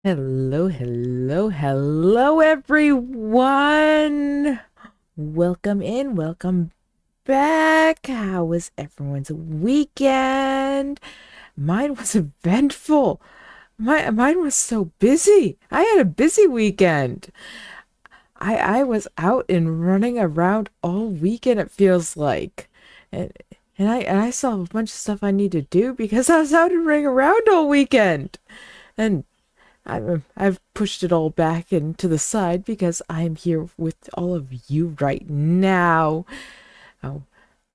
Hello, everyone. Welcome in, welcome back. How was everyone's weekend? Mine was eventful. Mine was so busy. I had a busy weekend. I was out and running around all weekend, it feels like. And and I still have a bunch of stuff I need to do because I was out and running around all weekend. And I've pushed it all back into the side because I'm here with all of you right now. Oh,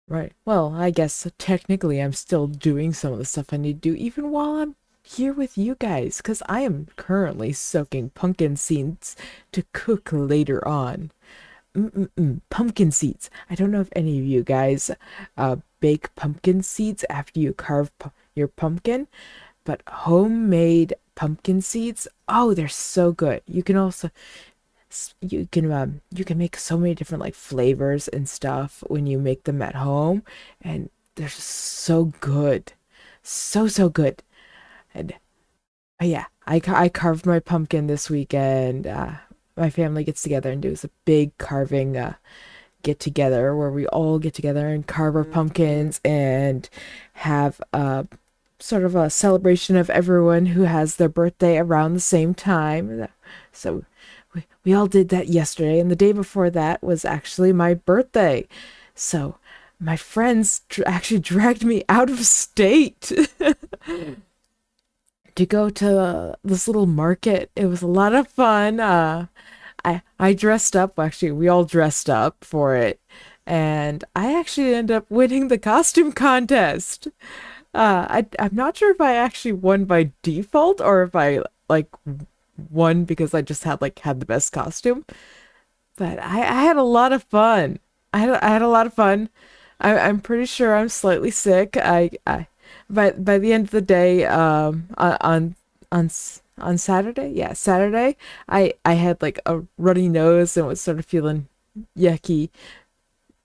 right. Well, I guess technically I'm still doing some of the stuff I need to do even while I'm here with you guys because I am currently soaking pumpkin seeds to cook later on. Pumpkin seeds. I don't know if any of you guys bake pumpkin seeds after you carve your pumpkin, but homemade pumpkin seeds, oh, they're so good. You can make so many different like flavors and stuff when you make them at home, and they're just so good. So good. And yeah, I carved my pumpkin this weekend. My family gets together and does a big carving get together where we all get together and carve our pumpkins and have sort of a celebration of everyone who has their birthday around the same time. So we all did that yesterday, and the day before that was actually my birthday. So my friends actually dragged me out of state to go to this little market. It was a lot of fun. I dressed up. Actually, we all dressed up for it, and I actually ended up winning the costume contest. I'm not sure if I actually won by default or if I like won because I just had the best costume. But I had a lot of fun. I had a lot of fun. I'm pretty sure I'm slightly sick. By the end of the day, on Saturday, yeah, Saturday, I had like a runny nose and was sort of feeling yucky.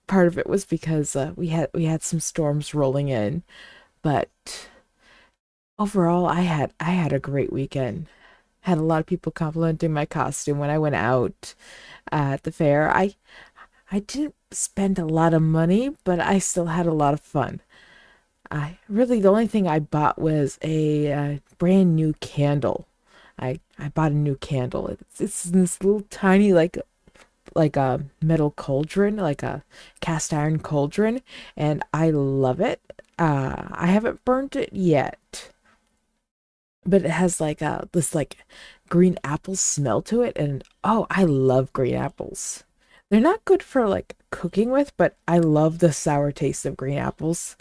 Part of it was because we had some storms rolling in, but overall, I had a great weekend. Had a lot of people complimenting my costume when I went out at the fair. I didn't spend a lot of money, but I still had a lot of fun. I really the only thing I bought was a brand new candle. I bought a new candle. It's this little tiny like a metal cauldron, like a cast iron cauldron, and I love it. I haven't burnt it yet, but it has like this like green apple smell to it, and oh, I love green apples. They're not good for like cooking with, but I love the sour taste of green apples.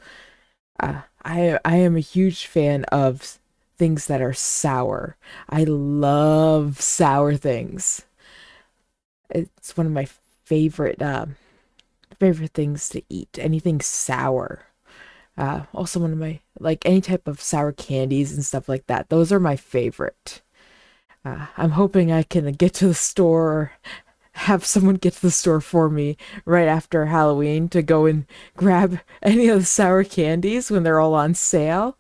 I am a huge fan of things that are sour. I love sour things. It's one of my favorite favorite things to eat. Anything sour. Also one of my like any type of sour candies and stuff like that. Those are my favorite. I'm hoping I can get to the store, have someone get to the store for me right after Halloween to go and grab any of the sour candies when they're all on sale.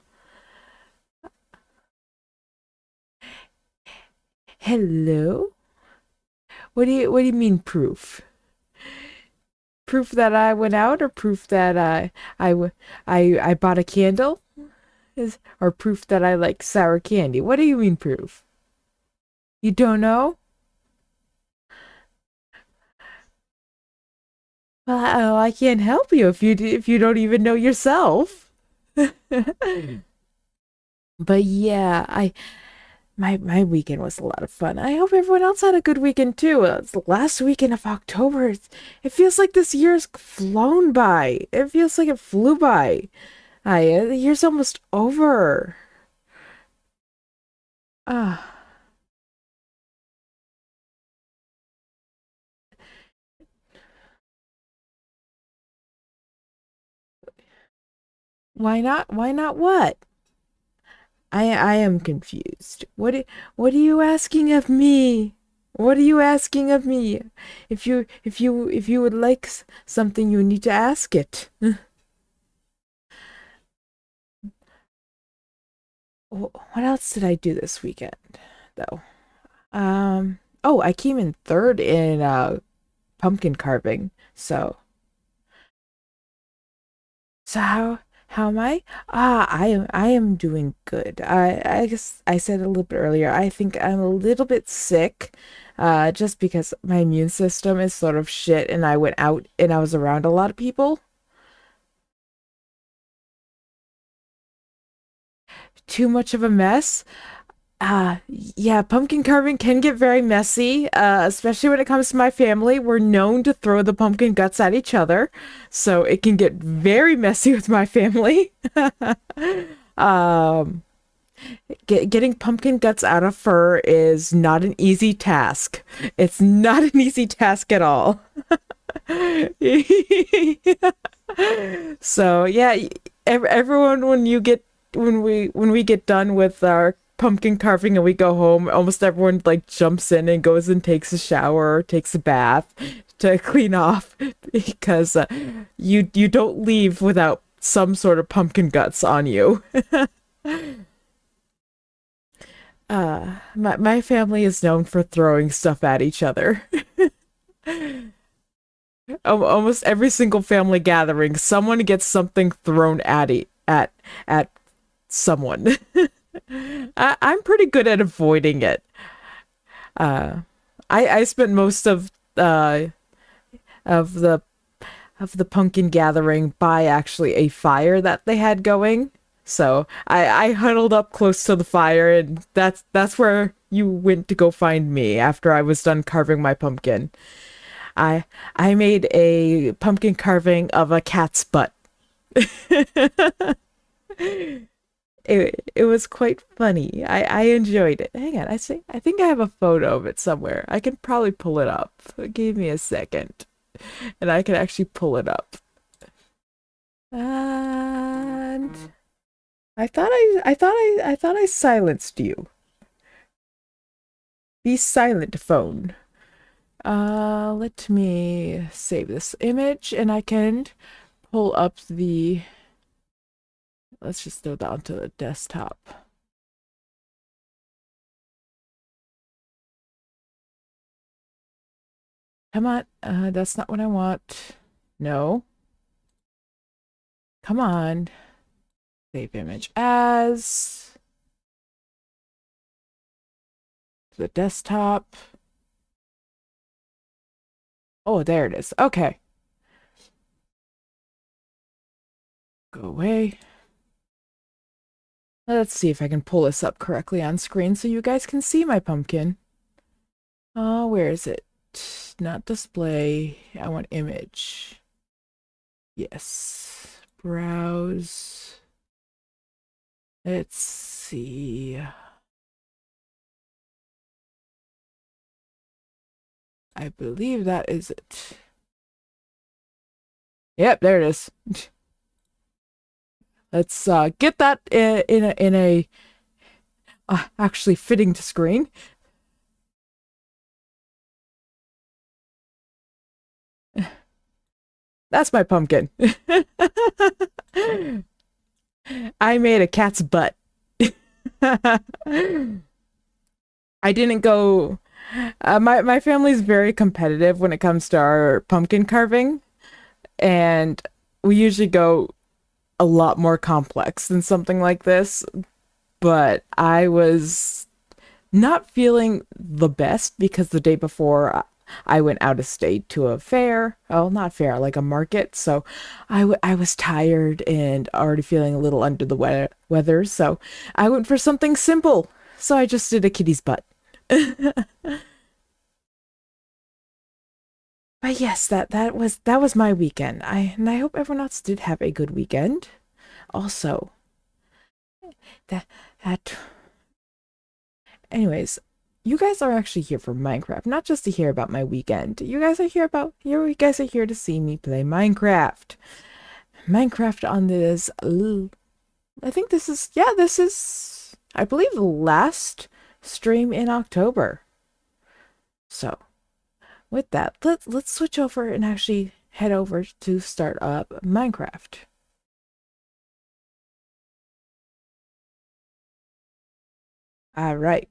Hello? What do you mean proof? Proof that I went out or proof that I bought a candle? Is or proof that I like sour candy? What do you mean proof? You don't know? Well, I can't help you if you don't even know yourself. But yeah, I my weekend was a lot of fun. I hope everyone else had a good weekend too. It's the last weekend of October. It feels like this year's flown by. It feels like it flew by. The year's almost over. Ah, why not? Why not what? I am confused. What are you asking of me? What are you asking of me? If you would like something, you need to ask it. What else did I do this weekend? though. Oh, I came in third in pumpkin carving. So how am I? I am doing good. I guess I said a little bit earlier. I think I'm a little bit sick, just because my immune system is sort of shit, and I went out and I was around a lot of people. Too much of a mess. Yeah, pumpkin carving can get very messy, especially when it comes to my family. We're known to throw the pumpkin guts at each other, so it can get very messy with my family. Um, getting pumpkin guts out of fur is not an easy task. It's not an easy task at all. So yeah, everyone, when we get done with our pumpkin carving and we go home, almost everyone like jumps in and goes and takes a shower or takes a bath to clean off because you don't leave without some sort of pumpkin guts on you. My family is known for throwing stuff at each other. Almost every single family gathering, someone gets something thrown at someone. I'm pretty good at avoiding it. Uh, I spent most of the of the pumpkin gathering by actually a fire that they had going. So I huddled up close to the fire, and that's where you went to go find me after I was done carving my pumpkin. I I made a pumpkin carving of a cat's butt. It was quite funny. I enjoyed it. Hang on, I think I have a photo of it somewhere. I can probably pull it up. Give me a second, and I can actually pull it up. And I thought I silenced you. Be silent, phone. Let me save this image, and I can pull up the. Let's just go down to the desktop. Come on. That's not what I want. No. Come on. Save image as the desktop. Oh, there it is. Okay. Go away. Let's see if I can pull this up correctly on screen so you guys can see my pumpkin. Oh, where is it? Not display. I want image. Yes. Browse. Let's see. I believe that is it. Yep, there it is. Let's get that in a actually fitting to screen. That's my pumpkin. I made a cat's butt. I didn't go. My family's very competitive when it comes to our pumpkin carving, and we usually go a lot more complex than something like this. But I was not feeling the best because the day before I went out of state to a fair. Oh, not fair, like a market. So I was tired and already feeling a little under the weather. So I went for something simple. So I just did a kitty's butt. But yes, that was my weekend. I hope everyone else did have a good weekend. Also, that that anyways, you guys are actually here for Minecraft, not just to hear about my weekend. You guys are here to see me play Minecraft. Minecraft on this I think this is I believe the last stream in October. So, with that, let's switch over and actually head over to start up Minecraft. All right.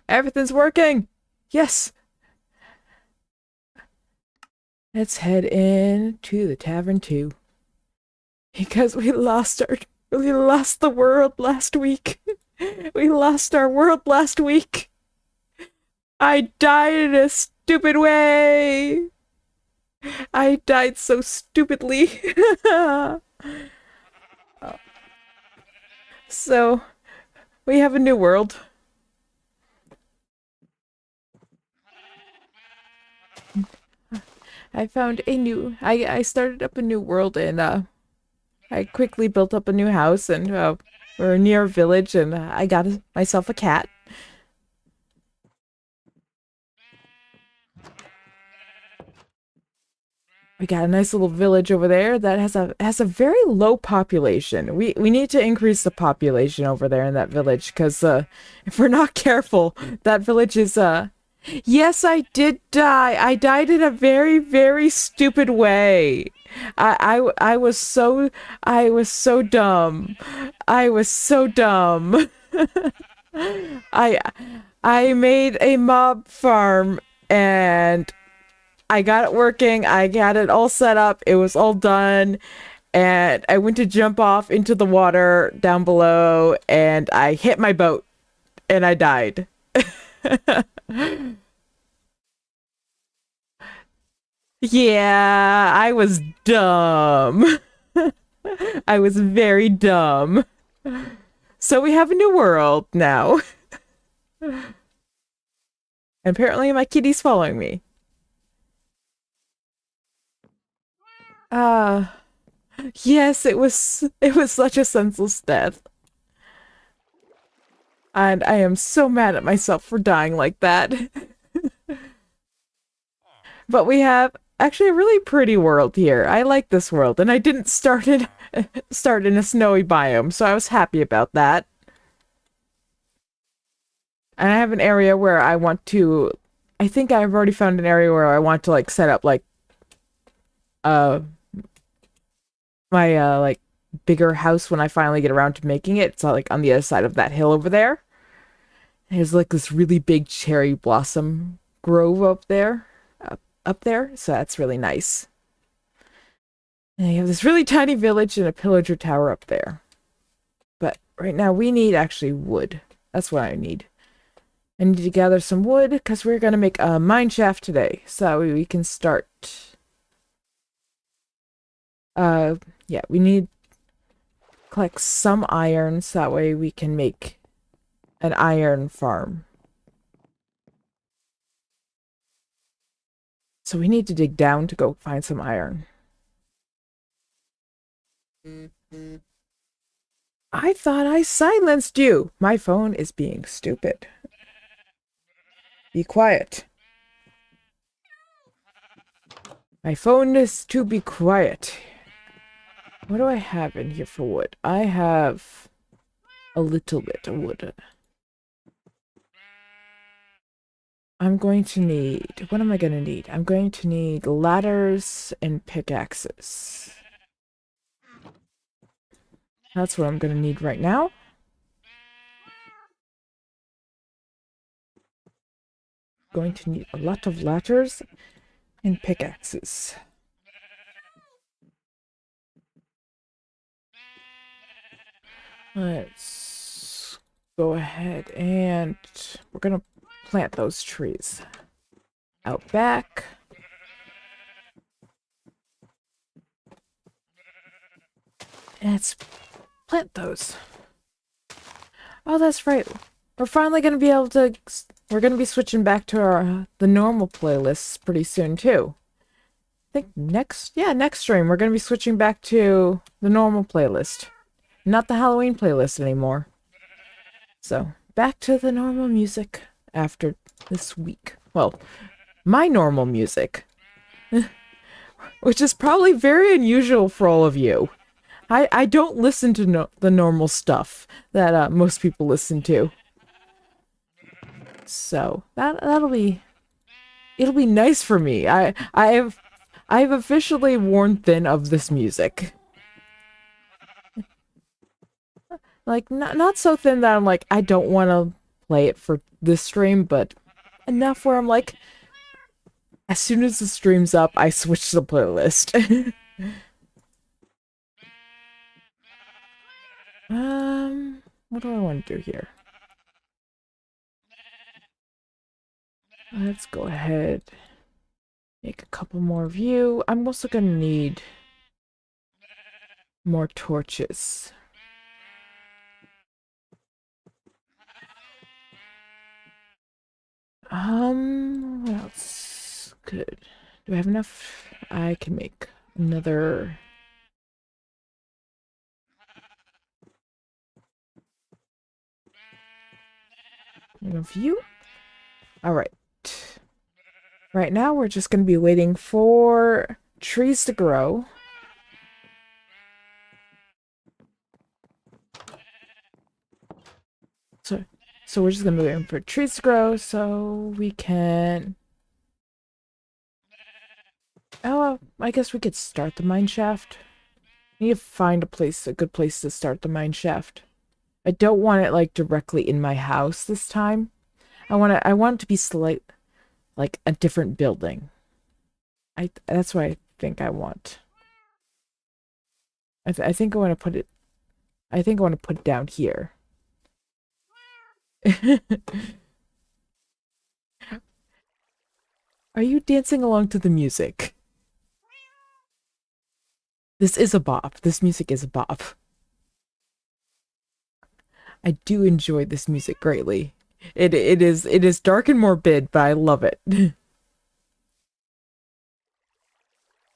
Everything's working. Yes. Let's head in to the tavern too. Because we lost the world last week. We lost our world last week. I died in a stupid way. I died so stupidly. So, we have a new world. I found a new... I started up a new world and, I quickly built up a new house and, we're near a village and I got myself a cat. We got a nice little village over there that has a very low population. We need to increase the population over there in that village because if we're not careful, that village is yes, I did die. I died in a very, very stupid way. I was so dumb. I was so dumb. I I made a mob farm and I got it working. I got it all set up. It was all done. And I went to jump off into the water down below and I hit my boat and I died. Yeah, I was dumb. I was very dumb. So we have a new world now. Apparently my kitty's following me. Ah. Yes, it was such a senseless death. And I am so mad at myself for dying like that. But we have actually a really pretty world here. I like this world, and I didn't start in a snowy biome, so I was happy about that. And I have an area where I want to I think I've already found an area where I want to like set up like uh my like bigger house when I finally get around to making it. It's like on the other side of that hill over there. There's like this really big cherry blossom grove up there, so that's really nice. And you have this really tiny village and a pillager tower up there. But right now we need actually wood. That's what I need. I need to gather some wood because we're gonna make a mine shaft today, so we can start. Yeah, we need collect some iron so that way we can make an iron farm. So we need to dig down to go find some iron. I thought I silenced you. My phone is being stupid. Be quiet. My phone is to be quiet. What do I have in here for wood? I have a little bit of wood. I'm going to need... What am I going to need? I'm going to need ladders and pickaxes. That's what I'm going to need right now. Going to need a lot of ladders and pickaxes. Let's go ahead and we're gonna plant those trees out back. Let's plant those. Oh, that's right. We're finally gonna be able to... We're gonna be switching back to our the normal playlists pretty soon too. I think next stream we're gonna be switching back to the normal playlist. Not the Halloween playlist anymore. So, back to the normal music after this week. Well, my normal music. Which is probably very unusual for all of you. I don't listen to the normal stuff that most people listen to. So, it'll be nice for me. I've officially worn thin of this music. Like, not so thin that I'm like, I don't want to play it for this stream, but enough where I'm like, as soon as the stream's up, I switch the playlist. What do I want to do here? Let's go ahead. Make a couple more of you. I'm also gonna need more torches. What else? Good. Do I have enough? I can make another. Of you? Alright. Right now we're just gonna be waiting for trees to grow. So we're just gonna be waiting for trees to grow so we can... Oh, I guess we could start the mine shaft. I need to find a good place to start the mine shaft. I don't want it like directly in my house this time. I want it to be like a different building. That's what I think I want. I think I want to put it. I think I want to put it down here. Are you dancing along to the music? This is a bop. This music is a bop. I do enjoy this music greatly. It is dark and morbid, but I love it.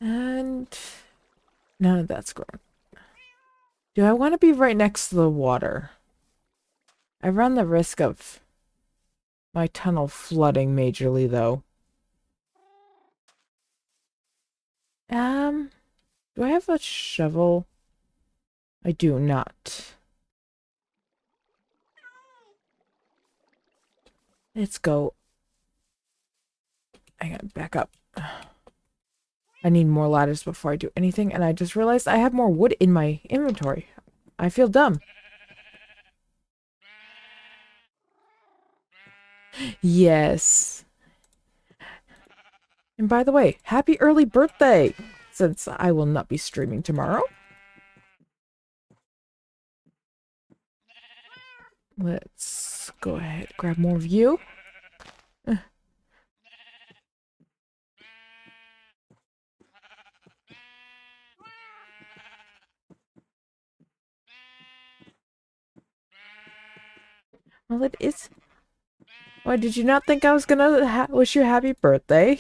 And none of that's grown. Do I want to be right next to the water? I run the risk of my tunnel flooding majorly, though. Do I have a shovel? I do not. Let's go. Hang on, back up. I need more ladders before I do anything, and I just realized I have more wood in my inventory. I feel dumb. Yes. And by the way, happy early birthday! Since I will not be streaming tomorrow. Let's go ahead, grab more of you. Well, it is. Why, did you not think I was gonna wish you a happy birthday?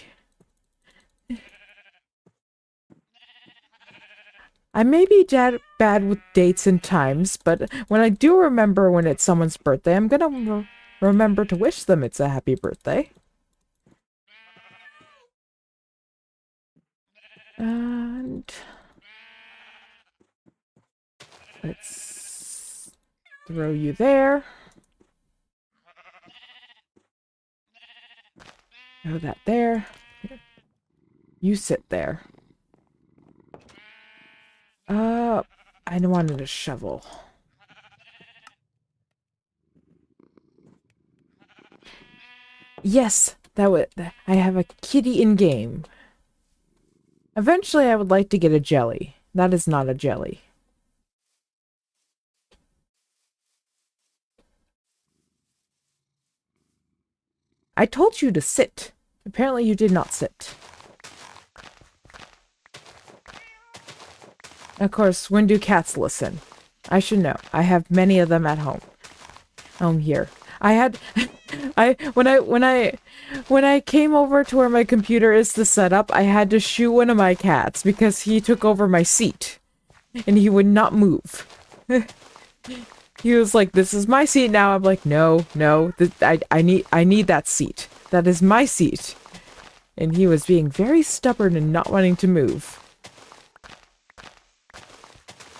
I may be bad with dates and times, but when I do remember when it's someone's birthday, I'm gonna remember to wish them it's a happy birthday. And let's throw you there. Throw that there. You sit there. I wanted a shovel. Yes, I have a kitty in game. Eventually, I would like to get a jelly. That is not a jelly. I told you to sit. Apparently, you did not sit. Of course, when do cats listen? I should know. I have many of them at home. Here. I had when I came over to where my computer is to set up, I had to shoo one of my cats because he took over my seat and he would not move. He was like, "This is my seat now." I'm like, "No, I need that seat. That is my seat." And he was being very stubborn and not wanting to move.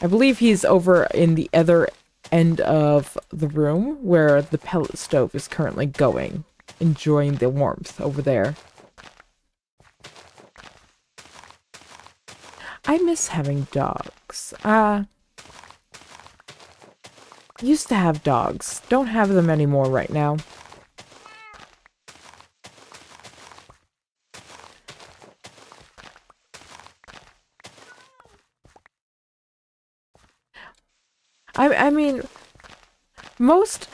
I believe he's over in the other end of the room where the pellet stove is currently going, enjoying the warmth over there. I miss having dogs. Used to have dogs. Don't have them anymore right now. I mean, most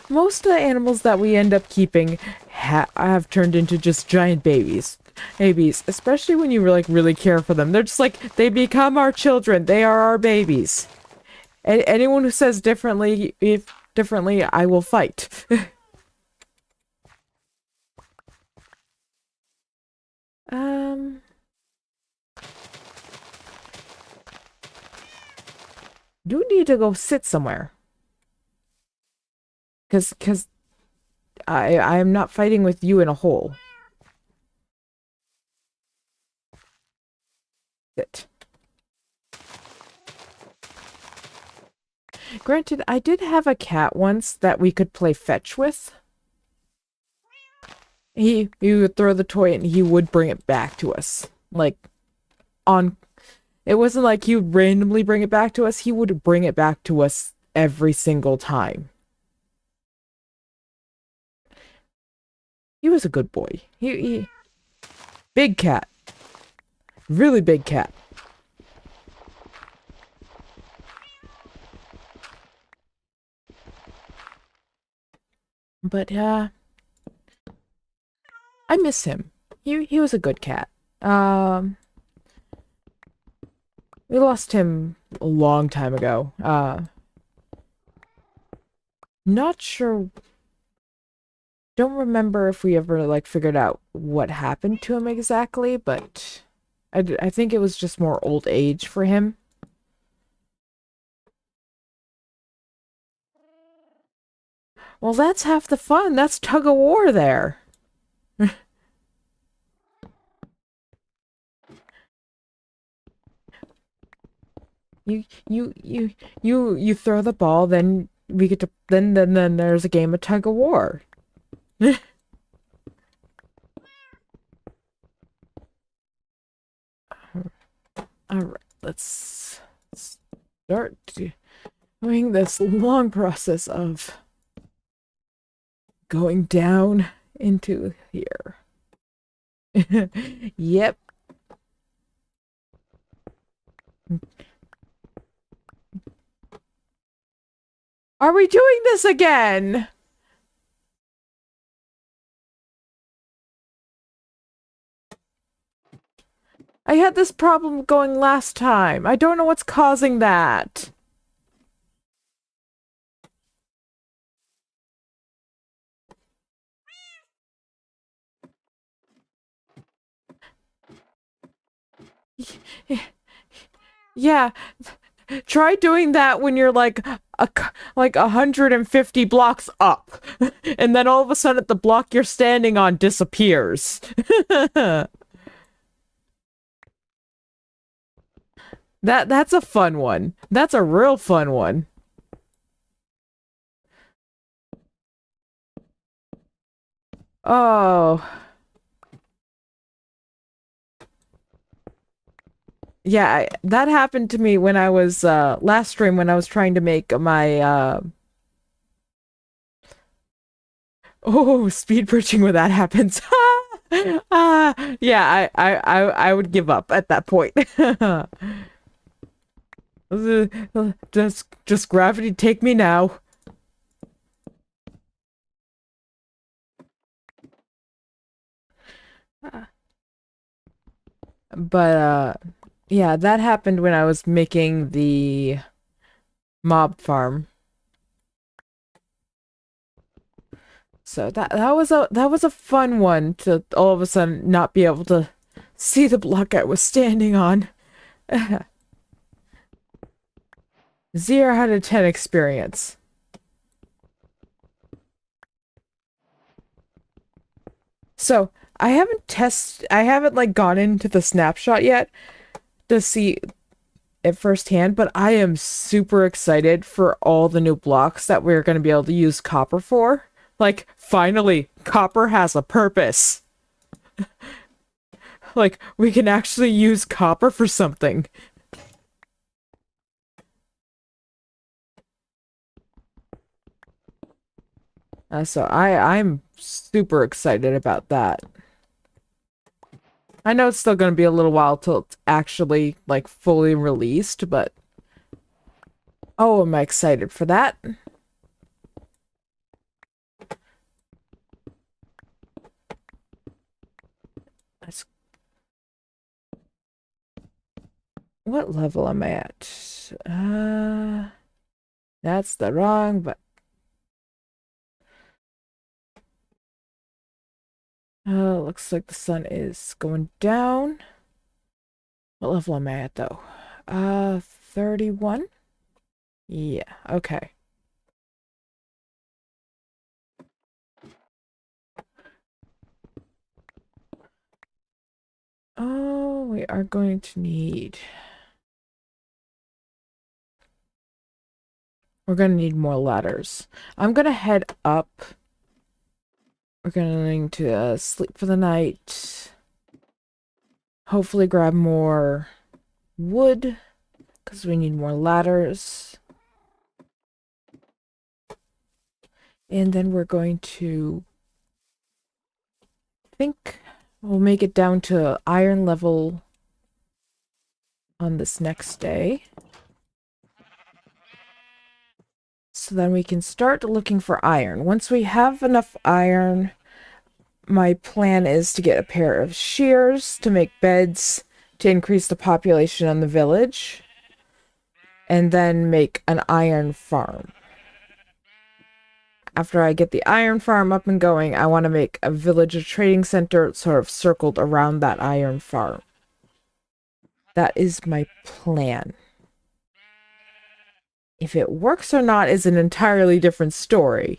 most of the animals that we end up keeping have turned into just giant babies, especially when you like really care for them. They're just like they become our children. They are our babies. And anyone who says differently, if differently, I will fight. um, you need to go sit somewhere, cause I am not fighting with you in a hole. Sit. Granted, I did have a cat once that we could play fetch with. He would throw the toy and he would bring it back to us. Like on it wasn't like he would randomly bring it back to us, he would bring it back to us every single time. He was a good boy. He big cat. Really big cat. But I miss him. He was a good cat. We lost him a long time ago. Not sure. Don't remember if we ever like figured out what happened to him exactly, but I think it was just more old age for him. Well, that's half the fun. That's tug of war there. You throw the ball, then we get to then there's a game of tug of war. All right, let's start doing this long process of going down into here. Yep. Are we doing this again? I had this problem going last time. I don't know what's causing that. Yeah, try doing that when you're like 150 blocks up, and then all of a sudden the block you're standing on disappears. That's a fun one. That's a real fun one. Oh. Yeah, that happened to me when I was last stream when I was trying to make my oh, speed bridging when that happens. Yeah, I would give up at that point. Just gravity take me now. But yeah, that happened when I was making the mob farm. So that was a fun one to all of a sudden not be able to see the block I was standing on. 0 out of 10 experience. So I haven't like gone into the snapshot yet to see it firsthand, but I am super excited for all the new blocks that we're going to be able to use copper for. Like, finally, copper has a purpose. Like, we can actually use copper for something. So I'm super excited about that. I know it's still going to be a little while till it's actually, like, fully released, but Oh, am I excited for that? That's, what level am I at? That's the wrong, but looks like the sun is going down. What level am I at though? 31? Yeah, okay. Oh, we are going to need... We're gonna need more ladders. I'm gonna head up. We're going to sleep for the night. Hopefully grab more wood, because we need more ladders. And then we're going to... think we'll make it down to iron level on this next day. So then we can start looking for iron. Once we have enough iron, my plan is to get a pair of shears to make beds to increase the population on the village, and then make an iron farm. After I get the iron farm up and going, I want to make a village trading center sort of circled around that iron farm. That is my plan. If it works or not is an entirely different story.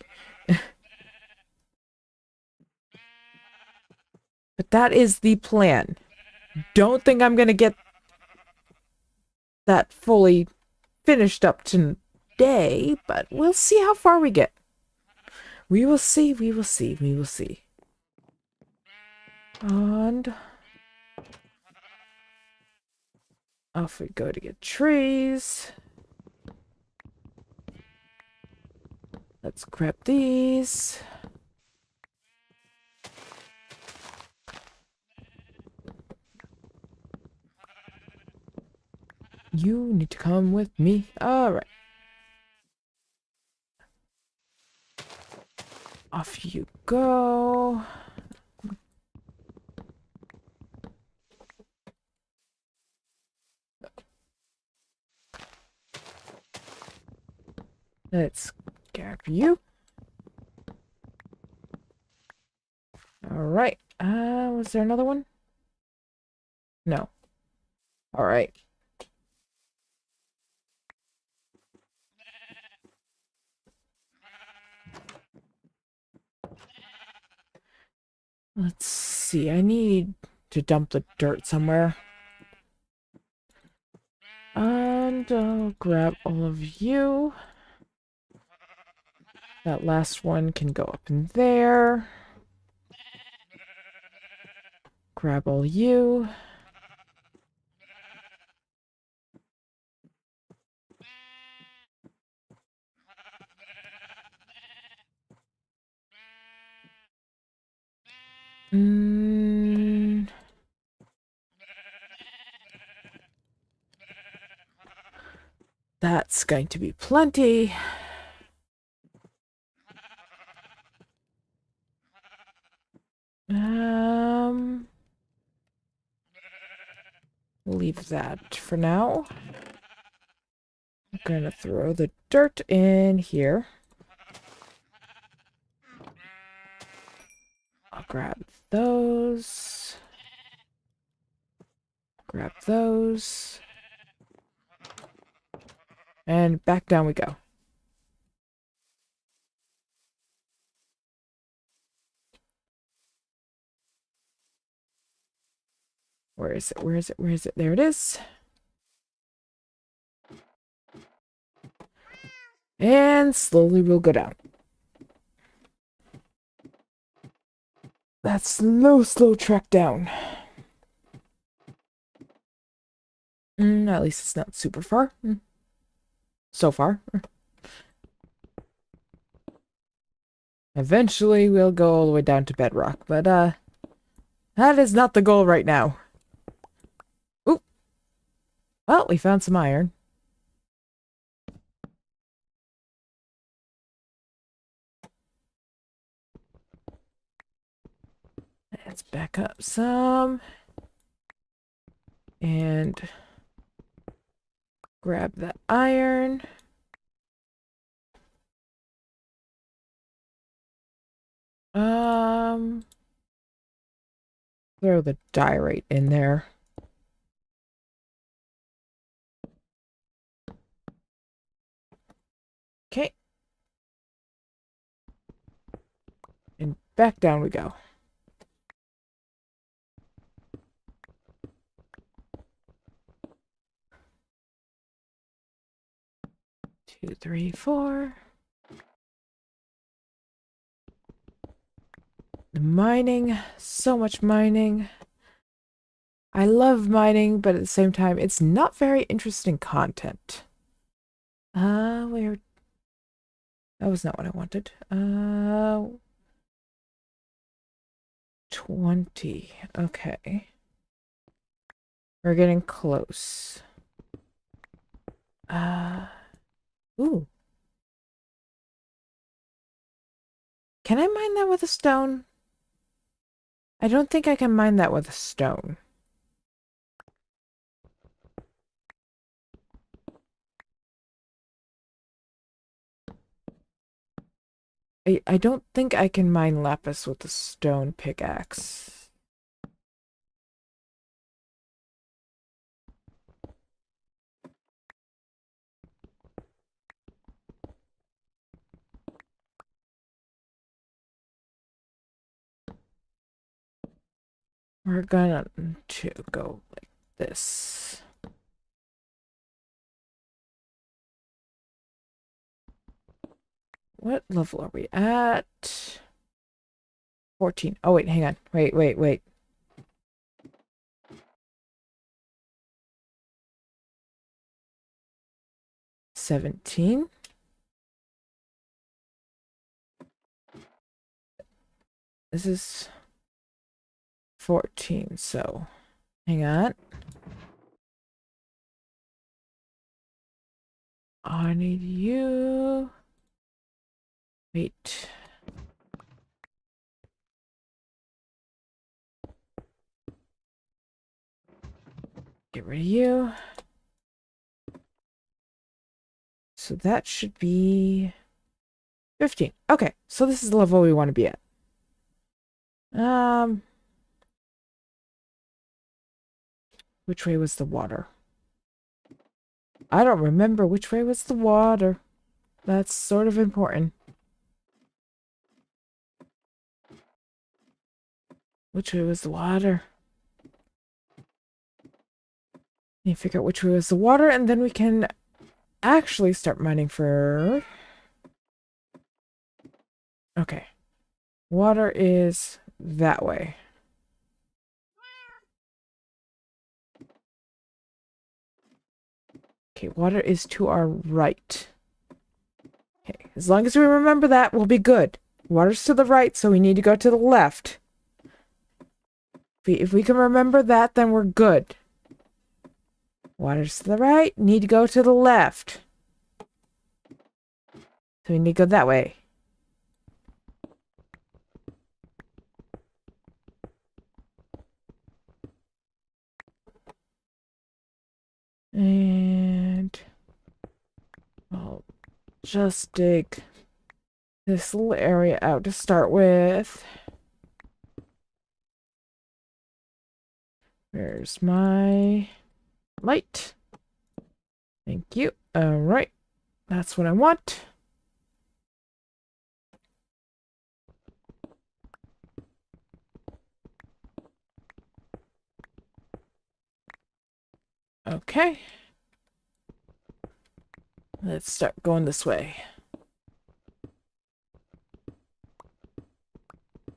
But that is the plan. Don't think I'm going to get that fully finished up today, but we'll see how far we get. We will see, we will see, we will see. And off we go to get trees. Let's grab these. You need to come with me. Alright. Off you go. Let's grab you. Alright. Was there another one? No. Alright. Let's see. I need to dump the dirt somewhere. And I'll grab all of you. That last one can go up in there. Grab all you. That's going to be plenty. Leave that for now. I'm gonna throw the dirt in here. I'll grab those. Grab those. And back down we go. Where is it? Where is it? Where is it? There it is. And slowly we'll go down. That slow trek down. At least it's not super far. So far. Eventually we'll go all the way down to bedrock, but that is not the goal right now. Ooh. Well, we found some iron. Let's back up some. And grab that iron. Throw the diorite in there. Okay. And back down we go. 2, 3, 4. The mining, so much mining. I love mining, but at the same time, it's not very interesting content. Where? That was not what I wanted. 20. Okay. We're getting close. Ooh. Can I mine that with a stone? I don't think I can mine that with a stone. I don't think I can mine lapis with a stone pickaxe. We're gonna to go like this. What level are we at? 14. Oh, wait, hang on. Wait. 17. This is 14, so hang on. I need you. Wait. Get rid of you. So that should be 15. Okay, so this is the level we want to be at. Which way was the water? I don't remember which way was the water. That's sort of important. Which way was the water? Need to figure out which way was the water, and then we can actually start mining for... Okay. Water is that way. Okay, water is to our right. Okay, as long as we remember that, we'll be good. Water's to the right, so we need to go to the left. If we can remember that, then we're good. Water's to the right, need to go to the left. So we need to go that way. And I'll just dig this little area out to start with. Where's my light? Thank you. All right. That's what I want. Okay. Let's start going this way.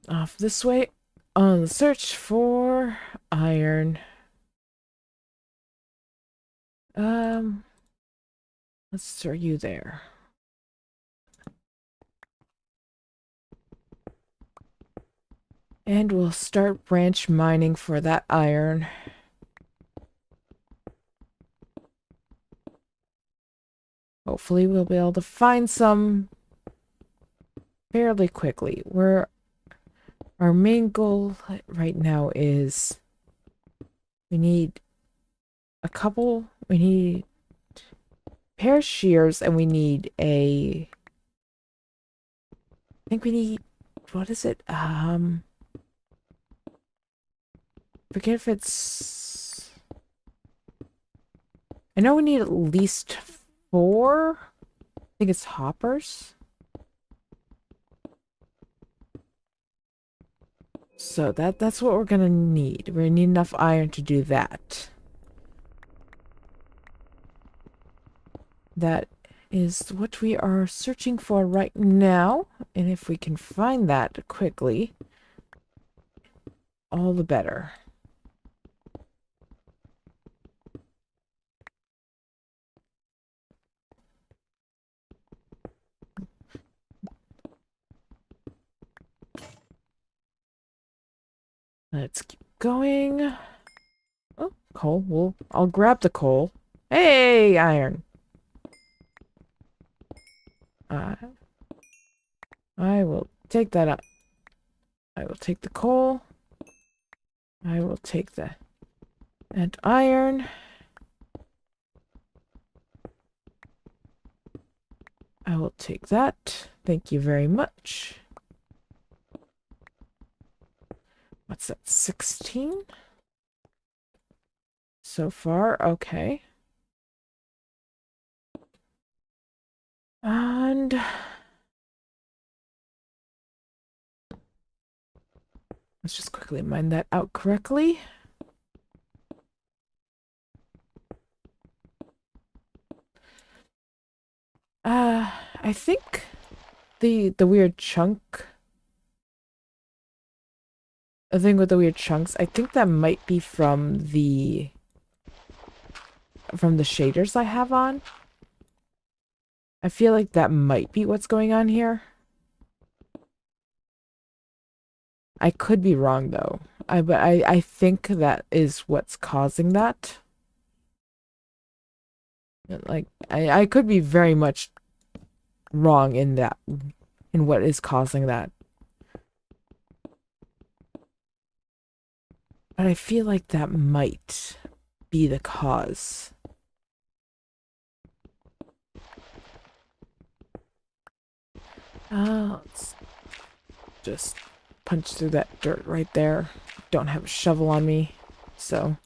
Off this way on the search for iron. Let's throw you there. And we'll start branch mining for that iron. Hopefully we'll be able to find some fairly quickly. We're our main goal right now is we need we need a pair of shears, and we need I think we need, what is it? Forget if it's, I know we need at least 4. I think it's hoppers. So that's what we're gonna need. We're gonna need enough iron to do that. That is what we are searching for right now. And if we can find that quickly, all the better. Let's keep going. Oh, coal. I'll grab the coal. Hey, iron. I will take that up. I will take the coal. I will take and iron. I will take that. Thank you very much. What's that? 16? So far, okay. And let's just quickly mine that out correctly. I think the weird chunk. The thing with the weird chunks, I think that might be from the shaders I have on. I feel like that might be what's going on here. I could be wrong though. But I think that is what's causing that. Like I could be very much wrong in what is causing that. But I feel like that might be the cause. Let's just punch through that dirt right there. Don't have a shovel on me, so.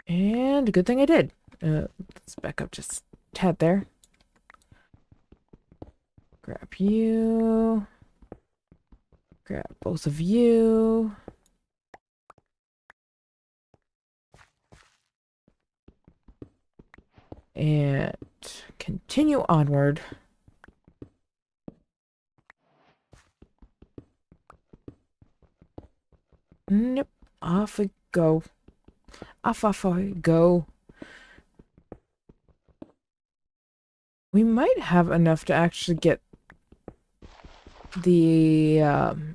And good thing I did. Let's back up just a tad there. Grab you. Grab both of you. And continue onward. Nope. Off we go. Off we go. We might have enough to actually get the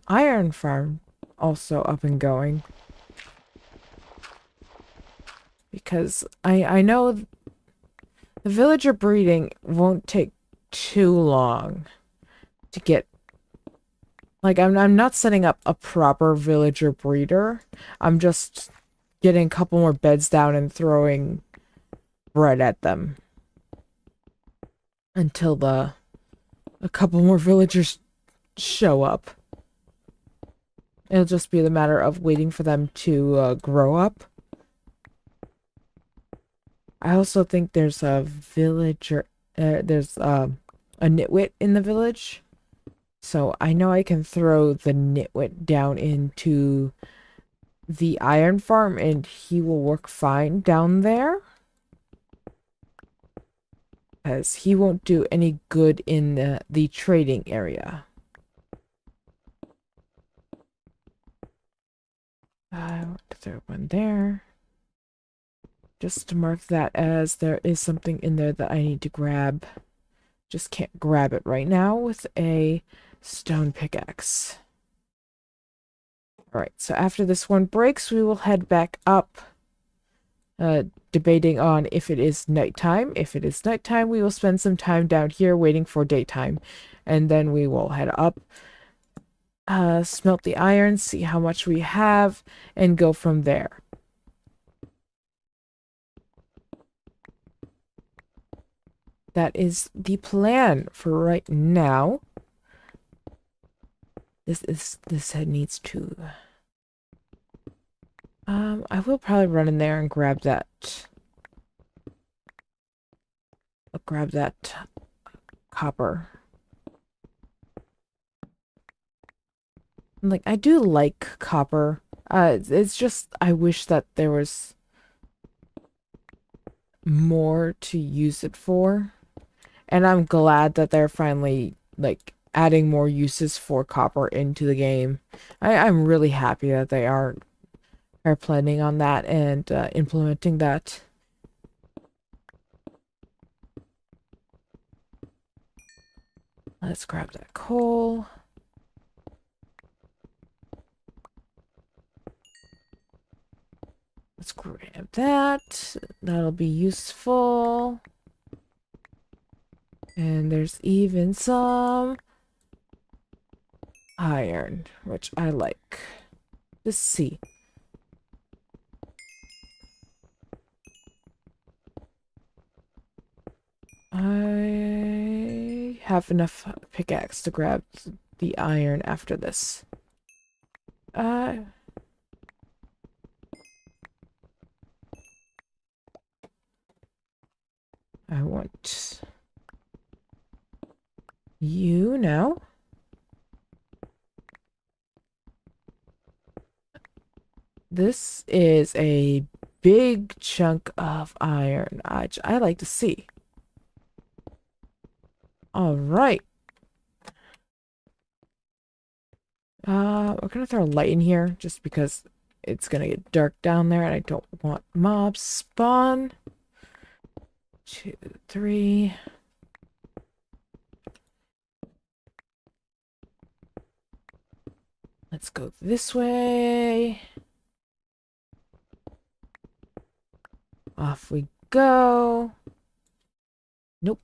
iron farm also up and going. Because I know the villager breeding won't take too long to get. Like, I'm not setting up a proper villager breeder. I'm just getting a couple more beds down and throwing bread at them. Until a couple more villagers show up. It'll just be the matter of waiting for them to grow up. I also think there's a villager, there's a nitwit in the village. So I know I can throw the nitwit down into the iron farm and he will work fine down there. Because he won't do any good in the trading area. I want to throw one there. Just to mark that as there is something in there that I need to grab. Just can't grab it right now with a stone pickaxe. Alright, so after this one breaks, we will head back up uh, debating on if it is nighttime. If it is nighttime, we will spend some time down here waiting for daytime, and then we will head up, smelt the iron, see how much we have, and go from there. That is the plan for right now. This head needs to. I will probably run in there and grab that. I'll grab that copper. Like, I do like copper. It's just I wish that there was more to use it for. And I'm glad that they're finally like adding more uses for copper into the game. I'm really happy that they are planning on that and implementing that. Let's grab that coal. Let's grab that. That'll be useful. And there's even some iron, which I like. Let's see. I have enough pickaxe to grab the iron after this. I want you now. This is a big chunk of iron, which I like to see. All right. We're gonna throw a light in here just because it's gonna get dark down there and I don't want mobs spawn. 2, 3. Let's go this way. Off we go. Nope.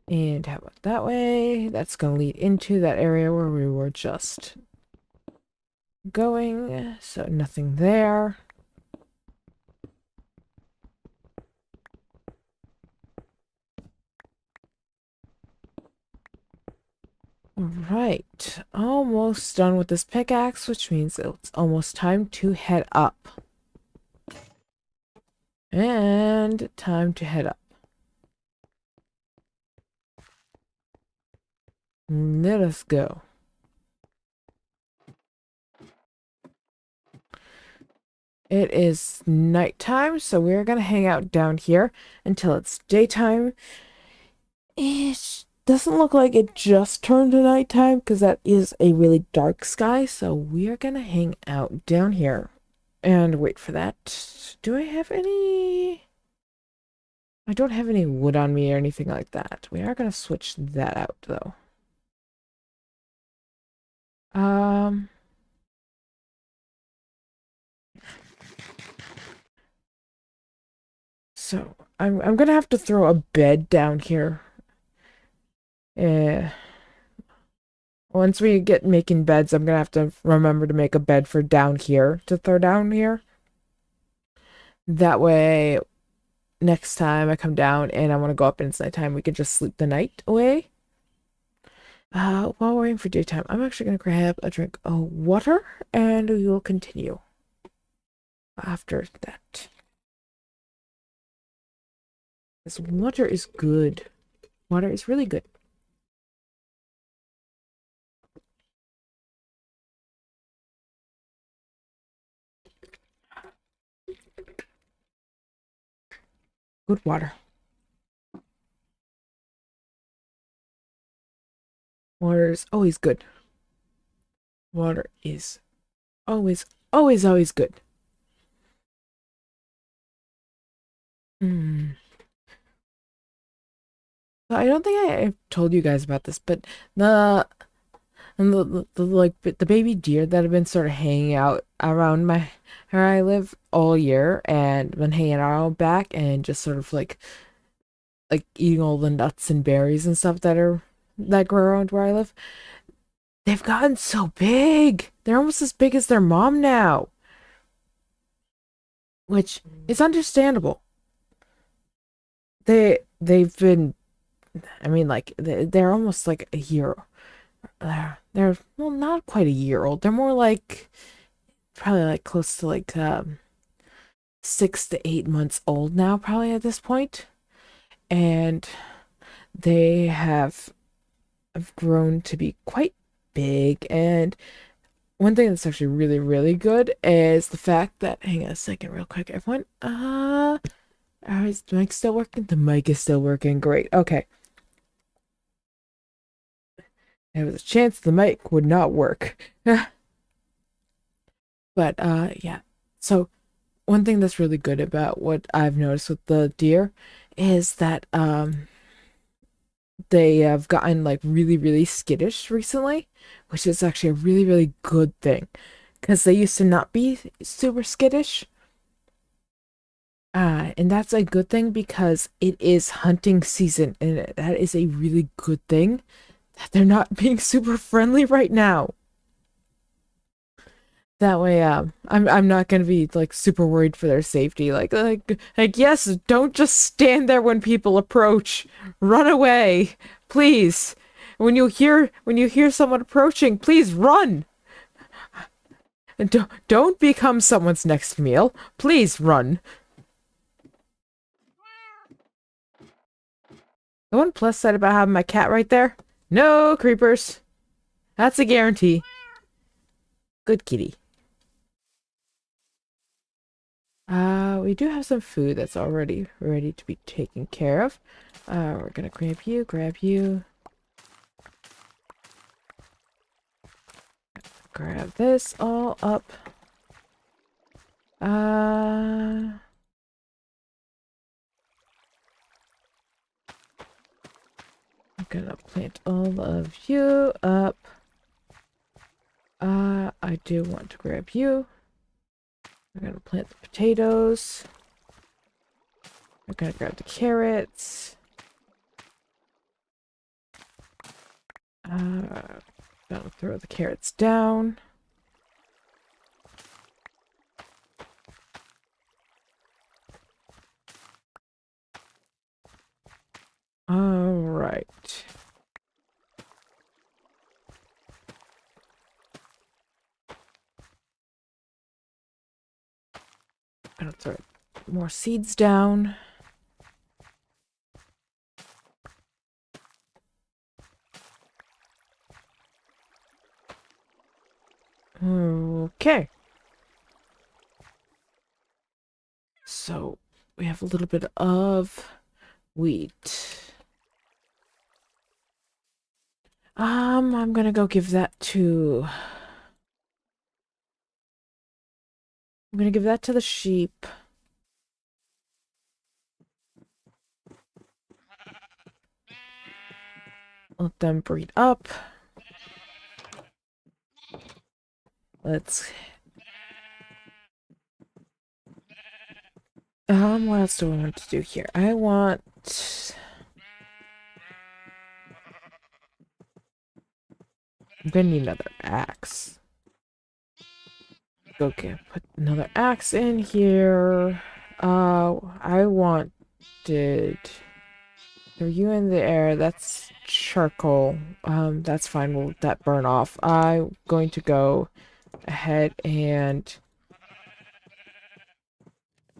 And how about that way? That's gonna lead into that area where we were just going. So nothing there. Alright, almost done with this pickaxe, which means it's almost time to head up. And time to head up. Let us go. It is nighttime, so we're gonna hang out down here until it's daytime. It doesn't look like it just turned to nighttime because that is a really dark sky, so we are gonna hang out down here and wait for that. Do I have any? I don't have any wood on me or anything like that. We are gonna switch that out though. Um, so I'm gonna have to throw a bed down here. Eh. Once we get making beds, I'm gonna have to remember to make a bed for down here to throw down here. That way, next time I come down and I want to go up and it's nighttime, we can just sleep the night away. While we're waiting for daytime, I'm actually gonna grab a drink of water and we will continue after that. This water is good. Water is really good. Good water. Water is always good. Water is always, always, always good. Hmm. I don't think I've told you guys about this, but the And the baby deer that have been sort of hanging out around my where I live all year and been hanging out back and just sort of like eating all the nuts and berries and stuff that grow around where I live. They've gotten so big. They're almost as big as their mom now, which is understandable. They've been, I mean, like they're almost like a year. They're well, not quite a year old. They're more like probably like close to like 6 to 8 months old now, probably at this point, and they have grown to be quite big. And one thing that's actually really, really good is the fact that, hang on a second, real quick, everyone. Is the mic still working? The mic is still working. Great. Okay. There was a chance the mic would not work. But yeah. So one thing that's really good about what I've noticed with the deer is that they have gotten like really, really skittish recently, which is actually a really, really good thing because they used to not be super skittish. And that's a good thing because it is hunting season, and that is a really good thing that they're not being super friendly right now. That way, I'm not gonna be like super worried for their safety. Like yes, don't just stand there when people approach. Run away, please. When you hear someone approaching, please run. And don't become someone's next meal. Please run. The one plus side about having my cat right there, no creepers. That's a guarantee. Good kitty. We do have some food that's already ready to be taken care of. We're gonna grab you. Grab this all up. I'm gonna plant all of you up. I do want to grab you. I'm gonna plant the potatoes. I'm gonna grab the carrots. Gonna throw the carrots down. All right. Gonna throw more seeds down. Okay. So we have a little bit of wheat. I'm gonna go give that to... I'm gonna give that to the sheep. Let them breed up. Let's... what else do I want to do here? I want... I'm gonna need another axe. Okay, put another axe in here. I wanted... Throw you in the air. That's charcoal. That's fine. We'll let that burn off. I'm going to go ahead and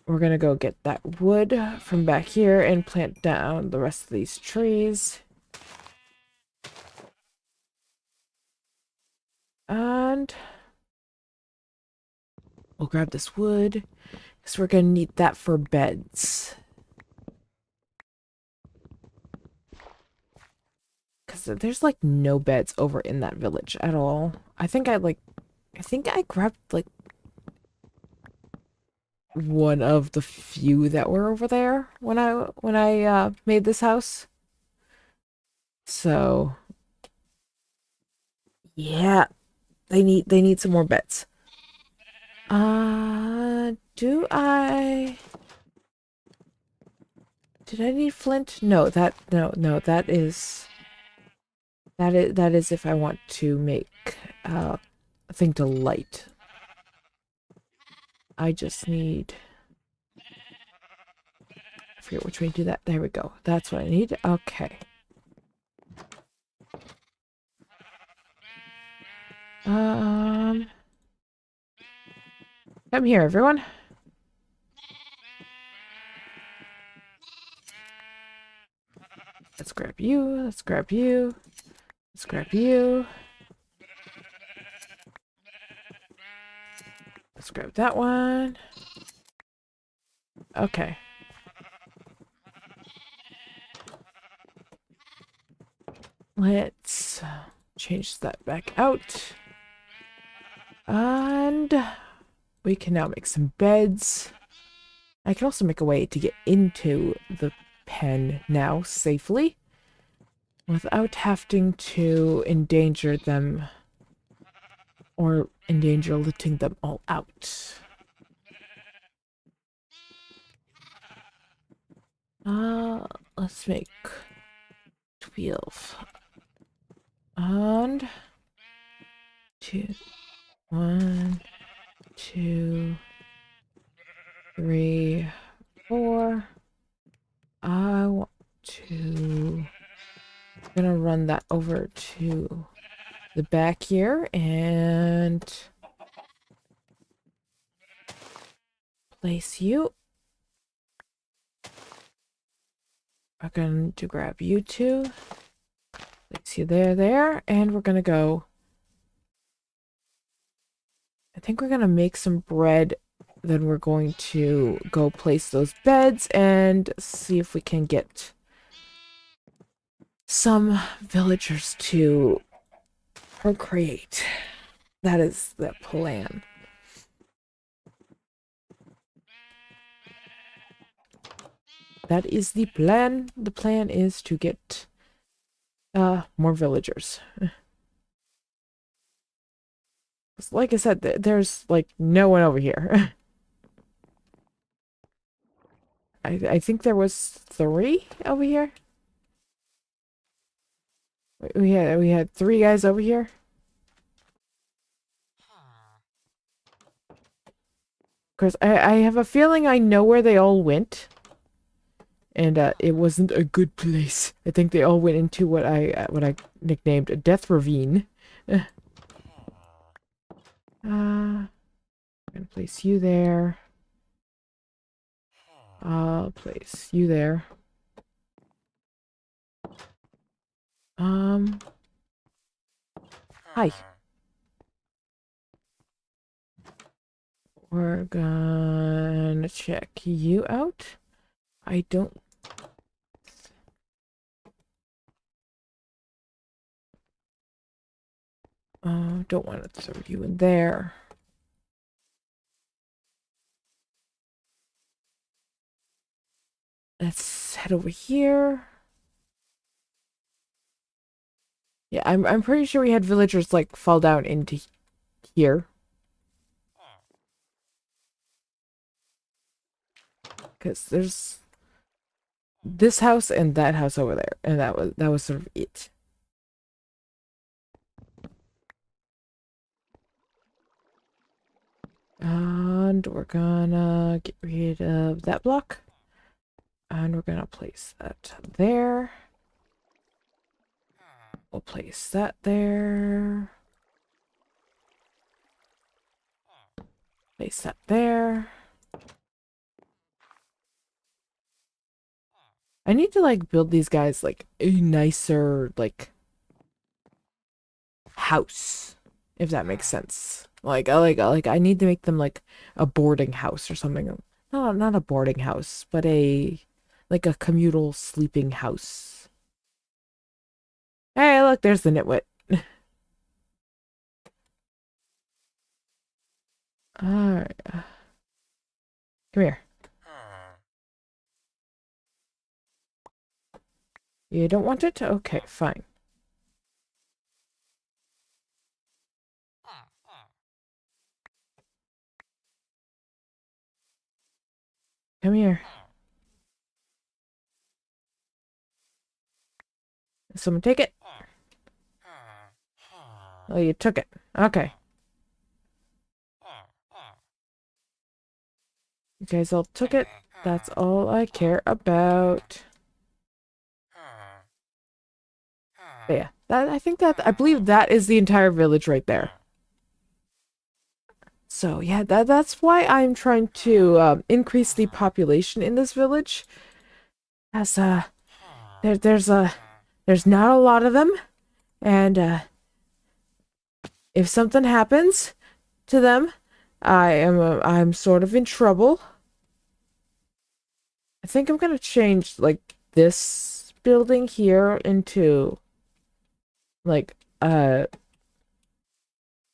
we're gonna go get that wood from back here and plant down the rest of these trees. And we'll grab this wood because we're gonna need that for beds. Because there's like no beds over in that village at all. I think I grabbed like one of the few that were over there when I made this house. So Yeah, they need some more beds. Do I did I need flint? No, no, that is if I want to make a thing to light. I just need I forget which way to do that. There we go. That's what I need. Okay. Um Come here, everyone. Let's grab you. Let's grab you. Let's grab you. Let's grab that one. Okay. Let's change that back out. And we can now make some beds. I can also make a way to get into the pen now safely without having to endanger them or endanger letting them all out. Let's make 12. And 2, 1, 2, 3, 4. I want to. I'm gonna run that over to the back here and place you. I'm going to grab you two. Place you there, and we're gonna go. I think we're gonna make some bread. Then we're going to go place those beds and see if we can get some villagers to procreate. That is the plan. That is the plan. The plan is to get more villagers. Like I said, there's like no one over here. I think there was 3 over here. We had 3 guys over here. Of course, I have a feeling I know where they all went, and it wasn't a good place. I think they all went into what I nicknamed a death ravine. I'm gonna place you there. I'll place you there. Hi. We're gonna check you out. I don't don't want to throw you in there. Let's head over here. Yeah, I'm pretty sure we had villagers like fall down into here. Because there's this house and that house over there, and that was sort of it. And we're gonna get rid of that block. And we're gonna place that there. We'll place that there. Place that there. I need to like build these guys like a nicer like house, if that makes sense. I need to make them like a boarding house or something. No, not a boarding house, but a like a communal sleeping house. Hey, look, there's the nitwit. All right, come here. You don't want it? Okay, fine. Come here. Someone take it. Oh, you took it. Okay. You guys all took it. That's all I care about. But yeah, I believe that is the entire village right there. So yeah, that's why I'm trying to increase the population in this village. As there, there's not a lot of them, and if something happens to them, I'm sort of in trouble. I think I'm gonna change like this building here into like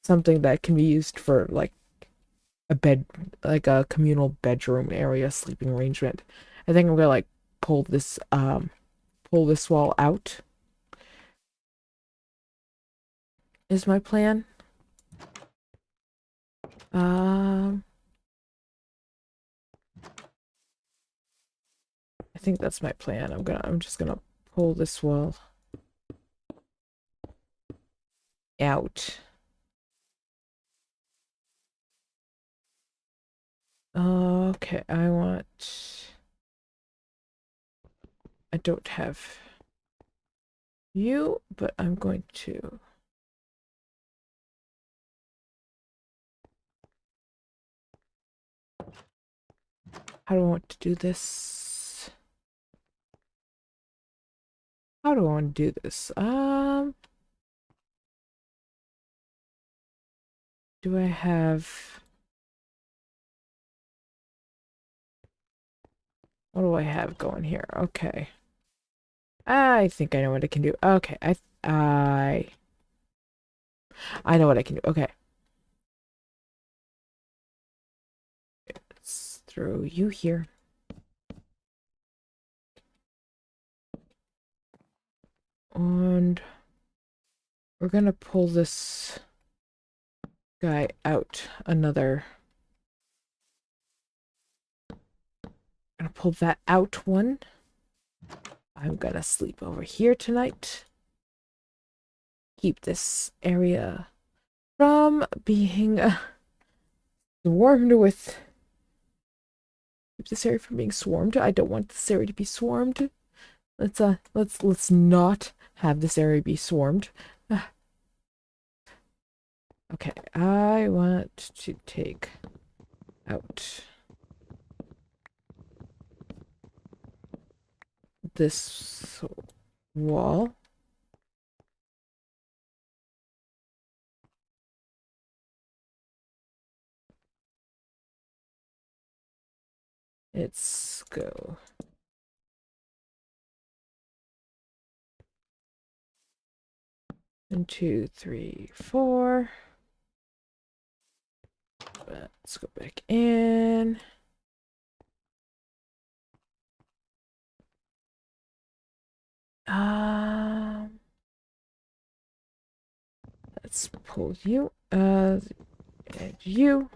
something that can be used for like a bed, like a communal bedroom area, sleeping arrangement. I think I'm gonna like pull this pull this wall out is my plan. Um I think that's my plan. I'm just gonna pull this wall out. Okay, I don't have you, but I'm going to. How do I want to do this? How do I want to do this? Do I have... What do I have going here? Okay. I think I know what I can do. Okay, I know what I can do. Okay. Let's throw you here. And we're gonna pull this guy out another. Gonna pull that out one. I'm gonna sleep over here tonight. Keep this area from being swarmed with. Keep this area from being swarmed. I don't want this area to be swarmed. Let's not have this area be swarmed. Okay, I want to take out this wall. Let's go. 1, 2, 3, 4. Let's go back in. Let's pull you. And you.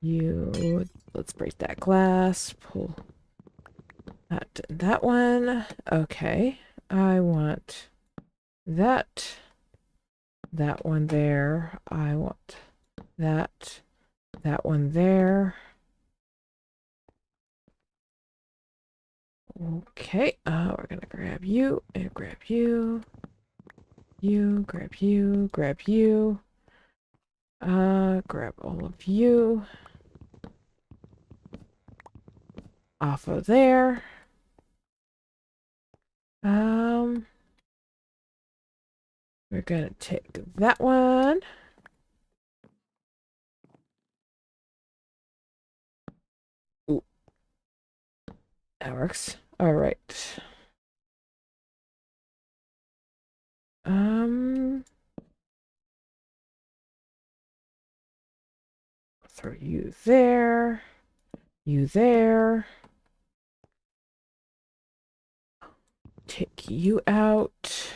You. Let's break that glass. Pull that one. Okay. I want that. That one there. I want that. That one there. Okay. We're gonna grab you and grab you. You, grab you, grab you. Grab all of you. Off of there. We're gonna take that one. Ooh. That works. All right. Throw you there. You there. Take you out.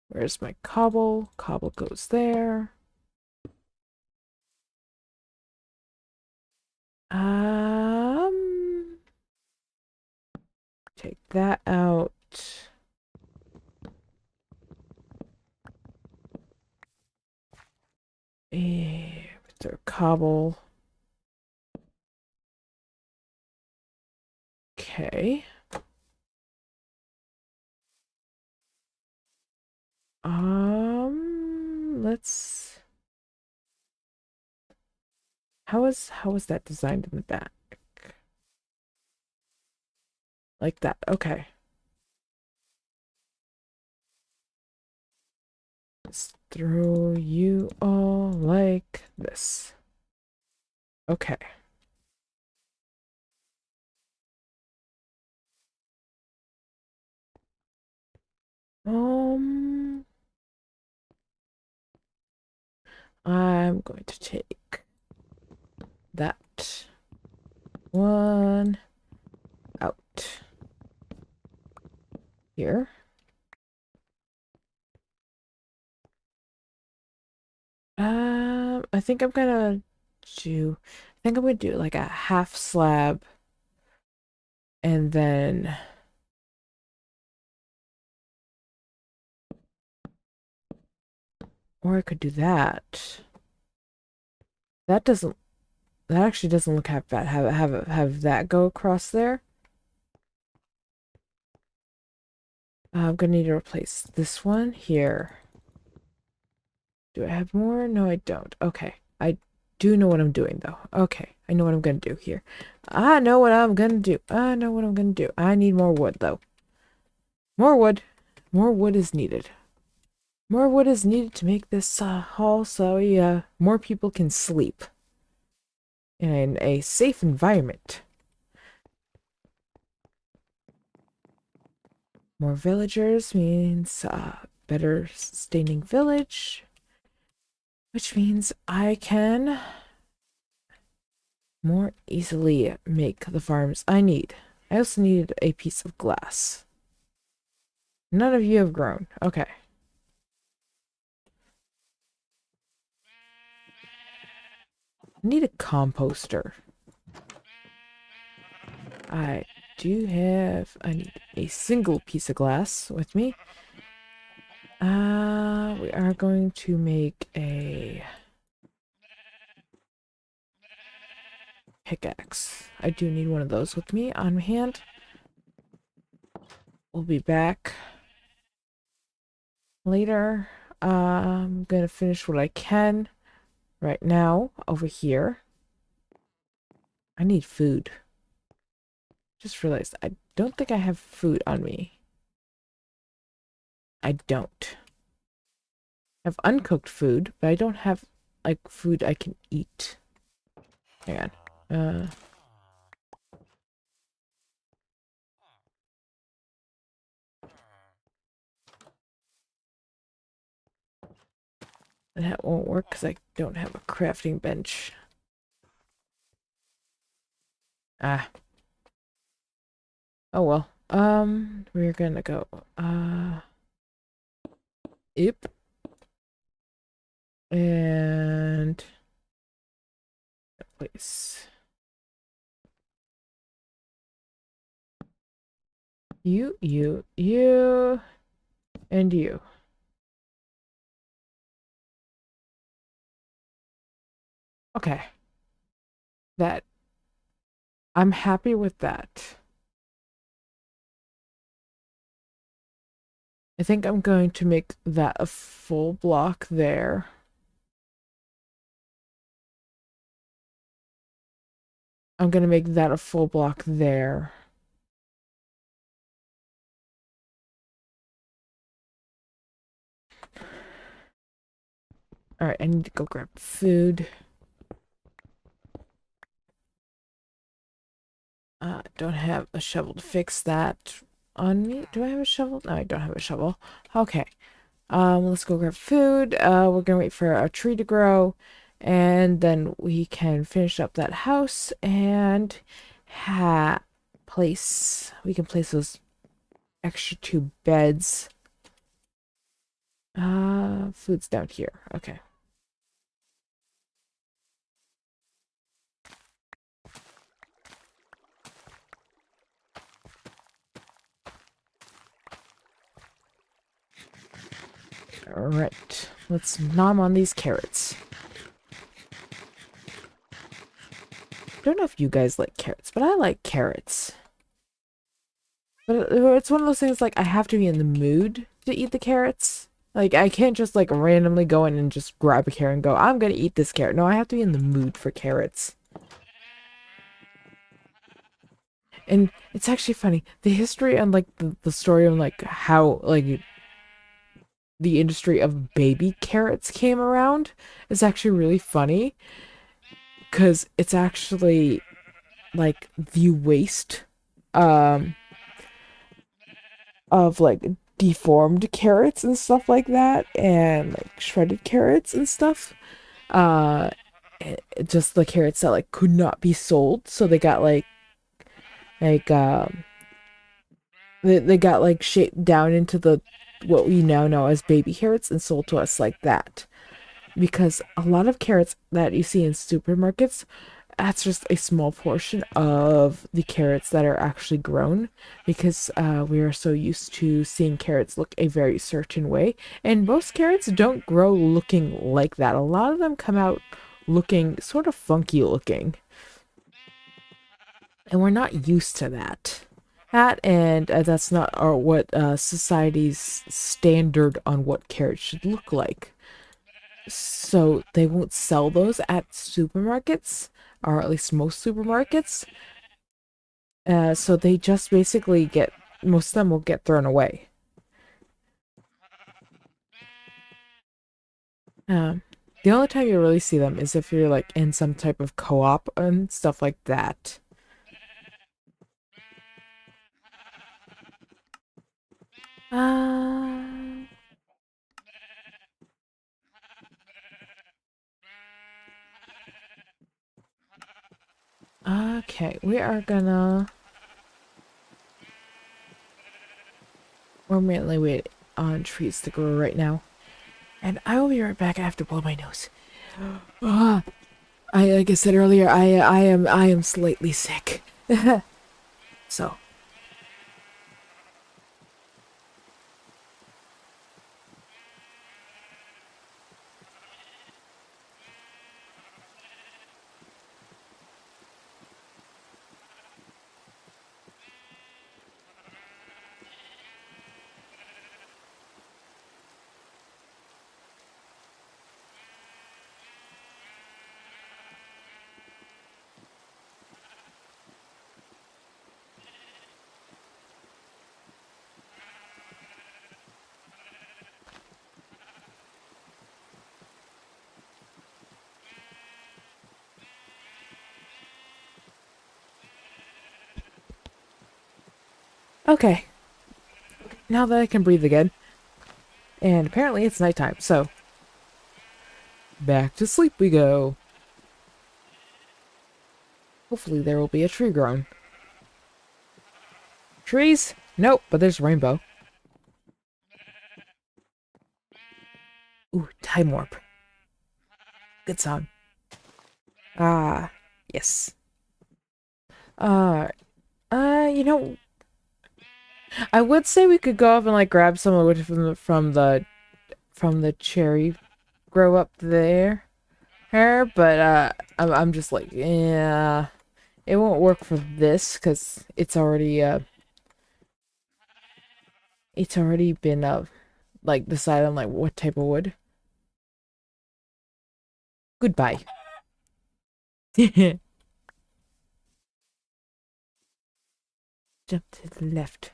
Where's my cobble? Cobble goes there. Take that out. With their cobble. Okay. Let's. How is that designed in the back? Like that. Okay. Let's throw you all like this. Okay. Um, I'm going to take that one out here. I think I'm gonna do like a half slab and then or I could do that. That doesn't that actually doesn't look half bad. Have that go across there. I'm gonna need to replace this one here. Do I have more? No, I don't. Okay. I do know what I'm doing though. Okay. I know what I'm gonna do here. I know what I'm gonna do. I know what I'm gonna do. I need more wood though. More wood. More wood is needed. More wood is needed to make this hall so more people can sleep in a safe environment. More villagers means better sustaining village, which means I can more easily make the farms I need. I also need a piece of glass. None of you have grown. Okay. I need a composter. I need a single piece of glass with me. We are going to make a pickaxe. I do need one of those with me on hand. We'll be back later. I'm gonna finish what I can right now over here. I need food. Just realized I don't think I have food on me. I don't. I have uncooked food, but I don't have like food I can eat. Hang on. That won't work because I don't have a crafting bench. Ah. Oh well. We're gonna go. Yep. And place. You, and you. Okay. That. I'm happy with that. I think I'm going to make that a full block there. I'm gonna make that a full block there. Alright, I need to go grab food. Don't have a shovel to fix that on me. Do I have a shovel? No, I don't have a shovel. Okay. Let's go grab food. We're gonna wait for our tree to grow, and then we can finish up that house and we can place those extra two beds. Food's down here. Okay. Alright. Let's nom on these carrots. Don't know if you guys like carrots, but I like carrots. But it's one of those things like I have to be in the mood to eat the carrots. Like I can't just like randomly go in and just grab a carrot and go, I'm gonna eat this carrot. No, I have to be in the mood for carrots. And it's actually funny. The history and like the story of like how like the industry of baby carrots came around is actually really funny because it's actually like the waste um of like deformed carrots and stuff like that and like shredded carrots and stuff uh just the carrots that like could not be sold, so they got like they got like shaped down into the what we now know as baby carrots and sold to us like that, because a lot of carrots that you see in supermarkets, that's just a small portion of the carrots that are actually grown, because we are so used to seeing carrots look a very certain way, and most carrots don't grow looking like that. A lot of them come out looking sort of funky looking, and we're not used to that. And that's not our what society's standard on what carrots should look like. So they won't sell those at supermarkets, or at least most supermarkets. So they just basically get, most of them will get thrown away. Um, the only time you really see them is if you're like in some type of co-op and stuff like that. Uh, okay, we're mainly waiting on trees to grow right now. And I will be right back. I have to blow my nose. Ah, like I said earlier, I am slightly sick. So, okay. Now that I can breathe again. And apparently it's nighttime, so back to sleep we go. Hopefully there will be a tree grown. Trees? Nope, but there's rainbow. Ooh, time warp. Good song. Ah, yes. Uh, you know, I would say we could go up and like grab some of it from the cherry grow up there. But I'm just like, yeah, it won't work for this because it's already been like decided on like what type of wood. Goodbye. Jump to the left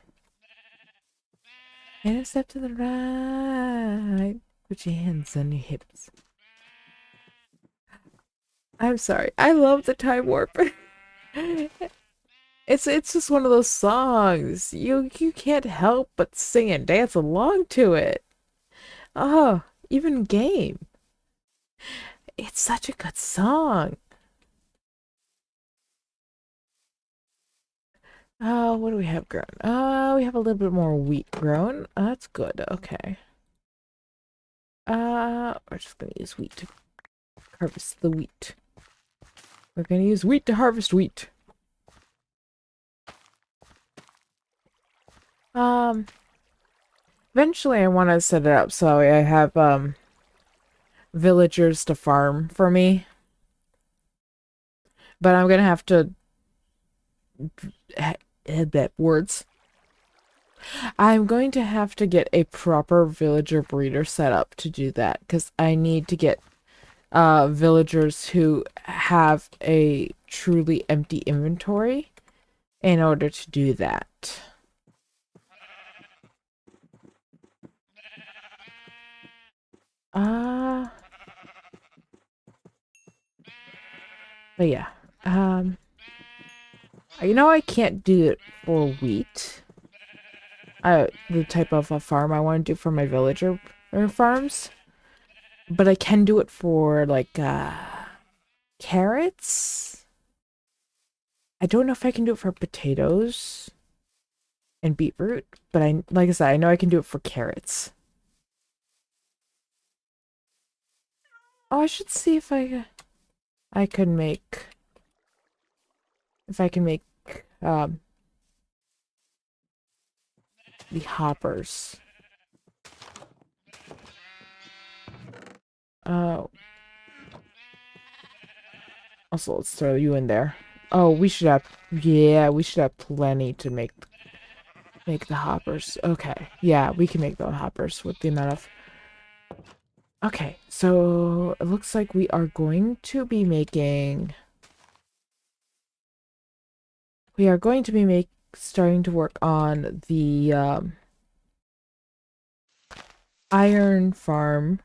and a step to the right. Put your hands on your hips. I'm sorry. I love the time warp. It's just one of those songs. You can't help but sing and dance along to it. Oh, even game. It's such a good song. What do we have grown? We have a little bit more wheat grown. That's good. Okay. We're just gonna use wheat to harvest the wheat. We're gonna use wheat to harvest wheat. Um, Eventually I want to set it up so I have, villagers to farm for me. But I'm gonna have to, words. I'm going to have to get a proper villager breeder set up to do that, because I need to get villagers who have a truly empty inventory in order to do that. Uh, but yeah. Um, you know I can't do it for wheat. The type of a farm I want to do for my villager farms. But I can do it for, like, carrots? I don't know if I can do it for potatoes and beetroot, but like I said, I know I can do it for carrots. Oh, I should see if I can make, if I can make, the hoppers. Uh, Also, let's throw you in there. Oh, we should have, yeah, we should have plenty to make the hoppers. Okay, yeah, we can make the hoppers with the amount of. Okay, so it looks like we are going to be making. We are going to be starting to work on the iron farm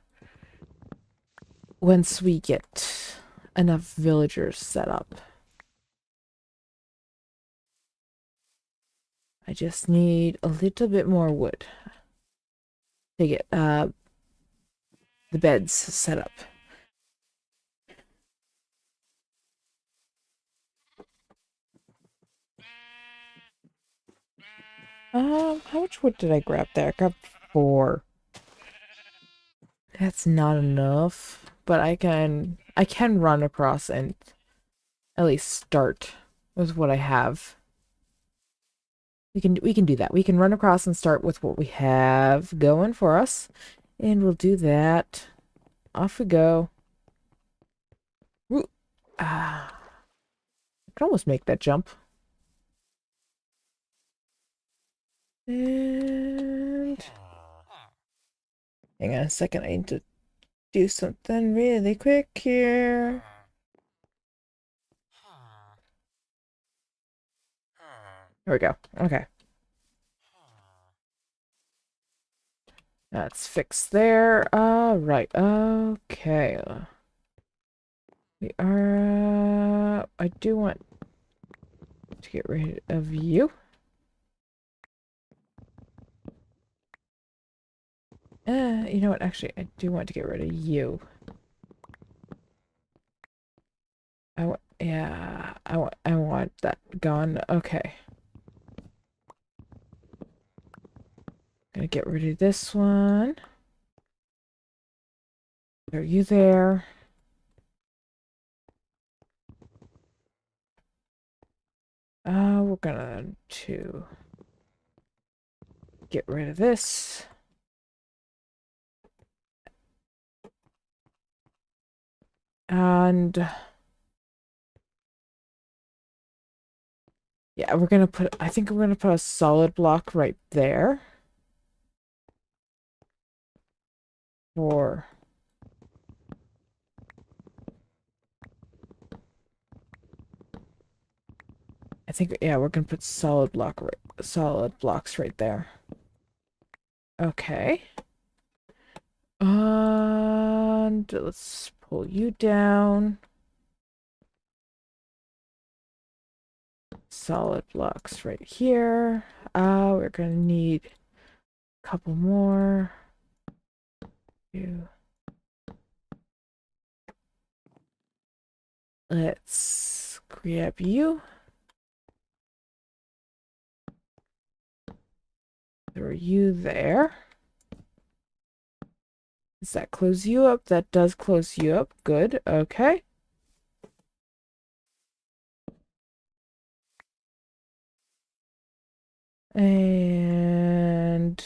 once we get enough villagers set up. I just need a little bit more wood to get the beds set up. How much wood did I grab there? I grabbed 4. That's not enough, but I can run across and at least start with what I have. We can do that. We can run across and start with what we have going for us, and we'll do that. Off we go. Woo. Ah, I can almost make that jump. And hang on a second. I need to do something really quick here. There we go. Okay. That's fixed there. Right. Okay. We are... I do want to get rid of you. You know what? Actually, I do want to get rid of you. Yeah, I want that gone. Okay. Gonna get rid of this one. Are you there? We're gonna to get rid of this. And yeah, I think we're gonna put a solid block right there. For I think, yeah, we're gonna put solid blocks right there. Okay. And let's pull you down. Solid blocks right here. We're gonna need a couple more. Let's grab you. Throw you there. Does that close you up? That does close you up. Good. Okay. And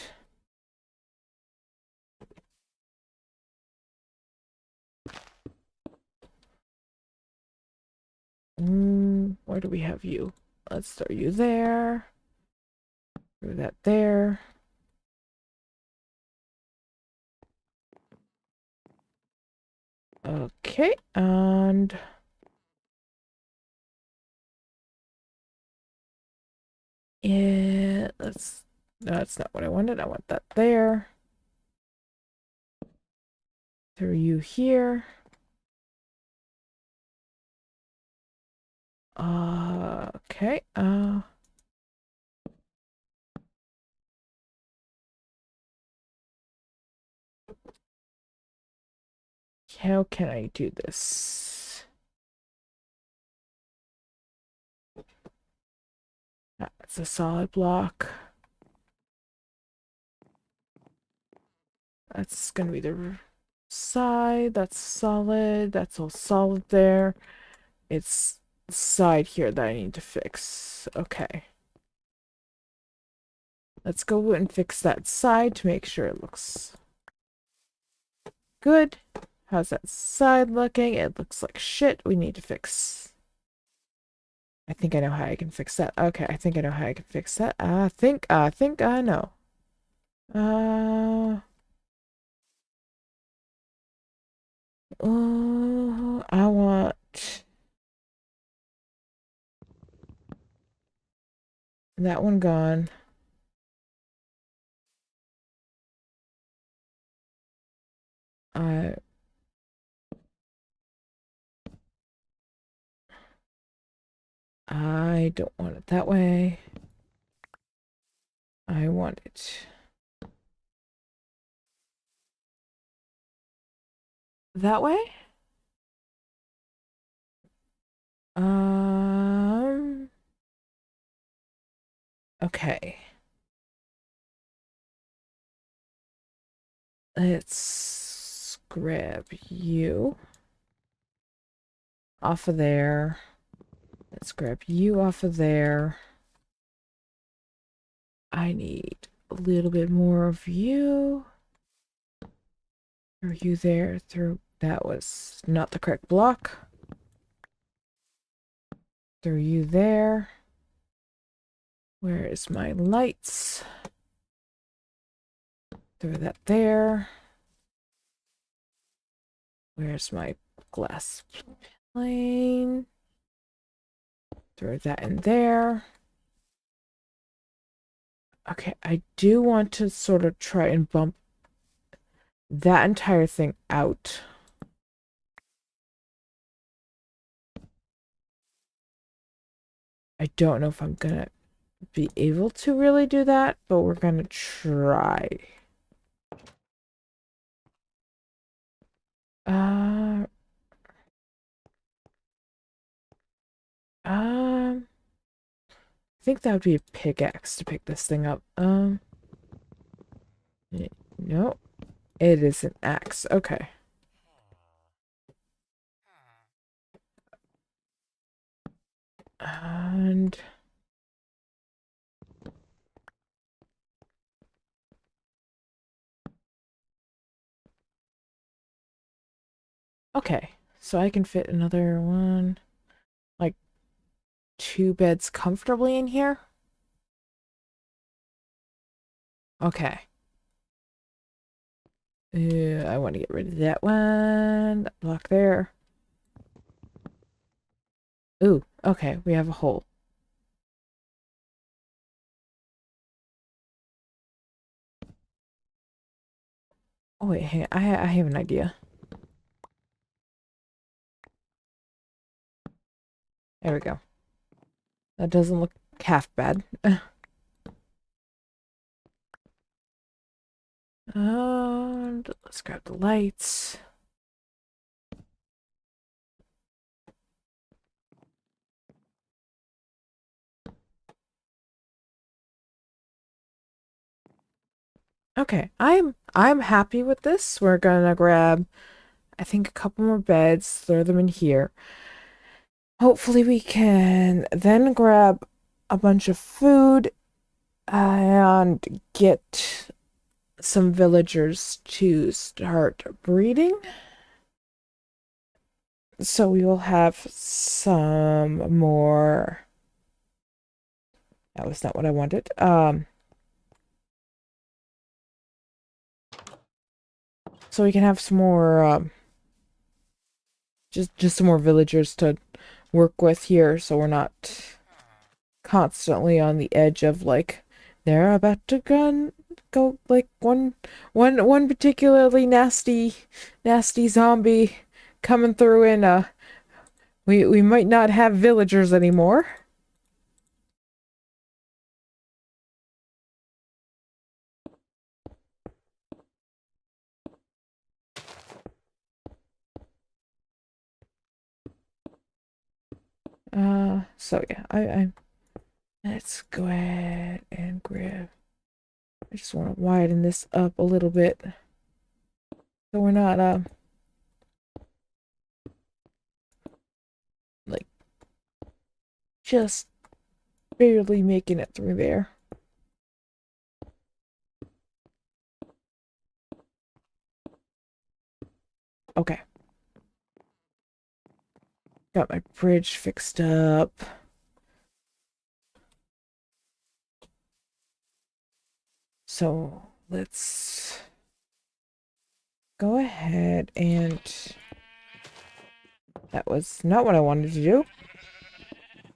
where do we have you? Let's throw you there. Throw that there. Okay, and yeah, that's not what I wanted. I want that there. Throw you here. Okay. How can I do this? That's a solid block. That's gonna be the side. That's solid. That's all solid there. It's the side here that I need to fix. Okay. Let's go and fix that side to make sure it looks good. How's that side looking? It looks like shit. We need to fix. I think I know how I can fix that. Okay, I think I know how I can fix that. I think I know. I want that one gone. I I don't want it that way. I want it that way. Um, okay. Let's grab you off of there. Let's grab you off of there. I need a little bit more of you. Are you there? Through that was not the correct block. Throw you there. Where is my lights? Throw that there. Where's my glass plane? Throw that in there. Okay, I do want to sort of try and bump that entire thing out. I don't know if I'm gonna be able to really do that, but we're gonna try. Uh, I think that would be a pickaxe to pick this thing up. No, it is an axe. Okay. And okay, so I can fit another one, like 2 beds comfortably in here. Okay. I want to get rid of that one. That block there. Ooh, okay, we have a hole. Oh wait, hang on. I have an idea. There we go. That doesn't look half bad. And let's grab the lights. Okay, I'm happy with this. We're gonna grab, I think, a couple more beds, throw them in here. Hopefully we can then grab a bunch of food and get some villagers to start breeding. So we will have some more. That was not what I wanted. So we can have some more, just some more villagers to work with here, so we're not constantly on the edge of like they're about to go like one particularly nasty zombie coming through, and we might not have villagers anymore. So yeah, I let's go ahead and grab. I just want to widen this up a little bit so we're not like just barely making it through there. Okay. Got my bridge fixed up. So let's go ahead and that was not what I wanted to do.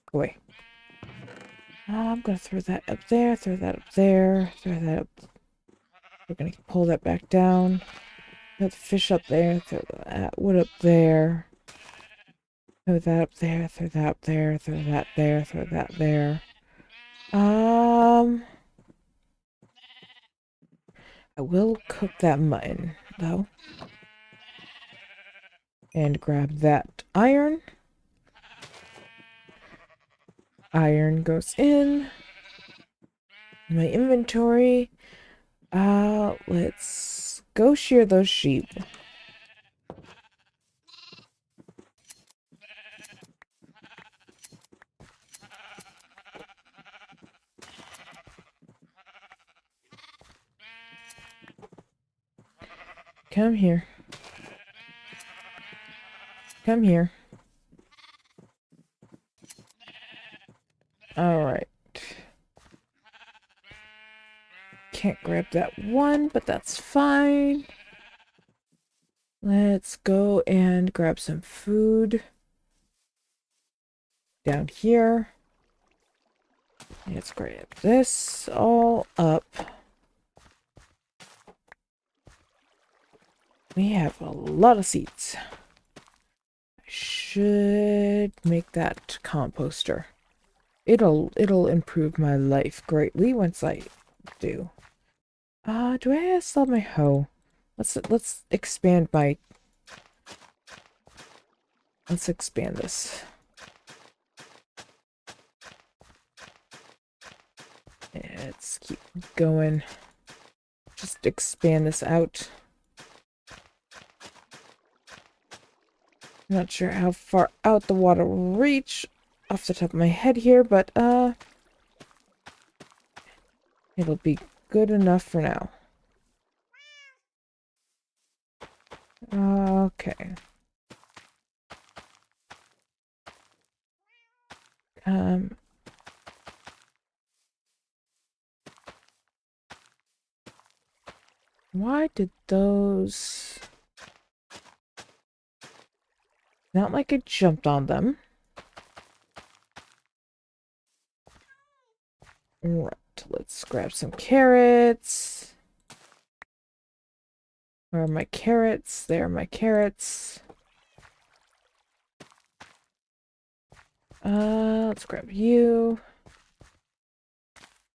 Go away. I'm gonna throw that up there, throw that up there, throw that up. We're gonna pull that back down. Throw the fish up there, throw that wood up there. Throw that up there, throw that up there, throw that there, throw that there. I will cook that mutton, though. And grab that iron. Iron goes in my inventory. Let's go shear those sheep. Come here. Come here. Alright. Can't grab that one, but that's fine. Let's go and grab some food down here. Let's grab this all up. We have a lot of seeds. I should make that composter. It'll improve my life greatly once I do. Do I still have my hoe? Let's expand my. Let's expand this. Let's keep going. Just expand this out. Not sure how far out the water will reach off the top of my head here, but it'll be good enough for now. Okay. Why did those... Not like I jumped on them. Right, let's grab some carrots. Where are my carrots? There are my carrots. Let's grab you.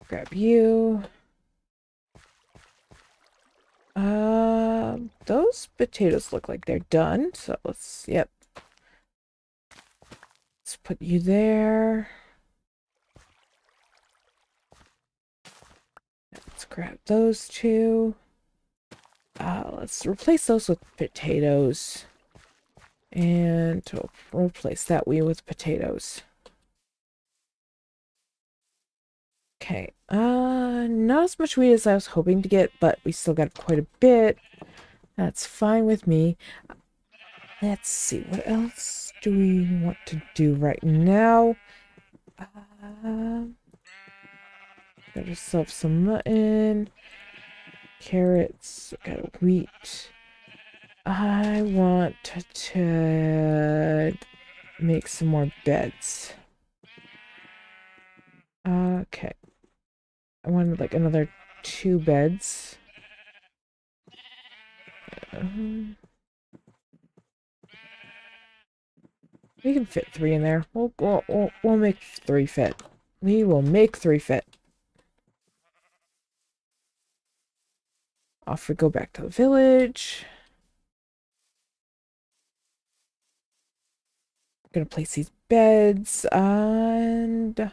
Grab you. Those potatoes look like they're done, so let's, yep. Let's put you there. Let's grab those two. Let's replace those with potatoes. And we'll replace that wheat with potatoes. Okay. Not as much wheat as I was hoping to get, but we still got quite a bit. That's fine with me. Let's see, what else do we want to do right now? Got ourselves some mutton, carrots, got wheat. I want to make some more beds. Okay. I wanted like another 2 beds. We can fit 3 in there. We'll make 3 fit. We will make 3 fit. Off we go back to the village. Gonna place these beds and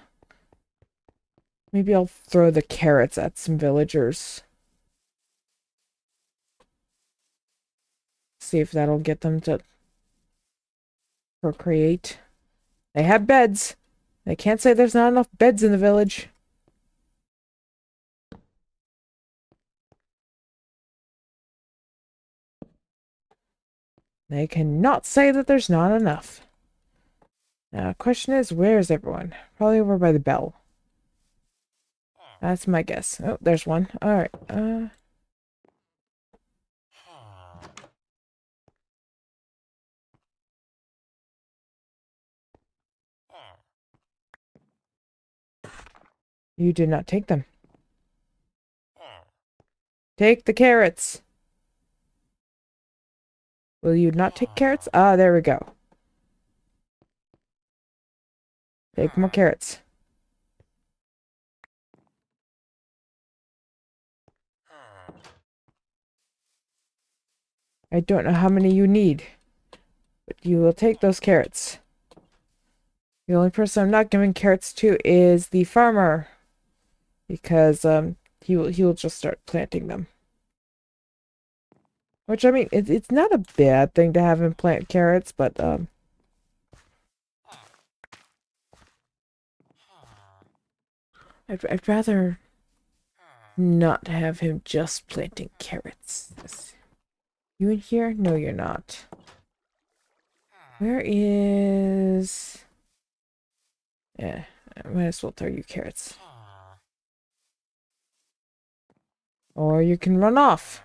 maybe I'll throw the carrots at some villagers. See if that'll get them to procreate. They have beds. They can't say there's not enough beds in the village. They cannot say that there's not enough. Now, question is, where is everyone? Probably over by the bell. That's my guess. Oh, there's one. Alright, you did not take them. Take the carrots! Will you not take carrots? Ah, there we go. Take more carrots. I don't know how many you need, but you will take those carrots. The only person I'm not giving carrots to is the farmer, because he will just start planting them. Which, I mean, it's not a bad thing to have him plant carrots, but I'd rather not have him just planting carrots. You in here? No, you're not. Where is... Yeah, I might as well throw you carrots. Or you can run off.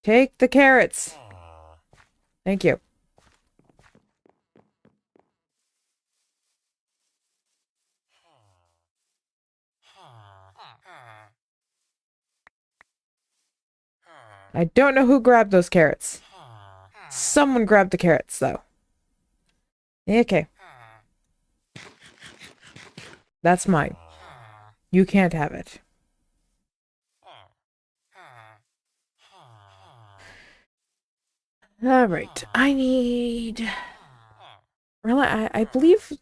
Take the carrots. Thank you. I don't know who grabbed those carrots. Someone grabbed the carrots, though. Okay. That's mine. You can't have it. Alright, I need... Really, I believe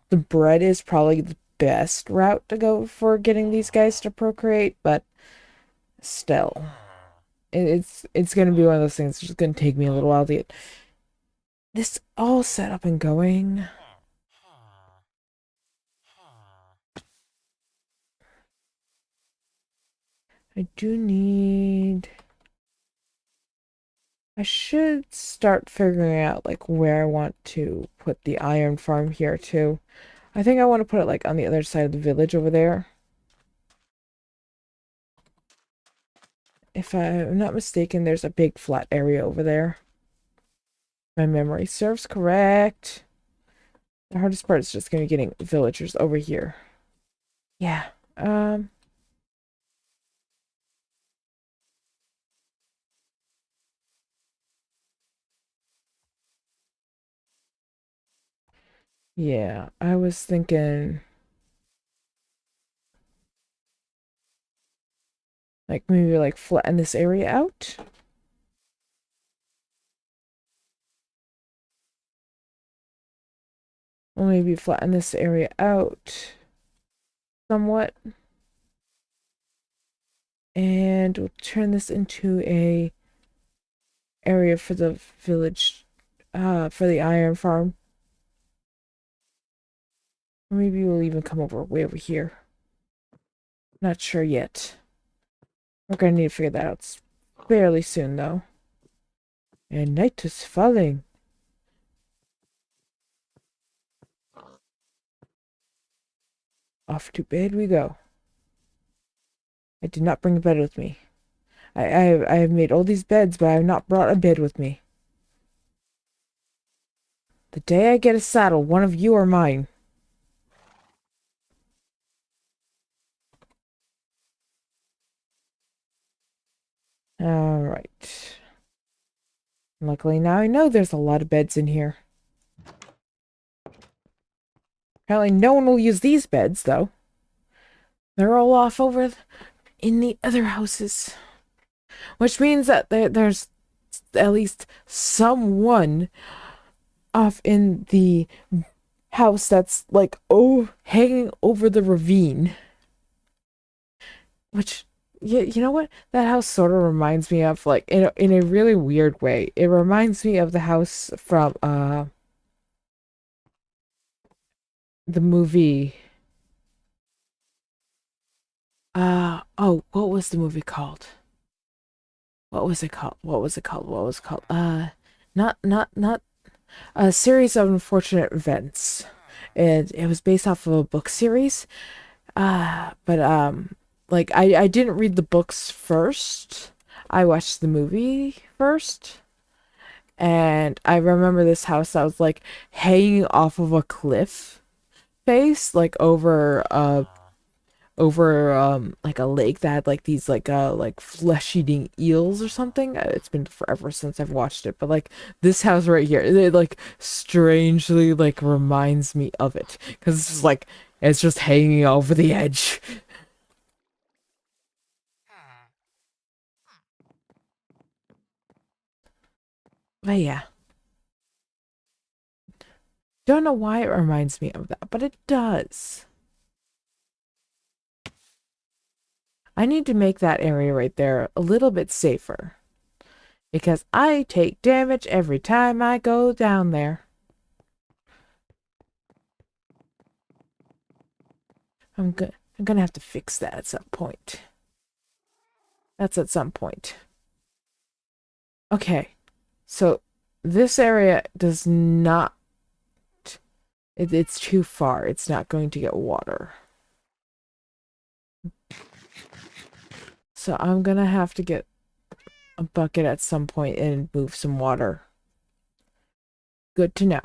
the bread is probably the best route to go for getting these guys to procreate, but still. It's gonna be one of those things. It's just gonna take me a little while to get this all set up and going. I do need... I should start figuring out like where I want to put the iron farm here too. I think I want to put it like on the other side of the village over there. If I'm not mistaken, there's a big flat area over there. My memory serves correct. The hardest part is just gonna be getting villagers over here. Yeah. Yeah, I was thinking like maybe like flatten this area out. Or maybe flatten this area out somewhat. And we'll turn this into a area for the village, for the iron farm. Or maybe we'll even come over way over here. Not sure yet. We're gonna need to figure that out fairly soon, though. And night is falling. Off to bed we go. I did not bring a bed with me. I have made all these beds, but I have not brought a bed with me. The day I get a saddle, one of you are mine. Alright. Luckily now I know there's a lot of beds in here. Apparently no one will use these beds, though. They're all off over in the other houses. Which means that there's at least someone off in the house that's like, oh, hanging over the ravine. Which, you know what? That house sort of reminds me of, like, in a really weird way. It reminds me of the house from the movie. Oh, what was the movie called? What was it called? What was it called? What was it called? Not a series of unfortunate events. And it was based off of a book series. But like I didn't read the books first. I watched the movie first. And I remember this house that was like hanging off of a cliff face, like over like a lake that had like these like flesh-eating eels or something. It's been forever since I've watched it, but like this house right here, it like strangely like reminds me of it because it's just like it's just hanging over the edge. But yeah, don't know why it reminds me of that, but it does. I need to make that area right there a little bit safer because I take damage every time I go down there. I'm gonna have to fix that at some point. That's at some point. Okay, so this area does not. It's too far. It's not going to get water. So I'm gonna have to get a bucket at some point and move some water. Good to know.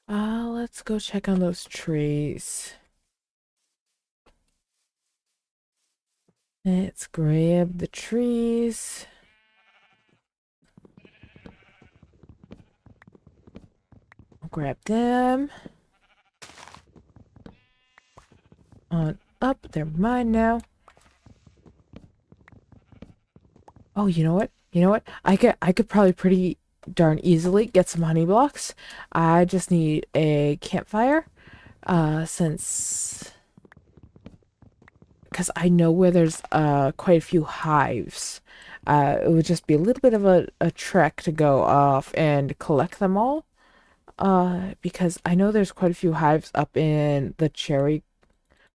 Let's go check on those trees. Let's grab the trees. I'll grab them. On up, they're mine now. Oh, you know what? You know what? I could probably pretty darn easily get some honey blocks. I just need a campfire. Since because I know where there's quite a few hives. It would just be a little bit of a trek to go off and collect them all. Because I know there's quite a few hives up in the cherry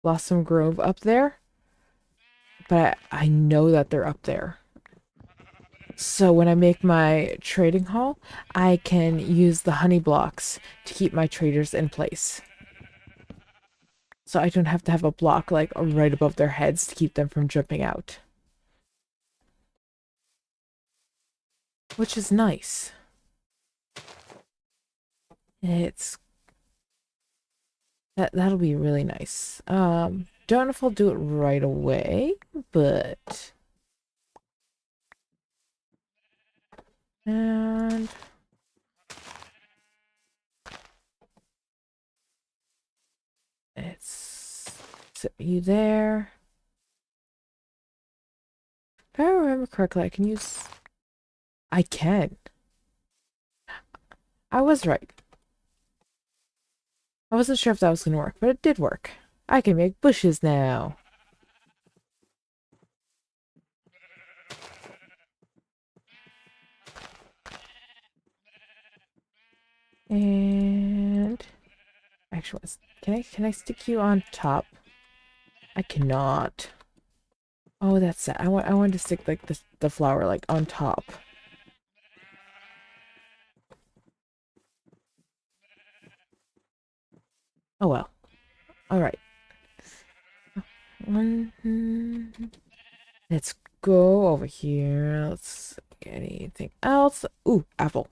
blossom grove up there. But I know that they're up there. So when I make my trading hall, I can use the honey blocks to keep my traders in place. So I don't have to have a block like right above their heads to keep them from jumping out. Which is nice. It's that'll be really nice. Don't know if I'll do it right away, but and it's set you there. If I remember correctly, I can use. I can. I was right. I wasn't sure if that was gonna work, but it did work. I can make bushes now. And actually, can I stick you on top? I cannot. Oh, that's sad. I want to stick like the flower like on top. Oh well. All right. Let's go over here. Let's get anything else. Ooh, apple.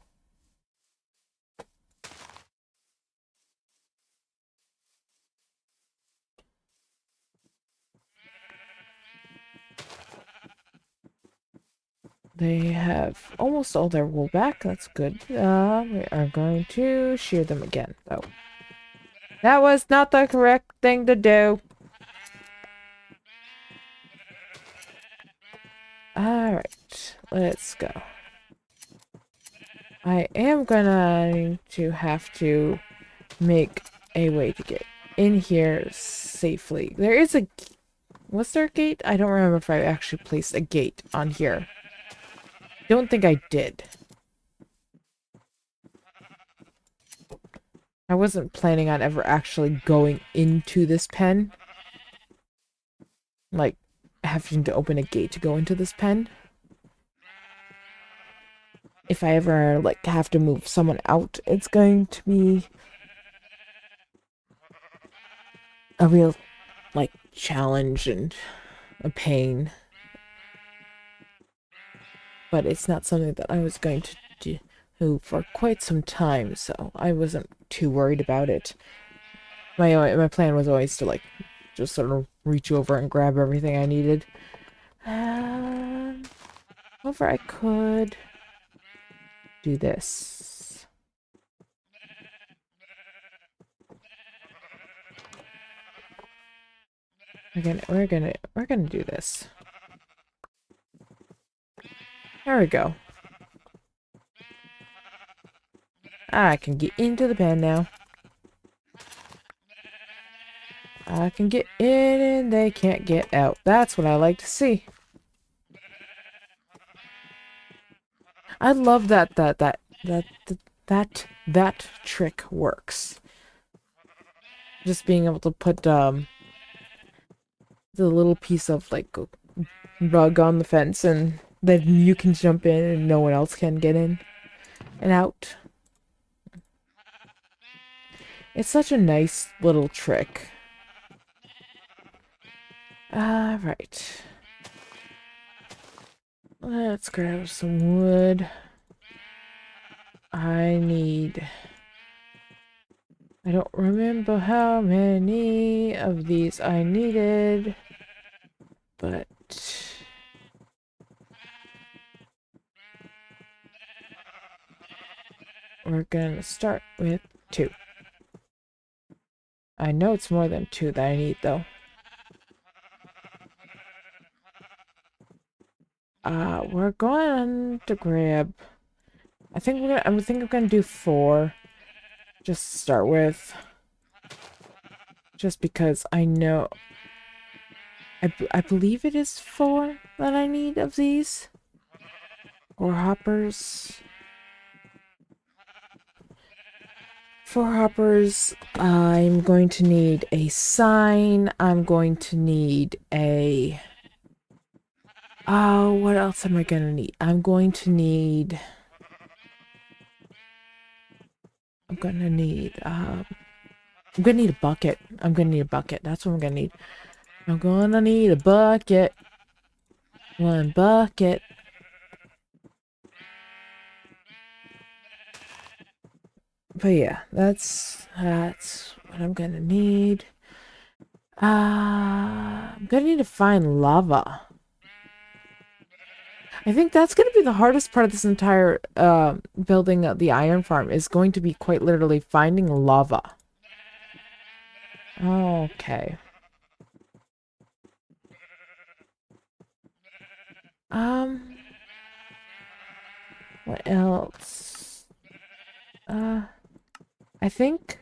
They have almost all their wool back. That's good. We are going to shear them again, though. That was not the correct thing to do. Alright, let's go. I am gonna have to make a way to get in here safely. There is a... Was there a gate? I don't remember if I actually placed a gate on here. Don't think I did. I wasn't planning on ever actually going into this pen. Like, having to open a gate to go into this pen. If I ever, like, have to move someone out, it's going to be a real, like, challenge and a pain. But it's not something that I was going to do for quite some time, so I wasn't too worried about it. My plan was always to, like, just sort of reach over and grab everything I needed. However, I could do this. We're gonna do this. There we go. I can get into the pen now. I can get in and they can't get out. That's what I like to see. I love that trick works. Just being able to put the little piece of like rug on the fence and then you can jump in and no one else can get in and out. It's such a nice little trick. Right. Let's grab some wood. I don't remember how many of these I needed, but we're gonna start with 2. I know it's more than 2 that I need, though. We're going to grab... I think I'm gonna do 4. Just to start with. Just because I know... I believe it is 4 that I need of these. Or hoppers. 4 hoppers. I'm going to need a sign. I'm going to need a... Oh, what else am I gonna need? I'm gonna need a bucket. I'm gonna need a bucket. That's what I'm gonna need. I'm gonna need a bucket. 1 bucket. But yeah, that's what I'm gonna need. I'm gonna need to find lava. I think that's going to be the hardest part of this entire building the iron farm is going to be quite literally finding lava. Okay. What else? I think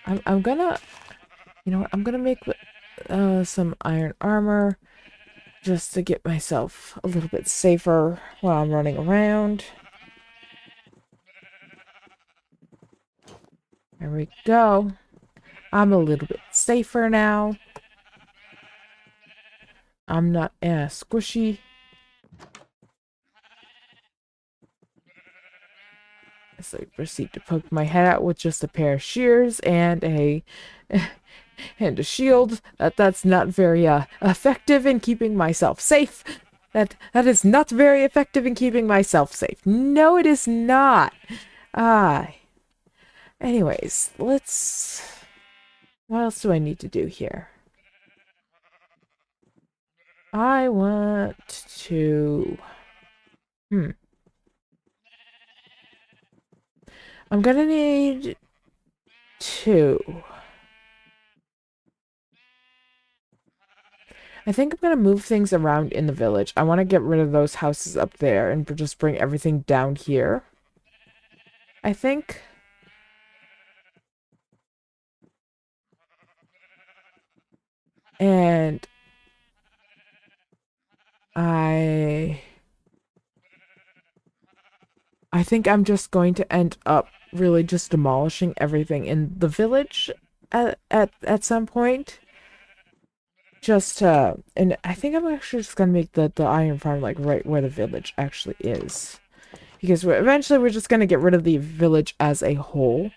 I'm gonna You know what? I'm gonna make some iron armor just to get myself a little bit safer while I'm running around. There we go. I'm a little bit safer now. I'm not as squishy. So I proceed to poke my head out with just a pair of shears and a and a shield. That's not very effective in keeping myself safe. That is not very effective in keeping myself safe. No, it is not. Ah. Anyways, let's. What else do I need to do here? I want to. I'm gonna need two. I think I'm gonna move things around in the village. I want to get rid of those houses up there and just bring everything down here. I think. And I think I'm just going to end up really just demolishing everything in the village at some point. Just and I think I'm actually just gonna make the iron farm like right where the village actually is. Because eventually we're just gonna get rid of the village as a whole.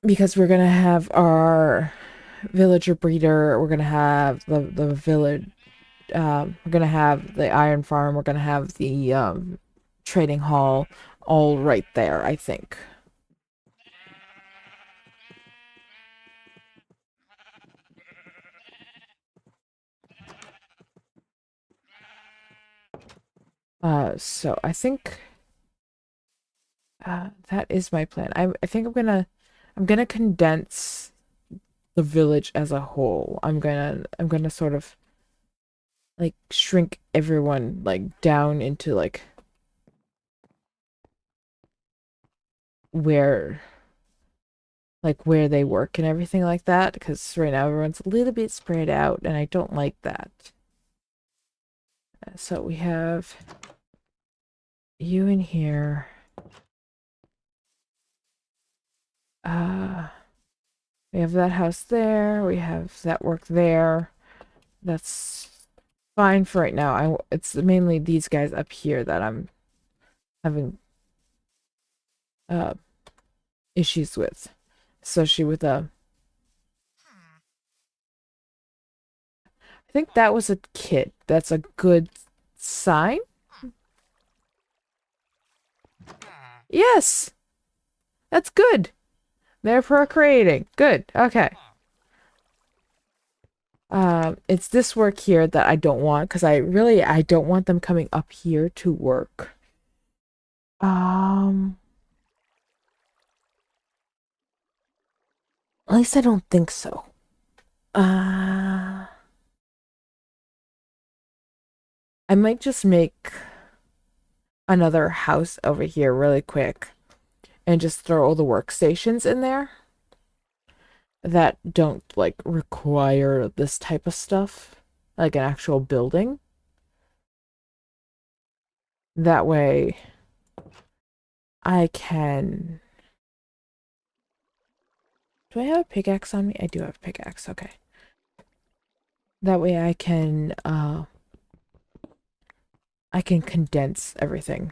Because we're gonna have our villager breeder, we're gonna have the village, we're gonna have the iron farm, we're gonna have the trading hall, all right there, I think. So I think that is my plan. I think I'm gonna condense the village as a whole. I'm gonna sort of like shrink everyone like down into like where where they work and everything like that, because right now everyone's a little bit spread out and I don't like that. So we have you in here. We have that house there. We have that work there. That's fine for right now. It's mainly these guys up here that I'm having uh issues with, especially with I think that was a kid. That's a good sign. Yes, that's good. They're procreating. Good. Okay. It's this work here that I don't want because I don't want them coming up here to work. At least I don't think so. I might just make another house over here really quick and just throw all the workstations in there that don't like require this type of stuff, like an actual building. That way I can. Do I have a pickaxe on me? I do have a pickaxe, okay. That way I can condense everything.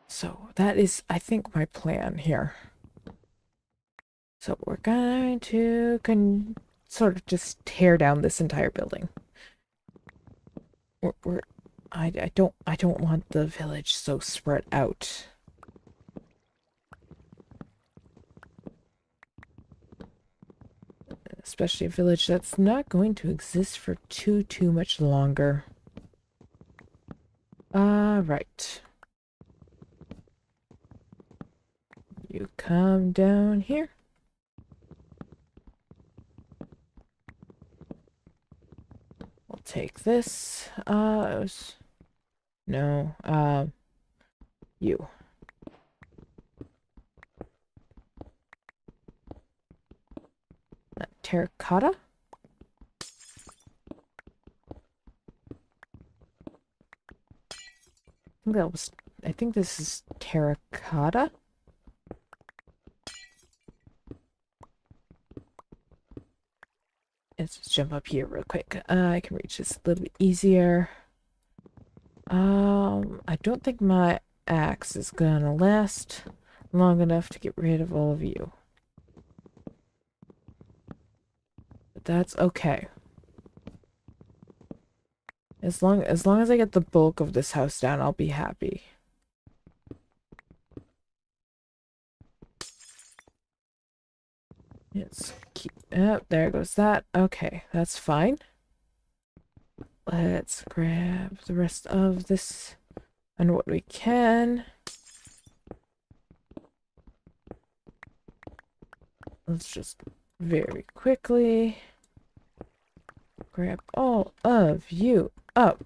So that is, I think, my plan here. So we're going to sort of just tear down this entire building. I don't want the village so spread out. Especially a village that's not going to exist for too much longer. Right. You come down here. We'll take this. No. You. Terracotta? I think this is terracotta. Let's just jump up here real quick. I can reach this a little bit easier. I don't think my axe is gonna last long enough to get rid of all of you. But that's okay. As long as I get the bulk of this house down, I'll be happy. Let's keep there goes that. Okay, that's fine. Let's grab the rest of this and what we can. Let's just very quickly grab all of you up.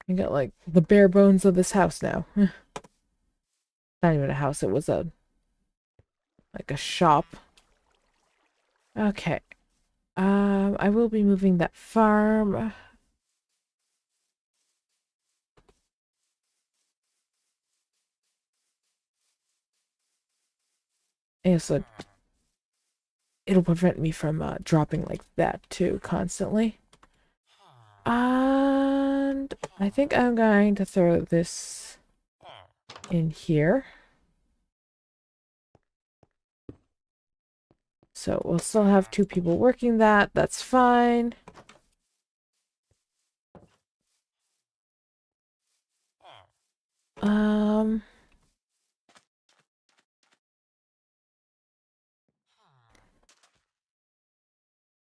You got like the bare bones of this house now. Not even a house, it was like a shop. Okay. I will be moving that farm. Yeah, so it'll prevent me from dropping like that too constantly. And I think I'm going to throw this in here. So we'll still have 2 people working that. That's fine.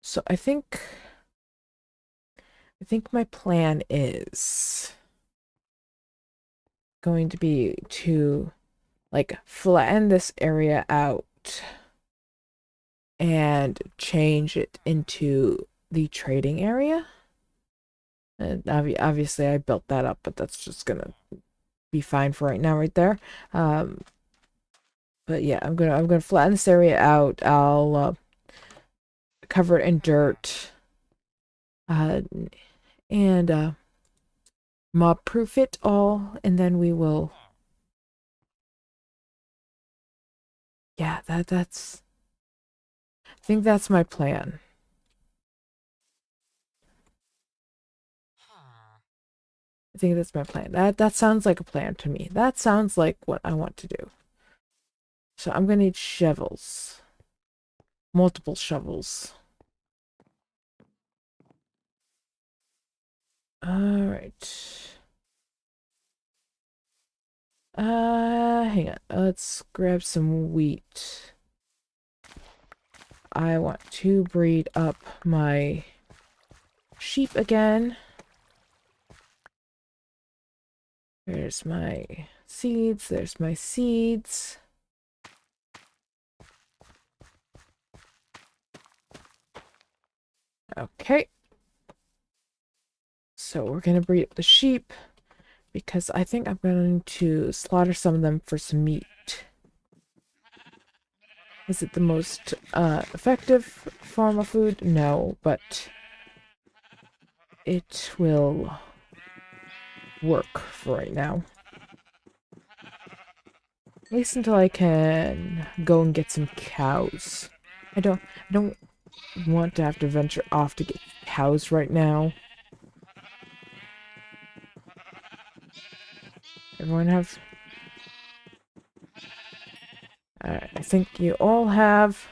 So I think my plan is going to be to like flatten this area out and change it into the trading area. And obviously I built that up, but that's just gonna be fine for right now right there. But yeah, I'm gonna flatten this area out. I'll cover it in dirt. And mob proof it all, and then we will. Yeah, that's. I think that's my plan. I think that's my plan. That sounds like a plan to me. That sounds like what I want to do. So I'm gonna need shovels. Multiple shovels. Alright. Hang on. Let's grab some wheat. I want to breed up my sheep again. There's my seeds. There's my seeds. Okay. So we're going to breed up the sheep because I think I'm going to slaughter some of them for some meat. Is it the most effective form of food? No, but it will work for right now. At least until I can go and get some cows. I don't want to have to venture off to get cows right now. Everyone have... I think you all have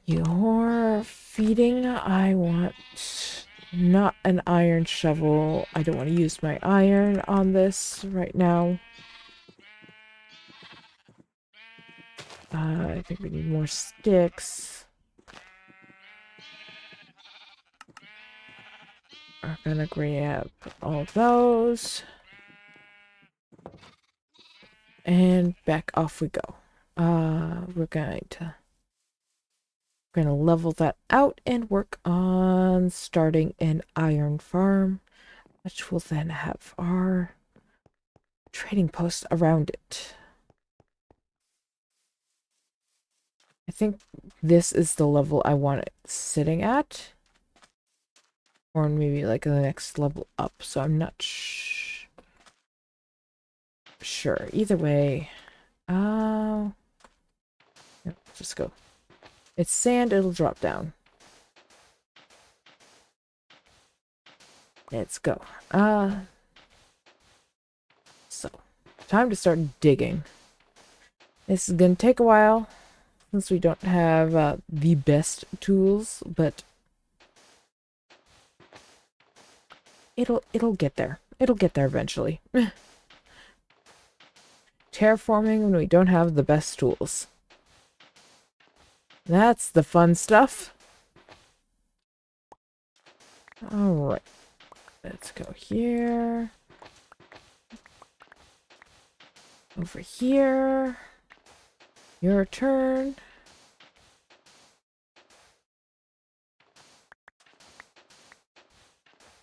your feeding. I want not an iron shovel. I don't want to use my iron on this right now. I think we need more sticks. We're gonna grab all those. And back off we go. We're going to We're gonna level that out and work on starting an iron farm, which will then have our trading post around it. I think this is the level I want it sitting at. Or maybe like the next level up, so I'm not sure. Either way, yeah, just go. It's sand, it'll drop down. Let's go. So, time to start digging. This is gonna take a while, since we don't have the best tools, but it'll get there. It'll get there eventually. Terraforming when we don't have the best tools. That's the fun stuff. Alright. Let's go here. Over here. Your turn.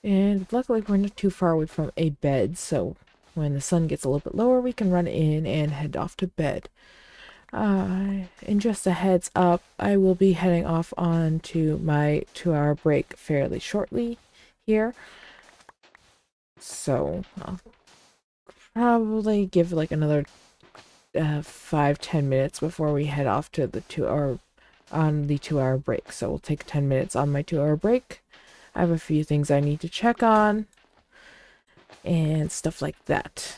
And luckily we're not too far away from a bed, so when the sun gets a little bit lower, we can run in and head off to bed. And just a heads up, I will be heading off on to my 2-hour break fairly shortly here. So I'll probably give like another 5-10 minutes before we head off to the 2-hour break. So we'll take 10 minutes on my 2-hour break. I have a few things I need to check on and stuff like that.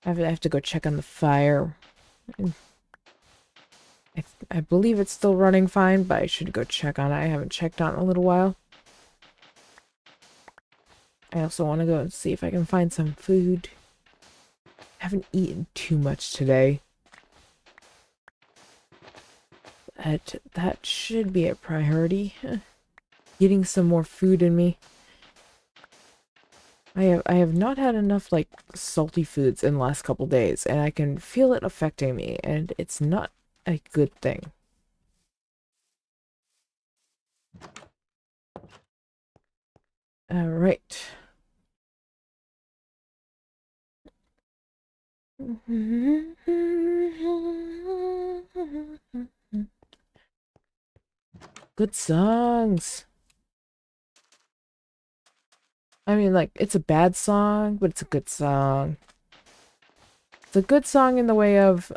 I have to go check on the fire. I believe it's still running fine, but I should go check on it. I haven't checked on it in a little while. I also want to go and see if I can find some food. I haven't eaten too much today. That should be a priority. Getting some more food in me. I have not had enough like salty foods in the last couple days, and I can feel it affecting me, and it's not a good thing. All right. Good songs. I mean, like, it's a bad song, but it's a good song. It's a good song in the way of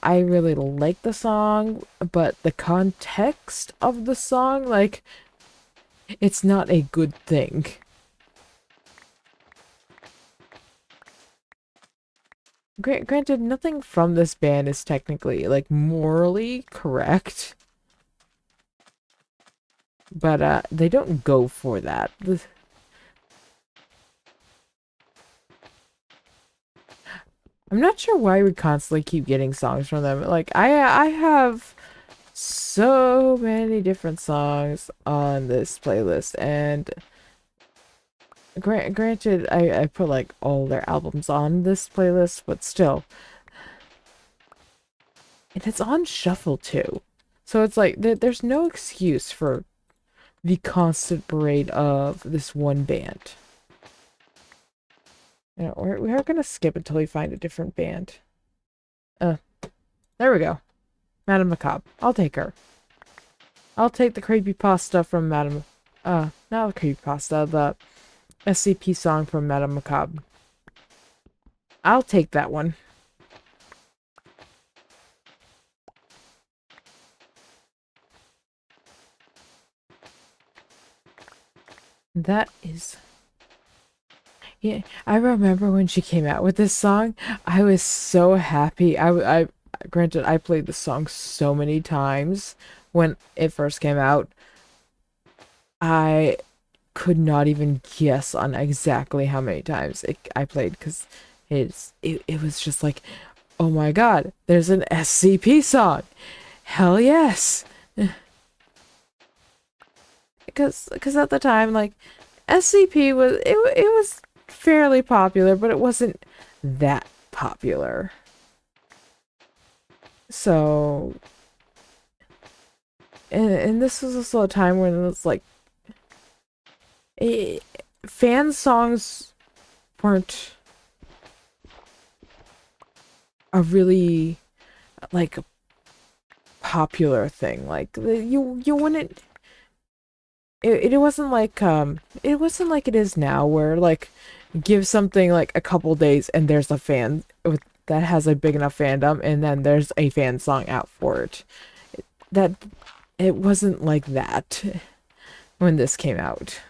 I really like the song, but the context of the song, like, it's not a good thing. Granted, nothing from this band is technically, like, morally correct. But, they don't go for that. I'm not sure why we constantly keep getting songs from them. Like, I have so many different songs on this playlist, and granted, I put, like, all their albums on this playlist, but still. And it's on shuffle, too. So it's like, there's no excuse for the constant parade of this one band. You know, we are gonna skip until we find a different band. There we go. Madame Macabre. I'll take her. I'll take the creepypasta from Madame... not the creepypasta, the SCP song from Madame Macabre. I'll take that one. That is... Yeah, I remember when she came out with this song, I was so happy. Granted, I played the song so many times when it first came out. I could not even guess on exactly how many times I played, because it was just like, oh my god, there's an SCP song. Hell yes. Because at the time, like, SCP was it was fairly popular, but it wasn't that popular. So, and this was also a time when it was like, it, fan songs weren't a really like popular thing. Like you wouldn't. It wasn't like it wasn't like it is now where like give something like a couple days and there's a fan with that has a big enough fandom and then there's a fan song out for it. That it wasn't like that when this came out.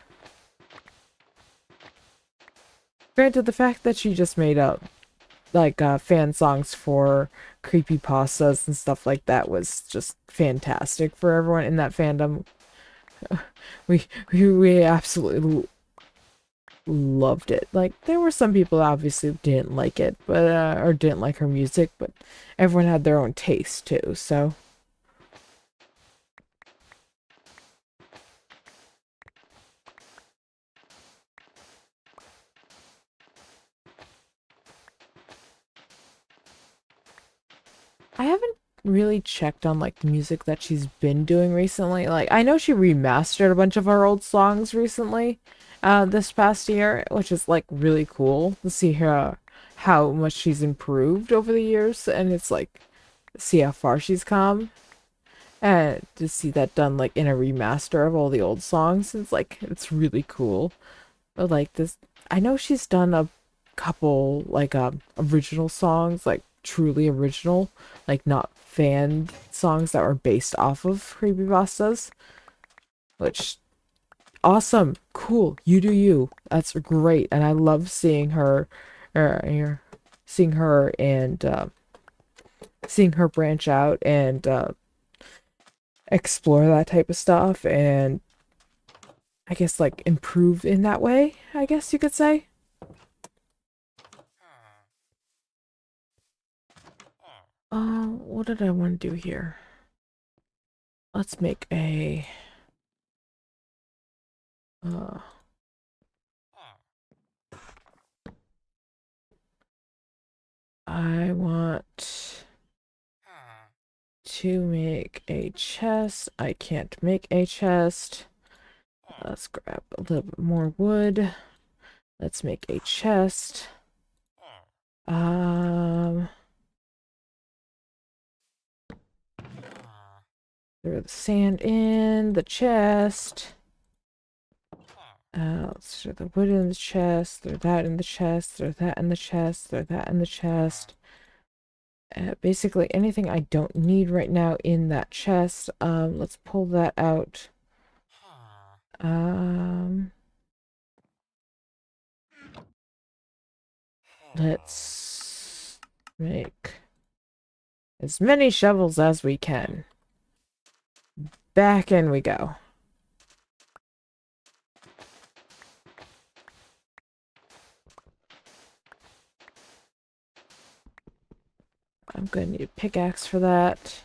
Granted, the fact that she just made up like fan songs for creepypastas and stuff like that was just fantastic for everyone in that fandom. We absolutely loved it. Like there were some people obviously didn't like it, but or didn't like her music, but everyone had their own taste too. So I haven't really checked on like the music that she's been doing recently. Like I know she remastered a bunch of her old songs recently, this past year, which is like really cool to see her how much she's improved over the years, and it's like see how far she's come. And to see that done like in a remaster of all the old songs, it's like it's really cool. But like this, I know she's done a couple like original songs, like truly original, like not fan songs that were based off of creepypastas, which awesome, cool, you do you. That's great, and I love seeing her, seeing her and seeing her branch out and explore that type of stuff and I guess like improve in that way, I guess you could say. What did I want to do here? Let's make a uh I want to make a chest. I can't make a chest. Let's grab a little bit more wood. Let's make a chest. Um, throw the sand in the chest. Let's throw the wood in the chest, throw that in the chest, throw that in the chest, throw that in the chest. Basically anything I don't need right now in that chest. Let's pull that out. Um, let's make as many shovels as we can. Back in we go. I'm gonna need a pickaxe for that.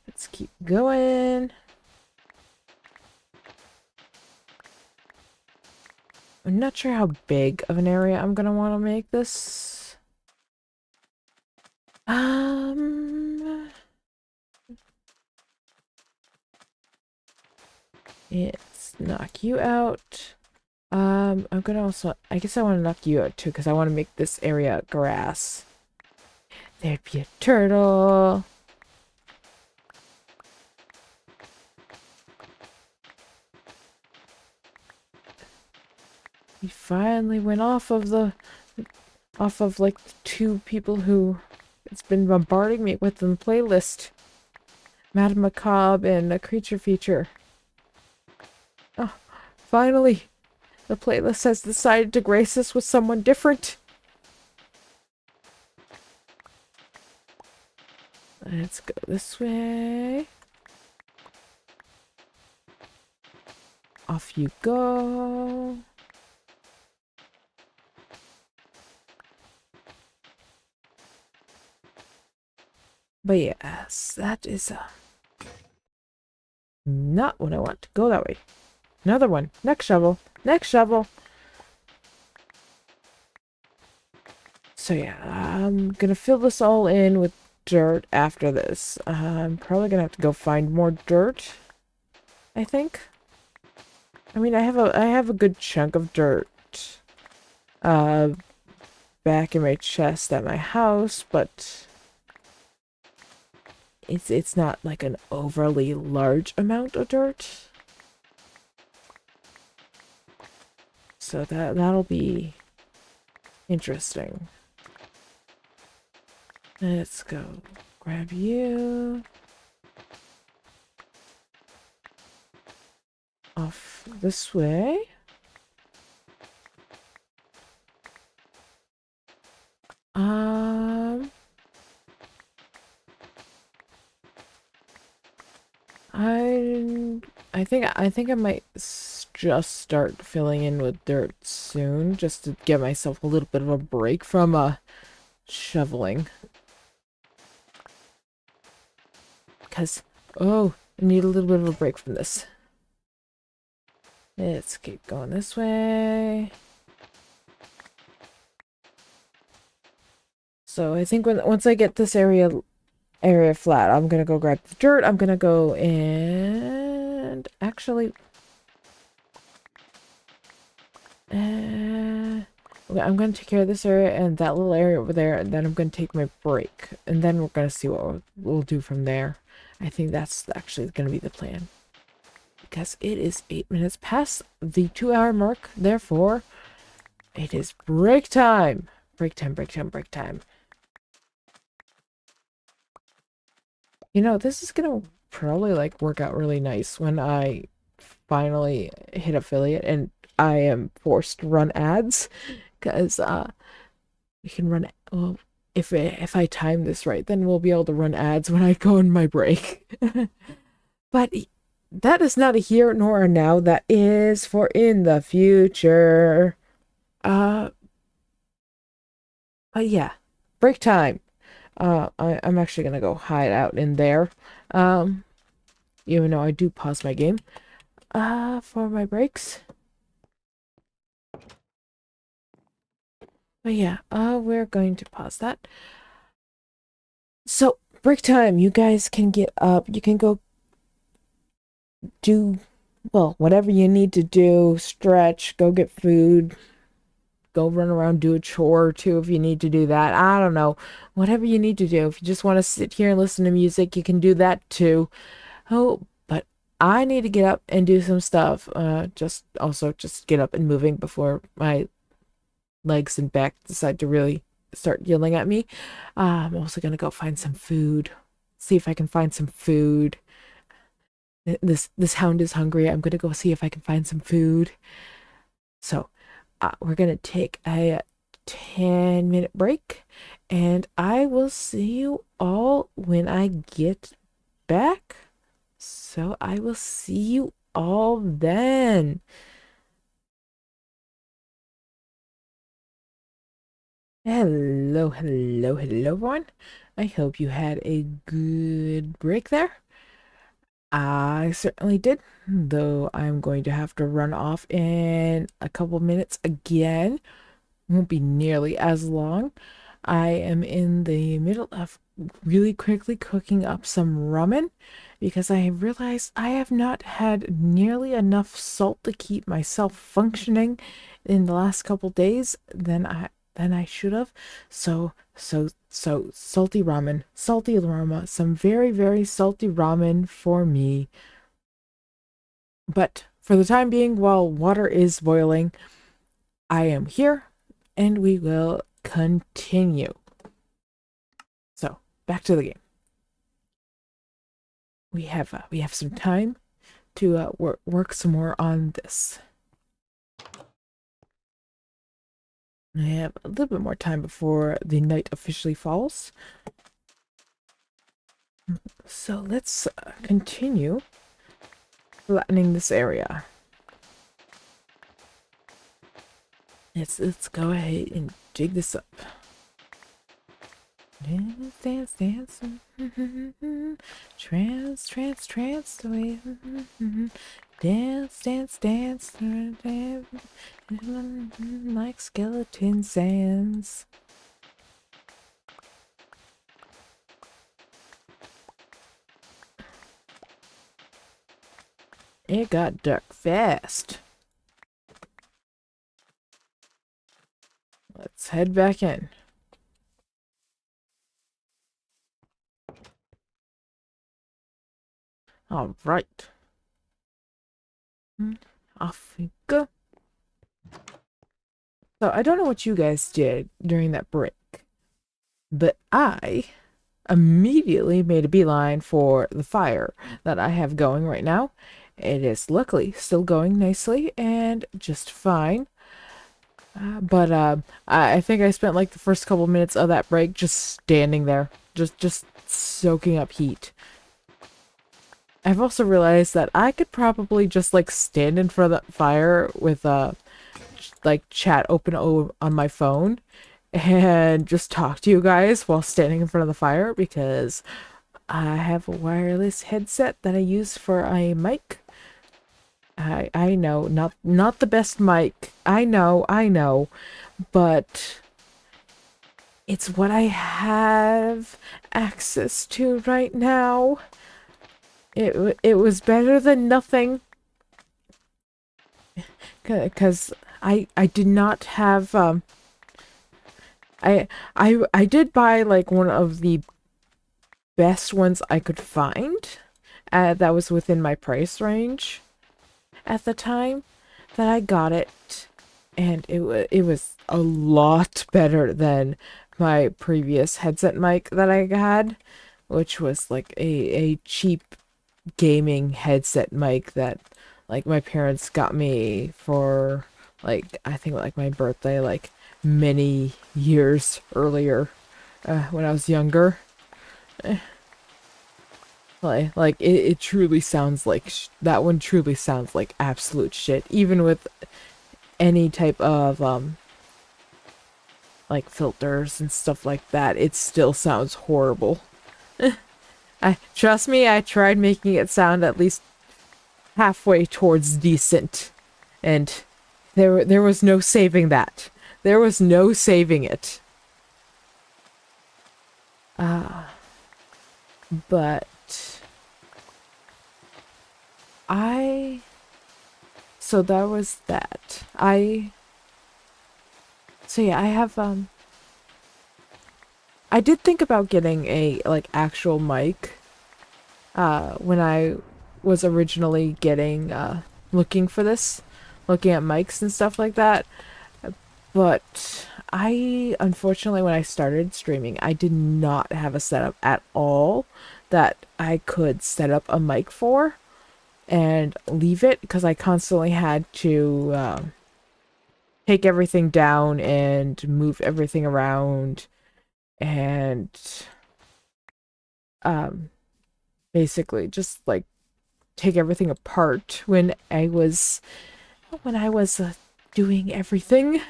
Let's keep going. I'm not sure how big of an area I'm gonna want to make this. Let's knock you out. I'm gonna also, I guess I want to knock you out too, because I want to make this area grass. There'd be a turtle. He finally went off of like the two people who it's been bombarding me with the playlist. Madame Macabre and a creature feature. Oh, finally, the playlist has decided to grace us with someone different. Let's go this way. Off you go. But yes, that is not what I want. Go that way. Another one. Next shovel. Next shovel. So yeah, I'm gonna fill this all in with dirt after this. I'm probably gonna have to go find more dirt, I think. I mean, I have a good chunk of dirt uh back in my chest at my house, but it's not like an overly large amount of dirt. So that'll be interesting. Let's go grab you off this way. Um, I I think I might just start filling in with dirt soon, just to give myself a little bit of a break from shoveling. Because, oh, I need a little bit of a break from this. Let's keep going this way. So I think once I get this area flat, I'm gonna go grab the dirt. I'm gonna go and actually, okay, I'm gonna take care of this area and that little area over there, and then I'm gonna take my break, and then we're gonna see what we'll do from there. I think that's actually gonna be the plan, because it is 8 minutes past the 2 hour mark. Therefore, it is break time. Break time. Break time. Break time. You know, this is gonna probably like work out really nice when I finally hit affiliate and I am forced to run ads, because we can run, well, if I time this right, then we'll be able to run ads when I go on my break. But that is not a here nor a now, that is for in the future. Uh but yeah, break time. I'm actually gonna go hide out in there. Um Even though I do pause my game for my breaks. But yeah, we're going to pause that. So, break time. You guys can get up. You can go do, well, whatever you need to do. Stretch, go get food, go run around, do a chore or two if you need to do that. I don't know. Whatever you need to do. If you just want to sit here and listen to music, you can do that too. Oh, but I need to get up and do some stuff. Just get up and moving before my legs and back decide to really start yelling at me. I'm also gonna go find some food. See if I can find some food. This hound is hungry. I'm gonna go see if I can find some food. So, we're gonna take a 10-minute break, and I will see you all when I get back. So I will see you all then. Hello, hello, hello, everyone. I hope you had a good break there. I certainly did, though I'm going to have to run off in a couple minutes again. Won't be nearly as long. I am in the middle of really quickly cooking up some ramen, because I realized I have not had nearly enough salt to keep myself functioning in the last couple days than I should have. So salty ramen, some very, very salty ramen for me. But for the time being, while water is boiling, I am here and we will continue. So, back to the game. We have some time to work some more on this. I have a little bit more time before the night officially falls. So let's continue flattening this area. Let's go ahead and dig this up. Dance, dance, dance. Trance away. Dance, dance, dance. Like skeleton sands. It got dark fast. Let's head back in. All right. Off we go. So I don't know what you guys did during that break, but I immediately made a beeline for the fire that I have going right now. It is luckily still going nicely and just fine. But I think I spent like the first couple minutes of that break just standing there, just soaking up heat. I've also realized that I could probably just like stand in front of the fire with like chat open on my phone and just talk to you guys while standing in front of the fire because I have a wireless headset that I use for a mic. I know, not the best mic. I know, but it's what I have access to right now. It was better than nothing, because I did not have I did buy like one of the best ones I could find that was within my price range at the time that I got it, and it was a lot better than my previous headset mic that I had, which was like a cheap gaming headset mic that like my parents got me for like I think like my birthday like many years earlier when I was younger. Like it truly sounds like that one truly sounds like absolute shit, even with any type of like filters and stuff like that. It still sounds horrible. I trust me, I tried making it sound at least halfway towards decent, and there was no saving that. There was no saving it. But I so that was that. So yeah, I have I did think about getting a like actual mic when I was originally getting looking for this, looking at mics and stuff like that. But I unfortunately when I started streaming, I did not have a setup at all that I could set up a mic for and leave it because I constantly had to take everything down and move everything around and um basically just like take everything apart when I was doing everything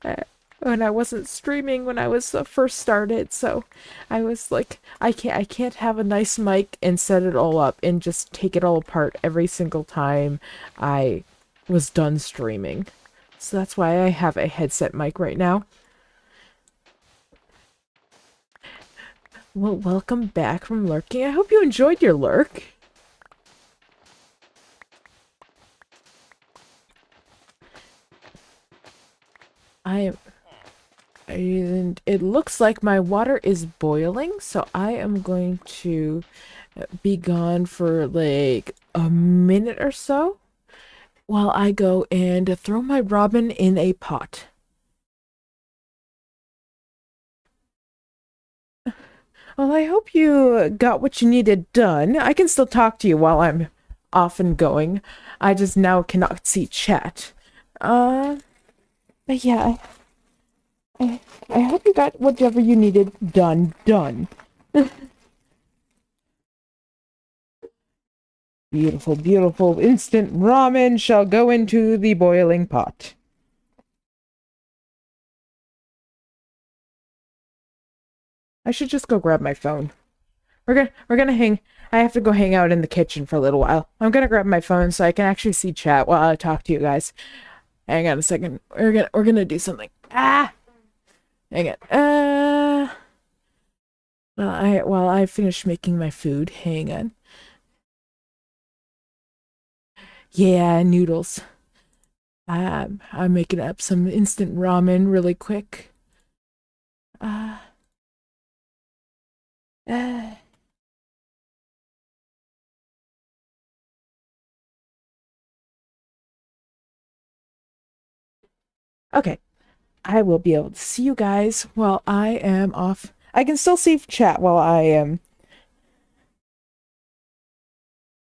uh, when I wasn't streaming when I was first started. So I was like I can't have a nice mic and set it all up and just take it all apart every single time I was done streaming. So that's why I have a headset mic right now. Well, welcome back from lurking. I hope you enjoyed your lurk. I am, and it looks like my water is boiling, so I am going to be gone for like a minute or so while I go and throw my robin in a pot. Well, I hope you got what you needed done. I can still talk to you while I'm off and going. I just now cannot see chat. Uh, but yeah, I hope you got whatever you needed done. Beautiful, beautiful. Instant ramen shall go into the boiling pot. I should just go grab my phone. We're gonna hang. I have to go hang out in the kitchen for a little while. I'm gonna grab my phone so I can actually see chat while I talk to you guys. Hang on a second. We're gonna do something. Ah, hang on. While I finish making my food. Hang on. Yeah, noodles. I'm making up some instant ramen really quick. Uh, uh, okay, I will be able to see you guys while I am off. I can still see chat while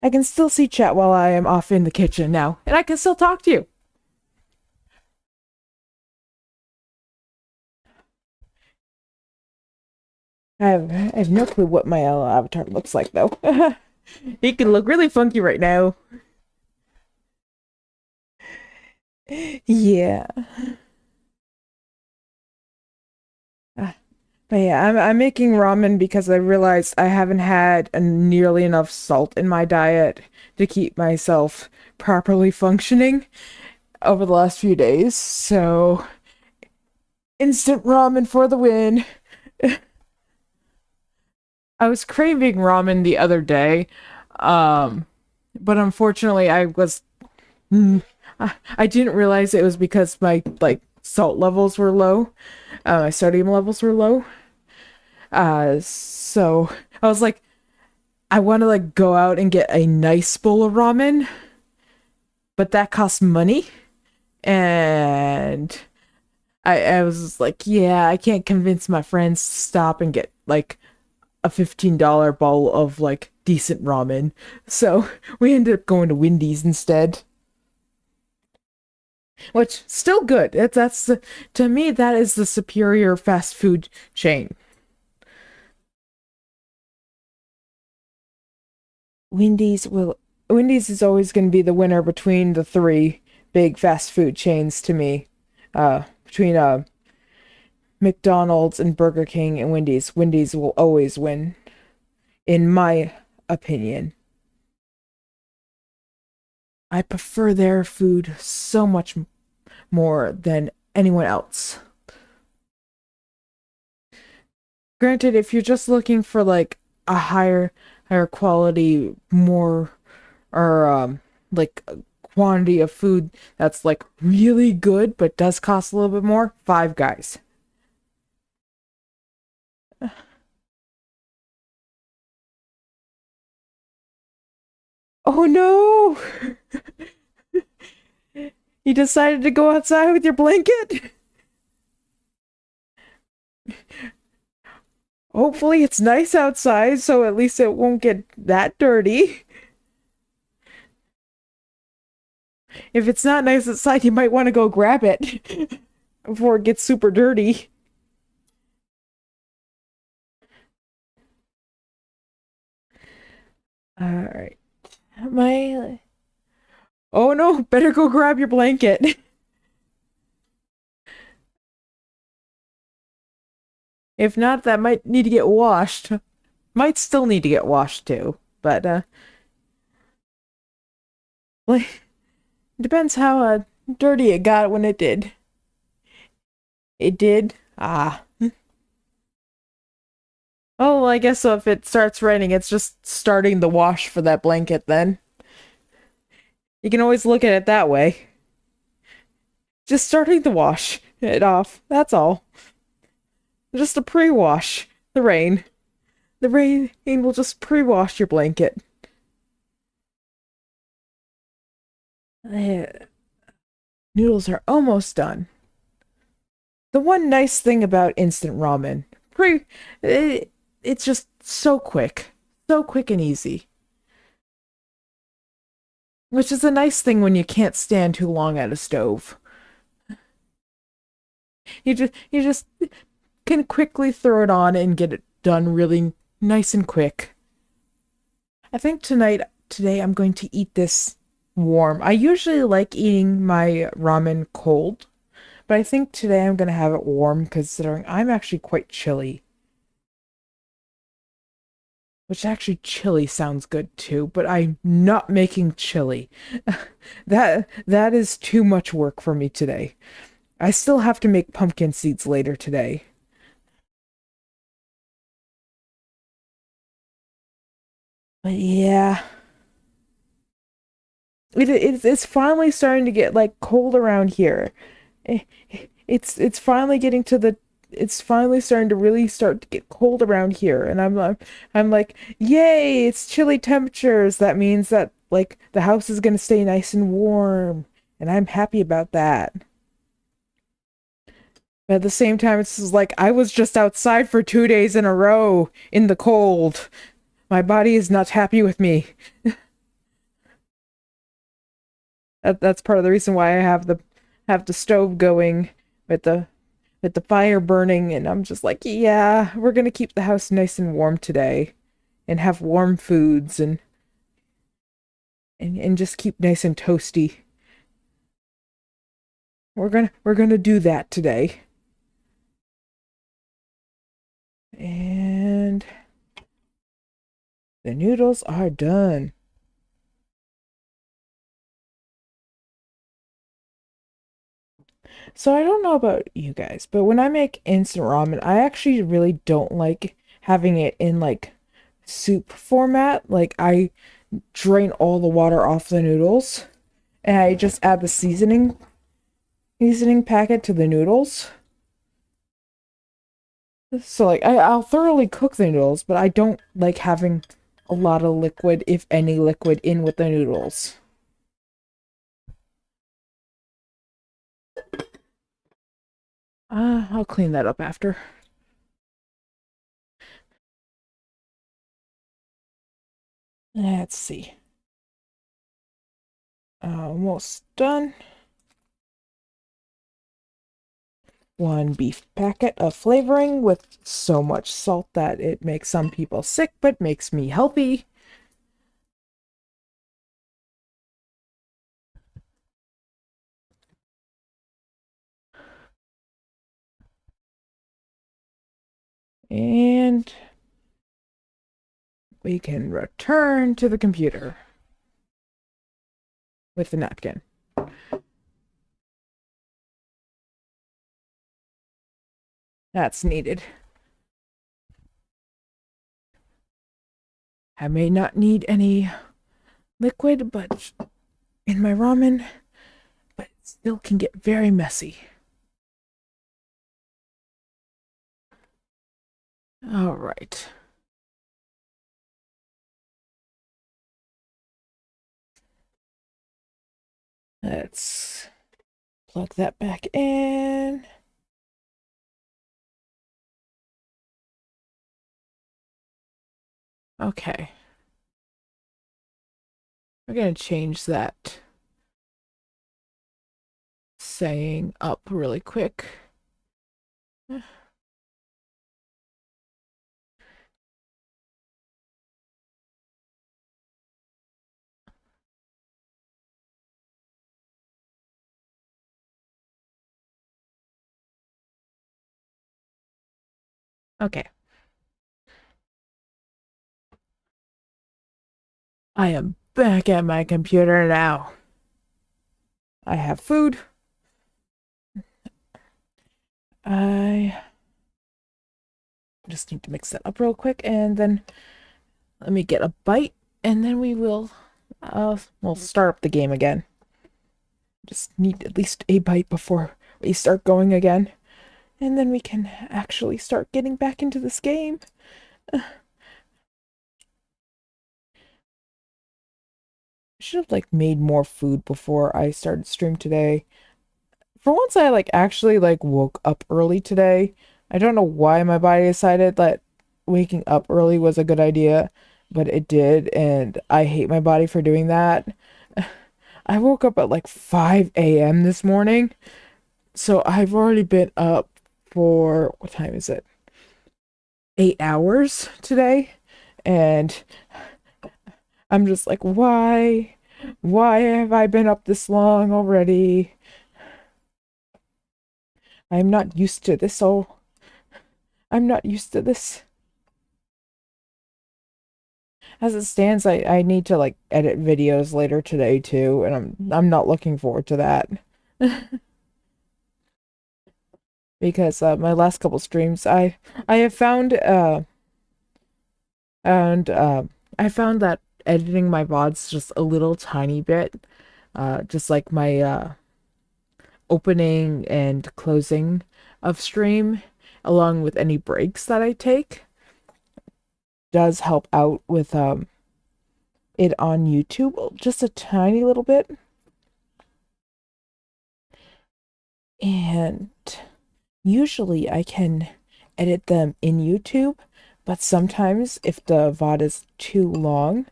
I can still see chat while I am off in the kitchen now, and I can still talk to you. I have no clue what my avatar looks like though. He can look really funky right now. Yeah. Uh, But yeah, I'm making ramen because I realized I haven't had nearly enough salt in my diet to keep myself properly functioning over the last few days. So, instant ramen for the win. I was craving ramen the other day, um, but unfortunately, mm, I didn't realize it was because my like salt levels were low, my sodium levels were low. So I was like, I want to like go out and get a nice bowl of ramen, but that costs money, and I was just like, yeah, I can't convince my friends to stop and get like a $15 bowl of like decent ramen. So we ended up going to Wendy's instead, which still good. To me that is the superior fast food chain. Wendy's will Wendy's is always going to be the winner between the three big fast food chains to me. Between McDonald's and Burger King and Wendy's, Wendy's will always win in my opinion. I prefer their food so much more than anyone else. Granted, if you're just looking for like a higher quality, more or like a quantity of food that's like really good but does cost a little bit more, Five Guys. Oh no! You decided to go outside with your blanket? Hopefully it's nice outside so at least it won't get that dirty. If it's not nice outside, you might want to go grab it before it gets super dirty. Alright. My Oh no, better go grab your blanket. If not, that might need to get washed. Might still need to get washed too. But like depends how dirty it got when it did. It did. Ah. Oh, well, I guess so if it starts raining, it's just starting the wash for that blanket then. You can always look at it that way. Just starting to wash it off. That's all. Just a pre-wash. The rain. The rain will just pre-wash your blanket. Eh, Noodles are almost done. The one nice thing about instant ramen, it, it's just so quick and easy. Which is a nice thing when you can't stand too long at a stove. You just can quickly throw it on and get it done really nice and quick. I think today I'm going to eat this warm. I usually like eating my ramen cold, but I think today I'm gonna have it warm considering I'm actually quite chilly. Which actually chili sounds good too, but I'm not making chili. That is too much work for me today. I still have to make pumpkin seeds later today. But yeah, It's finally starting to get like cold around here. Eh, it's finally getting to the it's finally starting to really start to get cold around here, and I'm like, yay, it's chilly temperatures. That means that like the house is gonna stay nice and warm, and I'm happy about that. But at the same time, it's just like I was just outside for 2 days in a row in the cold. My body is not happy with me. That's part of the reason why I have the stove going with the fire burning, and I'm just like, yeah, we're gonna keep the house nice and warm today and have warm foods and just keep nice and toasty. We're gonna do that today. And the noodles are done. So I don't know about you guys, but when I make instant ramen, I actually really don't like having it in like soup format. Like I drain all the water off the noodles and I just add the seasoning packet to the noodles. So like I'll thoroughly cook the noodles, but I don't like having a lot of liquid, if any liquid, in with the noodles. I'll clean that up after. Let's see. Almost done. One beef packet of flavoring with so much salt that it makes some people sick, but makes me healthy. And we can return to the computer with the napkin. That's needed. I may not need any liquid, but in my ramen, but it still can get very messy. All right. Let's plug that back in. Okay. We're gonna change that saying up really quick. Okay. I am back at my computer now. I have food. I just need to mix that up real quick, and then let me get a bite, and then we'll start up the game again. Just need at least a bite before we start going again, and then we can actually start getting back into this game. Should have like made more food before I started stream today. For once I like actually like woke up early today. I don't know why my body decided that waking up early was a good idea, but it did, and I hate my body for doing that. I woke up at like 5 a.m. this morning, so I've already been up for what time is it? 8 hours today, and I'm just like, why? Why have I been up this long already? I'm not used to this. Oh, I'm not used to this. As it stands, I need to like edit videos later today too, and I'm not looking forward to that. Because my last couple streams I have found and I found that editing my VODs just a little tiny bit just like my opening and closing of stream, along with any breaks that I take, does help out with it on YouTube just a tiny little bit. And usually I can edit them in YouTube, but sometimes if the VOD is too long,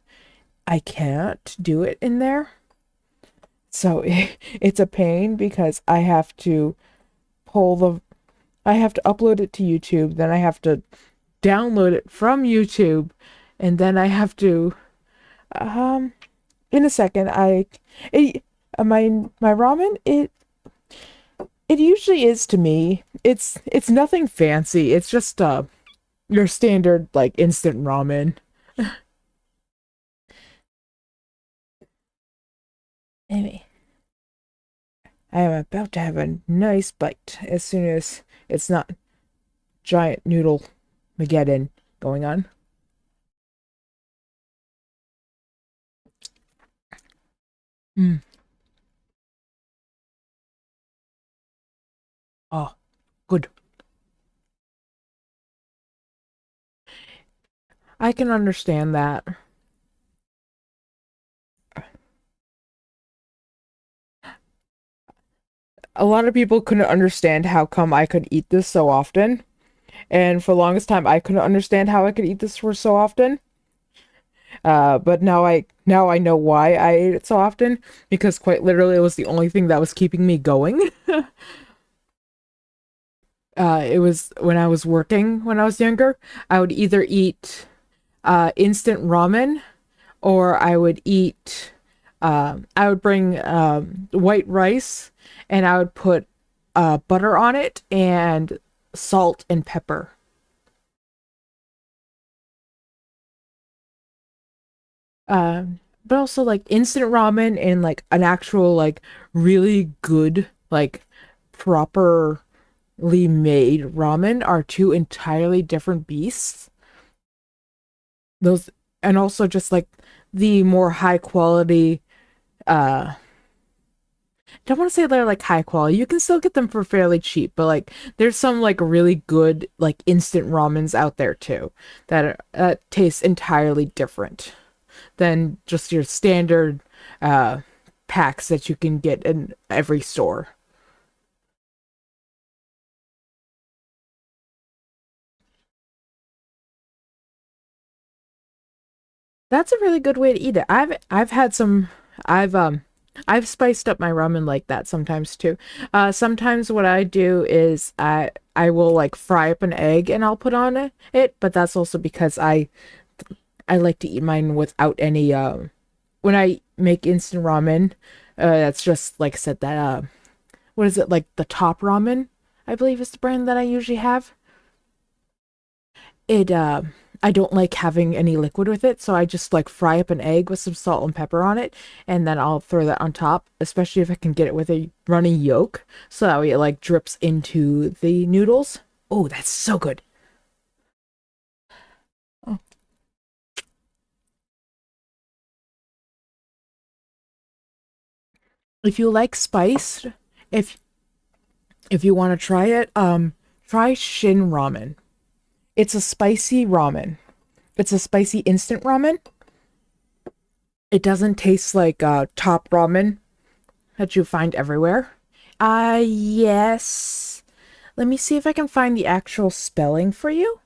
I can't do it in there. So it's a pain because I have to upload it to YouTube, then I have to download it from YouTube, and then I have to um in a second it, my ramen, it usually is to me. It's nothing fancy. It's just your standard like instant ramen. Anyway, I am about to have a nice bite as soon as it's not giant noodle Mageddon going on. Mm. Oh, good. I can understand that. A lot of people couldn't understand how come I could eat this so often. And for the longest time, I couldn't understand how I could eat this for so often. But now I know why I ate it so often, because quite literally it was the only thing that was keeping me going. It was when I was working when I was younger, I would either eat instant ramen, or I would bring white rice, and I would put butter on it and salt and pepper. But also like instant ramen and like an actual like really good like properly made ramen are two entirely different beasts. Those, and also just like the more high quality, don't want to say they're like high quality. You can still get them for fairly cheap, but like there's some like really good like instant ramens out there too that taste entirely different than just your standard uh packs that you can get in every store. That's a really good way to eat it. I've had some I've I've spiced up my ramen like that sometimes too. Sometimes what I do is I will like fry up an egg and I'll put on it, but that's also because I like to eat mine without any when I make instant ramen, that's just like I said that what is it, like the top ramen, I believe is the brand that I usually have. It I don't like having any liquid with it, so I just like fry up an egg with some salt and pepper on it, and then I'll throw that on top, especially if I can get it with a runny yolk, so that way it like drips into the noodles. Oh, that's so good. Oh. If you like spice, if if you want to try it, try Shin ramen. It's a spicy ramen. It's a spicy instant ramen. It doesn't taste like top ramen that you find everywhere. Yes. Let me see if I can find the actual spelling for you.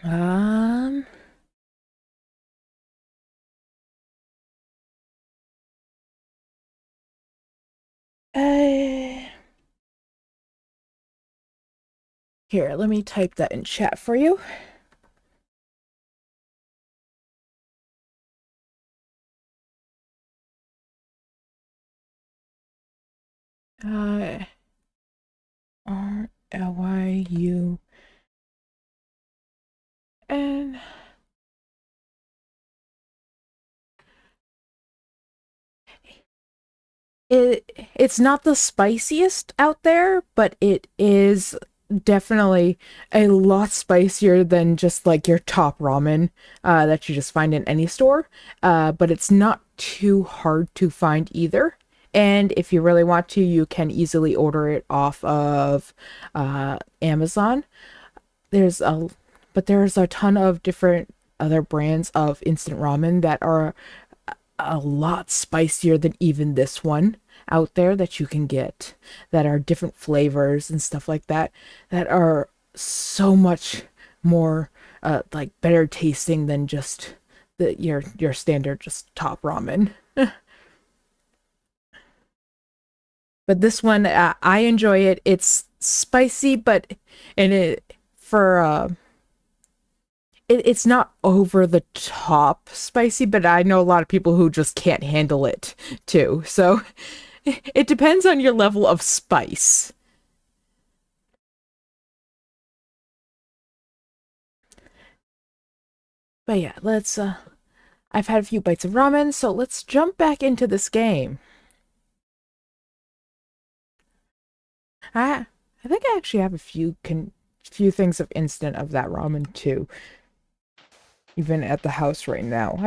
Um, uh, Here, let me type that in chat for you. Uh, Rlyun. It's not the spiciest out there, but it is definitely a lot spicier than just like your top ramen that you just find in any store. But it's not too hard to find either. And if you really want to, you can easily order it off of Amazon. There's a but there's a ton of different other brands of instant ramen that are a lot spicier than even this one out there that you can get, that are different flavors and stuff like that, that are so much more like better tasting than just your standard just top ramen. But this one, I enjoy it. It's spicy, but and it for it's not over the top spicy, but I know a lot of people who just can't handle it too. So it depends on your level of spice. But yeah, let's I've had a few bites of ramen, so let's jump back into this game. I think I actually have a few things of instant of that ramen too, even at the house right now.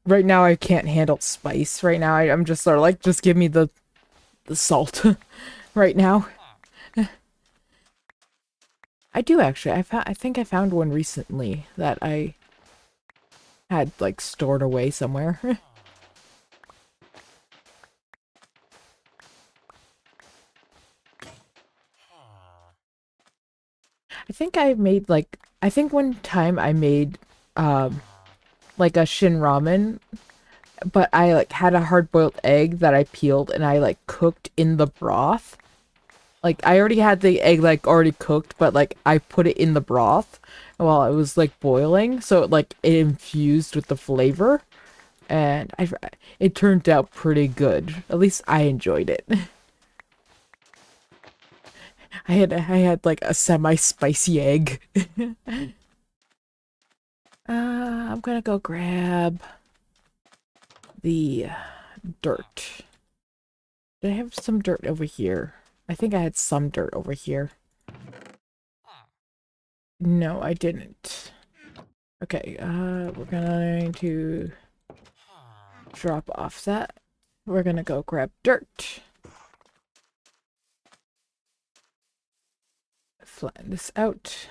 Right now I can't handle spice. Right now I'm just sort of like, just give me the salt right now. I do actually. I think I found one recently that I had like stored away somewhere. I think one time I made like a shin ramen, but I like had a hard-boiled egg that I peeled and I like cooked in the broth. Like I already had the egg like already cooked, but like I put it in the broth while it was like boiling, so it infused with the flavor, and it turned out pretty good. At least I enjoyed it. I had like a semi-spicy egg. I'm gonna go grab the dirt. Did I have some dirt over here? I think I had some dirt over here. No, I didn't. Okay, we're going to drop off that. We're gonna go grab dirt. Flatten this out.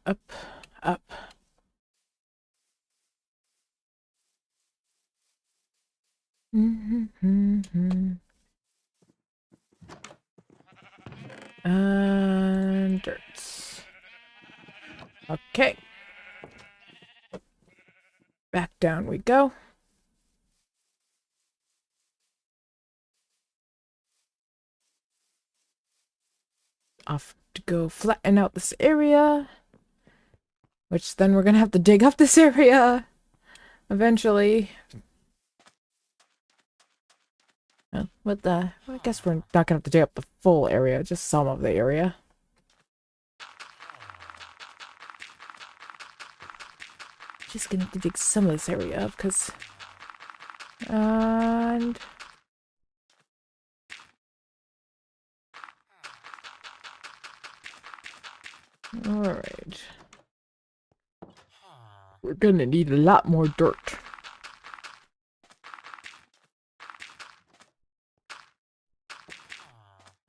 Up, up. And dirt. Okay. Back down we go. Off to go flatten out this area. Which then we're gonna have to dig up this area eventually. I guess we're not gonna have to dig up the full area, just some of the area. Just gonna have to dig some of this area up, because... And... Alright. We're gonna need a lot more dirt.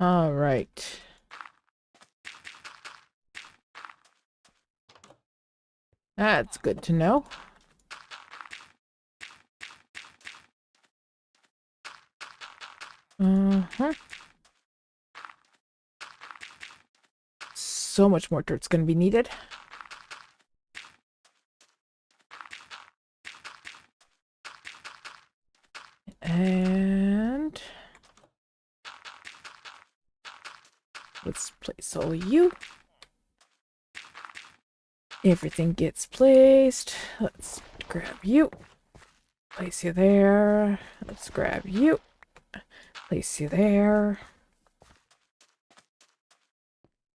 Alright. That's good to know. So much more dirt's gonna be needed. And let's place all you. Everything gets placed. Let's grab you. Place you there. Let's grab you. Place you there.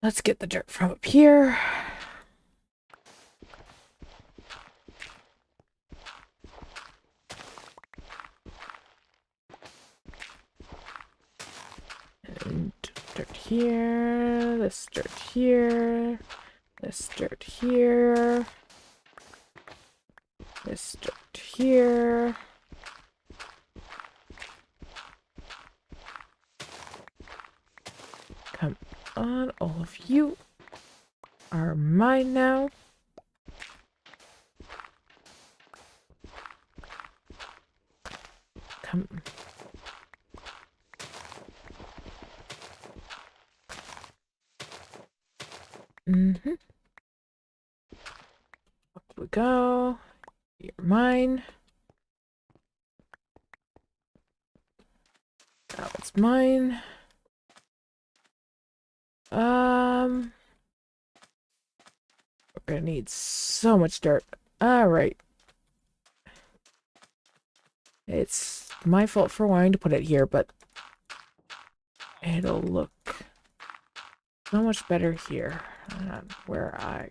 Let's get the dirt from up here. And dirt here, this dirt here, this dirt here, this dirt here. Come on, all of you are mine now. Come. Up we go. You're mine. That one's mine. We're gonna need so much dirt. Alright. It's my fault for wanting to put it here, but it'll look so much better here. Where I...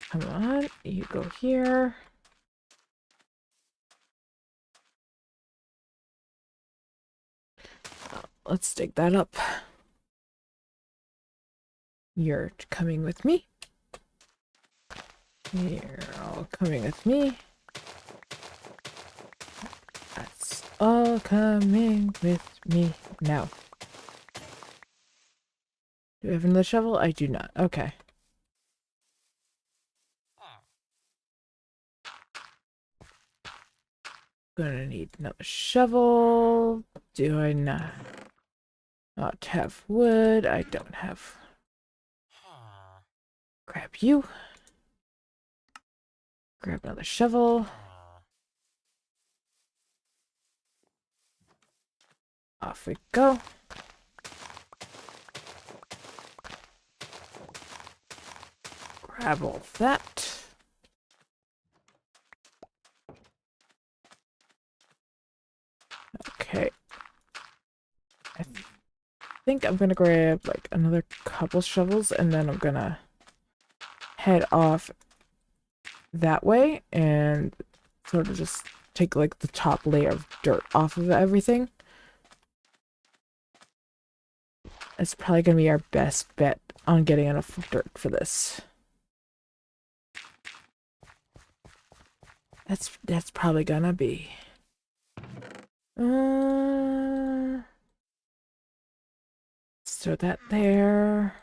Come on, you go here. Let's dig that up. You're coming with me. You're all coming with me. That's all coming with me now. Do I have another shovel? I do not. Okay. Gonna need another shovel. Do I not have wood? I don't have. Grab you. Grab another shovel. Off we go. Grab all that. Okay. I think I'm gonna grab like another couple shovels and then I'm gonna head off that way and sort of just take like the top layer of dirt off of everything. It's probably gonna be our best bet on getting enough dirt for this. That's probably gonna be. So that there.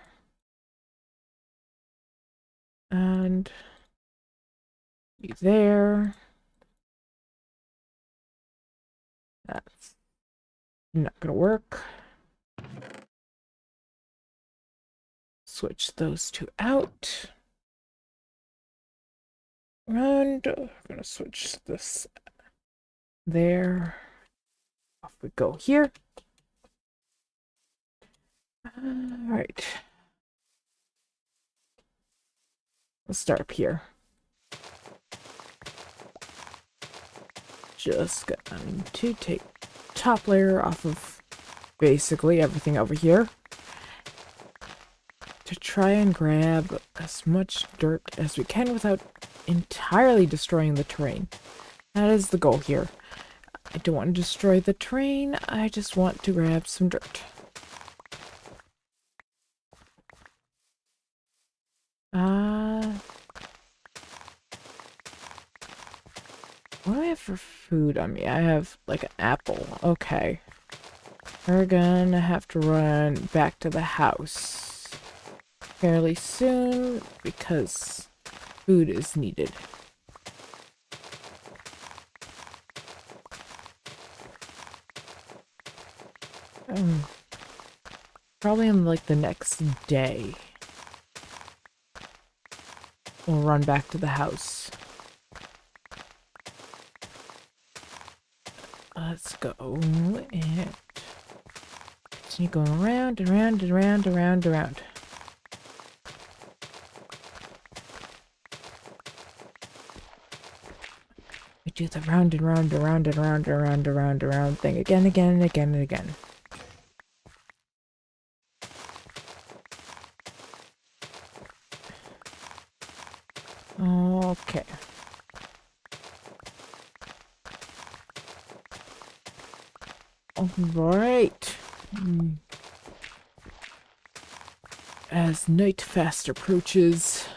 And you there. That's not gonna work. Switch those two out. And I'm gonna switch this there. Off we go here. Alright. Let's start up here. Just going to take top layer off of basically everything over here to try and grab as much dirt as we can without entirely destroying the terrain. That is the goal here. I don't want to destroy the terrain, I just want to grab some dirt. What do I have for food on me? I have like an apple. Okay. We're gonna have to run back to the house fairly soon because food is needed. Probably in like the next day. We'll run back to the house. Let's go and continue going around and around and around and around and around. We do the round and round and round and round and round and round and round thing again, again, and again, and again. Alright. As night fast approaches,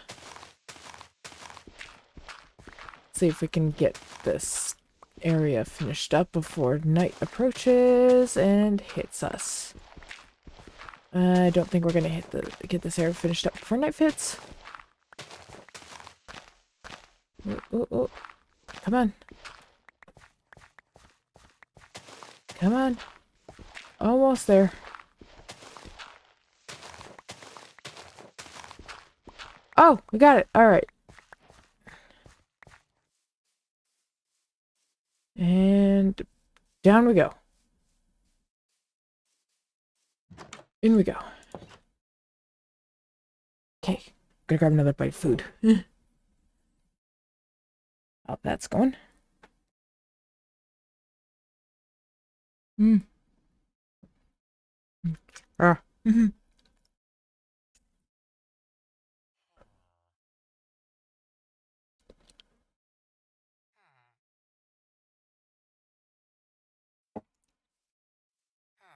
see if we can get this area finished up before night approaches and hits us. I don't think we're gonna get this area finished up before night hits. Oh. Come on. Come on. Almost there. Oh, we got it. All right. And down we go. In we go. Okay. Gonna grab another bite of food. Oh, that's going. Ah.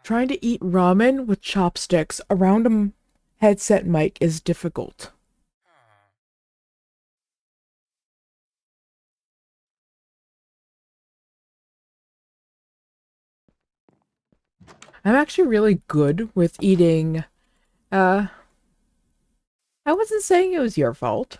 Trying to eat ramen with chopsticks around a headset mic is difficult. I'm actually really good with eating. I wasn't saying it was your fault.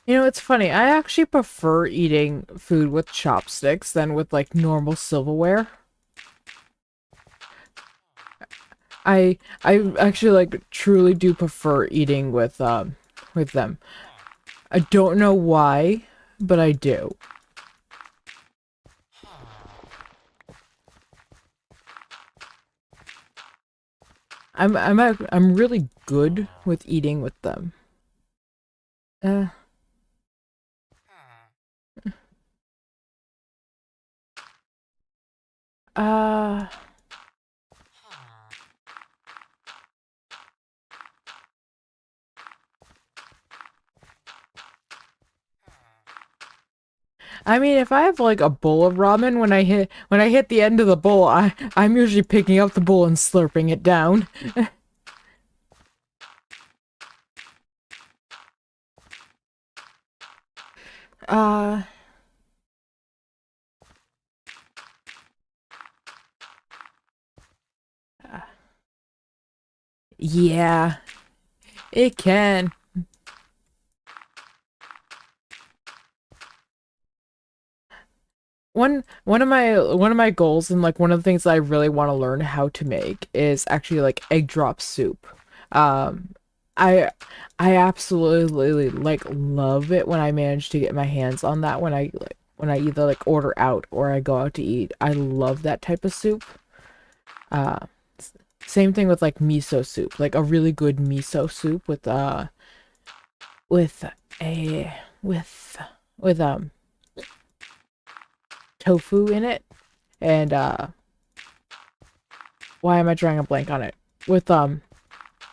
You know, it's funny. I actually prefer eating food with chopsticks than with like normal silverware. I actually like truly do prefer eating with them. I don't know why, but I do. I'm really good with eating with them. Uh uh I mean, if I have like a bowl of ramen, when I hit the end of the bowl, I'm usually picking up the bowl and slurping it down. Uh, yeah, it can. One of my goals and like one of the things that I really want to learn how to make is actually like egg drop soup. Um, I I absolutely like love it when I manage to get my hands on that when I either like order out or I go out to eat. I love that type of soup. Uh, Same thing with like miso soup, like a really good miso soup with a with tofu in it and why am I drawing a blank on it? With I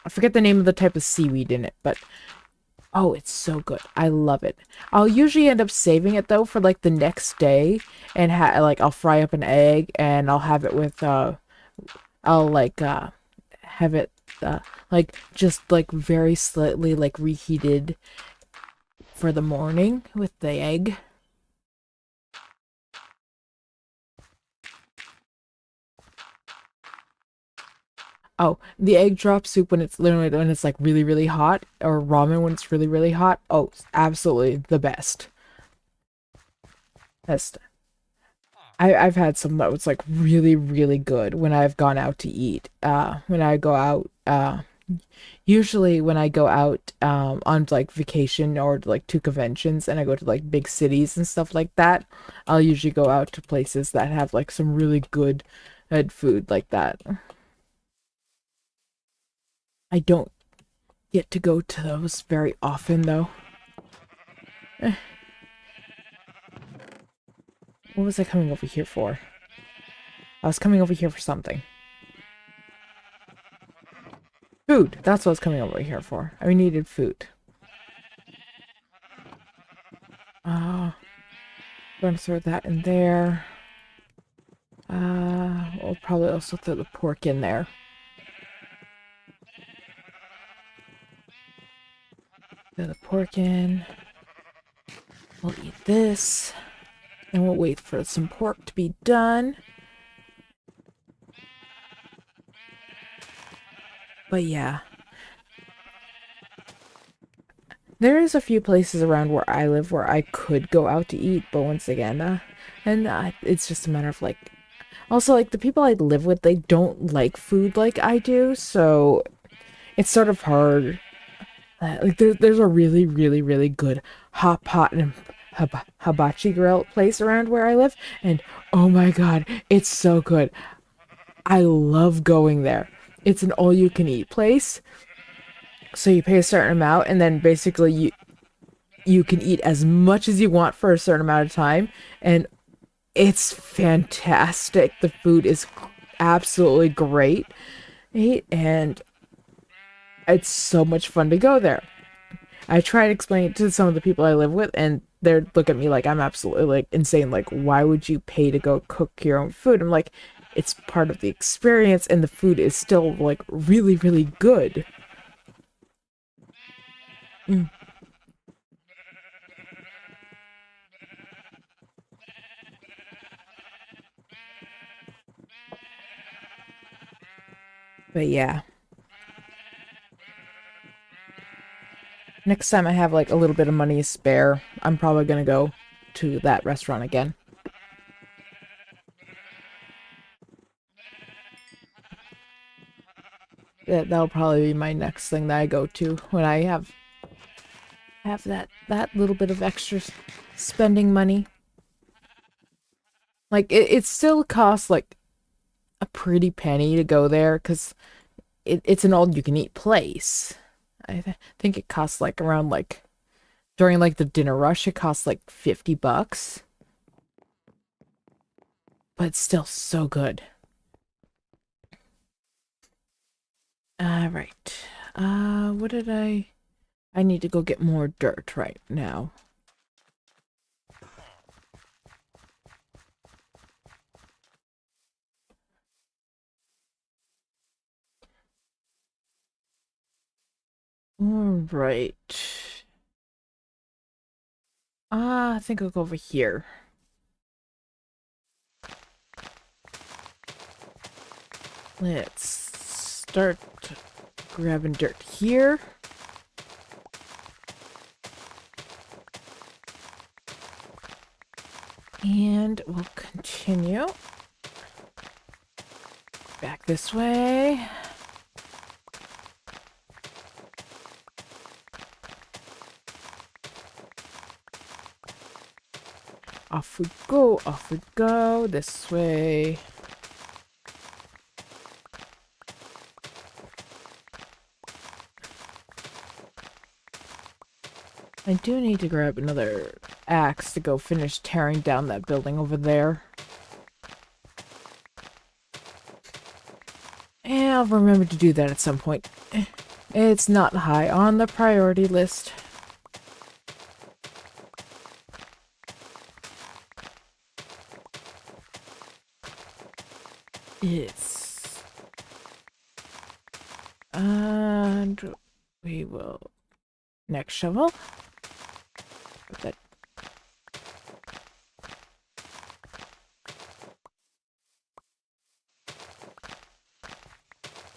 forget the name of the type of seaweed in it, but oh, it's so good. I love it. I'll usually end up saving it though for like the next day and like I'll fry up an egg and I'll have it with I'll like have it like just like very slightly like reheated for the morning with the egg. Oh, the egg drop soup when it's literally when it's like really really hot, or ramen when it's really really hot. Oh, it's absolutely the best. Best. I've had some that was like really really good when I've gone out to eat. When I go out, usually when I go out on like vacation or like to conventions and I go to like big cities and stuff like that, I'll usually go out to places that have like some really good food like that. I don't get to go to those very often though. Eh, what was I coming over here for? I was coming over here for something. Food. That's what I was coming over here for. I needed food. I'm going to throw that in there. We'll probably also throw the pork in there. Throw the pork in. We'll eat this. And we'll wait for some pork to be done. But yeah. There is a few places around where I live where I could go out to eat, but once again, it's just a matter of like, also like the people I live with, they don't like food like I do, so it's sort of hard. Like there's a really, really, really good hot pot and hibachi grill place around where I live, and oh my god, it's so good. I love going there. It's an all-you-can-eat place. So you pay a certain amount, and then basically you can eat as much as you want for a certain amount of time, and it's fantastic. The food is absolutely great, and it's so much fun to go there. I try to explain it to some of the people I live with, and they look at me like I'm absolutely like insane. Like, why would you pay to go cook your own food? I'm like, it's part of the experience, and the food is still like really, really good. Mm. But yeah. Next time I have like a little bit of money spare, I'm probably gonna go to that restaurant again. That'll probably be my next thing that I go to when I have that little bit of extra spending money. Like it still costs like a pretty penny to go there because it's an all-you-can-eat place. I think it costs like around like during like the dinner rush, it costs like $50, but it's still so good. All right. What did I need to go get more dirt right now. All right. I think I'll go over here. Let's start grabbing dirt here. And we'll continue back this way. Off we go, this way. I do need to grab another axe to go finish tearing down that building over there. And I'll remember to do that at some point. It's not high on the priority list. Yes. And we will next shovel. Put that.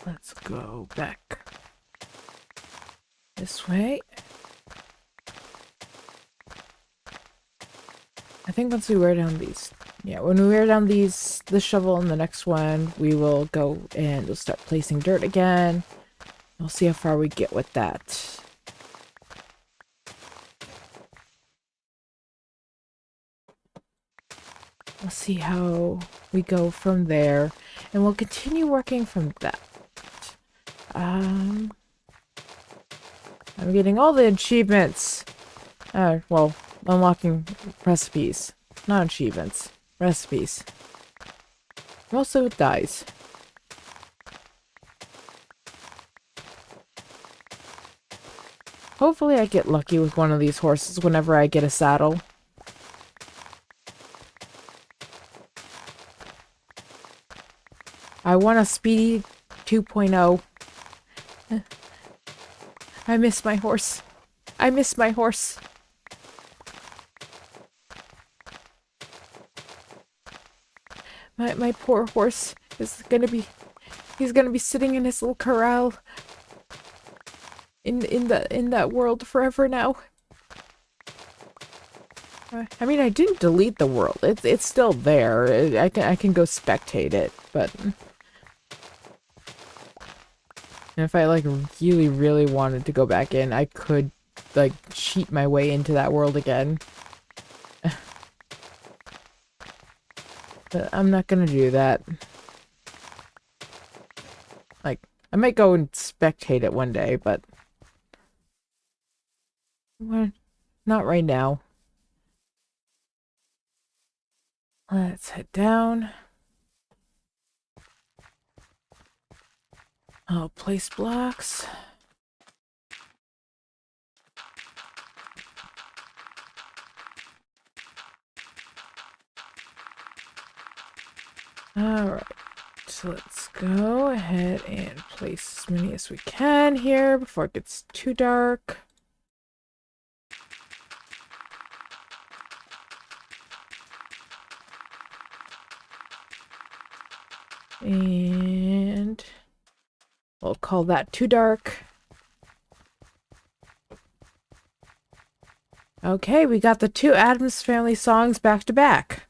Let's go back this way. I think once we wear down these, yeah, when we wear down the shovel and the next one, we will go and we'll start placing dirt again. We'll see how far we get with that. We'll see how we go from there, and we'll continue working from that. I'm getting all the achievements. Well, unlocking recipes. Not achievements. Recipes. Mostly with dyes. Hopefully I get lucky with one of these horses whenever I get a saddle. I want a Speedy 2.0. I miss my horse. I miss my horse. My poor horse is gonna be... He's gonna be sitting in his little corral in that world forever now. I mean, I didn't delete the world. It's still there. I can go spectate it, but if I like really wanted to go back in, I could like cheat my way into that world again. But I'm not gonna do that. Like, I might go and spectate it one day, but well, not right now. Let's head down. I'll place blocks. Alright, so let's go ahead and place as many as we can here before it gets too dark. And we'll call that too dark. Okay, we got the two Addams Family songs back to back.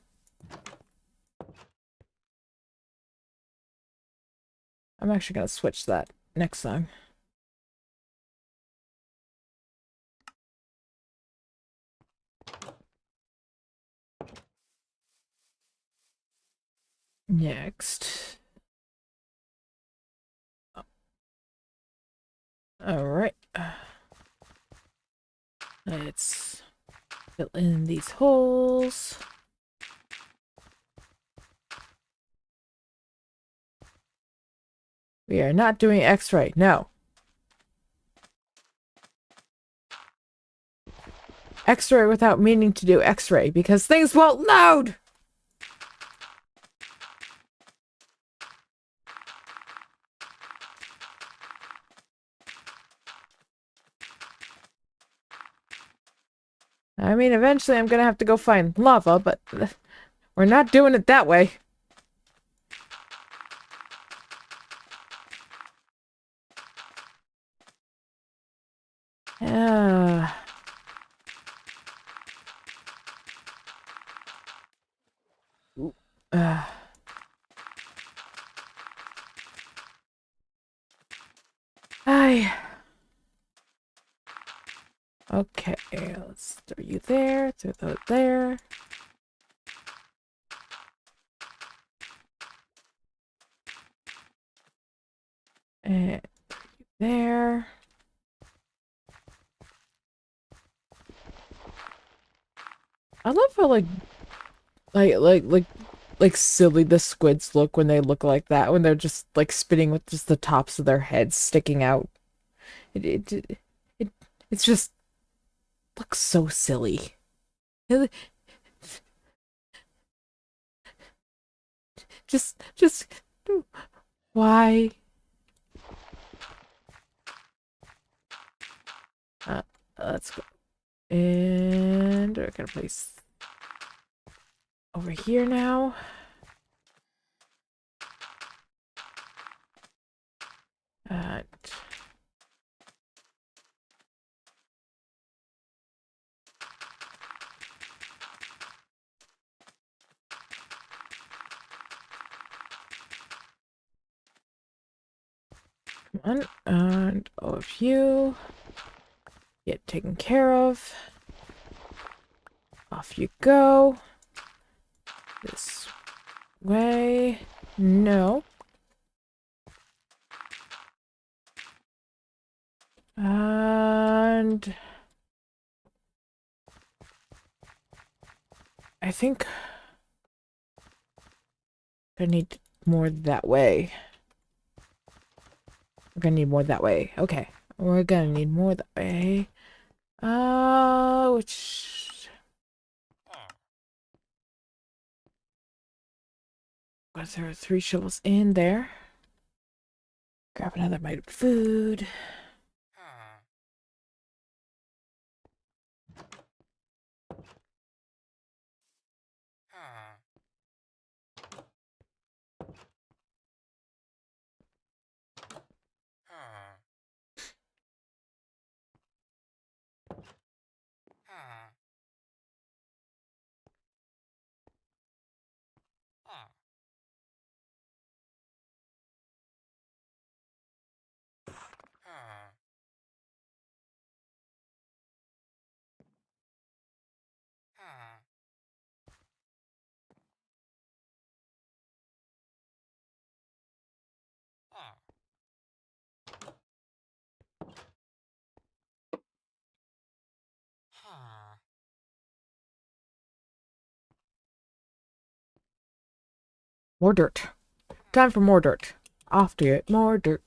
I'm actually gonna switch that next song. Next. Alright. Let's fill in these holes. We are not doing X-ray, no. X-ray without meaning to do X-ray, because things won't load! I mean, eventually I'm gonna have to go find lava, but we're not doing it that way. Uh, I... Okay, let's throw you there, throw that there. And there. I love how like silly the squids look when they look like that, when they're just like spinning with just the tops of their heads sticking out. It it's just looks so silly. It- just why? Uh, let's go. And we're gonna place over here now. And come on, and all of you get taken care of. Off you go. This way. No. And I think I need more that way. We're gonna need more that way. Okay. We're gonna need more that way. Which was there 3 shovels in there? Grab another bite of food. More dirt. Time for more dirt. Off to it. More dirt.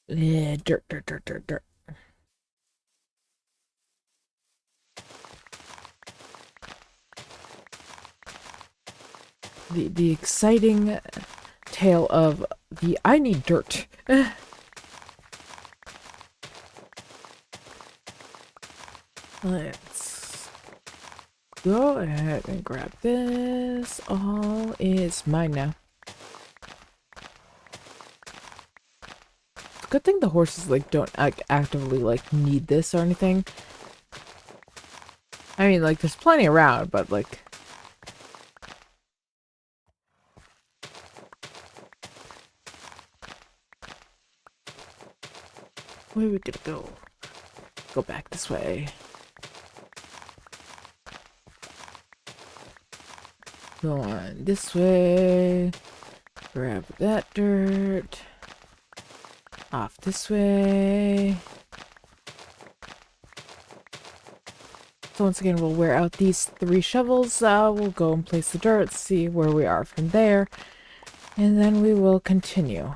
Yeah, dirt, dirt, dirt, dirt, dirt. The exciting tale of the I need dirt. Let's go ahead and grab this. All is mine now. Good thing the horses like don't actively like need this or anything. I mean, like there's plenty around, but like where are we gonna go? Go back this way. Go on this way. Grab that dirt. Off this way. So once again, we'll wear out these 3 shovels. We'll go and place the dirt, see where we are from there, and then we will continue.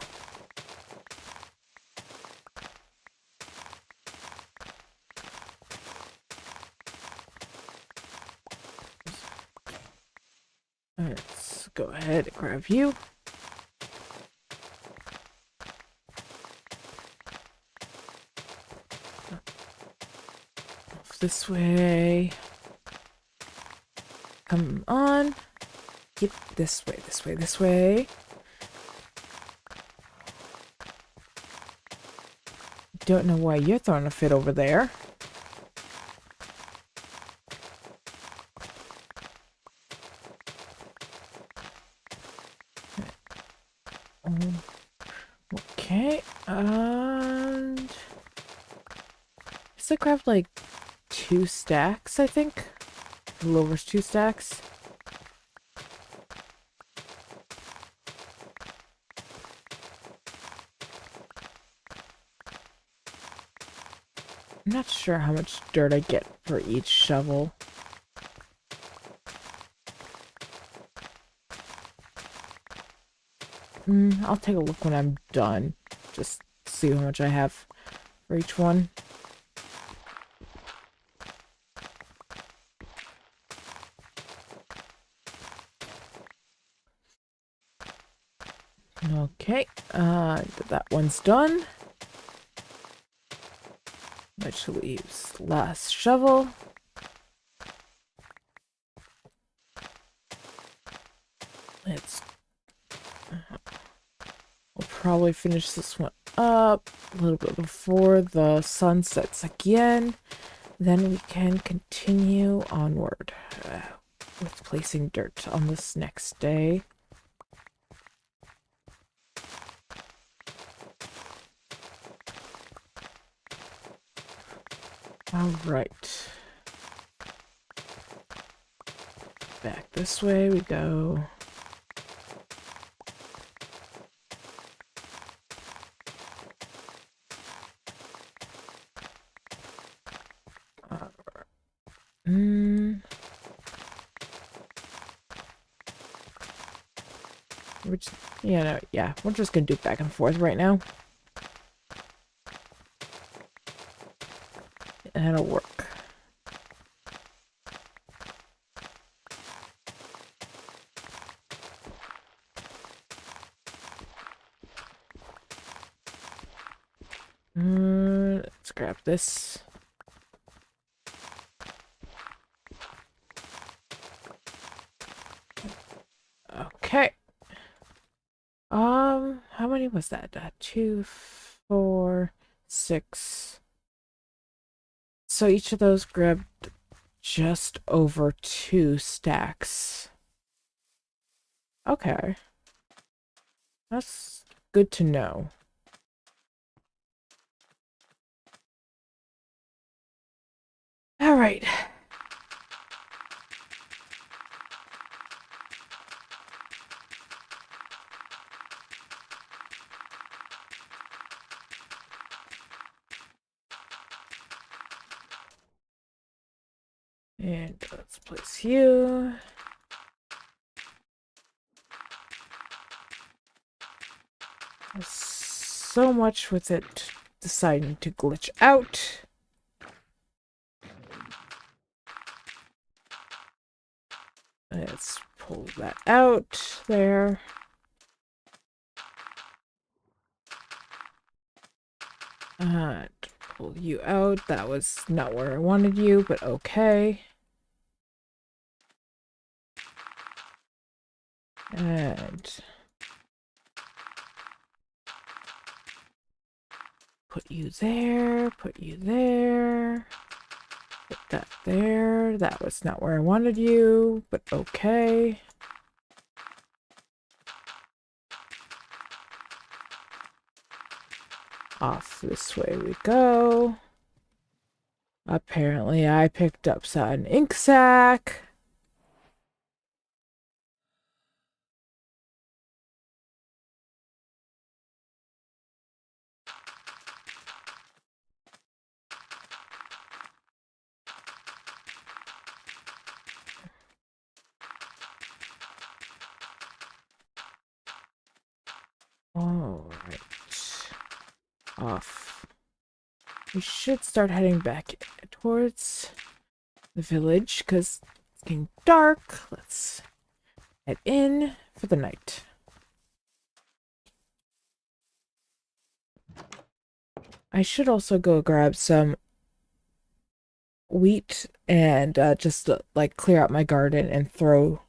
Let's go ahead and grab you. Off this way. Come on. Yep, this way, this way, this way. Don't know why you're throwing a fit over there. Okay, and I grabbed like 2 stacks, I think. A little over 2 stacks. I'm not sure how much dirt I get for each shovel. I'll take a look when I'm done. Just see how much I have for each one. Okay, that one's done. Which leaves the last shovel. We'll probably finish this one up a little bit before the sun sets again. Then we can continue onward with placing dirt on this next day. All right. Back this way we go. We're just, we're just gonna do it back and forth right now. That'll work. Let's grab this. Okay. How many was that? 2, 4, 6. So each of those grabbed just over 2 stacks. Okay. That's good to know. All right. And let's place you. There's so much with it deciding to glitch out. Let's pull that out there. Pull you out. That was not where I wanted you, but okay. And put you there, put you there. Put that there. That was not where I wanted you, but okay. Off this way we go. Apparently I picked up an ink sac. All right. Off. We should start heading back towards the village because it's getting dark. Let's head in for the night. I should also go grab some wheat and just like clear out my garden and throw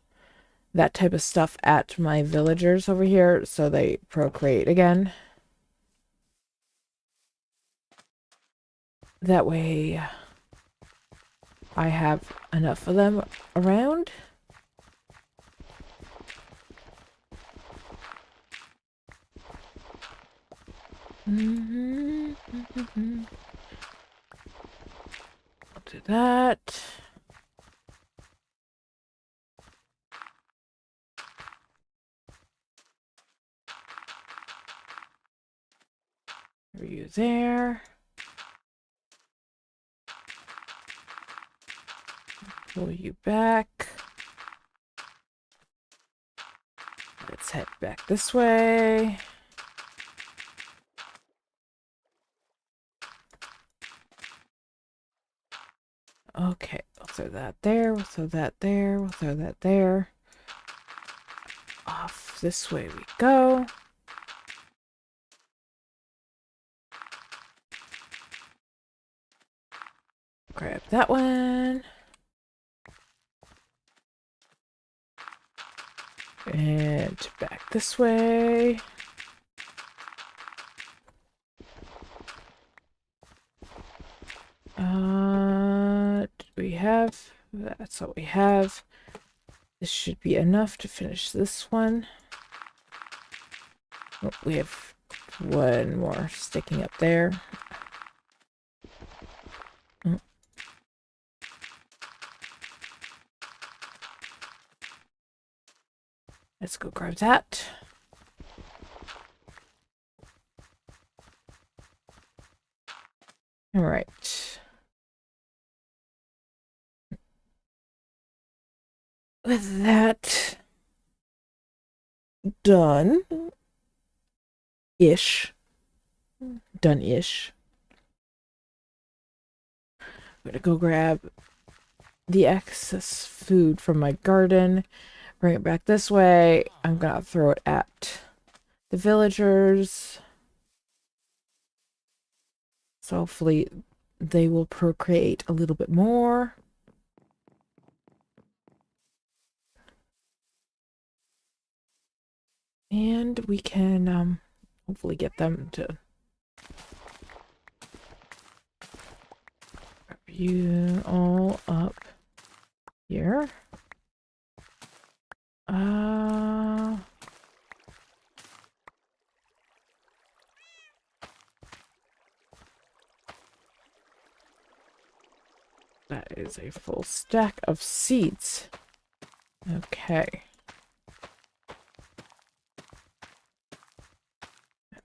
that type of stuff at my villagers over here so they procreate again. That way I have enough of them around. I'll do that. Are you there? Pull you back. Let's head back this way. Okay, we'll throw that there, we'll throw that there, we'll throw that there. Off this way we go. Grab that one. And back this way. We have, that's what we have. This should be enough to finish this one. Oh, we have one more sticking up there. Oh. Let's go grab that. All right. With that done-ish. Done-ish. gonna go grab the excess food from my garden, bring it back this way. I'm gonna throw it at the villagers. So hopefully they will procreate a little bit more. And we can hopefully get them to grab you all up here. That is a full stack of seeds. Okay.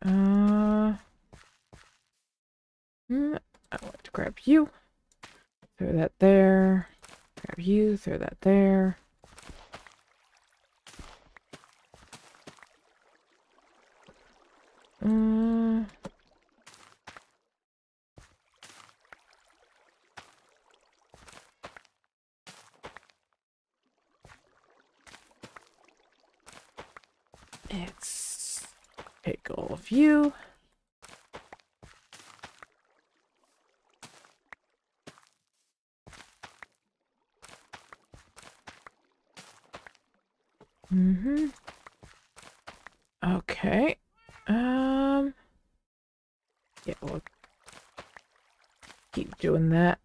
I want to grab you. Throw that there. Grab you, throw that there. It's take all of you. Okay. Yeah, we'll keep doing that.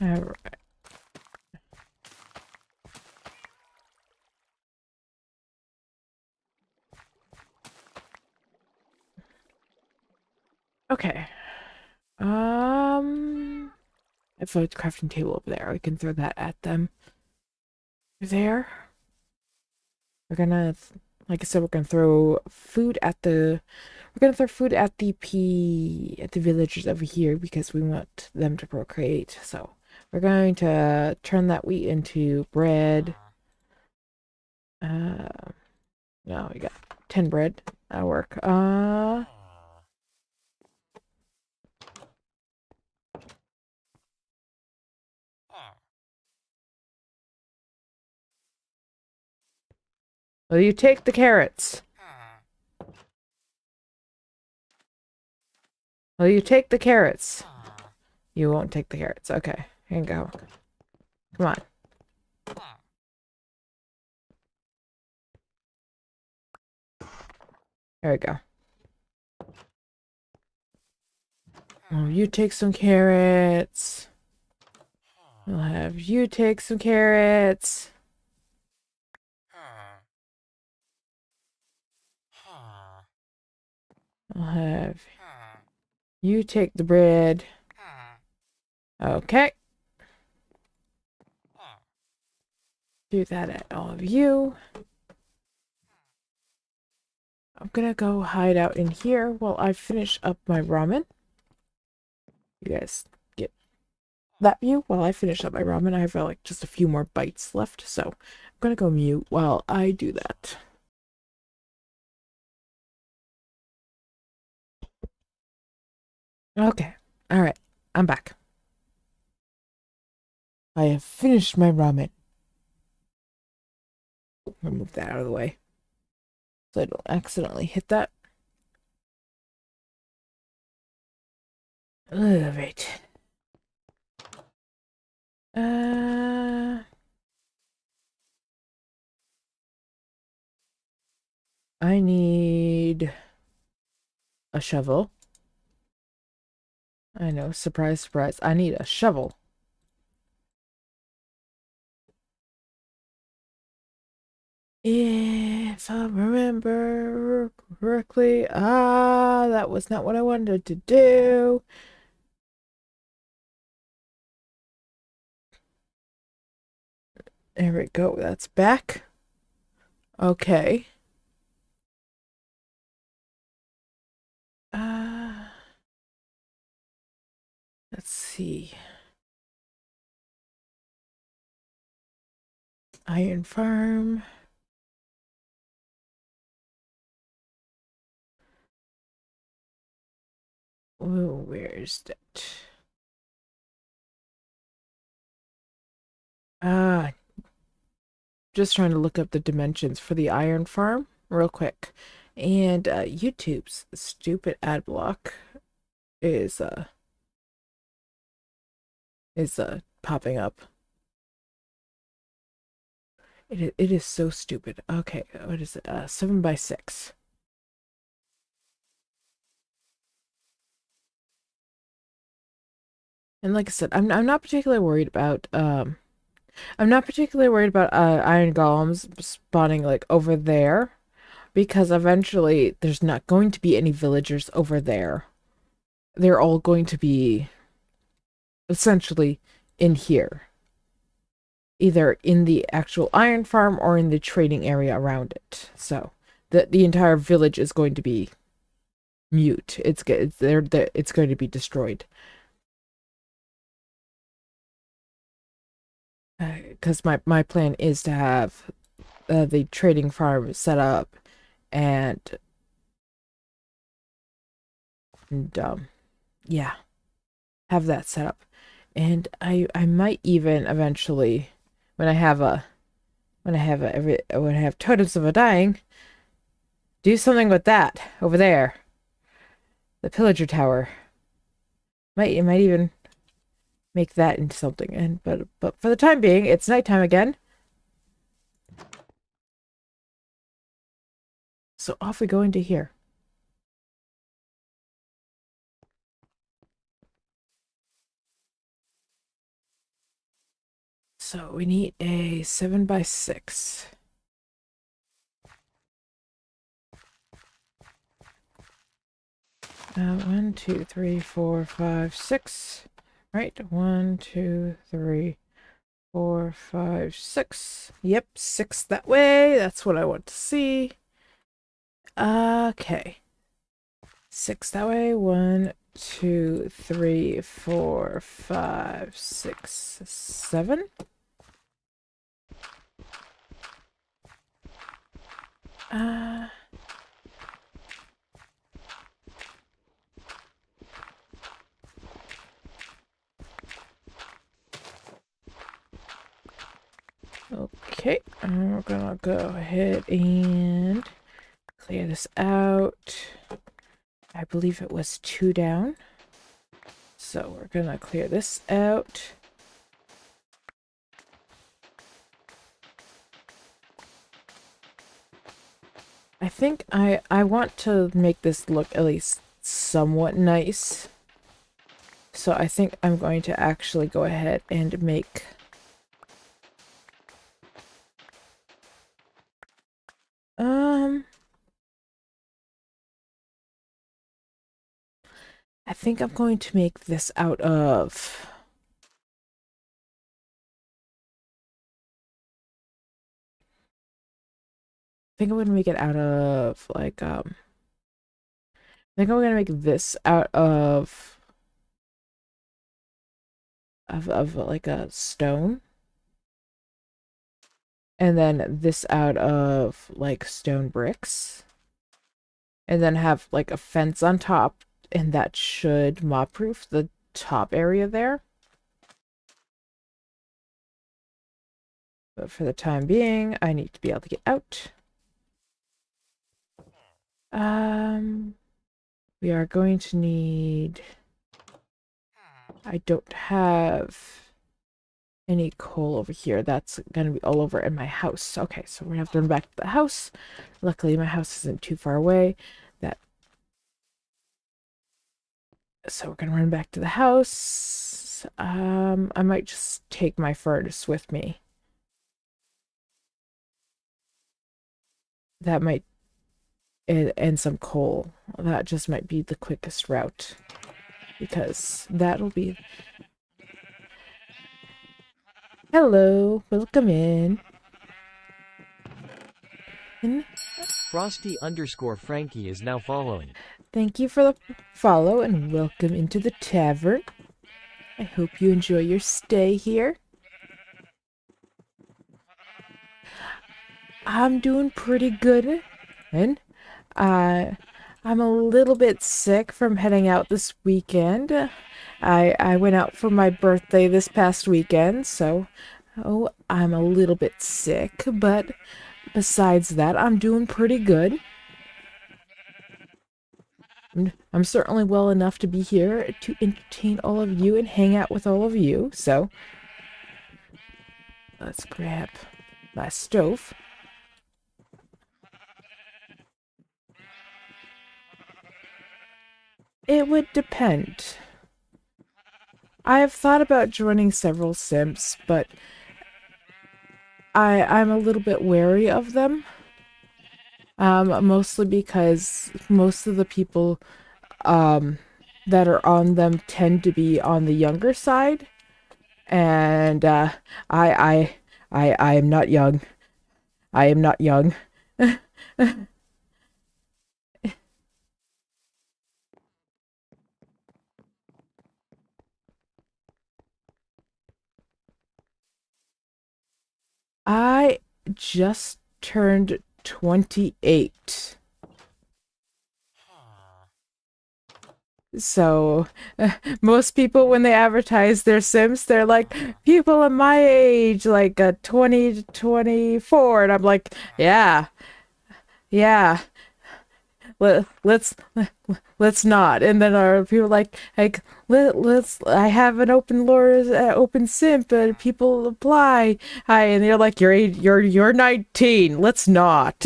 All right. Okay. I have a crafting table over there. We can throw that at them. There. We're gonna, like I said, we're gonna throw food at the. We're gonna throw food at the villagers over here because we want them to procreate. So we're going to turn that wheat into bread. No, we got 10 bread. That'll work. Will you take the carrots? Will you take the carrots? You won't take the carrots. Okay, here you go. Come on. There we go. Oh, you take some carrots. We'll have you take some carrots. I'll have you take the bread. Okay. Do that at all of you. I'm gonna go hide out in here while I finish up my ramen. You guys get that view while I finish up my ramen. I have like just a few more bites left, so I'm gonna go mute while I do that. Okay. Alright. I'm back. I have finished my ramen. I'm gonna move that out of the way so I don't accidentally hit that. Alright. I need a shovel. I know, surprise, surprise. I need a shovel. If I remember correctly, that was not what I wanted to do. There we go, that's back. Okay. Let's see. Iron farm. Oh, where's that? Ah, just trying to look up the dimensions for the iron farm real quick. And YouTube's stupid ad block is popping up. It is so stupid. Okay, what is it? 7 by 6. And like I said, I'm not particularly worried about iron golems spawning like over there, because eventually there's not going to be any villagers over there. They're all going to be essentially in here, either in the actual iron farm or in the trading area around it. So the entire village is going to be mute. It's going to be destroyed. Because my plan is to have the trading farm set up, and and yeah, have that set up. And I might even eventually, when I have totems of a dying, do something with that over there, the pillager tower. Might even make that into something. And but for the time being, it's nighttime again. So off we go into here. So we need a 7 by 6. 1, 2, 3, 4, 5, 6. Right, 1, 2, 3, 4, 5, 6. Yep, 6 that way. That's what I want to see. Okay. 6 that way. 1, 2, 3, 4, 5, 6, 7. Uh, okay, we're gonna go ahead and clear this out. I believe it was 2 down. So we're gonna clear this out. I think I want to make this look at least somewhat nice. So I think I'm going to actually go ahead and make I think I'm going to make this out of I think I'm gonna make it out of like I think I'm gonna make this out of like a stone. And then this out of like stone bricks. And then have like a fence on top, and that should mob-proof the top area there. But for the time being, I need to be able to get out. We are going to need... I don't have any coal over here. That's going to be all over in my house. Okay, so we're going to have to run back to the house. Luckily, my house isn't too far away. So we're going to run back to the house. I might just take my furnace with me. That might... and some coal. That just might be the quickest route. Because that'll be... Hello, welcome in. Frosty_Frankie is now following. Thank you for the follow and welcome into the tavern. I hope you enjoy your stay here. I'm doing pretty good, and I'm a little bit sick from heading out this weekend. I went out for my birthday this past weekend, so I'm a little bit sick, but besides that, I'm doing pretty good. I'm certainly well enough to be here to entertain all of you and hang out with all of you, so let's grab my stove. It would depend. I have thought about joining several simps, but I'm a little bit wary of them. Mostly because most of the people that are on them tend to be on the younger side, and I I am not young. I am not young. I just turned 28. So, most people, when they advertise their Sims, they're like, people of my age, like 20 to 24. And I'm like, yeah, yeah, let's let's not. And then our people let's I have an open lure, open simp, and people apply. Hi, and they're like, you're 19. Let's not.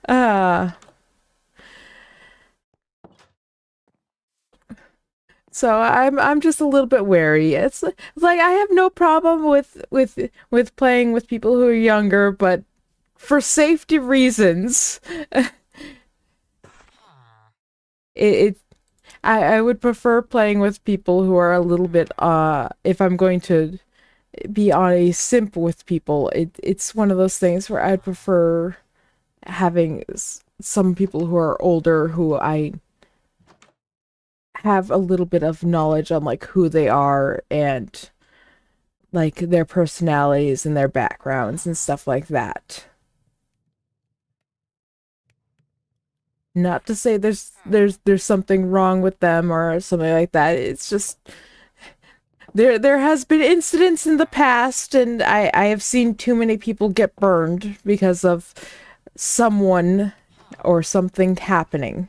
uh So I'm just a little bit wary. It's like I have no problem with playing with people who are younger, but for safety reasons, it I would prefer playing with people who are a little bit if I'm going to be on a simp with people, it's one of those things where I'd prefer having some people who are older who I have a little bit of knowledge on like who they are and like their personalities and their backgrounds and stuff like that. Not to say there's something wrong with them or something like that. It's just there has been incidents in the past and I have seen too many people get burned because of someone or something happening.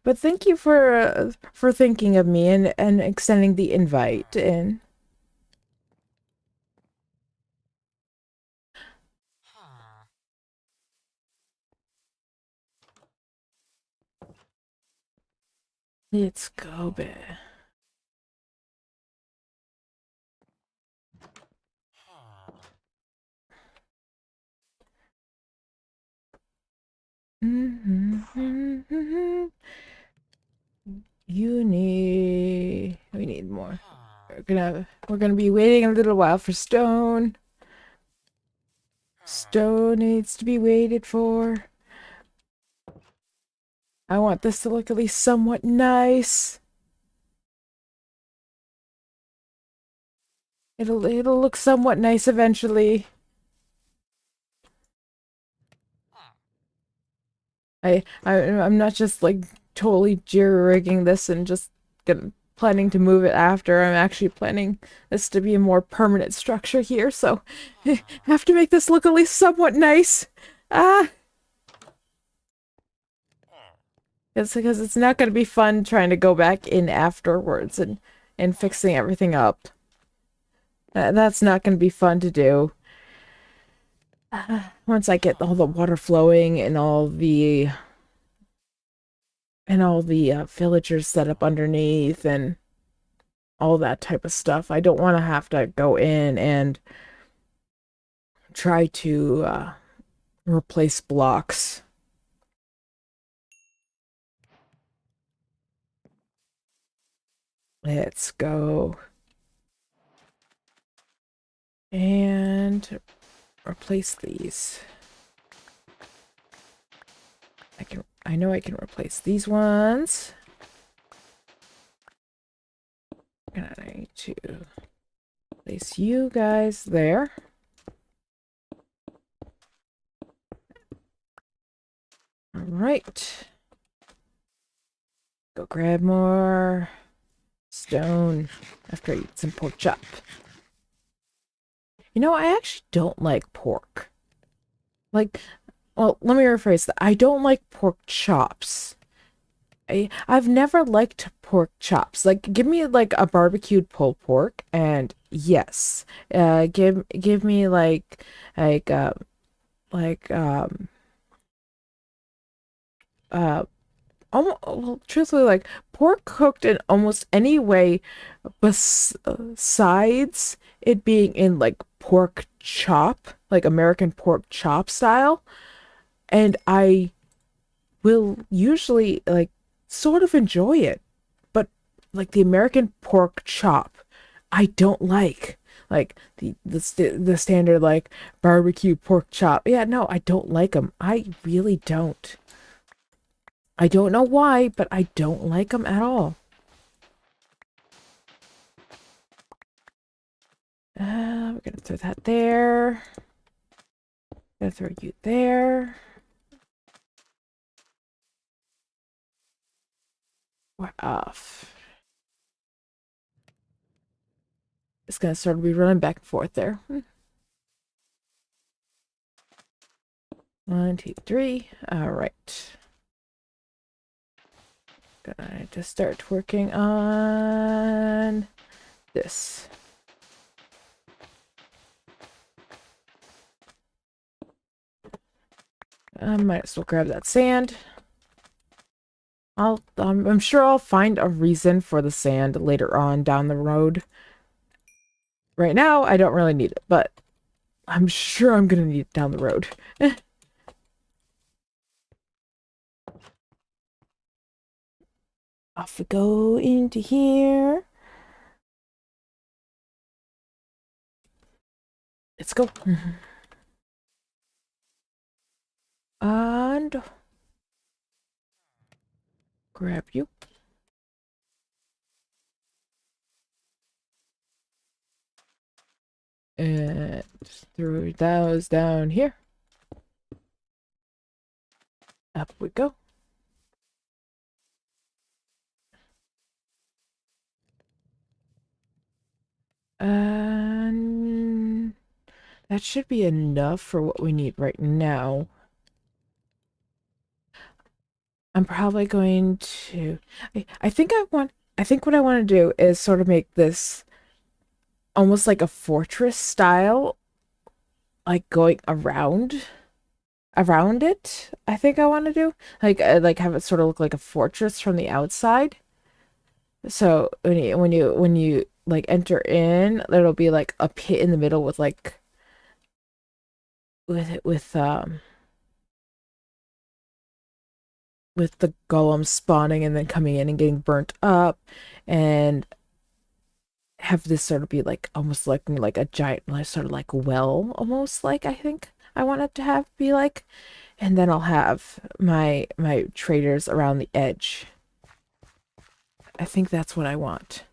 But thank you for thinking of me and extending the invite and let's go, babe. We need more. We're gonna be waiting a little while for stone. Stone needs to be waited for. I want this to look at least somewhat nice. It'll look somewhat nice eventually. I'm not just like totally jerry-rigging this and just planning to move it after. I'm actually planning this to be a more permanent structure here, so I have to make this look at least somewhat nice. Ah, it's because it's not going to be fun trying to go back in afterwards and fixing everything up. That's not going to be fun to do. Once I get all the water flowing and all the villagers set up underneath and all that type of stuff. I don't want to have to go in and try to replace blocks. Let's go. And replace these. I can I know I can replace these ones. And I need to place you guys there. All right. Go grab more stone after I eat some pork chop. You know, I actually don't like pork. Like, well, let me rephrase that. I don't like pork chops. I've never liked pork chops. Like, give me like a barbecued pulled pork, and yes, give me like like uh well, truthfully, like pork cooked in almost any way besides it being in like pork chop, like American pork chop style, and I will usually like sort of enjoy it. But like the American pork chop, I don't like. Like the standard like barbecue pork chop. Yeah, no, I don't like them. I really don't. I don't know why, but I don't like them at all. We're gonna throw that there. Gonna throw you there. We're off. It's gonna sort of be running back and forth there. 1, 2, 3. All right. Gonna just start working on this. I might as well grab that sand. I'm sure I'll find a reason for the sand later on down the road. Right now, I don't really need it, but I'm sure I'm gonna need it down the road. Off we go into here. Let's go. And grab you. And just throw those down here. Up we go. And that should be enough for what we need right now. I'm probably going to I think what I want to do is sort of make this almost like a fortress style, like going around it. I think I want to do like have it sort of look like a fortress from the outside. So when you like enter in, there'll be like a pit in the middle with like with with the golem spawning and then coming in and getting burnt up, and have this sort of be like almost looking like a giant like sort of like well, almost like I think I want it to have be like, and then I'll have my traders around the edge. I think that's what I want.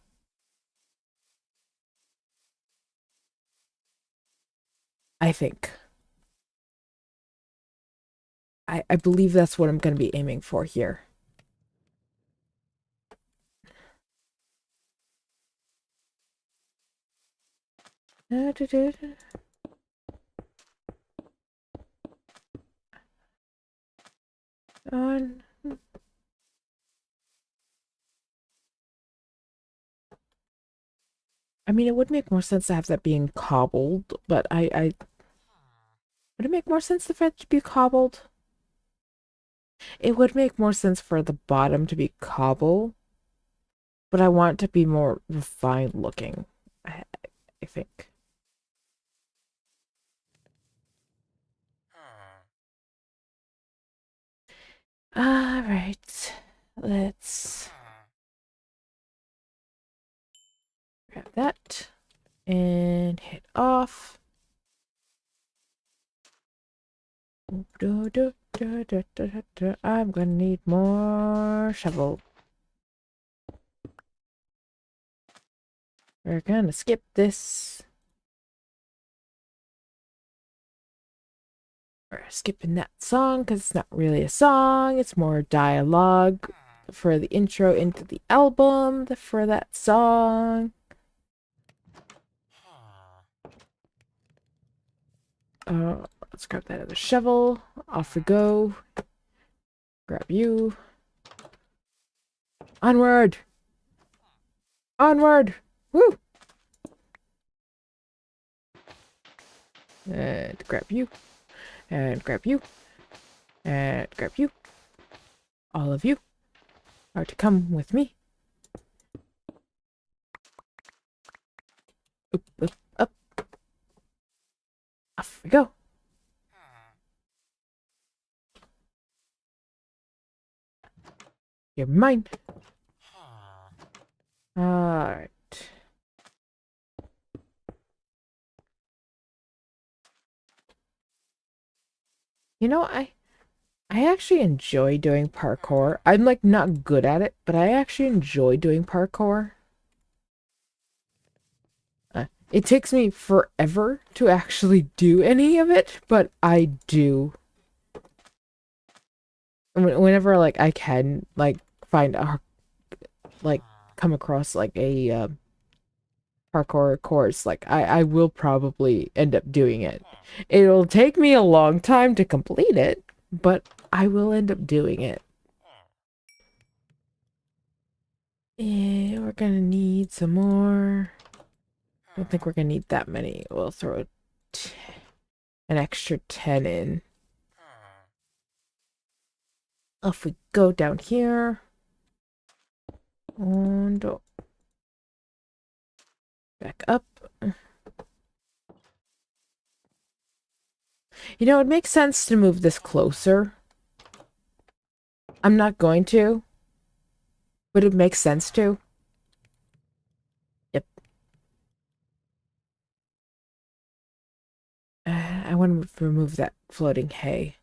I think. I believe that's what I'm going to be aiming for here. On. I mean, it would make more sense to have that being cobbled, but I would it make more sense for it to be cobbled? It would make more sense for the bottom to be cobble, but I want it to be more refined looking, I, I think. All right, let's grab that and hit off. I'm gonna need more shovel. We're gonna skip this. We're skipping that song because it's not really a song. It's more dialogue for the intro into the album for that song. Let's grab that other shovel. Off we go. Grab you. Onward! Onward! Woo! And grab you. And grab you. And grab you. All of you are to come with me. Up, up, up. Off we go. You're mine. Alright. You know, I actually enjoy doing parkour. I'm like not good at it, but I actually enjoy doing parkour. It takes me forever to actually do any of it, but I do. Whenever like I can like find a like come across like a parkour course, like I will probably end up doing it. It'll take me a long time to complete it, but I will end up doing it. Yeah, we're gonna need some more. Don't think we're gonna need that many. We'll throw an extra 10 in. Off we go down here. And back up. You know, it makes sense to move this closer. I'm not going to, but it makes sense to. Yep. I want to remove that floating hay.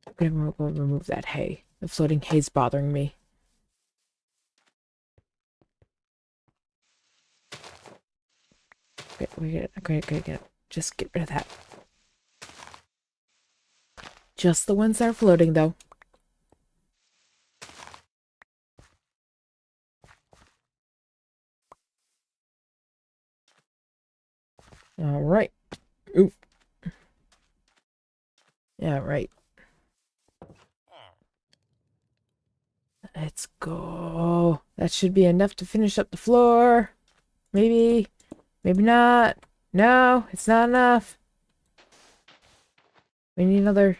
I'm gonna go remove that hay. The floating hay's bothering me. Okay. Just get rid of that. Just the ones that are floating, though. All right. Ooh. Yeah, right. Let's go. That should be enough to finish up the floor. Maybe. Maybe not. No, it's not enough. We need another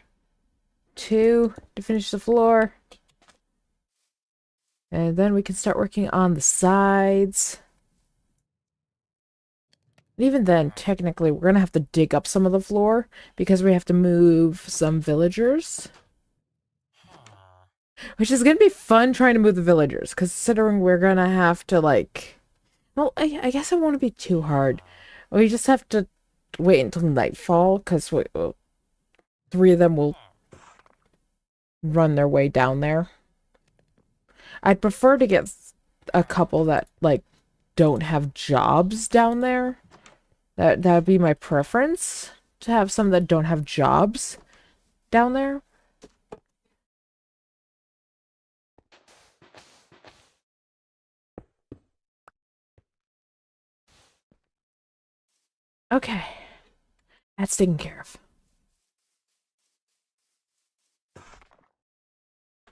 2 to finish the floor. And then we can start working on the sides. And even then, technically, we're going to have to dig up some of the floor because we have to move some villagers. Which is going to be fun trying to move the villagers, considering we're going to have to, like... Well, I guess it won't be too hard. We just have to wait until nightfall, because 3 of them will run their way down there. I'd prefer to get a couple that, like, don't have jobs down there. That would be my preference, to have some that don't have jobs down there. Okay. That's taken care of.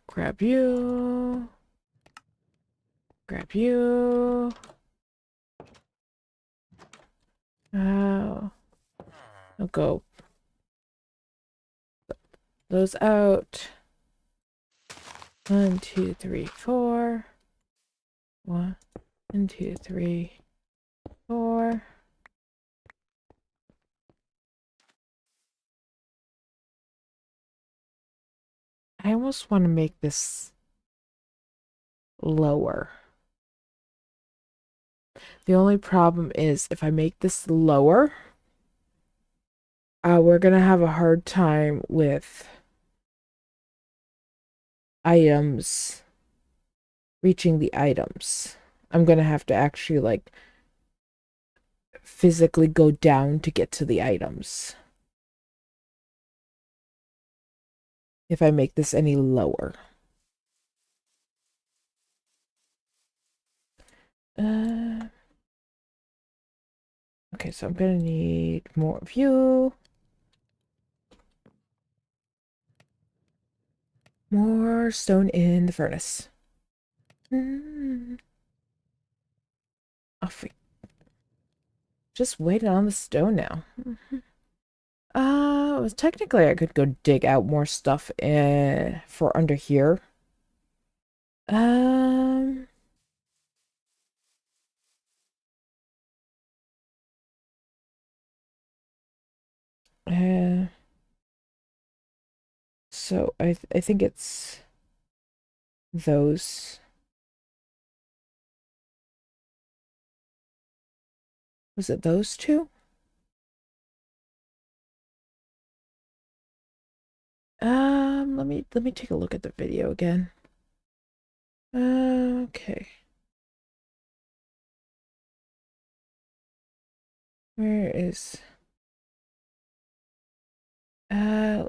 Grab you. Grab you. Oh. I'll go. Those out. 1, 2, 3, 4. 1, 2, 3, 4. I almost want to make this lower. The only problem is if I make this lower, we're gonna have a hard time with items, reaching the items. I'm gonna have to actually like physically go down to get to the items if I make this any lower. Uh, okay, so I'm gonna need more of you. More stone in the furnace. Off we just waiting on the stone now. Was technically I could go dig out more stuff for under here. Um, uh, so I think it's those. Was it those two? Let me take a look at the video again. Okay. Where is uh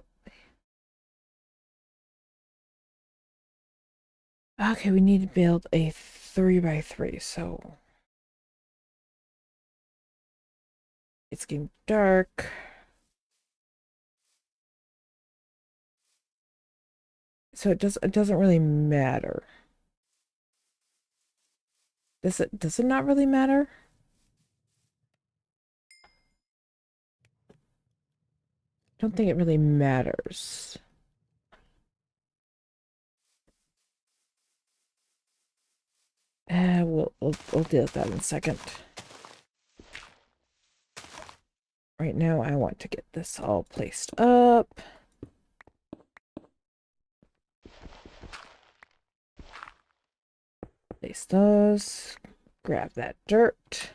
okay, we need to build a 3x3, so it's getting dark. So it doesn't really matter. Does it not really matter? I don't think it really matters. We'll deal with that in a second. Right now, I want to get this all placed up. Place those. Grab that dirt.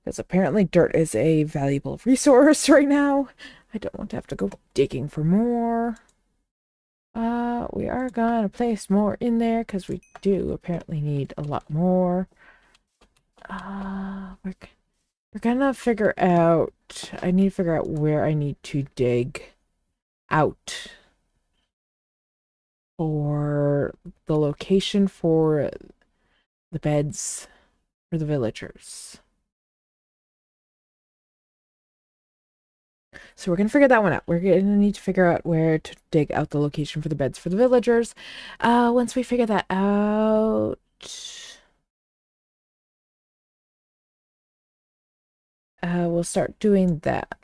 Because apparently dirt is a valuable resource right now. I don't want to have to go digging for more. We are gonna place more in there because we do apparently need a lot more. We're gonna figure out, I need to figure out where I need to dig out for the location for the beds for the villagers. So we're gonna figure that one out. We're gonna need to figure out where to dig out the location for the beds for the villagers. Once we figure that out, we'll start doing that.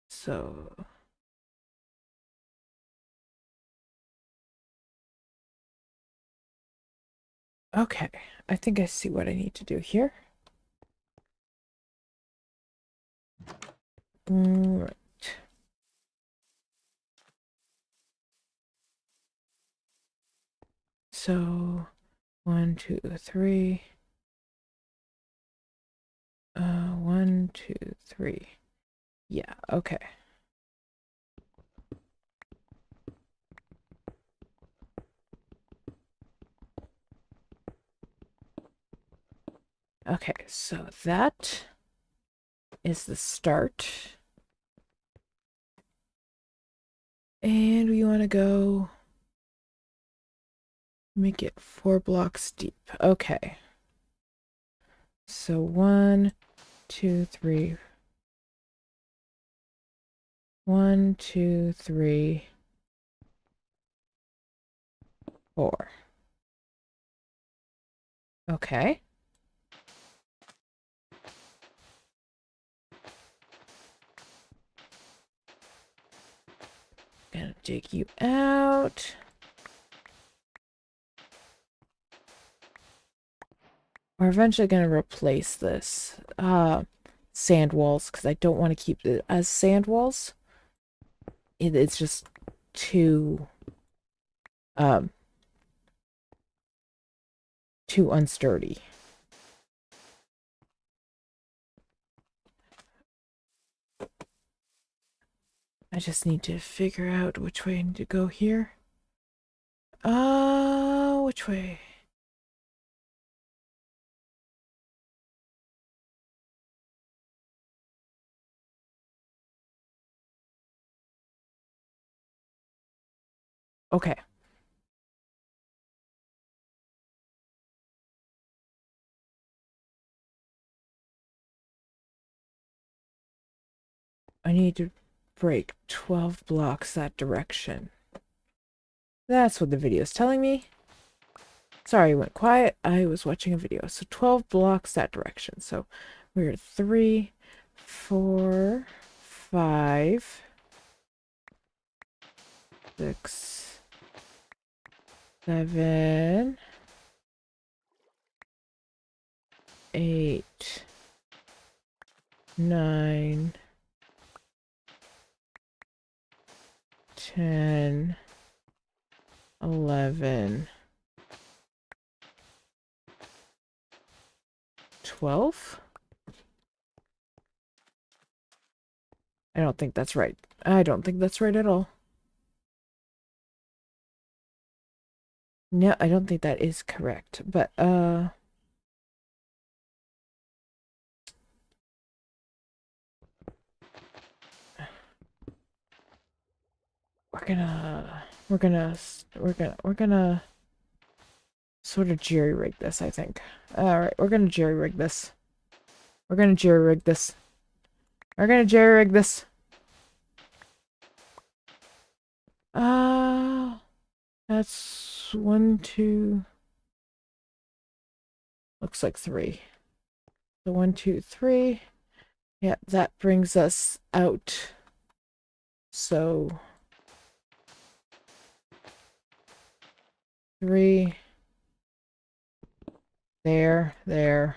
So okay, I think I see what I need to do here. Right. So 1, 2, 3. 1, 2, 3. Yeah, okay. Okay, so that is the start. And we want to go make it 4 blocks deep. Okay. So 1, 2, 3. 1, 2, 3, 4. Okay. Gonna dig you out. We're eventually gonna replace this sand walls because I don't want to keep it as sand walls. It's just too um too unsturdy. I just need to figure out which way I need to go here. Which way? Okay. I need to break 12 blocks that direction. That's what the video is telling me. Sorry, I went quiet. I was watching a video. So 12 blocks that direction. So we're 3, 4, 5, 6, 7, 8, 9, 10, 11, 12? I don't think that's right. I don't think that's right at all. No, I don't think that is correct. But, we're gonna sort of jerry-rig this, I think. Alright, we're gonna jerry-rig this. We're gonna jerry-rig this. We're gonna jerry-rig this. That's 1, 2. Looks like 3. So 1, 2, 3. Yeah, that brings us out. So 3. There, there.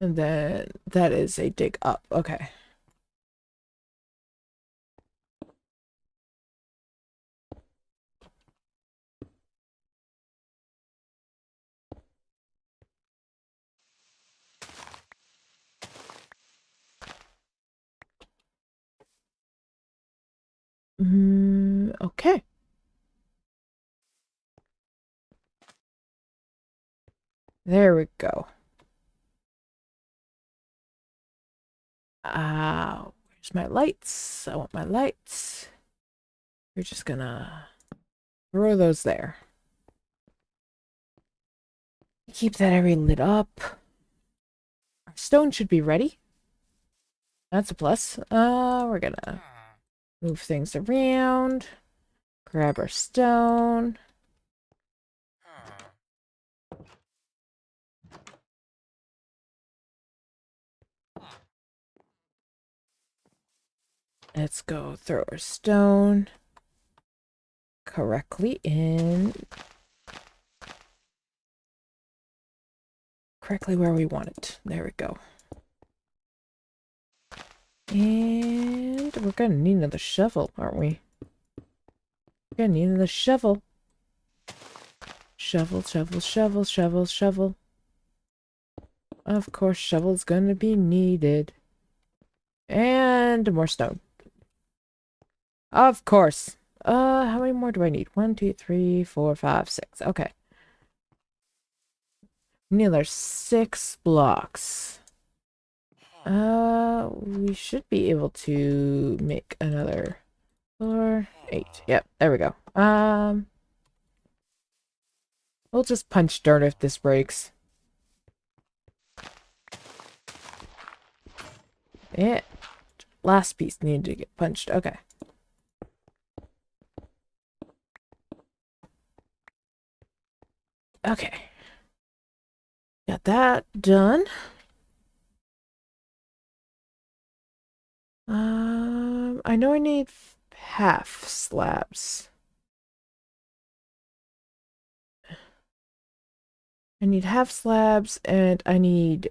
And then that is a dig up. Okay. Okay. There we go. Where's my lights? I want my lights. We're just gonna throw those there. Keep that area lit up. Our stone should be ready. That's a plus. We're gonna move things around. Grab our stone. Let's go throw our stone correctly where we want it. There we go. And we're gonna need another shovel, aren't we? We're gonna need another shovel. Shovel, shovel, shovel, shovel, shovel. Of course, shovel's gonna be needed. And more stone. Of course. How many more do I need? 1, 2, 3, 4, 5, 6. Okay. Need another 6 blocks. We should be able to make another 4, 8. Yep, there we go. We'll just punch dirt if this breaks. Yeah. Last piece needed to get punched. Okay. Okay. Got that done. I know I need half slabs. I need half slabs and I need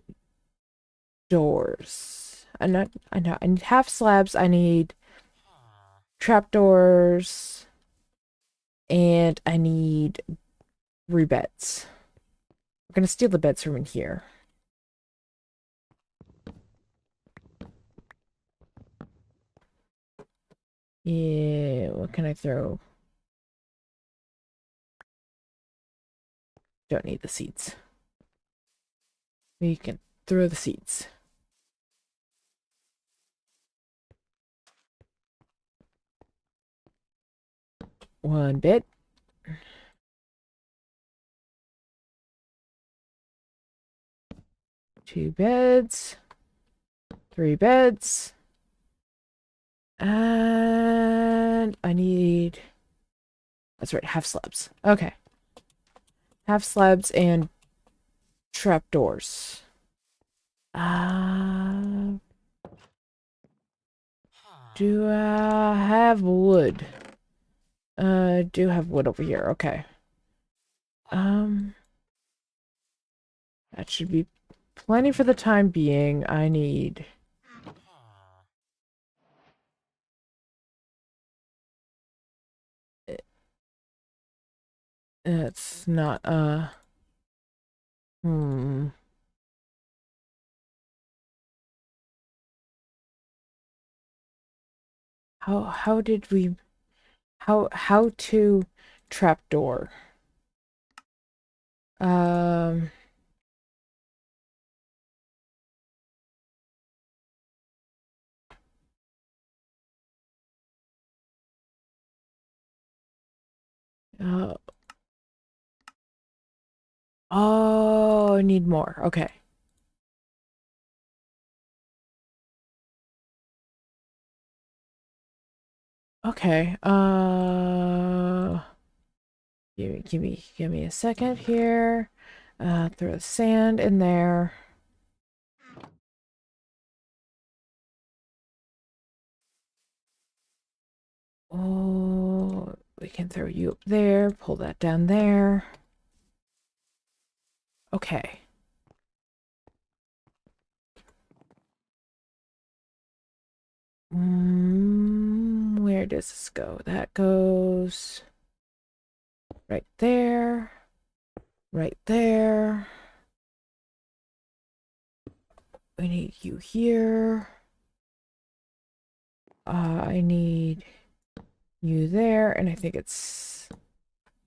doors. I know. I need half slabs. I need trapdoors. And I need 3 beds. We're gonna steal the beds from in here. Yeah, what can I throw? Don't need the seeds. We can throw the seeds. One bed. 2 beds. 3 beds. And I need... That's right, half slabs. Okay. Half slabs and trapdoors. Uh, do I have wood? Do have wood over here. Okay. That should be plenty for the time being. I need... It's not, hmm. How did we... How to trapdoor? Um... Uh, oh, I need more. Okay. Okay. Give me a second here. Throw the sand in there. Oh, we can throw you up there. Pull that down there. Okay. Where does this go? That goes right there. Right there. We need you here. I need you there, and I think it's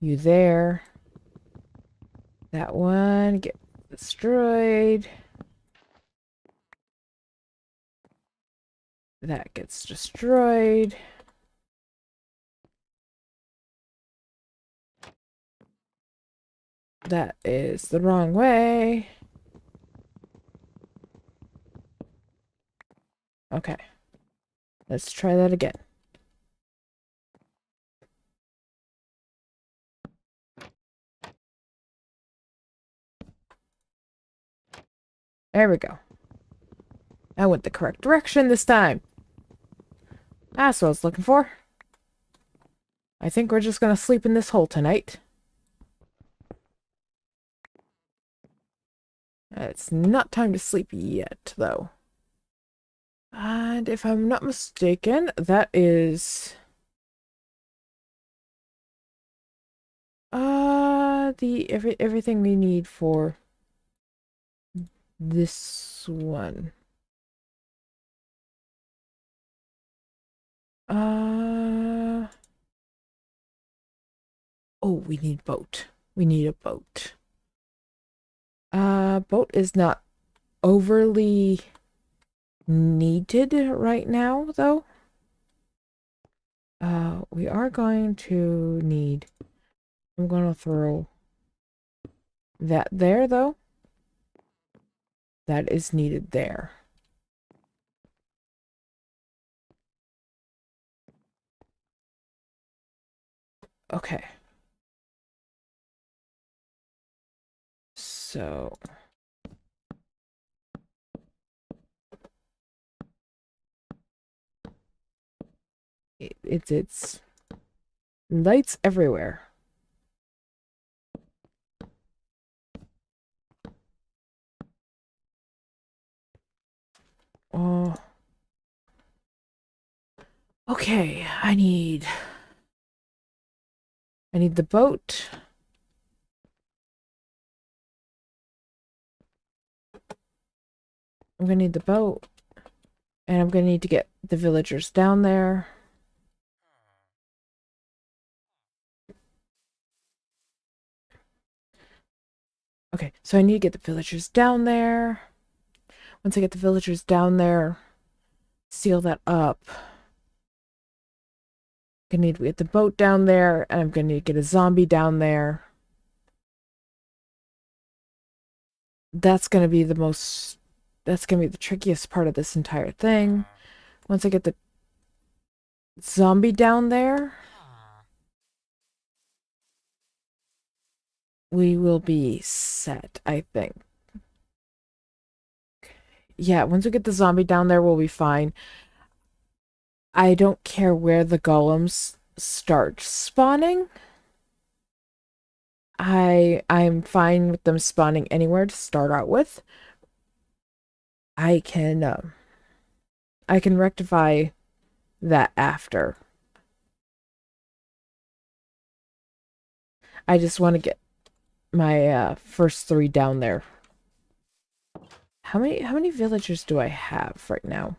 you there. That one get destroyed. That gets destroyed. That is the wrong way. Okay. Let's try that again. There we go. I went the correct direction this time. That's what I was looking for. I think we're just gonna sleep in this hole tonight. It's not time to sleep yet, though. And if I'm not mistaken, that is... everything we need for this one. Oh, we need boat. We need a boat. Boat is not overly needed right now, though. We are going to need... I'm gonna throw that there, though. That is needed there. Okay. So... It's lights everywhere. Oh, okay. I need the boat. I'm gonna need the boat, and I'm gonna need to get the villagers down there. Okay, so I need to get the villagers down there. Once I get the villagers down there, seal that up. Gonna need to get the boat down there, and I'm gonna need to get a zombie down there. That's gonna be the most. That's gonna be the trickiest part of this entire thing. Once I get the zombie down there, we will be set, I think. Yeah, once we get the zombie down there, we'll be fine. I don't care where the golems start spawning. I'm fine with them spawning anywhere to start out with. I can I can rectify that after. I just want to get my first three down there. How many villagers do I have right now?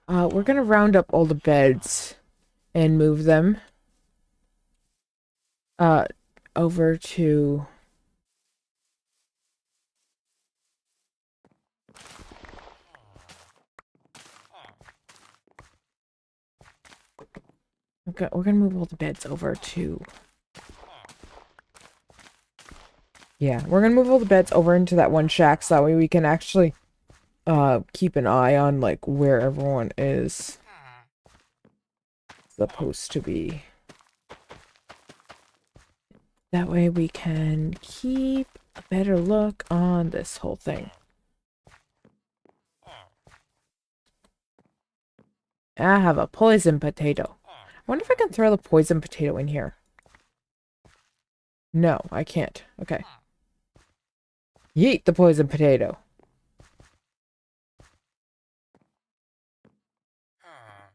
We're gonna round up all the beds and move them uh over to we're gonna move all the beds over to yeah, we're gonna move all the beds over into that one shack so that way we can actually keep an eye on like where everyone is supposed to be. That way we can keep a better look on this whole thing. I have a poison potato. I wonder if I can throw the poison potato in here. No, I can't. Okay. Yeet the poison potato.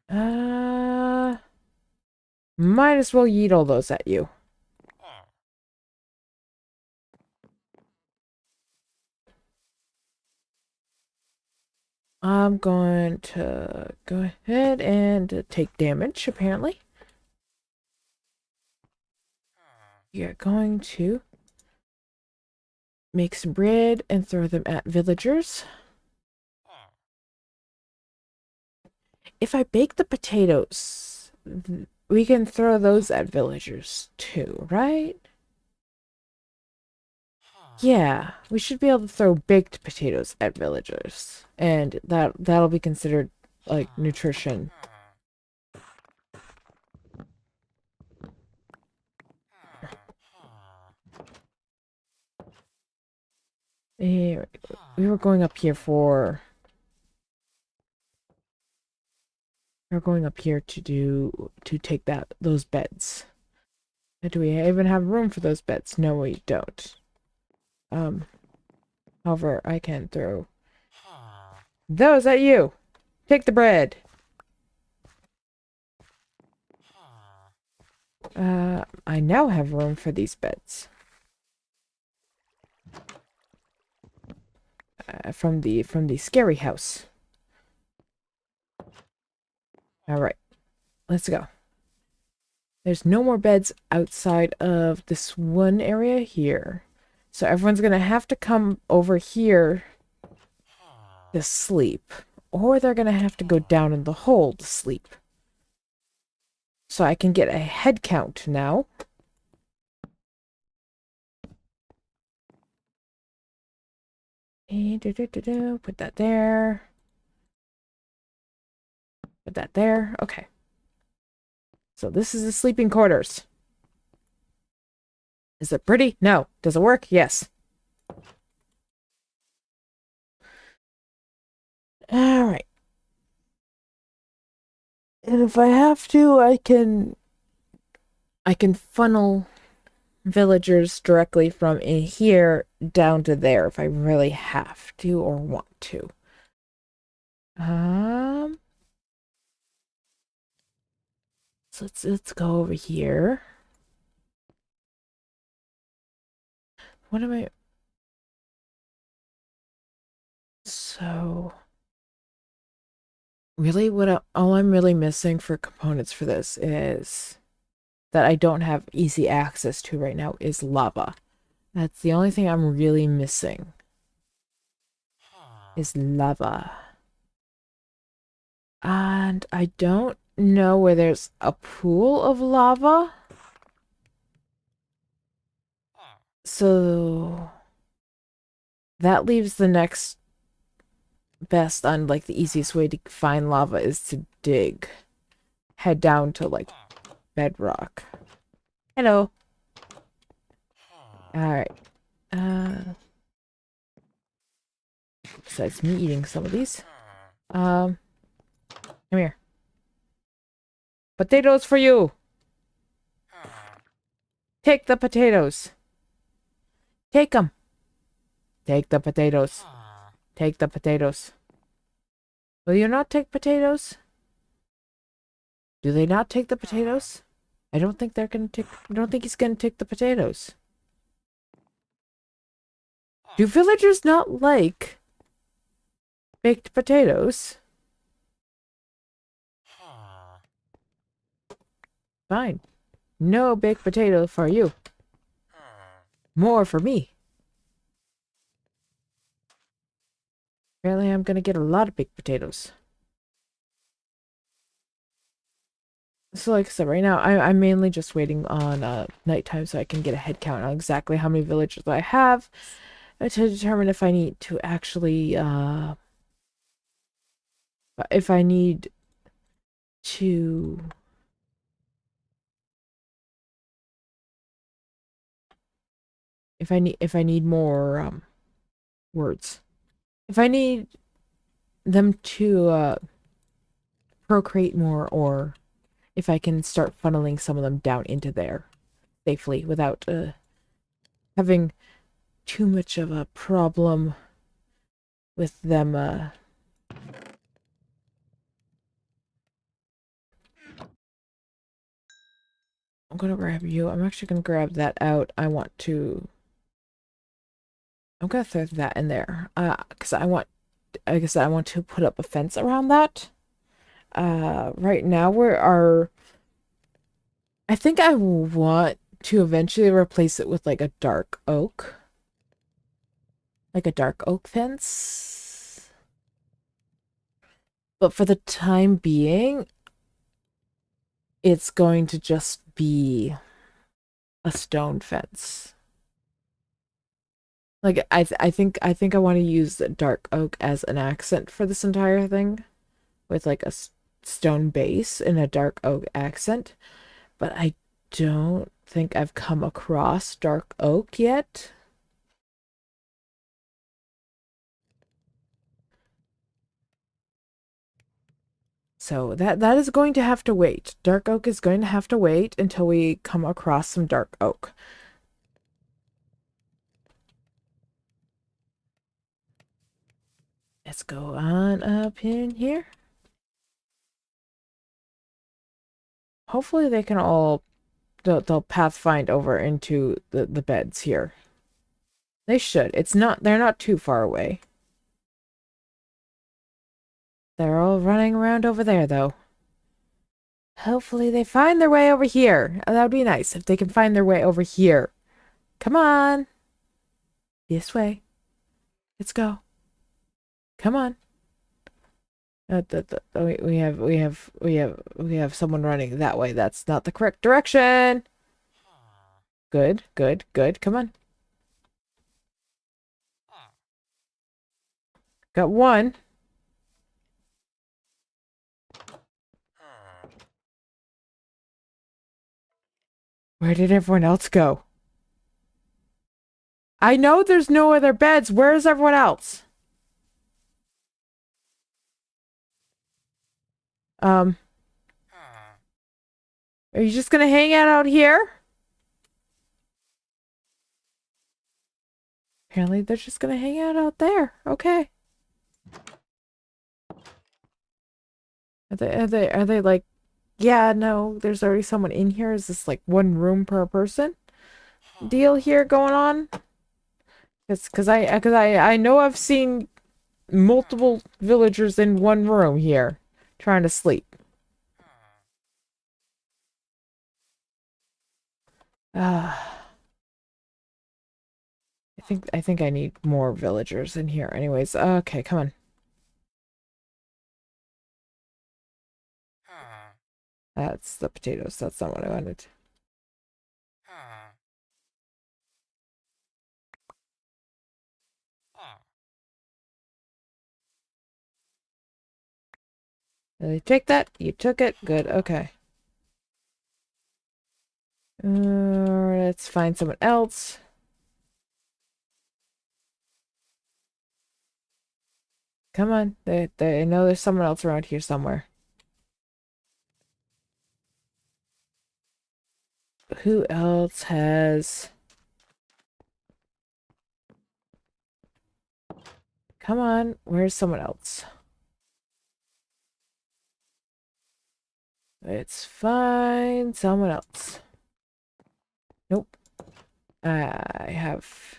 Uh, might as well yeet all those at you. I'm going to go ahead and take damage, apparently. You're going to make some bread and throw them at villagers. If I bake the potatoes, we can throw those at villagers too, right? Yeah, we should be able to throw baked potatoes at villagers, and that'll be considered like nutrition. Here, we were going up here for. We're going up here to take those beds. Do we even have room for those beds? No, we don't. Um, however, I can throw those at you. Take the bread. I now have room for these beds. From the scary house. All right, let's go. There's no more beds outside of this one area here. So everyone's gonna have to come over here to sleep. Or they're gonna have to go down in the hole to sleep. So I can get a head count now. Put that there. Put that there. Okay. So this is the sleeping quarters. Is it pretty? No. Does it work? Yes. Alright. And if I have to, I can funnel villagers directly from in here down to there if I really have to or want to. Um, so let's go over here. What am I? So really, all I'm really missing for components for this is that I don't have easy access to right now is lava. That's the only thing I'm really missing is lava. And I don't know where there's a pool of lava. So that leaves the next best on like the easiest way to find lava is to dig. Head down to like bedrock. Hello. Alright. Besides me eating some of these. Come here. Potatoes for you! Take the potatoes! Take them! Take the potatoes. Take the potatoes. Will you not take potatoes? Do they not take the potatoes? I don't think they're gonna take... I don't think he's gonna take the potatoes. Do villagers not like baked potatoes? Fine. No baked potato for you. More for me. Apparently I'm gonna get a lot of baked potatoes. So like I said, right now I'm mainly just waiting on nighttime so I can get a head count on exactly how many villagers I have to determine if I need to actually if I need to if I need more words. If I need them to procreate more, or if I can start funneling some of them down into there safely without having too much of a problem with them I'm gonna grab you. I'm actually gonna grab that out. I'm gonna throw that in there. Because like I said, I want to put up a fence around that. Right now I think I want to eventually replace it with like a dark oak. Like a dark oak fence. But for the time being, it's going to just be a stone fence. Like I think I want to use dark oak as an accent for this entire thing, with like a stone base and a dark oak accent. But I don't think I've come across dark oak yet. So that is going to have to wait. Dark oak is going to have to wait until we come across some dark oak. Let's go on up in here. Hopefully they can all they'll pathfind over into the beds here. They should. They're not too far away. They're all running around over there though. Hopefully they find their way over here. That would be nice if they can find their way over here. Come on. This way. Let's go. Come on. We have someone running that way. That's not the correct direction. Good, good, good. Come on. Got one. Where did everyone else go? I know there's no other beds. Where is everyone else? Um, are you just gonna hang out here? Apparently they're just gonna hang out there. Okay. Are they like, yeah, no, there's already someone in here. Is this like one room per person deal here going on? Cause I know I've seen multiple villagers in one room here trying to sleep. I think I need more villagers in here. Anyways, okay, come on. That's the potatoes. That's not what I wanted. Did you take that? You took it? Good, okay. Let's find someone else. Come on. I know there's someone else around here somewhere. Who else has... Come on. Where's someone else? Let's find someone else. Nope. I have...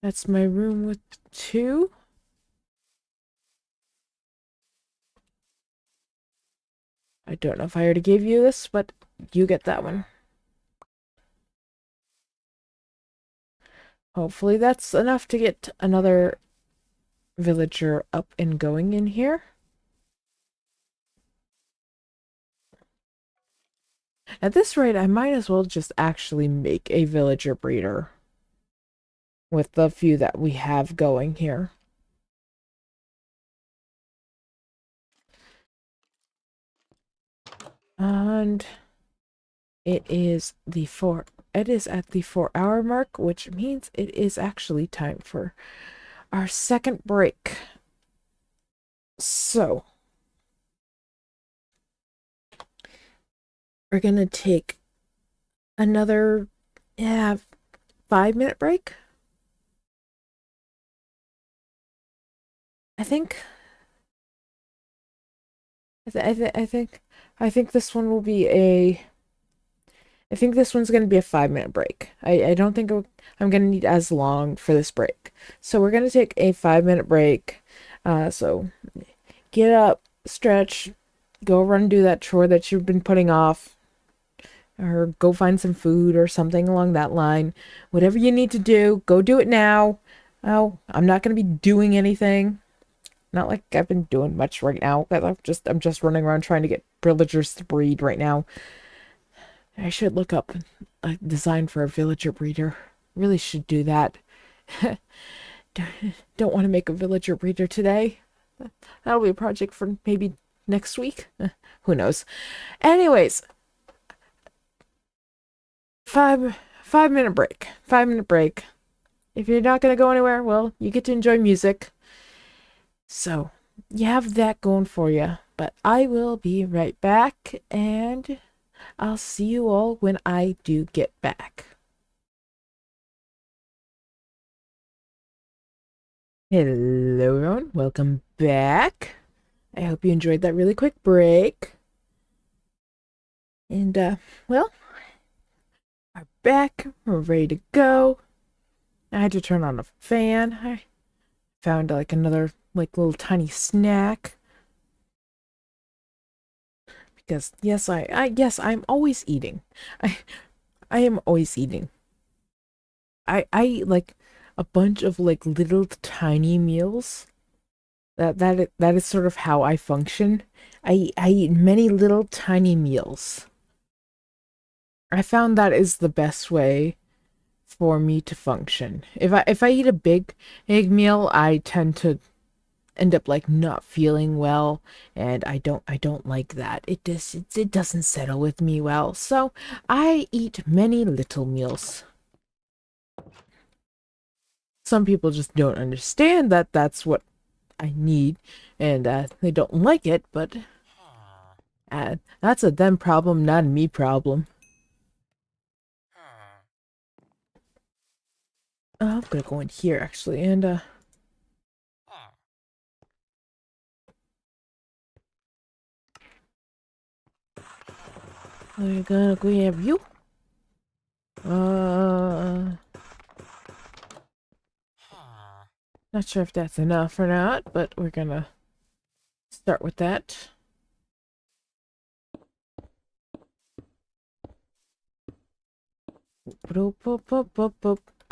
That's my room with 2. I don't know if I already gave you this, but you get that one. Hopefully that's enough to get another villager up and going in here. At this rate, I might as well just actually make a villager breeder with the few that we have going here. And it is at the 4-hour mark, which means it is actually time for our second break. So we're gonna take another 5-minute break. I think I think this one will be I think this one's going to be a 5-minute break. I don't think I'm going to need as long for this break. So we're going to take a 5-minute break. So get up, stretch, go run and do that chore that you've been putting off, or go find some food or something along that line. Whatever you need to do, go do it now. Oh, I'm not going to be doing anything. Not like I've been doing much right now. I'm just running around trying to get villagers to breed right now. I should look up a design for a villager breeder. Really should do that. Don't want to make a villager breeder today. That'll be a project for maybe next week. Who knows? Anyways, 5-minute break. 5-minute break. If you're not gonna go anywhere, well, you get to enjoy music. So you have that going for you. But I will be right back, and I'll see you all when I do get back. Hello, everyone. Welcome back. I hope you enjoyed that really quick break. And, well, we're back. We're ready to go. I had to turn on a fan. I found, like, another, like, little tiny snack. Because, yes, yes, I'm always eating. I, I am always eating. I eat, like, a bunch of, like, little tiny meals. That is sort of how I function. I eat many little tiny meals. I found that is the best way for me to function. If I eat a big meal, I tend to end up like not feeling well, and I don't like that. It doesn't settle with me well. So I eat many little meals. Some people just don't understand that that's what I need, and they don't like it, but that's a them problem, not a me problem. gonna go in here actually, and we're gonna grab you. Not sure if that's enough or not, but we're gonna start with that.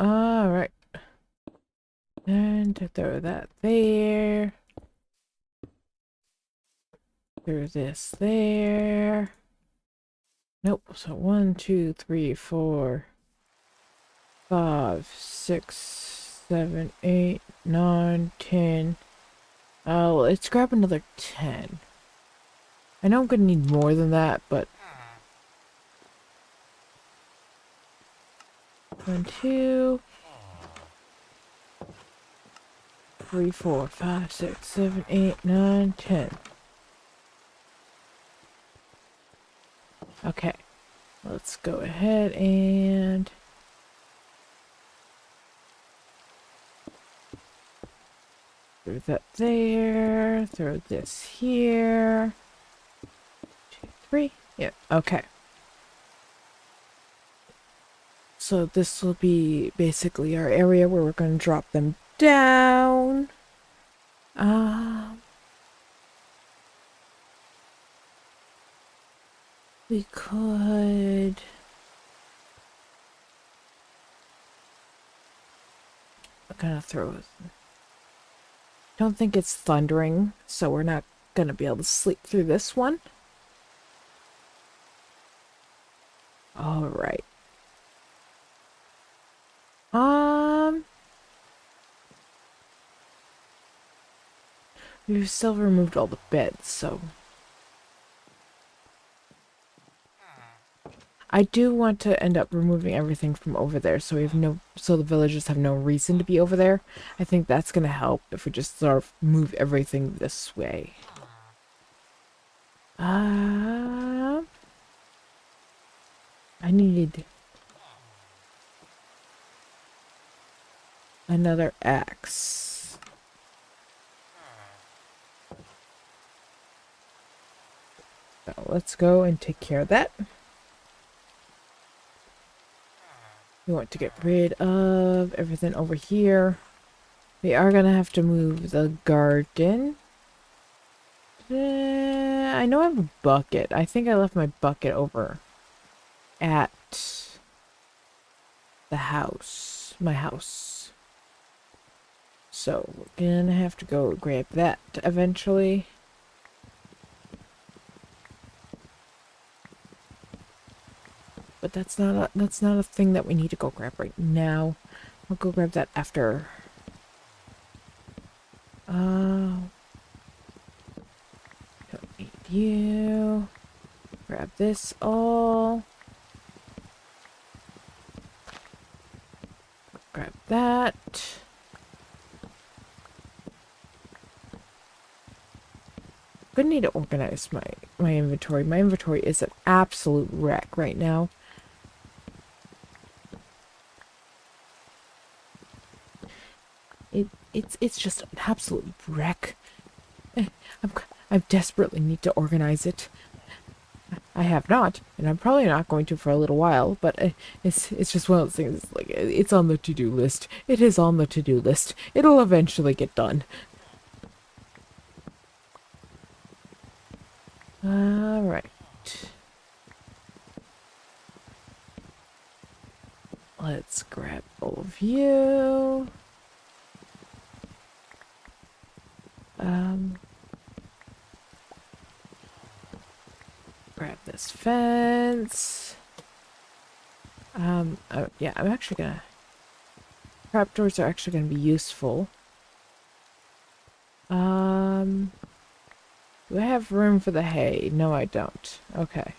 Alright. And throw that there. Throw this there. Nope. So 1, 2, 3, 4, 5, 6, 7, 8, 9, 10. Let's grab another 10. I know I'm gonna need more than that, but 1, 2, 3, 4, 5, 6, 7, 8, 9, 10. Okay, let's go ahead and throw that there, throw this here. 2, 3. Yep, okay. So this will be basically our area where we're going to drop them down. We could... I'm gonna throw it. Don't think it's thundering, so we're not gonna be able to sleep through this one. Alright. We've still removed all the beds, so... I do want to end up removing everything from over there, so we have so the villagers have no reason to be over there. I think that's gonna help if we just sort of move everything this way. I need another axe. So let's go and take care of that. We want to get rid of everything over here. We are gonna have to move the garden. I know I have a bucket. I think I left my bucket over at the house. My house. So we're gonna have to go grab that eventually. But that's not a thing that we need to go grab right now. We'll go grab that after. Don't need you. Grab this all. Grab that. Gonna need to organize my inventory. My inventory is an absolute wreck right now. It's just an absolute wreck. I desperately need to organize it. I have not, and I'm probably not going to for a little while, but it's just one of those things, like, it's on the to-do list. It is on the to-do list. It'll eventually get done. Alright. Let's grab all of you. Grab this fence. Oh, yeah, I'm actually gonna... Trapdoors are actually gonna be useful. Do I have room for the hay? No, I don't. Okay.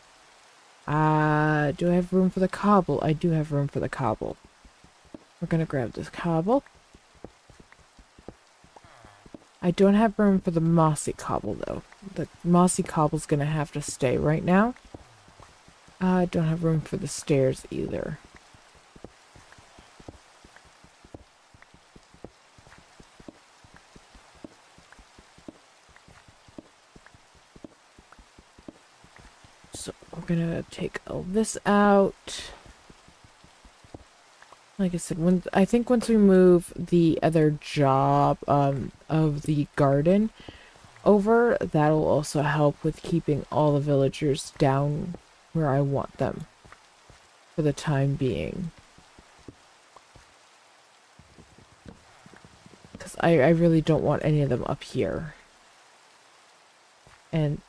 Do I have room for the cobble? I do have room for the cobble. We're gonna grab this cobble. I don't have room for the mossy cobble, though. The mossy cobble's gonna have to stay right now. I don't have room for the stairs, either. So we're gonna take all this out. Like I said, I think once we move the other job of the garden over, that'll also help with keeping all the villagers down where I want them for the time being. Because I really don't want any of them up here. And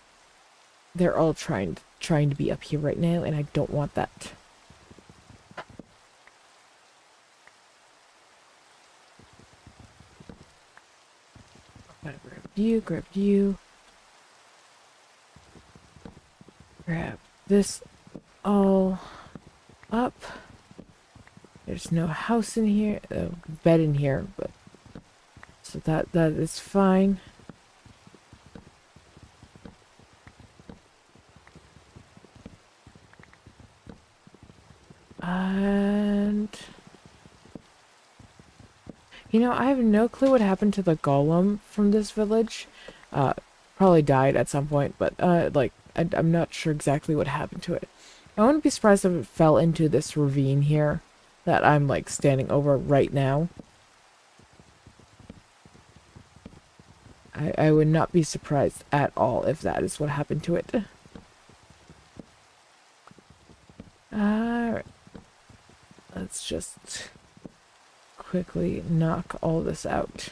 they're all trying to be up here right now, and I don't want that. Gotta grab you, grab you. Grab this all up. There's no house in here, bed in here, but so that is fine. And you know, I have no clue what happened to the golem from this village. Uh, Probably died at some point, but like I'm not sure exactly what happened to it. I wouldn't be surprised if it fell into this ravine here that I'm like standing over right now. I would not be surprised at all if that is what happened to it. Alright. Let's just quickly knock all this out.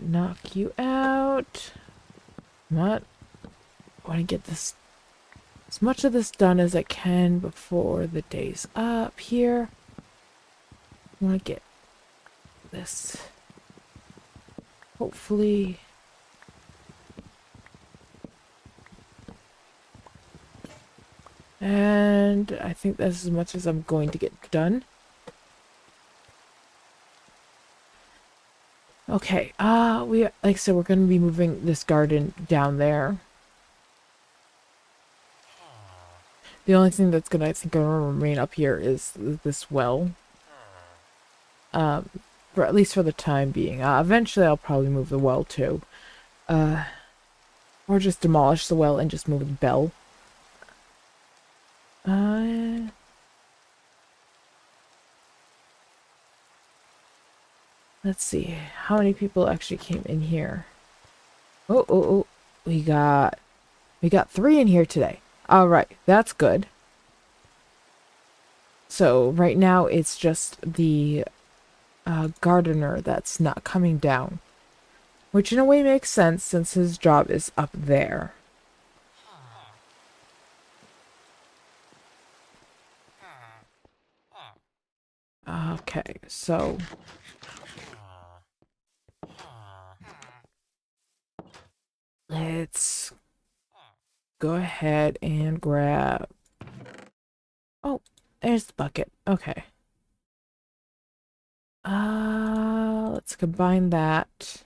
Knock you out. Come on. I want to get this, as much of this done as I can before the day's up here. I want to get this, hopefully. And I think that's as much as I'm going to get done. Okay, like I said, we're going to be moving this garden down there. The only thing that's gonna, I think, gonna remain up here is this well. For at least for the time being. Eventually I'll probably move the well too. Or just demolish the well and just move the bell. Let's see. How many people actually came in here? Oh. We got 3 in here today. Alright, that's good. So right now it's just the gardener that's not coming down. Which in a way makes sense since his job is up there. Okay, so let's go ahead and grab... Oh, there's the bucket. Okay. Let's combine that.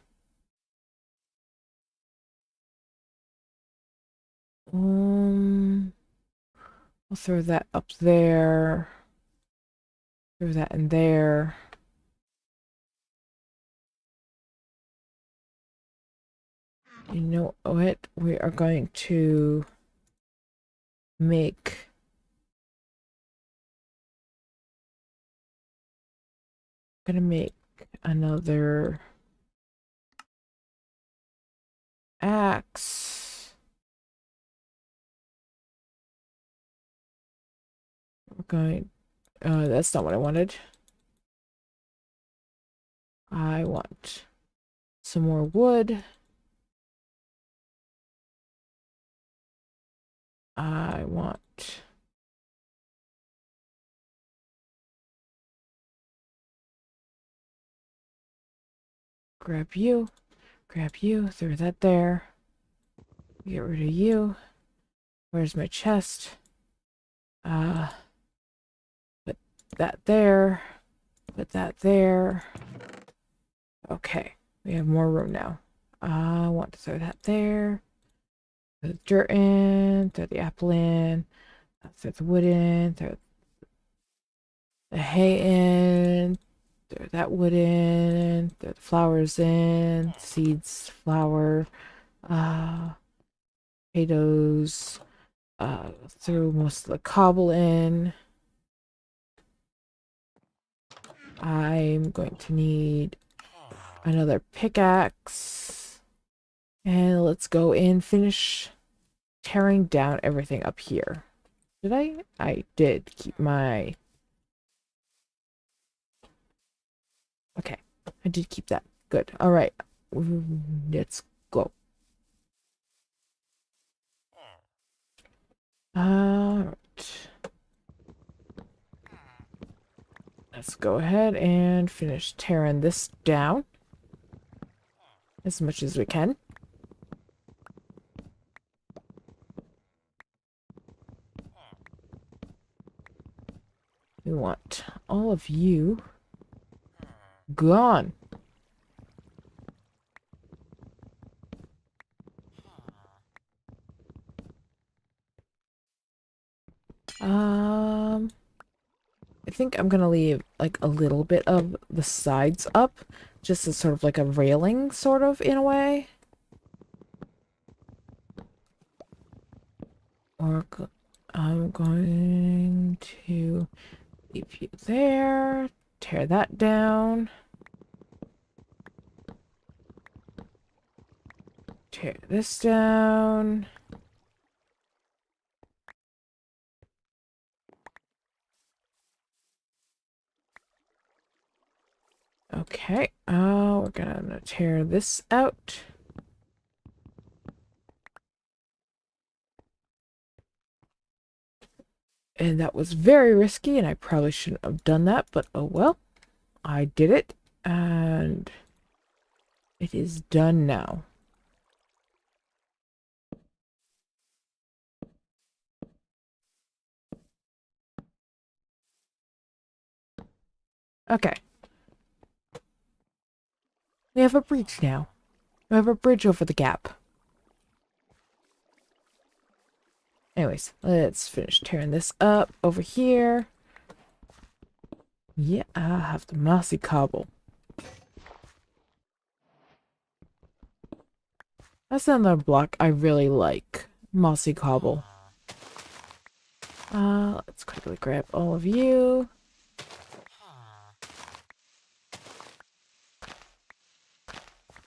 We'll throw that up there. Throw that in there. You know what? We are going to make another axe. We're going, that's not what I wanted. I want some more wood. I want grab you, throw that there. Get rid of you. Where's my chest? Put that there. Put that there. Okay, we have more room now. I want to throw that there. Throw the dirt in, throw the apple in, Throw the wood in, throw the hay in, throw that wood in, throw the flowers in, seeds, flour, uh, potatoes, throw most of the cobble in. I'm going to need another pickaxe. And let's go and finish tearing down everything up here. Did I? I did keep my... Okay, I did keep that. Good. All right, let's go. All right. Let's go ahead and finish tearing this down as much as we can. We want all of you gone. I think I'm gonna leave like a little bit of the sides up, just as sort of like a railing, sort of, in a way. I'm going to leave you there, tear that down, tear this down. Okay, we're gonna tear this out. And that was very risky, and I probably shouldn't have done that, but oh well. I did it, and it is done now. Okay. We have a bridge now. We have a bridge over the gap. Anyways, let's finish tearing this up over here. Yeah, I have the mossy cobble. That's another block I really like. Mossy cobble. Let's quickly grab all of you.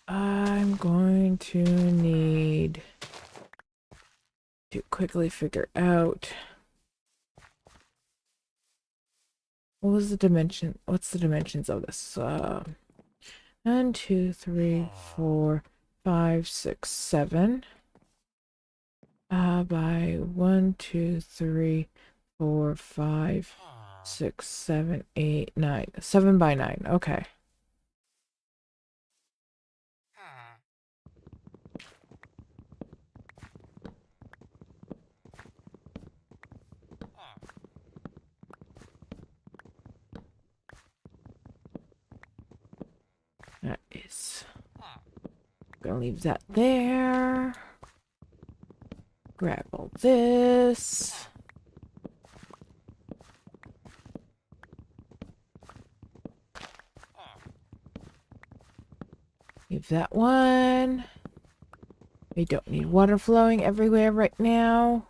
I'm going to need to quickly figure out what was the dimension. What's the dimensions of this? 1, 2, 3, 4, 5, 6, 7. By 1, 2, 3, 4, 5, 6, 7, 8, 9. 7 by 9. Okay. That is... Gonna leave that there. Grab all this. Leave that one. We don't need water flowing everywhere right now.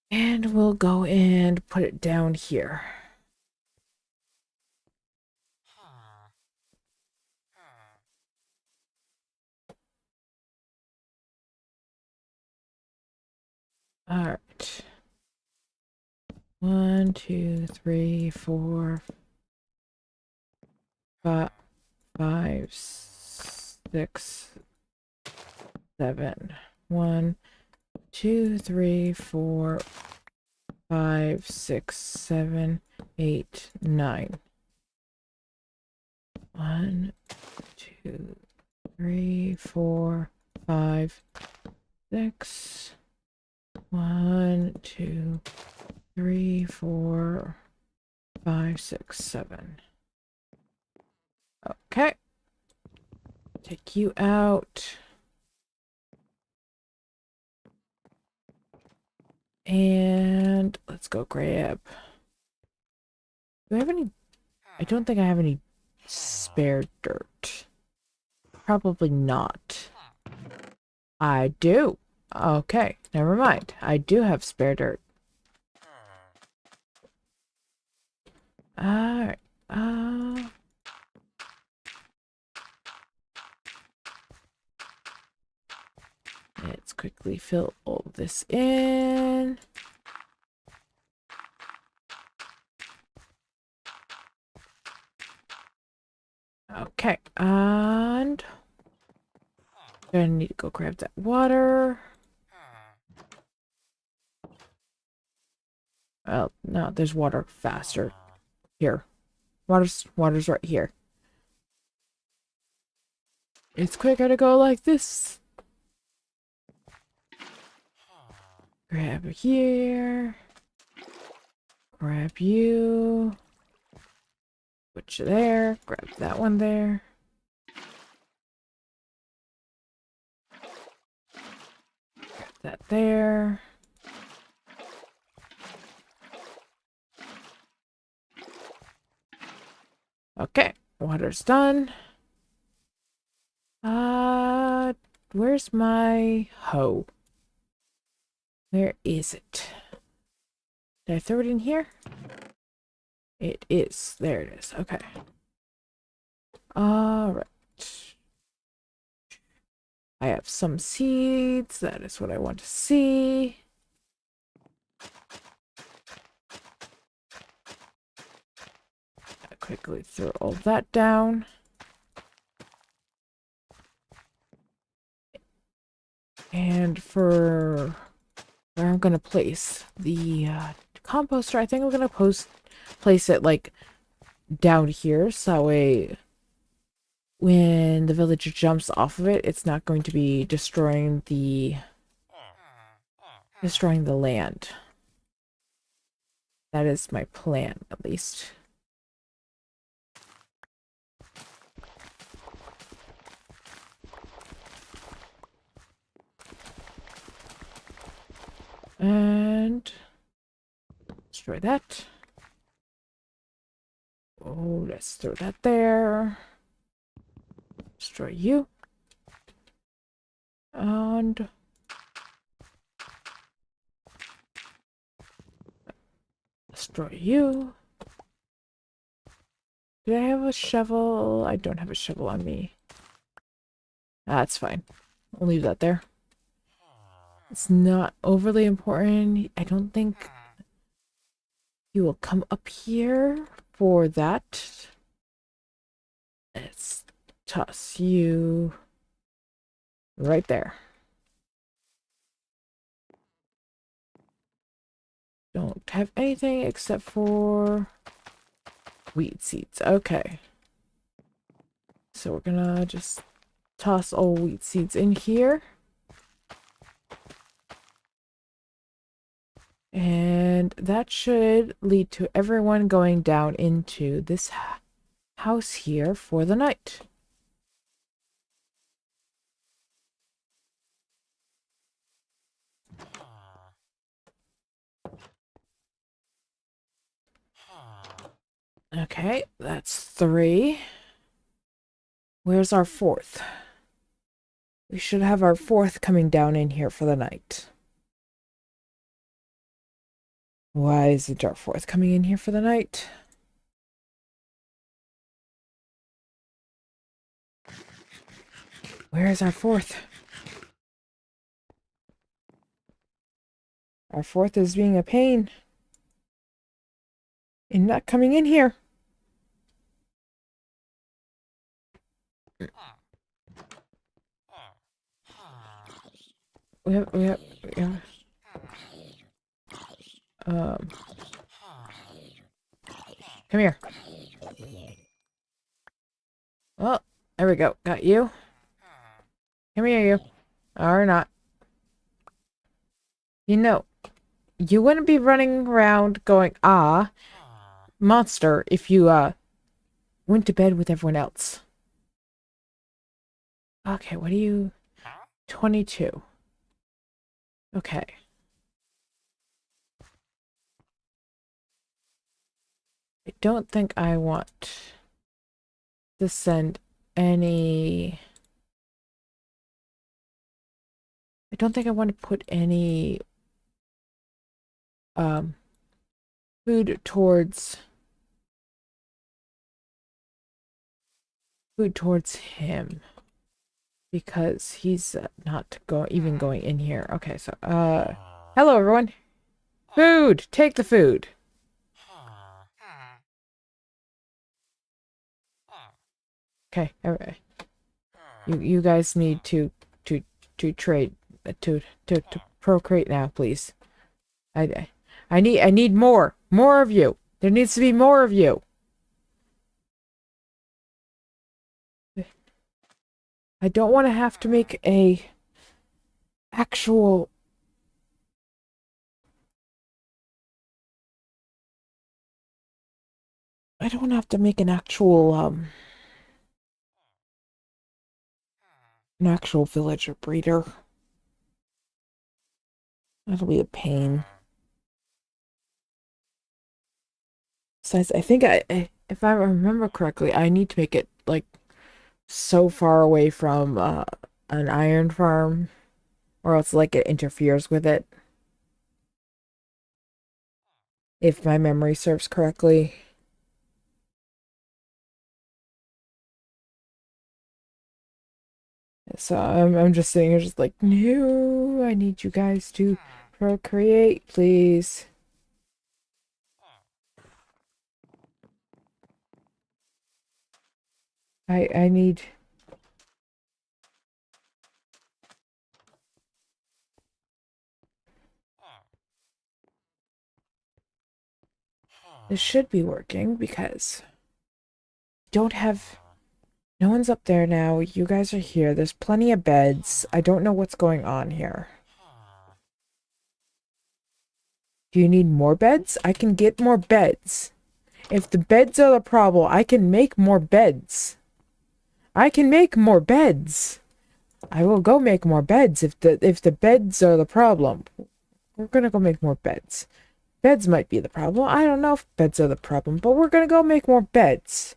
And we'll go and put it down here. Alright. 1, 2, 3, 4, 5, 6, 7. 1, 2, 3, 4, 5, 6, 7, 8, 9. 1, 2, 3, 4, 5, 6. 1, 2, 3, 4, 5, 6, 7. Okay. Take you out. And let's go grab. Do I have any? I don't think I have any spare dirt. Probably not. I do. Okay, never mind. I do have spare dirt. Alright. Let's quickly fill all this in. Okay, and gonna need to go grab that water. Well, no, there's water faster. Here. Water's right here. It's quicker to go like this. Grab here. Grab you. Put you there. Grab that one there. Grab that there. Okay, water's done. Where's my hoe? Where is it? Did I throw it in here? It is. There it is. Okay. Alright. I have some seeds. That is what I want to see. I quickly throw all that down. And for where I'm going to place the composter, I think I'm going to place it like down here, so that way when the villager jumps off of it, it's not going to be destroying the land. That is my plan, at least. And destroy that. Oh, let's throw that there. Destroy you. And destroy you. Do I have a shovel? I don't have a shovel on me. That's fine. I'll leave that there. It's not overly important. I don't think you will come up here for that. Let's toss you right there. Don't have anything except for wheat seeds. Okay. So we're gonna just toss all wheat seeds in here. And that should lead to everyone going down into this house here for the night. Okay, that's 3. Where's our 4th? We should have our 4th coming down in here for the night. Why isn't our 4th coming in here for the night? Where is our 4th? Our 4th is being a pain in not coming in here. We have, come here. Well, there we go. Got you. Come here, you. Or not. You know, you wouldn't be running around going, ah, monster, if you, went to bed with everyone else. Okay, what are you? 22. Okay. I don't think I want to send any... I don't think I want to put any um food towards him because he's not even going in here. Okay, so hello everyone. Food. Take the food. Okay, alright. You guys need to trade to procreate now, please. I I need more of you. There needs to be more of you. I don't want to have to make a actual I don't have to make an actual villager breeder. That'll be a pain. Besides, I think if I remember correctly, I need to make it like so far away from an iron farm, or else like it interferes with it. If my memory serves correctly. So I'm just sitting here just like, no, I need you guys to procreate, please. I need this should be working because don't have no one's up there now. You guys are here. There's plenty of beds. I don't know what's going on here. Do you need more beds? I can get more beds. If the beds are the problem, I can make more beds. I can make more beds. I will go make more beds if the beds are the problem. We're gonna go make more beds. Beds might be the problem. I don't know if beds are the problem, but we're gonna go make more beds.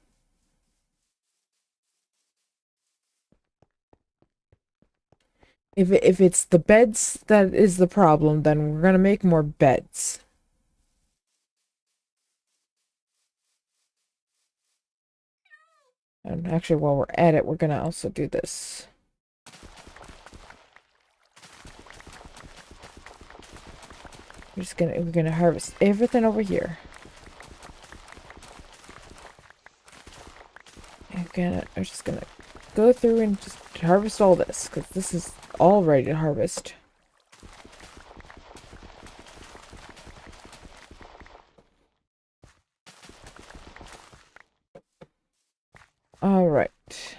If it's the beds that is the problem, then we're gonna make more beds. And actually, while we're at it, we're gonna also do this. We're gonna harvest everything over here. We're just gonna go through and just harvest all this, because this is all ready to harvest. Alright.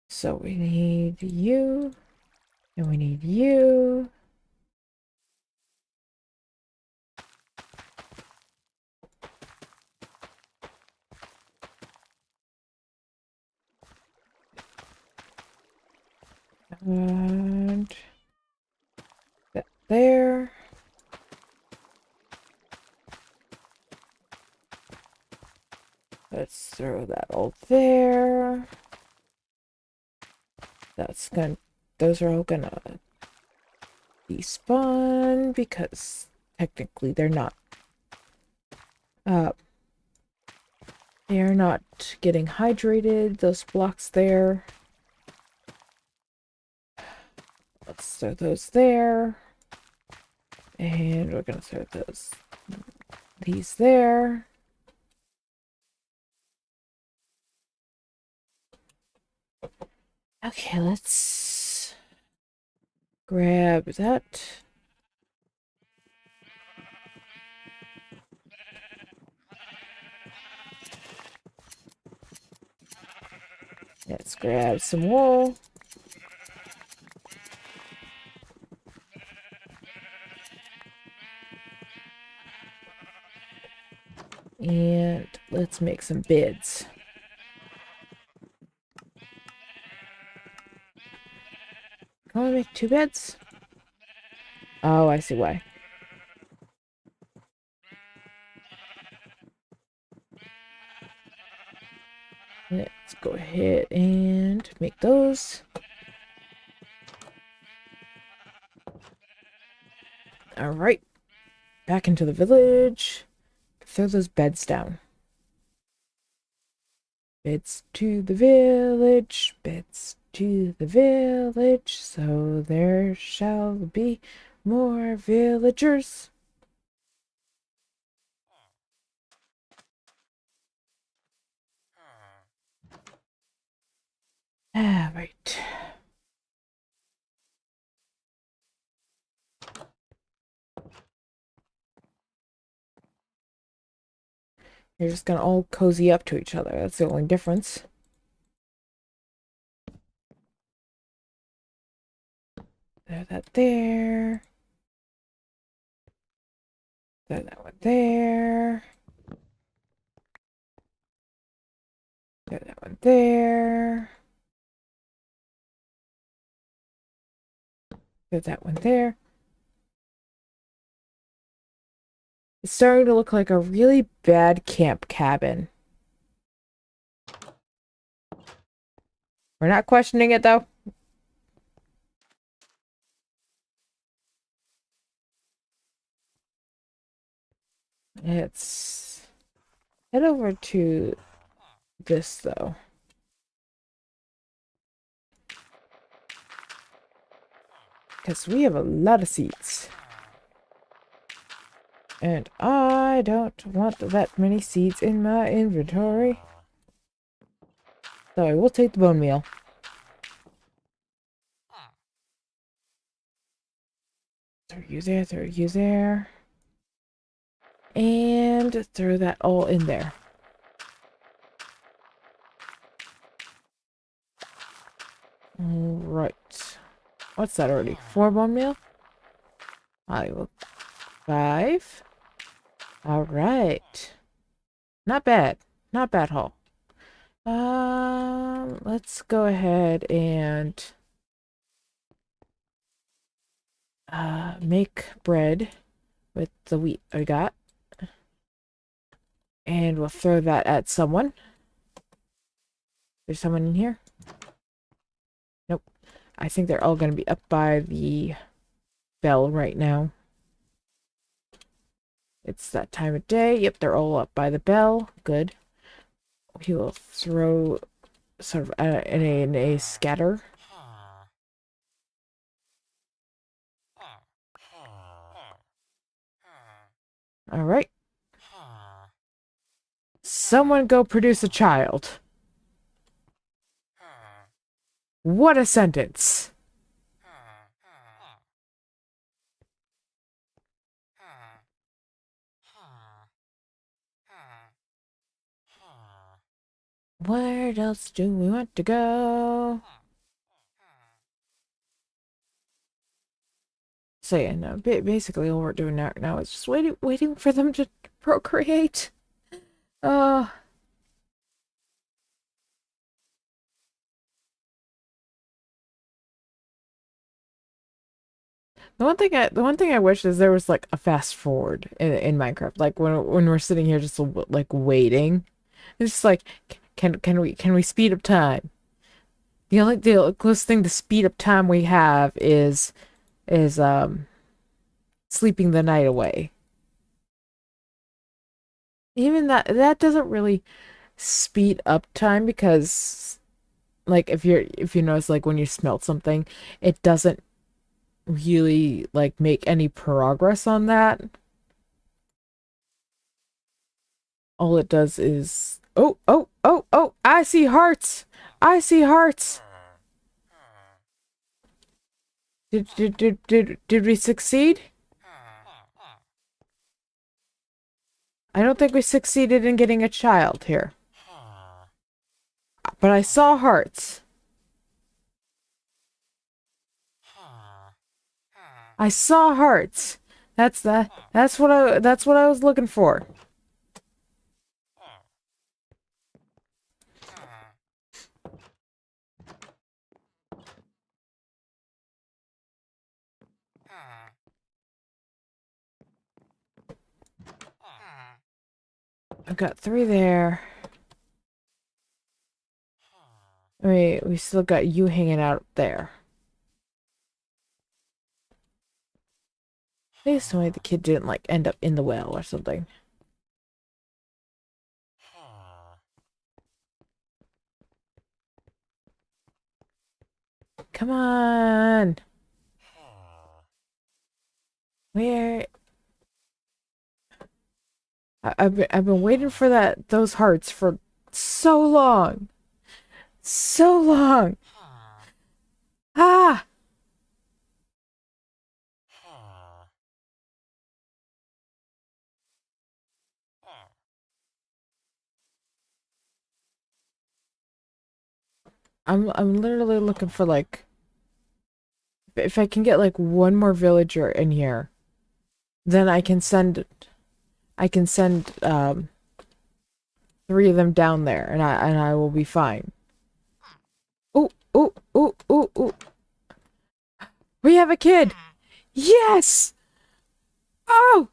So we need you, and we need you. And that there. Let's throw that all there. That's gonna, those are all gonna despawn because technically uh, they are not getting hydrated. Those blocks there. Let's throw those there. And we're gonna throw these there. Okay, let's grab that. Let's grab some wool. And let's make some beds. Can I make 2 beds? Oh, I see why. those. All right, back into the village. Throw those beds down. Beds to the village, beds to the village, so there shall be more villagers. Ah, right. You're just gonna all cozy up to each other. That's the only difference. Throw that there. Throw that one there. Throw that one there. Throw that one there. It's starting to look like a really bad camp cabin. We're not questioning it though. Let's head over to this though. Because we have a lot of seeds. And I don't want that many seeds in my inventory. So I will take the bone meal. Throw you there, throw you there. And throw that all in there. Alright. What's that already? 4 bone meal? I will 5. Alright. Not bad. Not bad haul. Let's go ahead and make bread with the wheat I got. And we'll throw that at someone. There's someone in here? Nope. I think they're all going to be up by the bell right now. It's that time of day. Yep, they're all up by the bell. Good. We will throw sort of in a scatter. All right. Someone go produce a child. What a sentence. Where else do we want to go? So yeah, no, basically all we're doing now is just waiting for them to procreate. Uh, the one thing I wish is there was like a fast forward in Minecraft, like when we're sitting here just like waiting. It's just like, can we speed up time? The closest thing to speed up time we have is sleeping the night away. Even that doesn't really speed up time because like if you notice like when you smelt something, it doesn't really like make any progress on that. All it does is oh, I see hearts. I see hearts. Did we succeed? I don't think we succeeded in getting a child here. But I saw hearts. I saw hearts. That's what I was looking for. I've got 3 there. Wait, we still got you hanging out there. Please tell me the kid didn't like end up in the well or something. Come on. Where? I've been waiting for those hearts for so long. So long. Ah! I'm literally looking for like if I can get like one more villager in here, then I can send three of them down there and I will be fine. Oh, oh, oh, oh, oh. We have a kid. Yes! Oh,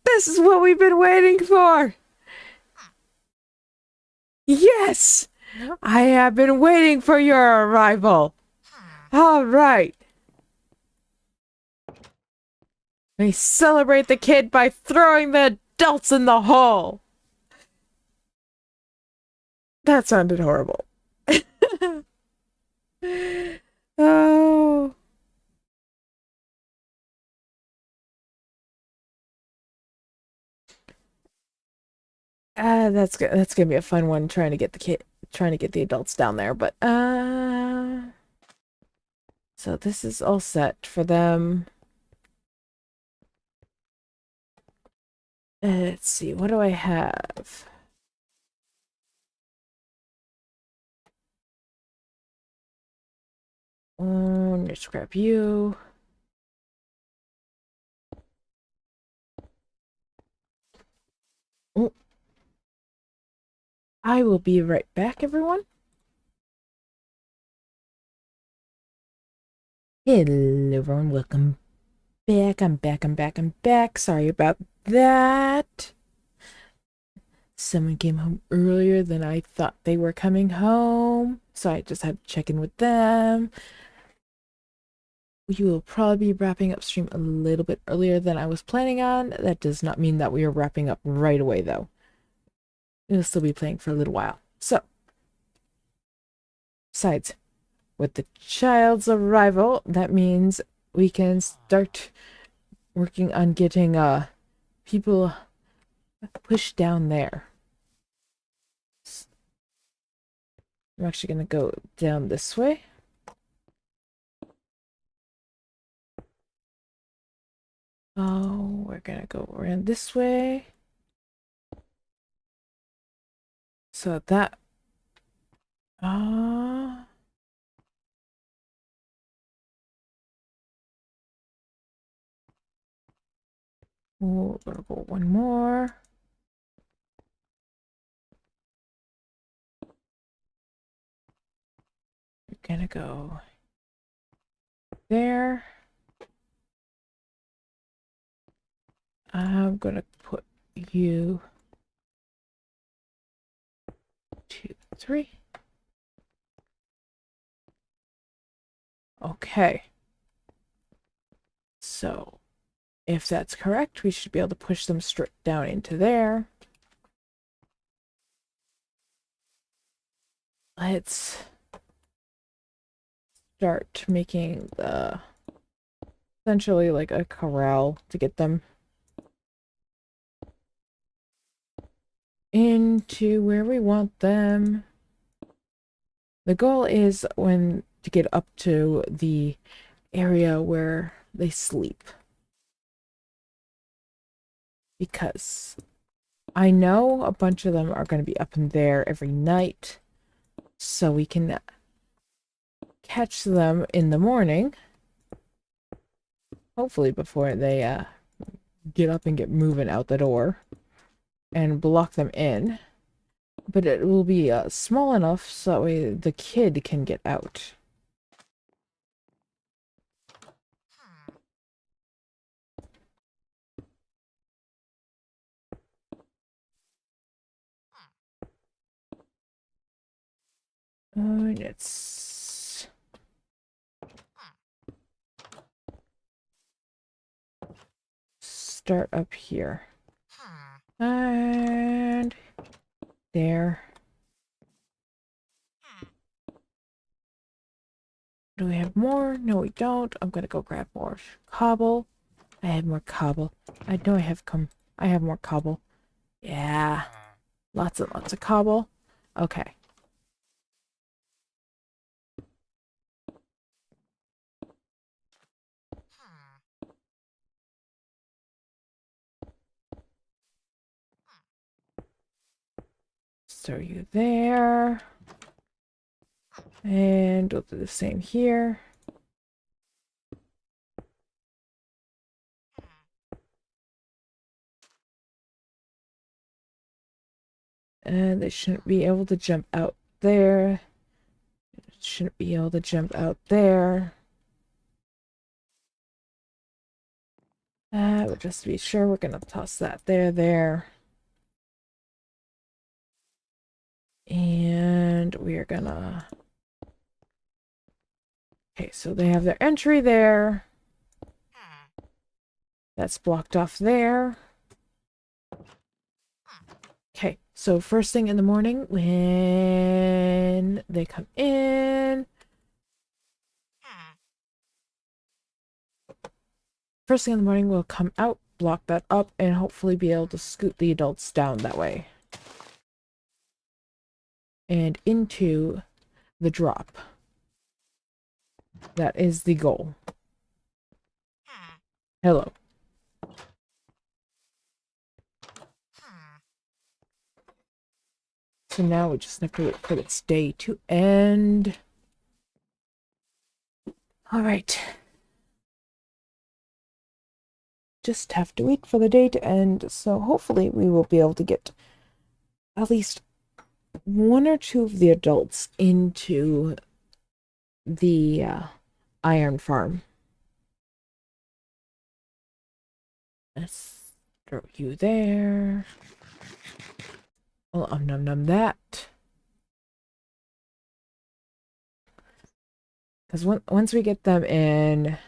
this is what we've been waiting for. Yes! I have been waiting for your arrival. All right. We celebrate the kid by throwing the adults in the hole. That sounded horrible. Oh. That's gonna be a fun one trying to get the adults down there, but so this is all set for them. Let's see, what do I have? Let's grab you. Oh, I will be right back, everyone. Hello, everyone. Welcome back. I'm back. Sorry about that. Someone came home earlier than I thought they were coming home, so I just had to check in with them. We will probably be wrapping up stream a little bit earlier than I was planning on. That does not mean that we are wrapping up right away, though. We'll still be playing for a little while. So, besides, with the child's arrival, that means we can start working on getting people pushed down there. I'm actually gonna go down this way. Oh, we're gonna go around this way. So that uh we're gonna go one more. We're gonna go there. I'm gonna put you 2, 3. Okay. So if that's correct, we should be able to push them straight down into there. Let's start making the essentially like a corral to get them into where we want them. The goal is when to get up to the area where they sleep. Because I know a bunch of them are going to be up in there every night. So we can catch them in the morning. Hopefully before they get up and get moving out the door. And block them in. But it will be small enough so that way the kid can get out. Let's start up here. And there. Do we have more? No, we don't. I'm gonna go grab more cobble. I have more cobble. I know I have more cobble. Yeah. Lots and lots of cobble. Okay. So you there. And we'll do the same here. And they shouldn't be able to jump out there. Shouldn't be able to jump out there. But just to be sure, we're gonna toss that there. And we are gonna... Okay, so they have their entry there. That's blocked off there. Okay, so first thing in the morning when they come in... First thing in the morning, we'll come out, block that up, and hopefully be able to scoot the adults down that way. And into the drop. That is the goal. Hello. So now we just have to wait for this day to end. Alright. Just have to wait for the day to end, so hopefully we will be able to get at least one or two of the adults into the iron farm. Let's throw you there. Well, num that. Because once we get them in,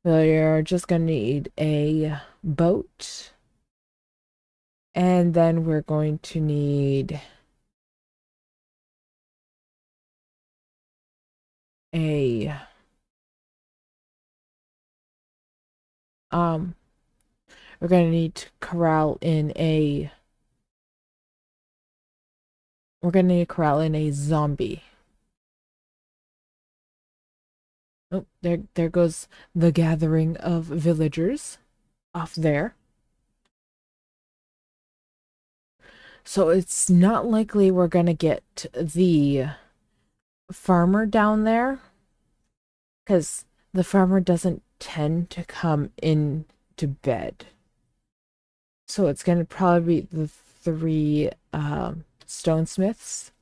we're just gonna need a boat. And then we're going to need a we're gonna need to corral in a zombie. Oh, there goes the gathering of villagers off there. So it's not likely we're gonna get the farmer down there, because the farmer doesn't tend to come in to bed. So it's gonna probably be the three stonesmiths. Is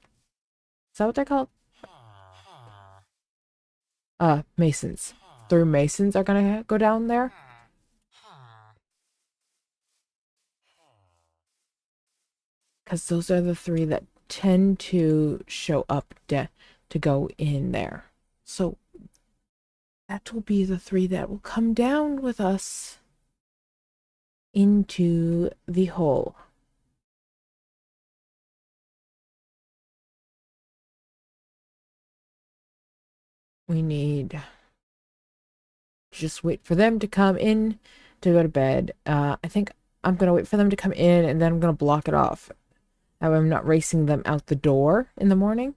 that what they're called? Masons. Three masons are gonna go down there. Because those are the three that tend to show up to go in there. So that will be the three that will come down with us into the hole. We need to just wait for them to come in to go to bed. I think I'm going to wait for them to come in and then I'm going to block it off. That way I'm not racing them out the door in the morning.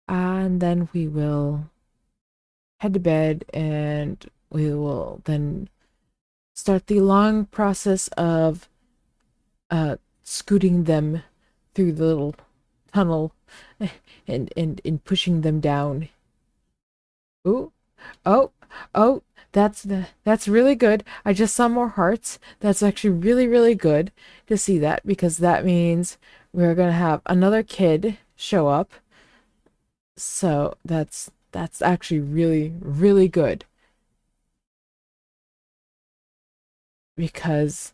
And then we will head to bed and we will then start the long process of scooting them through the little tunnel and pushing them down. Ooh, oh, that's really good. I just saw more hearts. That's actually really good to see that, because that means we're gonna have another kid show up. So that's actually really good, because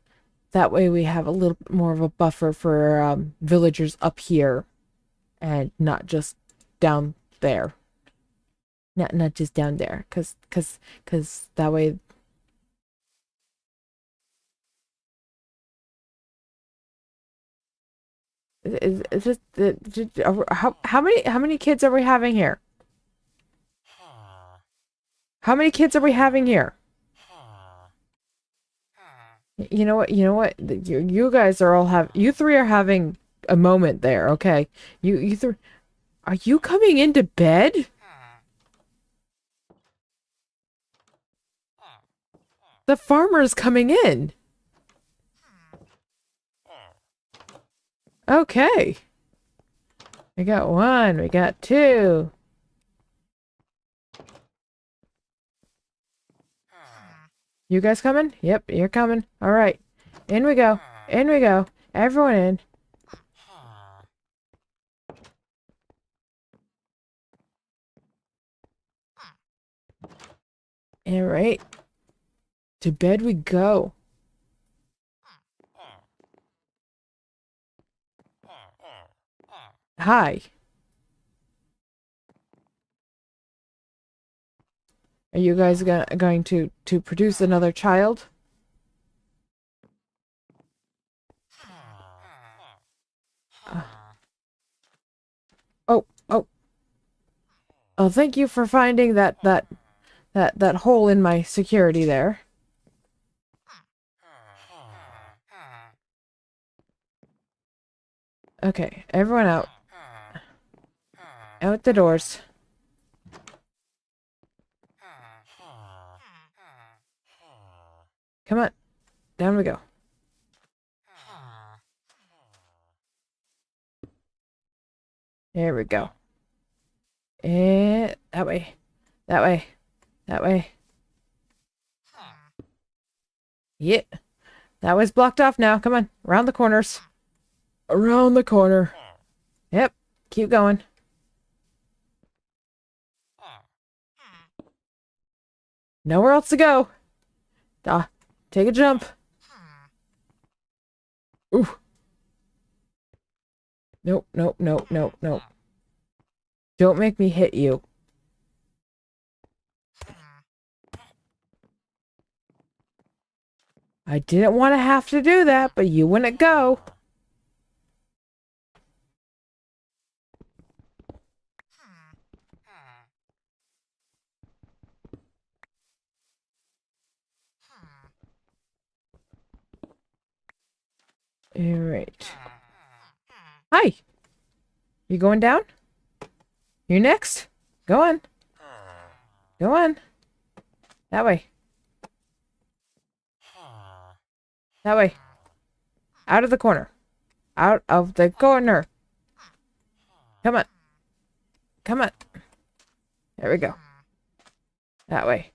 that way we have a little bit more of a buffer for villagers up here and not just down there. Not just down there, cause that way. Is this how many kids are we having here? How many kids are we having here? You know what? You know what? You guys are all you three are having a moment there, okay? You three, are you coming into bed? The farmer is coming in. Okay. We got one, we got two. You guys coming? Yep, you're coming. All right. In we go. In we go. Everyone in. All right. To bed we go. Hi. Are you guys going to produce another child? Oh, oh. Oh, thank you for finding that hole in my security there. Okay, everyone out. Out the doors. Come on. Down we go. There we go. And that way. That way. That way. Yeah. That was blocked off now. Come on. Around the corners. Around the corner. Yep. Keep going. Nowhere else to go. Take a jump. Ooh. Nope, nope, nope, nope, nope. Don't make me hit you. I didn't want to have to do that, but you wouldn't go. Alright. Hi. You going down? You next? Go on. Go on. That way. That way. Out of the corner. Out of the corner. Come on. Come on. There we go. That way.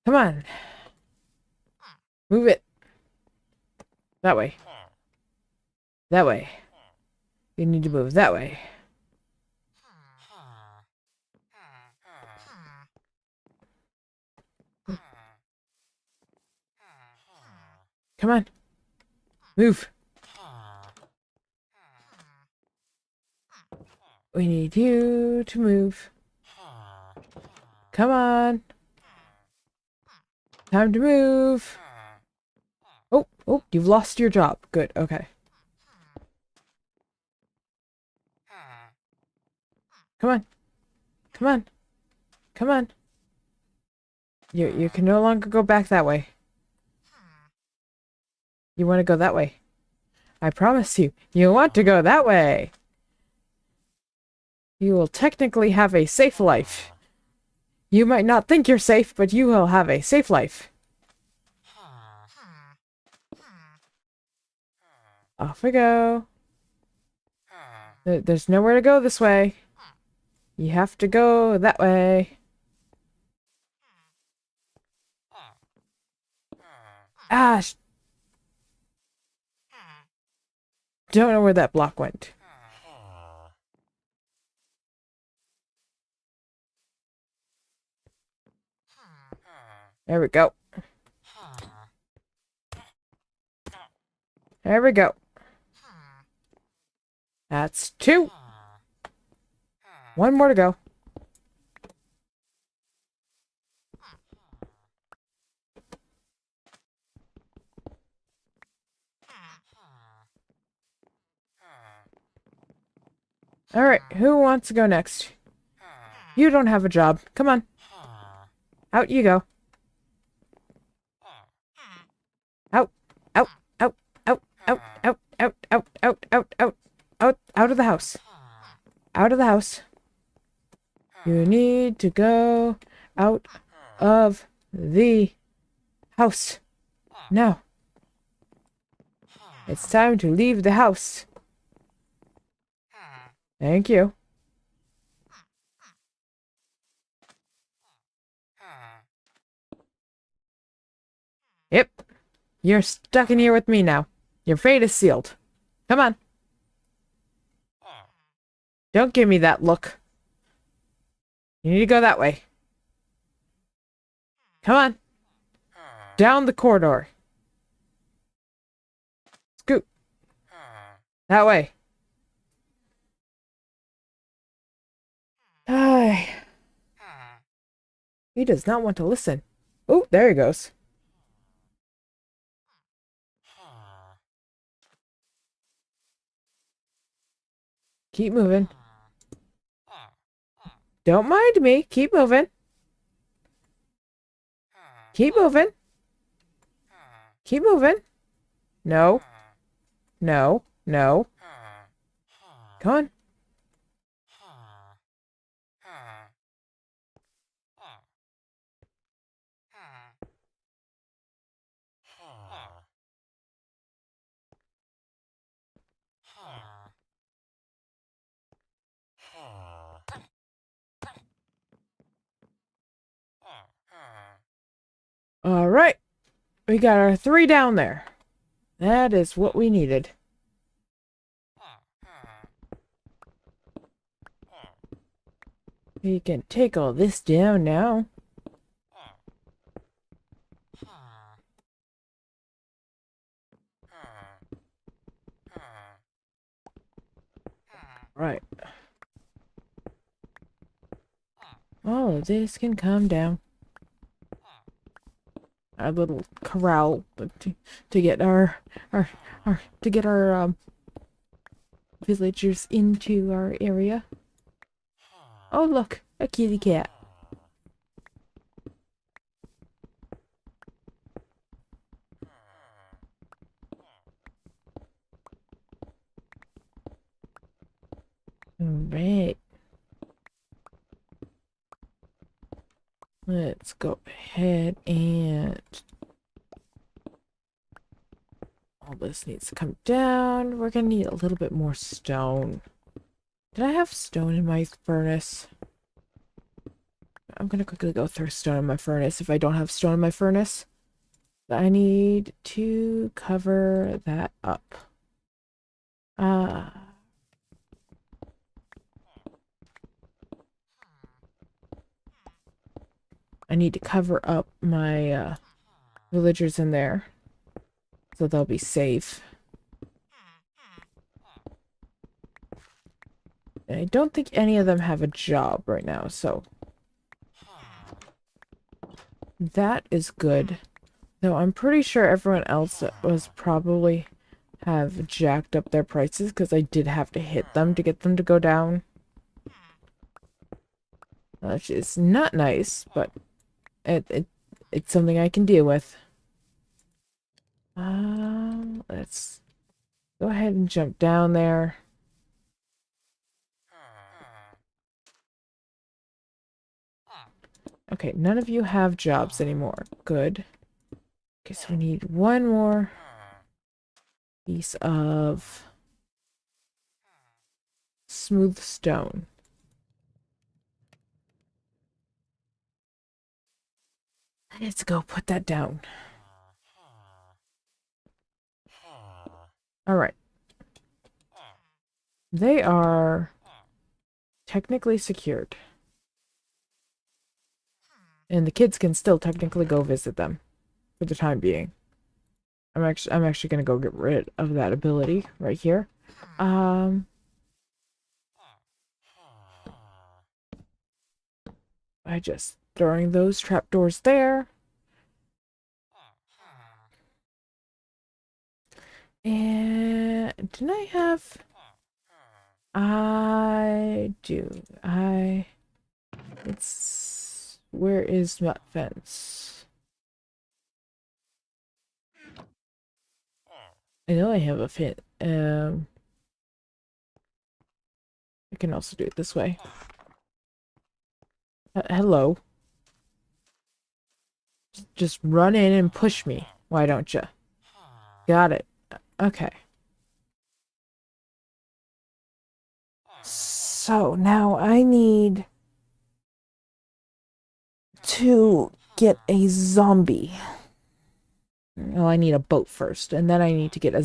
Come on. Move it. That way. That way. You need to move that way. Come on. Move. We need you to move. Come on. Time to move. Oh, oh, you've lost your job. Good, okay. Come on. Come on. Come on. You can no longer go back that way. You want to go that way. I promise you, you want to go that way. You will technically have a safe life. You might not think you're safe, but you will have a safe life. Off we go. There's nowhere to go this way. You have to go that way. Ah, don't know where that block went. There we go. There we go. That's two. One more to go. Alright, who wants to go next? You don't have a job. Come on. Out you go. Out, out, out, out, out, out, out, out, out, out, out, out of the house. Out of the house. You need to go out of the house. Now. It's time to leave the house. Thank you. Yep. You're stuck in here with me now. Your fate is sealed. Come on. Don't give me that look. You need to go that way. Come on. Down the corridor. Scoot. That way. He does not want to listen. Oh, there he goes. Keep moving. Don't mind me. Keep moving. Keep moving. Keep moving. No. No. No. Come on. All right. We got our 3 down there. That is what we needed. We can take all this down now. Right. All of this can come down. Our little corral to get our villagers into our area. Oh look, a kitty cat. Alright. Let's go ahead and all this needs to come down. We're gonna need a little bit more stone. Did I have stone in my furnace? I'm gonna quickly go throw stone in my furnace if I don't have stone in my furnace. I need to cover that up. I need to cover up my villagers in there so they'll be safe. And I don't think any of them have a job right now, so that is good. Though I'm pretty sure everyone else was probably have jacked up their prices because I did have to hit them to get them to go down. Which is not nice, but it's something I can deal with. Let's go ahead and jump down there. Okay, none of you have jobs anymore. Good. Okay, so we need one more piece of smooth stone. Let's go put that down. Alright. They are technically secured. And the kids can still technically go visit them for the time being. I'm actually gonna go get rid of that ability right here. by just throwing those trapdoors there. And didn't I have... I do. It's... Where is that fence? I know I have a fence. I can also do it this way. Hello. Just run in and push me. Why don't you? Got it. Okay. So now I need to get a zombie. Well, I need a boat first, and then I need to get a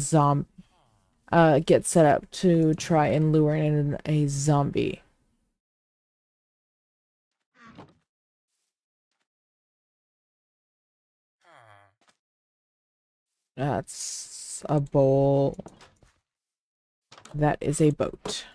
get set up to try and lure in a zombie. That's a bowl. That is a boat.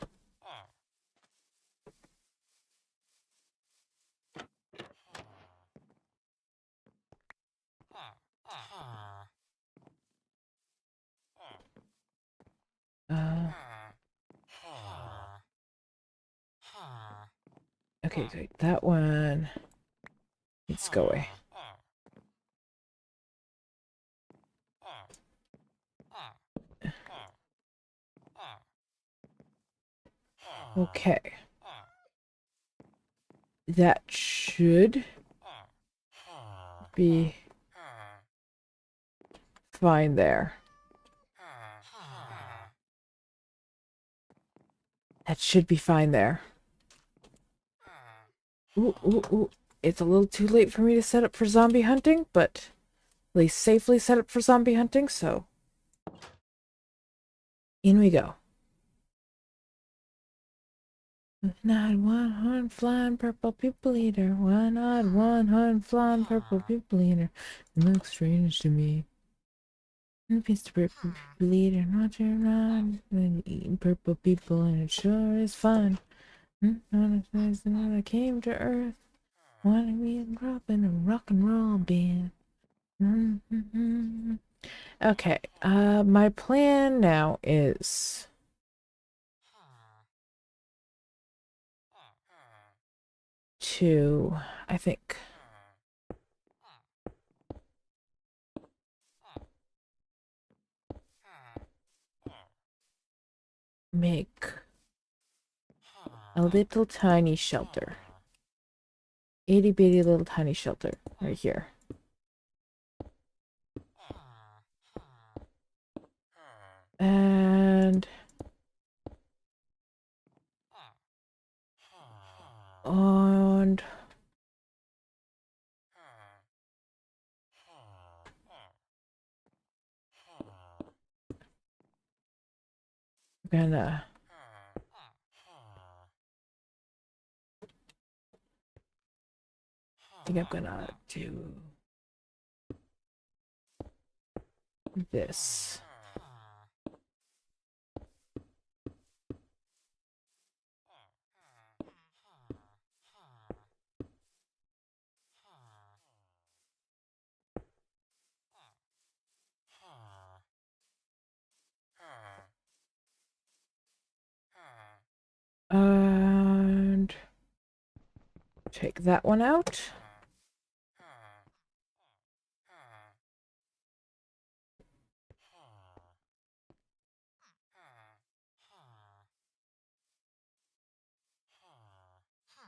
Okay, great. That one needs to go away. Okay. That should be fine there. That should be fine there. Ooh, ooh, ooh. It's a little too late for me to set up for zombie hunting, but at least safely set up for zombie hunting, so in we go. One-eyed, one-horn, flying purple people eater. One-eyed, one-horn, flying purple people eater. It looks strange to me. And a piece of purple people eater, not your ride. And eating purple people, and it sure is fun. On a place that I came to Earth. Wanted me a drop in a rock and roll band. Okay, my plan now is to, I think, make a little tiny shelter. Itty bitty little tiny shelter right here. And I'm gonna I'm gonna do this. And take that one out.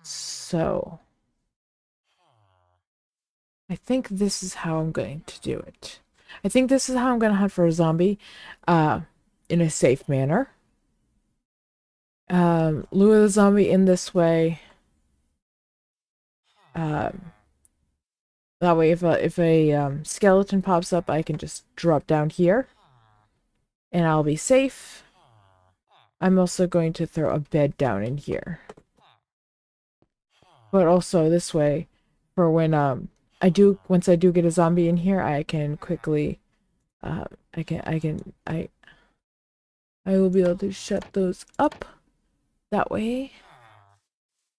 So I think this is how I'm going to do it. I think this is how I'm gonna hunt for a zombie, in a safe manner. Lure the zombie in this way. That way, if a skeleton pops up, I can just drop down here, and I'll be safe. I'm also going to throw a bed down in here, but also this way, for when once I do get a zombie in here, I can quickly, I will be able to shut those up. That way,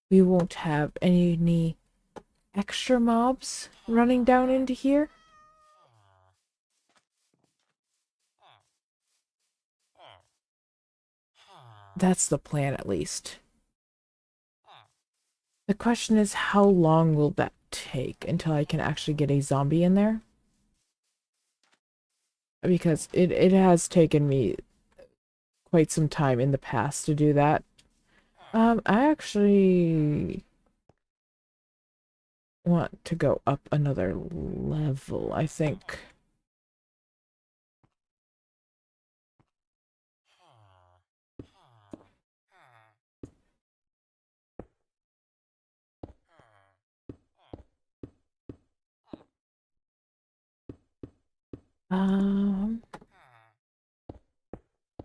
we won't have any extra mobs running down into here. That's the plan, at least. The question is, how long will that take until I can actually get a zombie in there? Because it has taken me quite some time in the past to do that. I actually want to go up another level, I think. Um,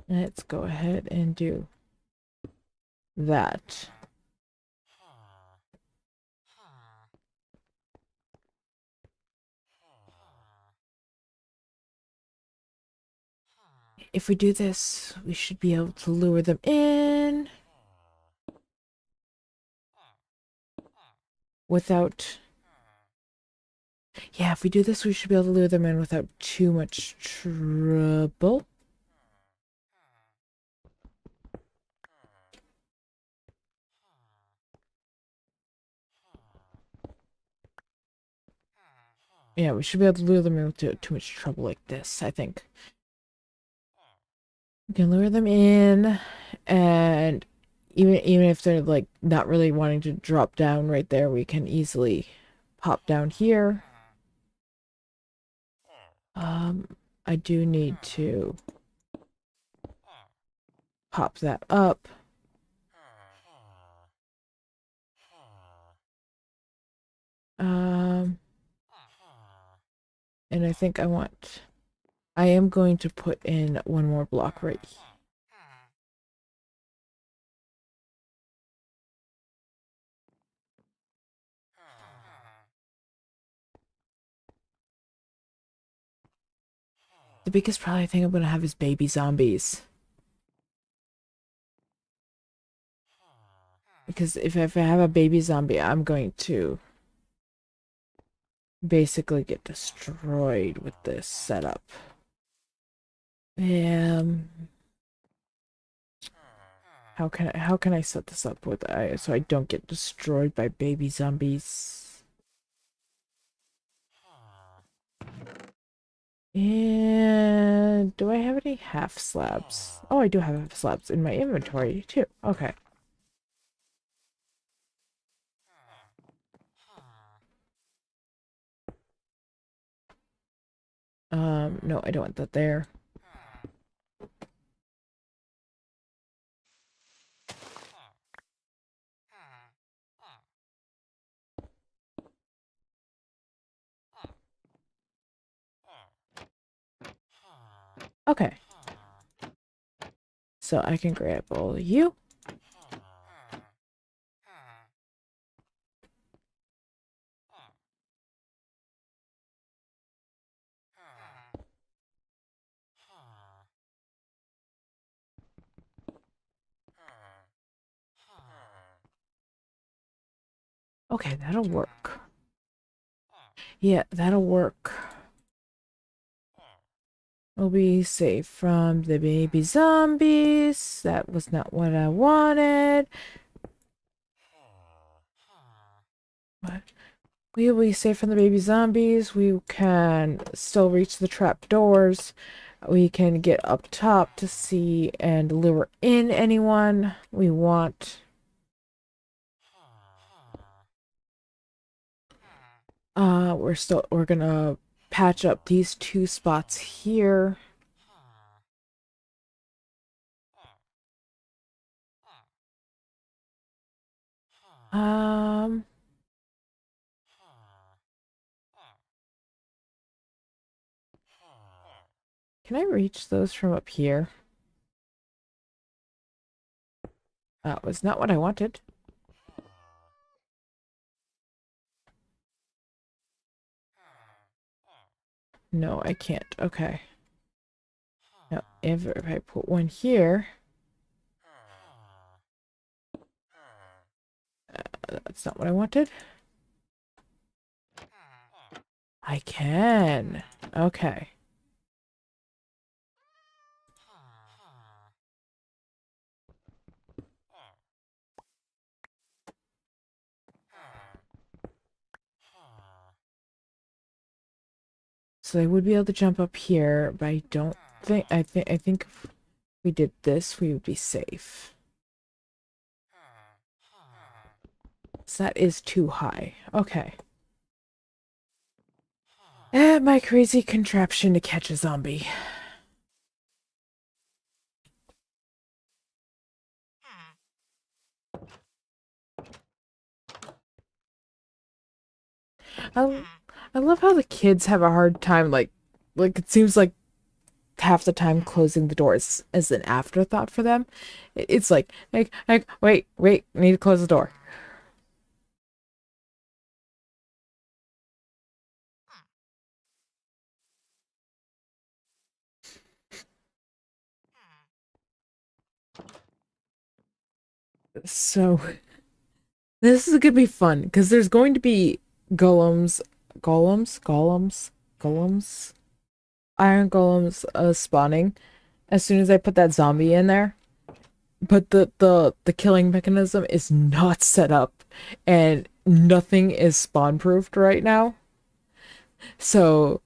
let's go ahead and do that. If we do this, we should be able to lure them in without... Yeah, if we do this, we should be able to lure them in without too much trouble. Yeah, we should be able to lure them in without too much trouble like this, I think. We can lure them in, and even if they're like not really wanting to drop down right there, we can easily pop down here. I do need to pop that up. Um, and I think I am going to put in one more block right here. The biggest probably thing I'm gonna have is baby zombies. Because if I have a baby zombie, I'm going to basically get destroyed with this setup. How can I set this up with so I don't get destroyed by baby zombies? And do I have any half slabs? Oh, I do have half slabs in my inventory too. Okay. No, I don't want that there. Okay. So I can grab all of you. Okay, that'll work. Yeah, that'll work. We'll be safe from the baby zombies. That was not what I wanted. But we will be safe from the baby zombies. We can still reach the trap doors. We can get up top to see and lure in anyone we want. We're gonna patch up these two spots here. Um, can I reach those from up here? That was not what I wanted. No, I can't. Okay. Now, if I put one here, that's not what I wanted. I can. Okay. So they would be able to jump up here, but I don't think I think if we did this, we would be safe. So that is too high. Okay. My crazy contraption to catch a zombie. I, I love how the kids have a hard time, like it seems like half the time closing the doors as an afterthought for them. It's like, wait, I need to close the door. So this is gonna be fun because there's going to be golems, golems, iron golems spawning as soon as I put that zombie in there. But the killing mechanism is not set up, and nothing is spawn proofed right now. So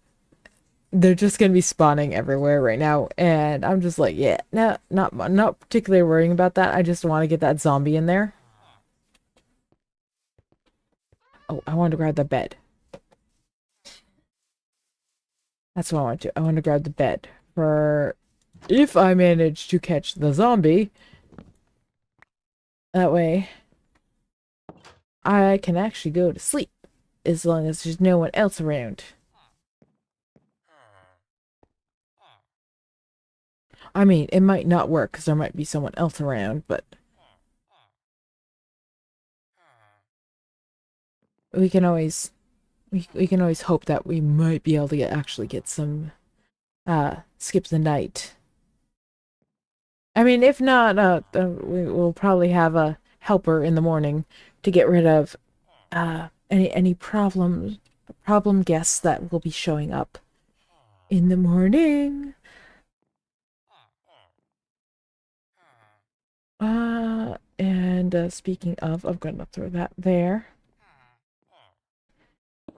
they're just gonna be spawning everywhere right now, and I'm just like, yeah, no, not particularly worrying about that. I just want to get that zombie in there. Oh, I want to grab the bed. That's what I want to. I want to grab the bed for if I manage to catch the zombie. That way, I can actually go to sleep as long as there's no one else around. I mean, it might not work because there might be someone else around, but we can always we can always hope that we might be able to actually get some skip the night. I mean, if not, we will probably have a helper in the morning to get rid of any problem guests that will be showing up in the morning. And speaking of, I'm gonna throw that there.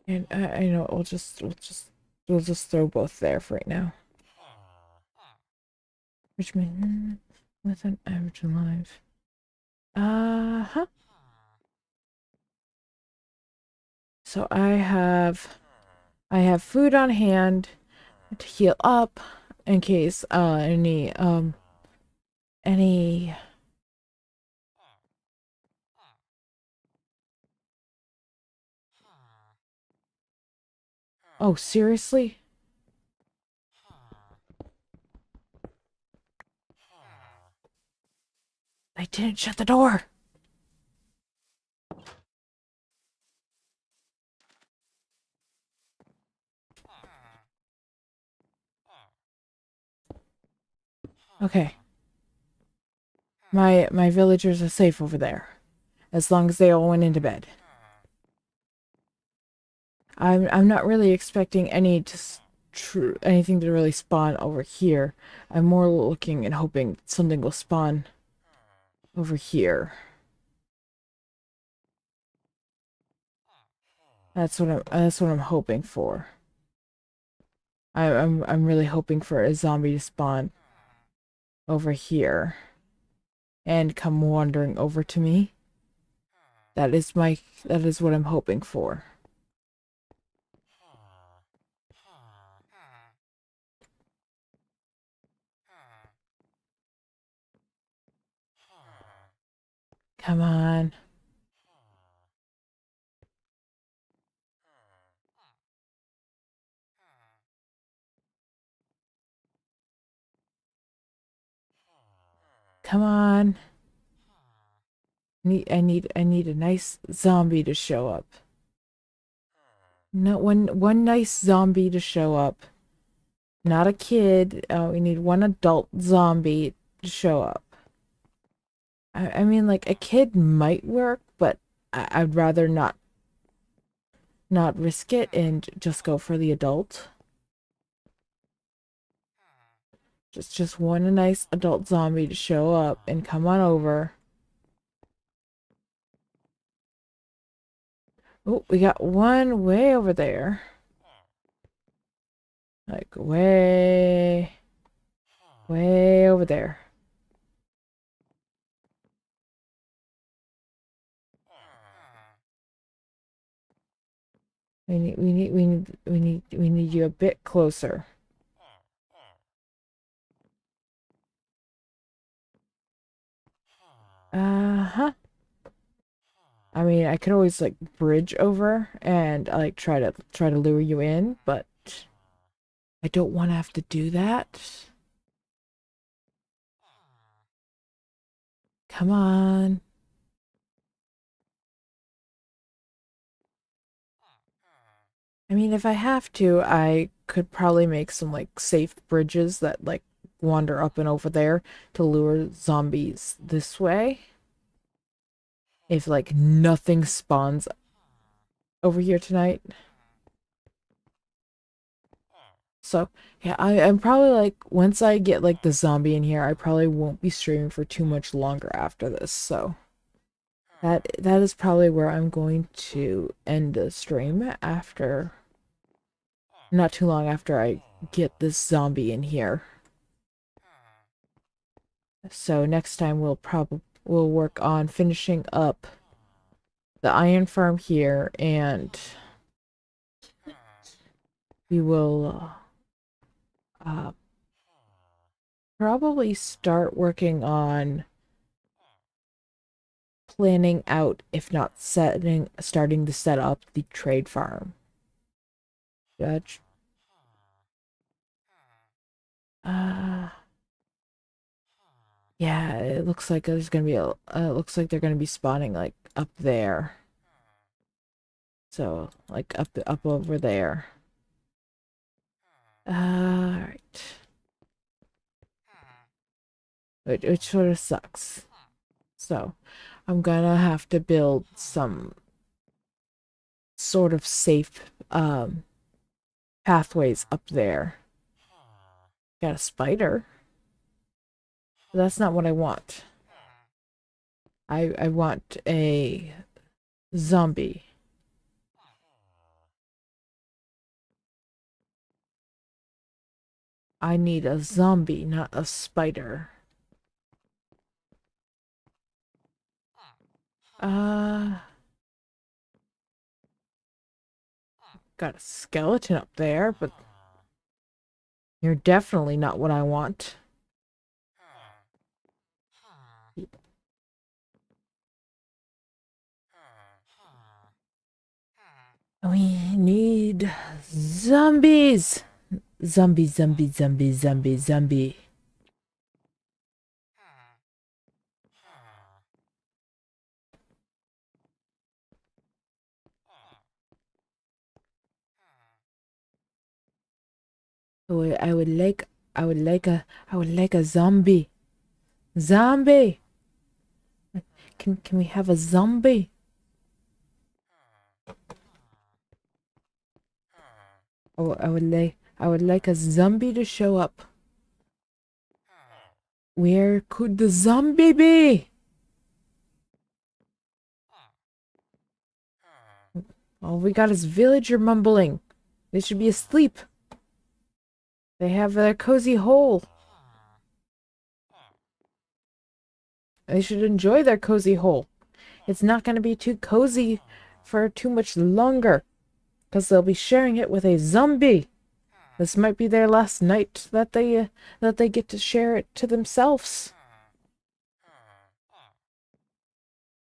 And I know we'll just throw both there for right now. Richmond with an average alive. Uh-huh. So I have food on hand to heal up in case any oh, seriously? I didn't shut the door. Okay. My villagers are safe over there. As long as they all went into bed. I'm not really expecting anything to really spawn over here. I'm more looking and hoping something will spawn over here. That's what I'm hoping for. I'm really hoping for a zombie to spawn over here and come wandering over to me. That is what I'm hoping for. Come on. Come on. I need a nice zombie to show up. No, one nice zombie to show up. Not a kid. We need one adult zombie to show up. I mean, like, a kid might work, but I'd rather not. not risk it and just go for the adult. Just want a nice adult zombie to show up and come on over. Oh, we got one way over there. Like way over there. We need you a bit closer. Uh-huh. I mean, I could always like bridge over and like try to lure you in, but I don't want to have to do that. Come on. I mean, if I have to, I could probably make some like safe bridges that like wander up and over there to lure zombies this way. If like nothing spawns over here tonight. So, yeah, I'm probably like, once I get like the zombie in here, I probably won't be streaming for too much longer after this. So, that is probably where I'm going to end the stream after, not too long after I get this zombie in here. So, next time we'll work on finishing up the iron farm here, and we will probably start working on planning out, if not starting to set up the trade farm. Judge. Uh, yeah, it looks like there's gonna be looks like they're gonna be spawning like up there. So, like up over there. Right. Which sort of sucks. So, I'm gonna have to build some sort of safe pathways up there. Got a spider. But that's not what I want. I want a zombie. I need a zombie, not a spider. Uh, got a skeleton up there, but you're definitely not what I want. We need zombies. Zombie, zombie, zombie, zombie, zombie. Oh, I would like a zombie. Zombie. Can we have a zombie? Oh, I would like a zombie to show up. Where could the zombie be? All we got is villager mumbling. They should be asleep. They have their cozy hole. They should enjoy their cozy hole. It's not going to be too cozy for too much longer, because they'll be sharing it with a zombie. This might be their last night that they get to share it to themselves.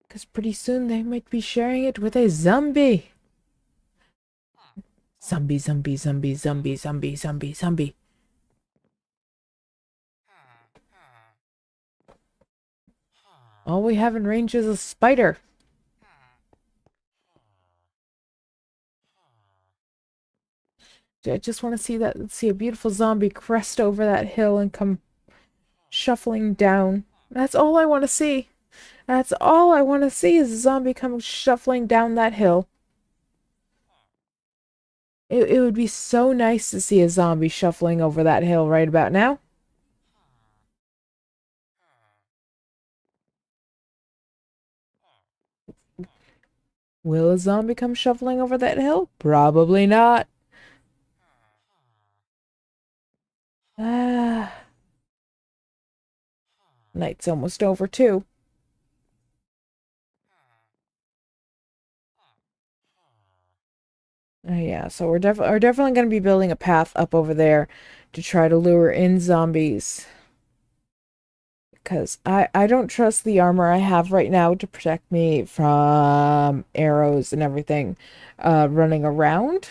Because pretty soon they might be sharing it with a zombie. Zombie, zombie, zombie, zombie, zombie, zombie, zombie. All we have in range is a spider. I just want to see a beautiful zombie crest over that hill and come shuffling down. That's all I want to see. That's all I want to see is a zombie come shuffling down that hill. It would be so nice to see a zombie shuffling over that hill right about now. Will a zombie come shuffling over that hill? Probably not. Ah, night's almost over too. Yeah, so we're definitely going to be building a path up over there to try to lure in zombies. Because I don't trust the armor I have right now to protect me from arrows and everything running around.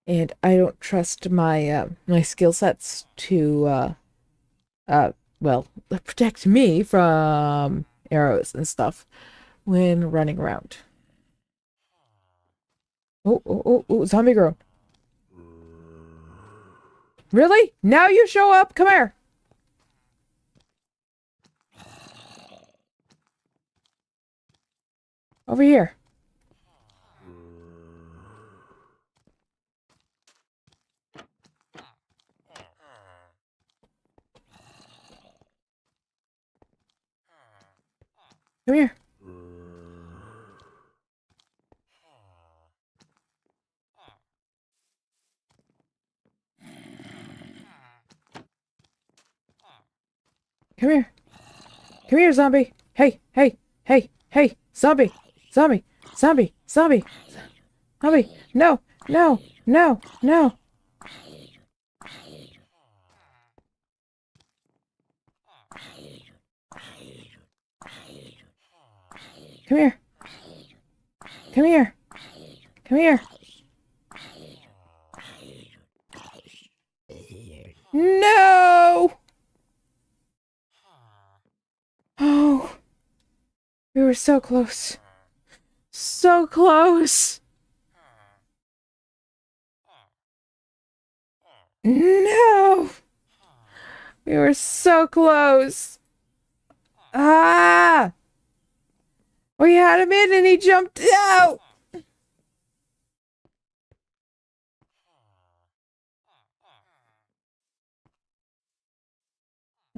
And I don't trust my my skill sets to uh well protect me from arrows and stuff when running around. Oh, zombie girl. Really? Now you show up? Come here. Over here. Come here. Come here. Come here, zombie. Hey, zombie. Zombie. Zombie. Zombie. Zombie. No. No. No. No. Come here. Come here. Come here. No. Oh, we were so close. So close. No. We were so close. Ah! We had him in and he jumped out.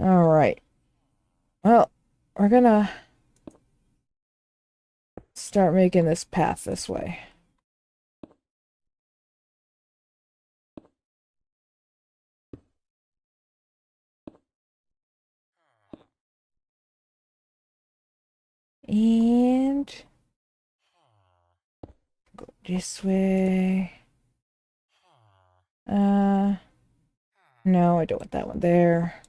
All right. Well, we're gonna start making this path this way. And go this way. No, I don't want that one there.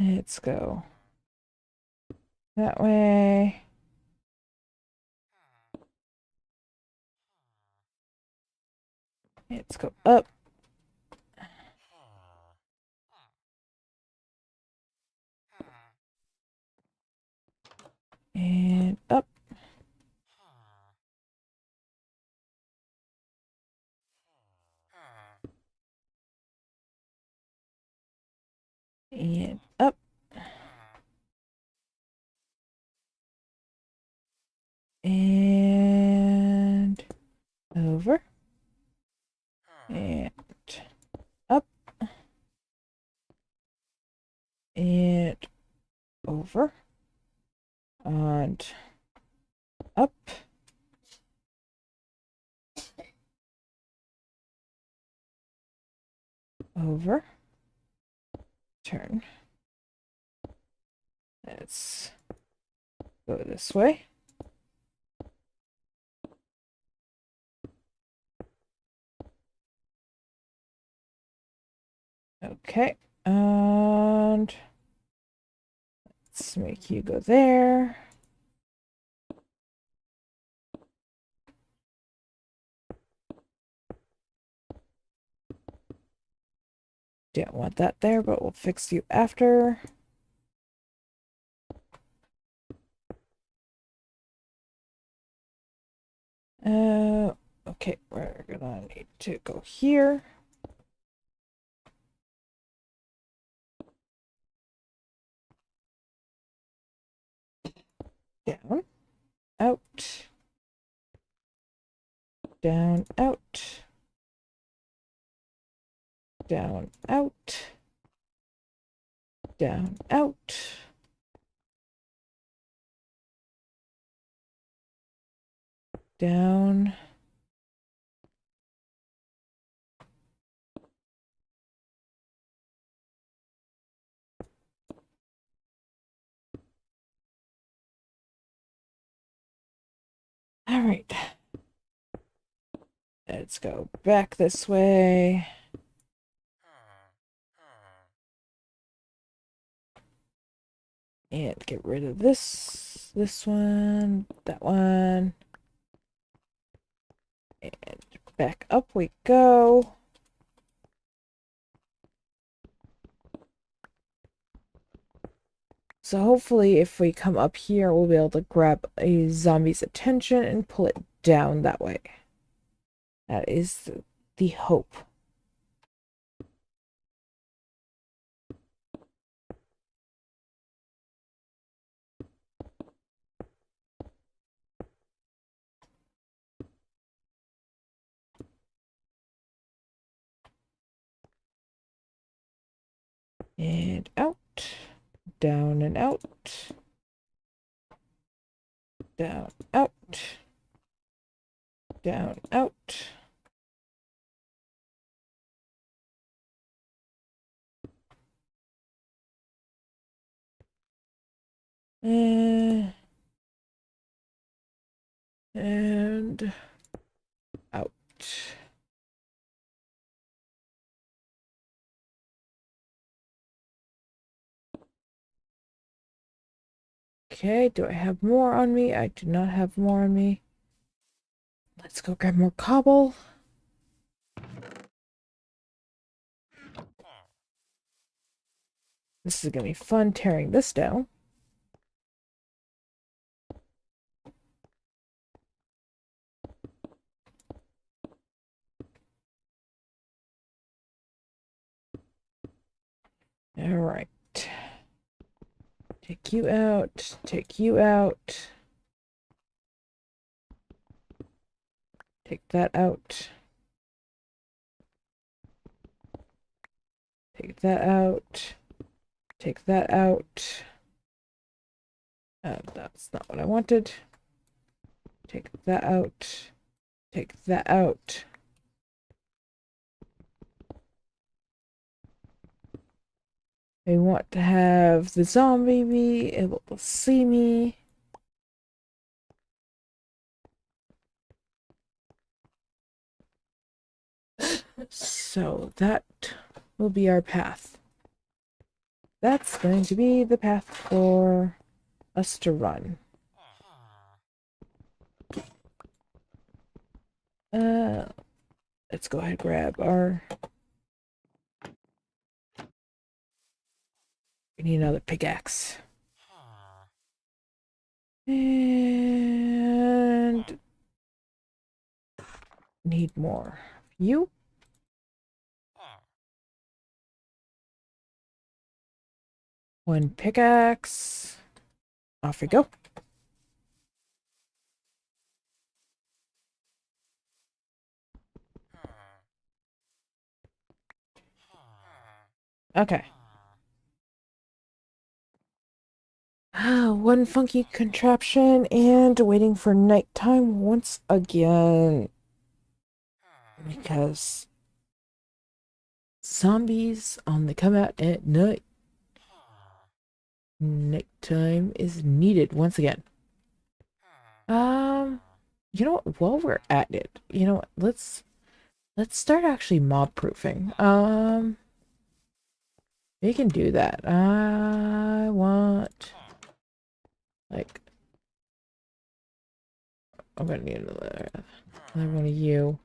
Let's go that way. Let's go up. And up. And up. And over. And up. And over. And up. Over. Turn. Let's go this way. Okay. And let's make you go there. Don't want that there, but we'll fix you after. Okay, we're gonna need to go here. Down, out, down, out, down, out, down, out. Down. All right. Let's go back this way. And get rid of this one, that one. And back up we go. So hopefully if we come up here, we'll be able to grab a zombie's attention and pull it down that way. That is the hope. And out. Down and out. Down, out. Down, out. And out. Okay, do I have more on me? I do not have more on me. Let's go grab more cobble. This is gonna be fun tearing this down. All right. Take you out. Take you out. Take that out. Take that out. Take that out. That's not what I wanted. Take that out. Take that out. I want to have the zombie be able to see me. So that will be our path. That's going to be the path for us to run. Let's go ahead and grab our... We need another pickaxe. And... need more. You? One pickaxe. Off we go. Okay. One funky contraption and waiting for nighttime once again. Because zombies only come out at night. Nighttime is needed once again. You know what? While we're at it, you know what? Let's start actually mob proofing. We can do that. I want like I'm gonna need another one of you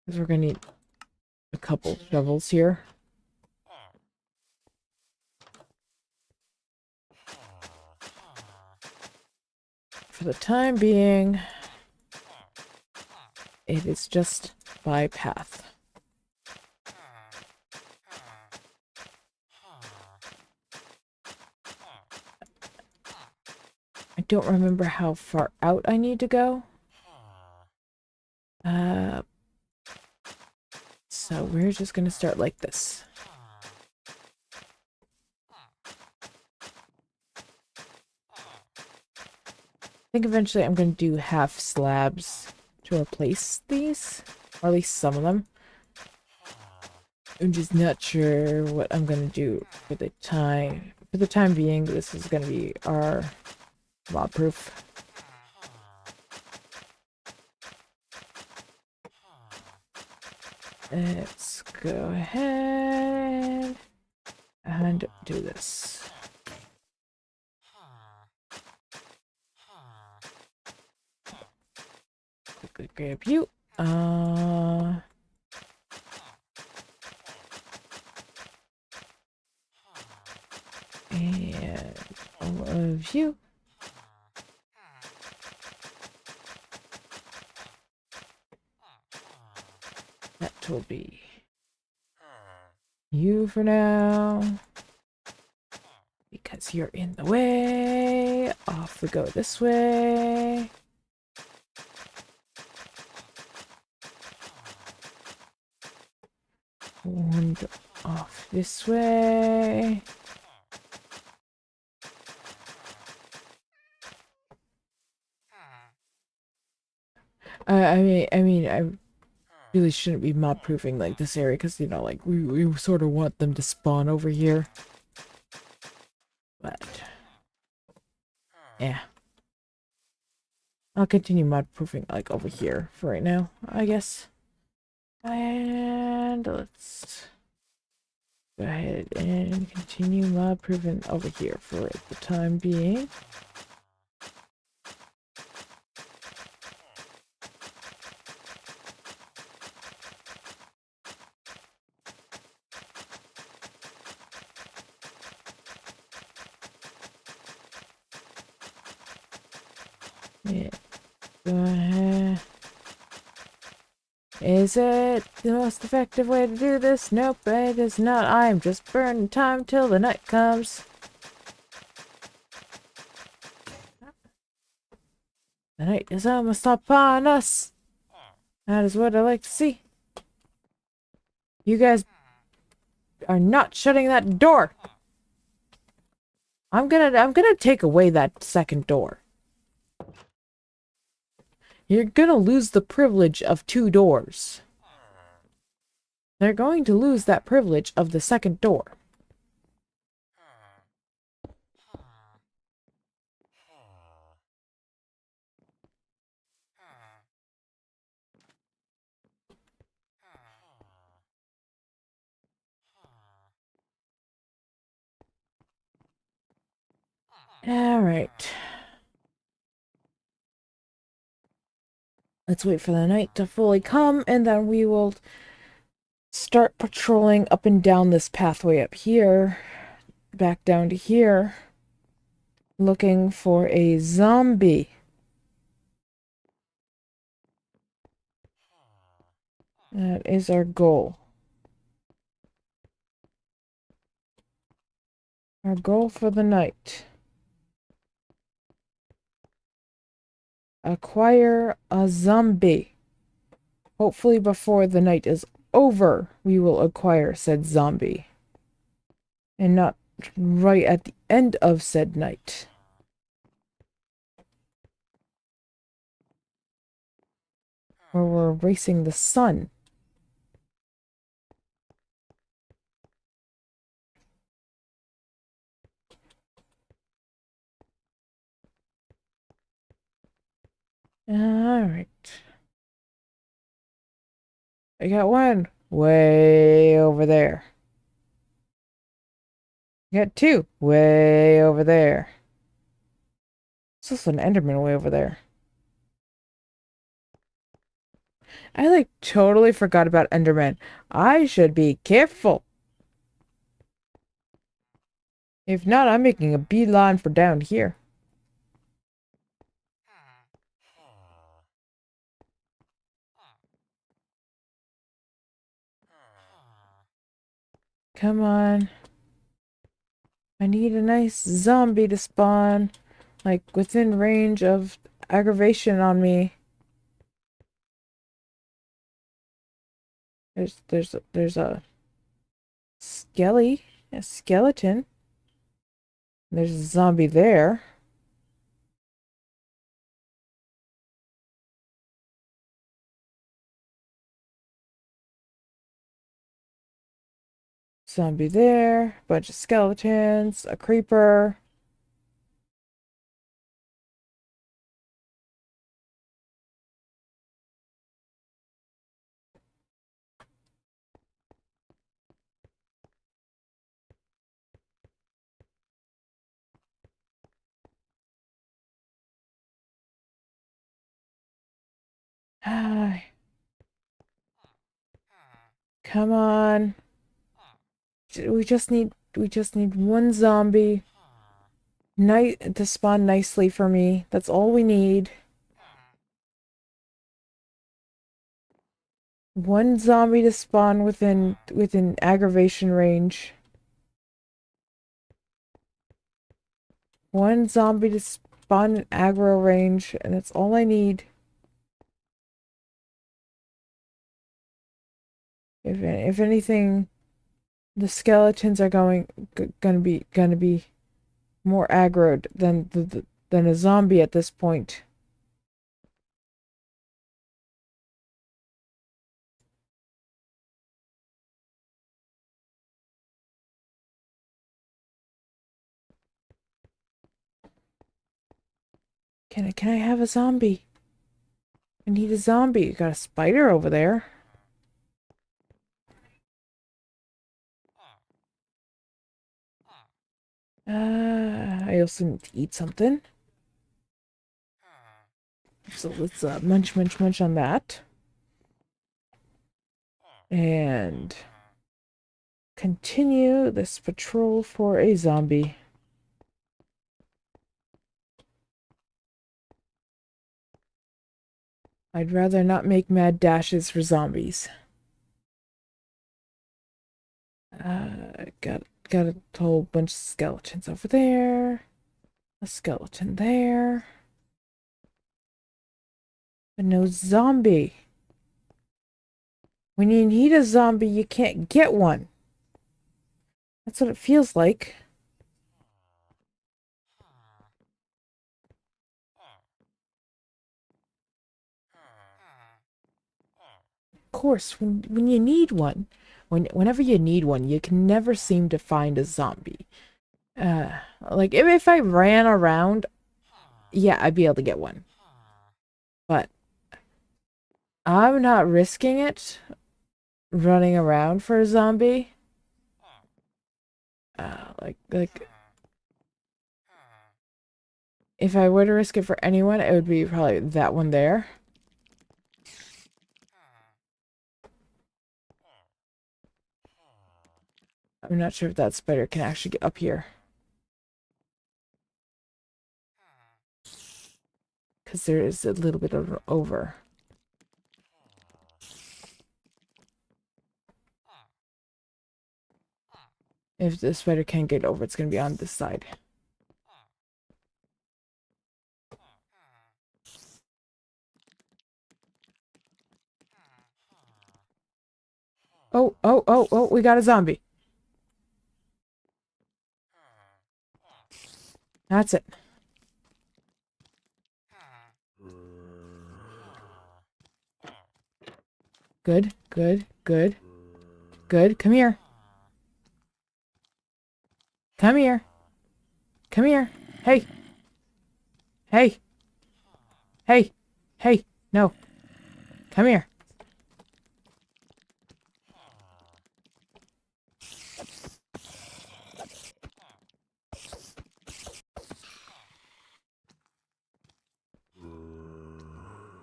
because we're gonna need a couple shovels here. For the time being, it is just by path. I don't remember how far out I need to go. So we're just gonna start like this. I think eventually I'm gonna do half slabs to replace these, or at least some of them. I'm just not sure what I'm gonna do for the time. For the time being, this is gonna be our mob proof. Let's go ahead and do this. Quickly grab you. And all of you. That will be you for now. Because you're in the way. Off we go this way. And off this way. I really shouldn't be mob proofing like this area because you know, like we sort of want them to spawn over here. But yeah, I'll continue mod proofing like over here for right now, I guess. And let's go ahead and continue mod proofing over here for the time being. Yeah, go ahead. Is it the most effective way to do this? Nope, it is not. I'm just burning time till the night comes. The night is almost upon us. That is what I like to see. You guys are not shutting that door. I'm gonna take away that second door. You're gonna lose the privilege of 2 doors. They're going to lose that privilege of the second door. Alright. Let's wait for the night to fully come, and then we will start patrolling up and down this pathway up here, back down to here, looking for a zombie. That is our goal. Our goal for the night. Acquire a zombie. Hopefully before the night is over, we will acquire said zombie. And not right at the end of said night. Where we're racing the sun. Alright. I got one way over there. I got 2 way over there. There's also an Enderman way over there. I like totally forgot about Enderman. I should be careful. If not, I'm making a beeline for down here. Come on. I need a nice zombie to spawn. like within range of aggravation on me. There's a a skeleton. There's a zombie there. Zombie there. Bunch of skeletons. A creeper. Come on. We just need one zombie to spawn nicely for me. That's all we need. One zombie to spawn within aggravation range. One zombie to spawn in aggro range, and that's all I need. If anything, the skeletons are gonna be more aggroed than a zombie at this point. Can I have a zombie? I need a zombie. You got a spider over there. I also need to eat something. So let's munch on that. And continue this patrol for a zombie. I'd rather not make mad dashes for zombies. Got a whole bunch of skeletons over there. A skeleton there. But no zombie. When you need a zombie, you can't get one. That's what it feels like. Of course, when you need one, whenever you need one, you can never seem to find a zombie. Like if I ran around, yeah, I'd be able to get one. But I'm not risking it running around for a zombie. Like if I were to risk it for anyone, it would be probably that one there. I'm not sure if that spider can actually get up here. Because there is a little bit of an over. If the spider can't get over, it's going to be on this side. Oh, we got a zombie. That's it. Good, good, good. Good, come here. Come here. Come here. Hey. Hey. Hey. Hey. No. Come here.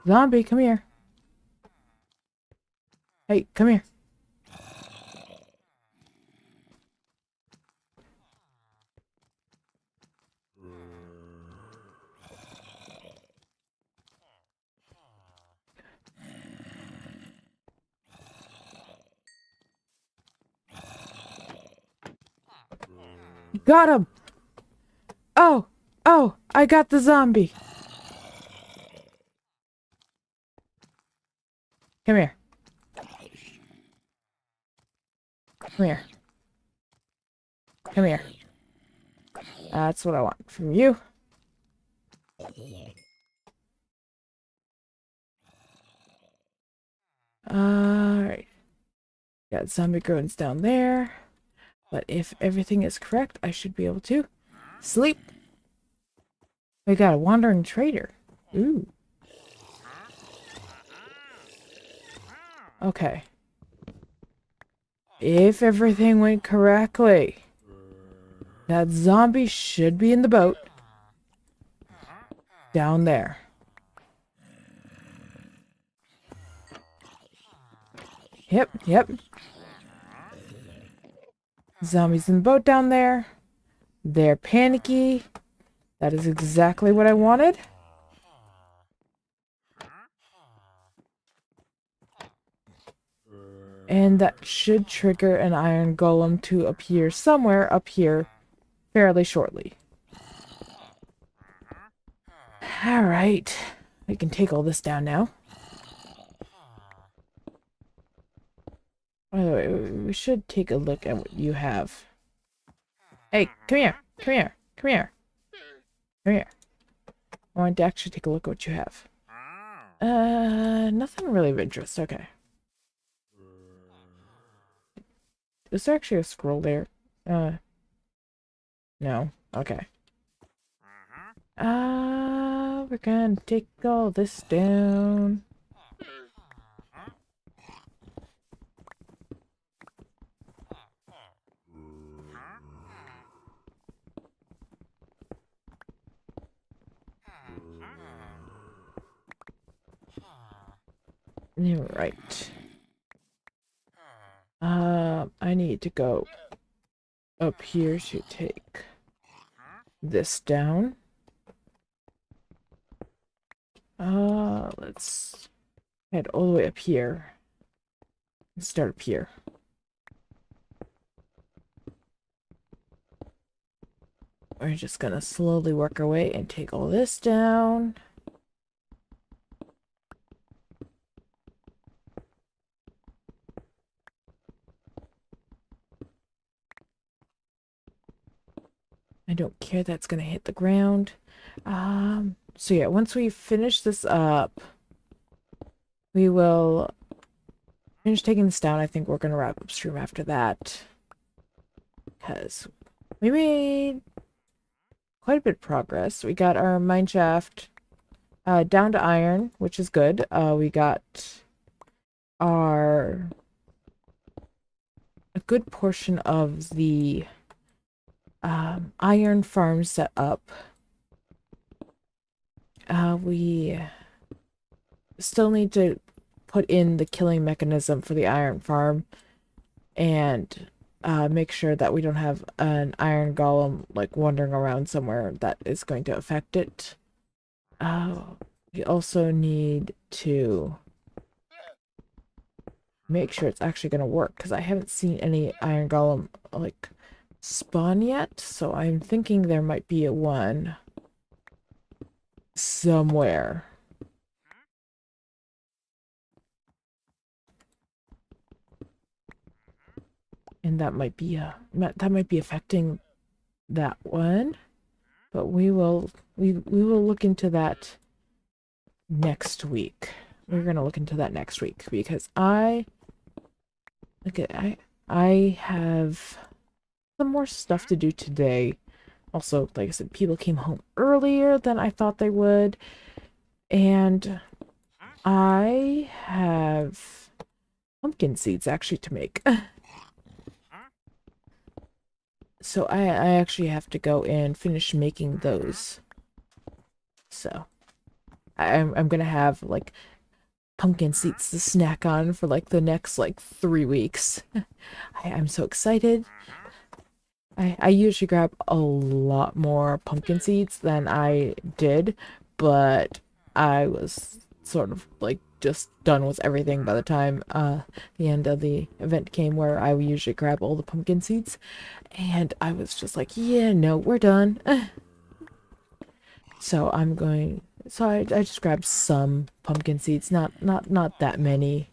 Zombie, come here. Hey, come here. Got him. Oh, Oh, I got the zombie. Come here. Come here. Come here. That's what I want from you. Alright. Got zombie groans down there. But if everything is correct, I should be able to sleep. We got a wandering trader. Ooh. Okay. If everything went correctly, that zombie should be in the boat. Down there. Yep. Zombies in the boat down there. They're panicky. That is exactly what I wanted. And that should trigger an iron golem to appear somewhere up here fairly shortly. Alright. We can take all this down now. By the way, we should take a look at what you have. Hey, come here. Come here. Come here. Come here. I want to actually take a look at what you have. Nothing really of interest. Okay. Is there actually a scroll there? No. Okay. We're gonna take all this down. Right. I need to go up here to take this down. Let's head all the way up here. Let's start up here. We're just gonna slowly work our way and take all this down. I don't care, that's gonna hit the ground. So yeah, once we finish this up, we will finish taking this down. I think we're gonna wrap up stream after that. Because we made quite a bit of progress. We got our mine shaft down to iron, which is good. We got a good portion of the iron farm set up. We still need to put in the killing mechanism for the iron farm and make sure that we don't have an iron golem like wandering around somewhere that is going to affect it. We also need to make sure it's actually going to work because I haven't seen any iron golem like spawn yet, so I'm thinking there might be a one somewhere. And that might be affecting that one, but we will look into that next week. We're gonna look into that next week because I have some more stuff to do today. Also, like I said, people came home earlier than I thought they would, and I have pumpkin seeds actually to make. So I actually have to go and finish making those. So I'm gonna have like pumpkin seeds to snack on for like the next like 3 weeks. I'm so excited. I usually grab a lot more pumpkin seeds than I did, but I was sort of like just done with everything by the time the end of the event came, where I would usually grab all the pumpkin seeds, and I was just like, yeah, no, we're done. So I just grabbed some pumpkin seeds, not that many.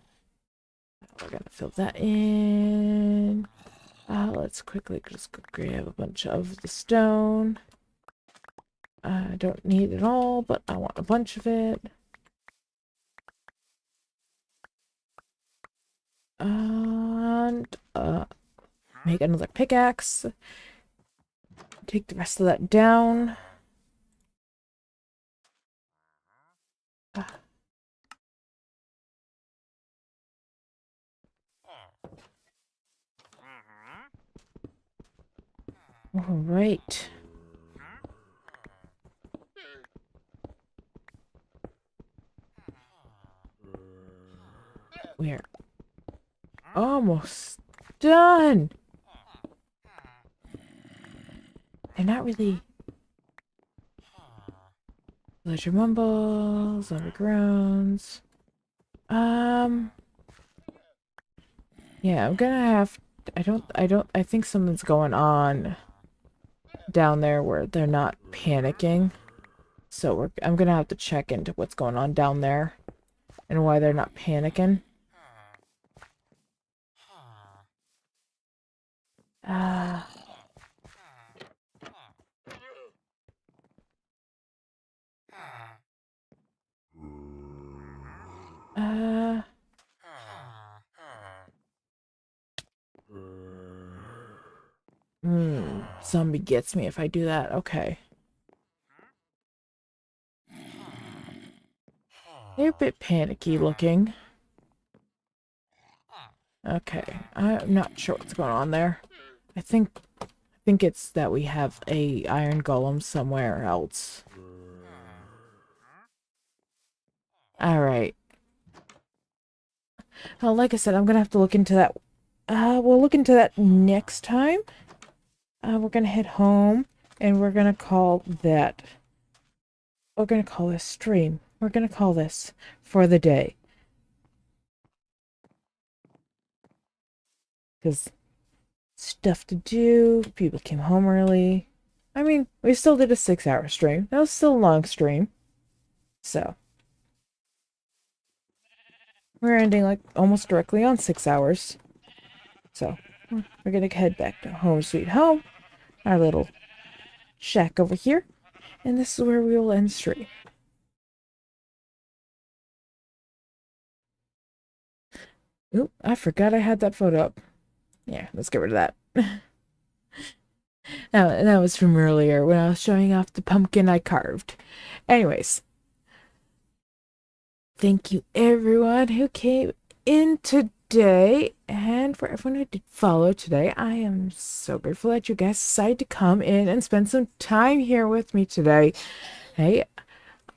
We're gonna fill that in. Let's quickly just go grab a bunch of the stone. I don't need it all, but I want a bunch of it. And make another pickaxe. Take the rest of that down. All right. We're almost done. They're not really villager mumbles, undergrounds. Yeah, I'm gonna have. I think something's going on down there where they're not panicking. So I'm gonna have to check into what's going on down there and why they're not panicking. Uh, uh, Zombie gets me if I do that. Okay. They're a bit panicky looking. Okay, I'm not sure what's going on there. I think it's that we have a iron golem somewhere else. All right. Well, like I said, I'm gonna have to look into that. We'll look into that next time. We're gonna head home, and we're gonna call that. We're gonna call this stream. We're gonna call this for the day. Because stuff to do, people came home early. I mean, we still did a 6-hour stream. That was still a long stream. So, we're ending like almost directly on 6 hours. So, we're gonna head back to home sweet home, our little shack over here. And this is where we will end stream. Oop, I forgot I had that photo up. Yeah, let's get rid of that. Now, that was from earlier when I was showing off the pumpkin I carved. Anyways, thank you everyone who came in today and for everyone who did follow today. I am so grateful that you guys decided to come in and spend some time here with me today. Hey,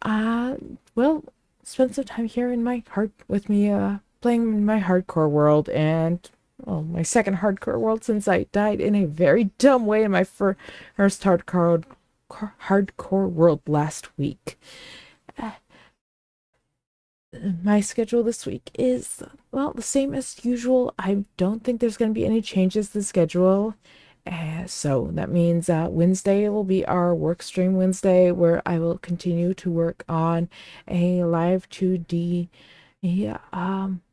well, spend some time here in my heart with me, playing in my hardcore world and well, my second hardcore world since I died in a very dumb way in my first hardcore world last week. My schedule this week is, well, the same as usual. I don't think there's going to be any changes to the schedule. So that means Wednesday will be our work stream Wednesday, where I will continue to work on a live 2D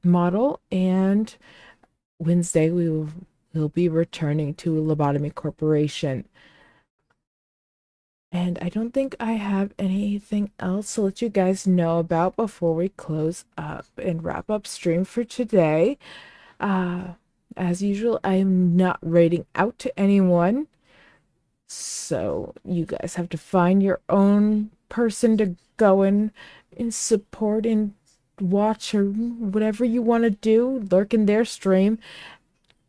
model. And Wednesday we'll be returning to Lobotomy Corporation. And I don't think I have anything else to let you guys know about before we close up and wrap up stream for today. As usual, I am not rating out to anyone. So you guys have to find your own person to go and support and watch or whatever you want to do. Lurk in their stream.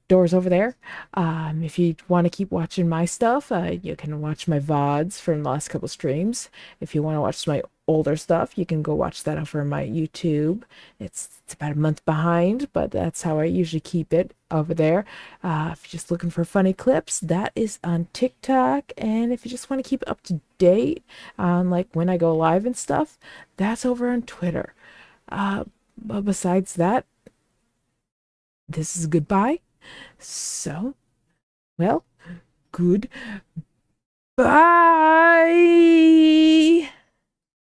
Doors over there. If you want to keep watching my stuff, you can watch my VODs from the last couple streams. If you want to watch my older stuff, you can go watch that over on my YouTube. It's about a month behind, but that's how I usually keep it over there. If you're just looking for funny clips, that is on TikTok. And if you just want to keep up to date on like when I go live and stuff, that's over on Twitter. But besides that, this is goodbye. So, well, good. Bye.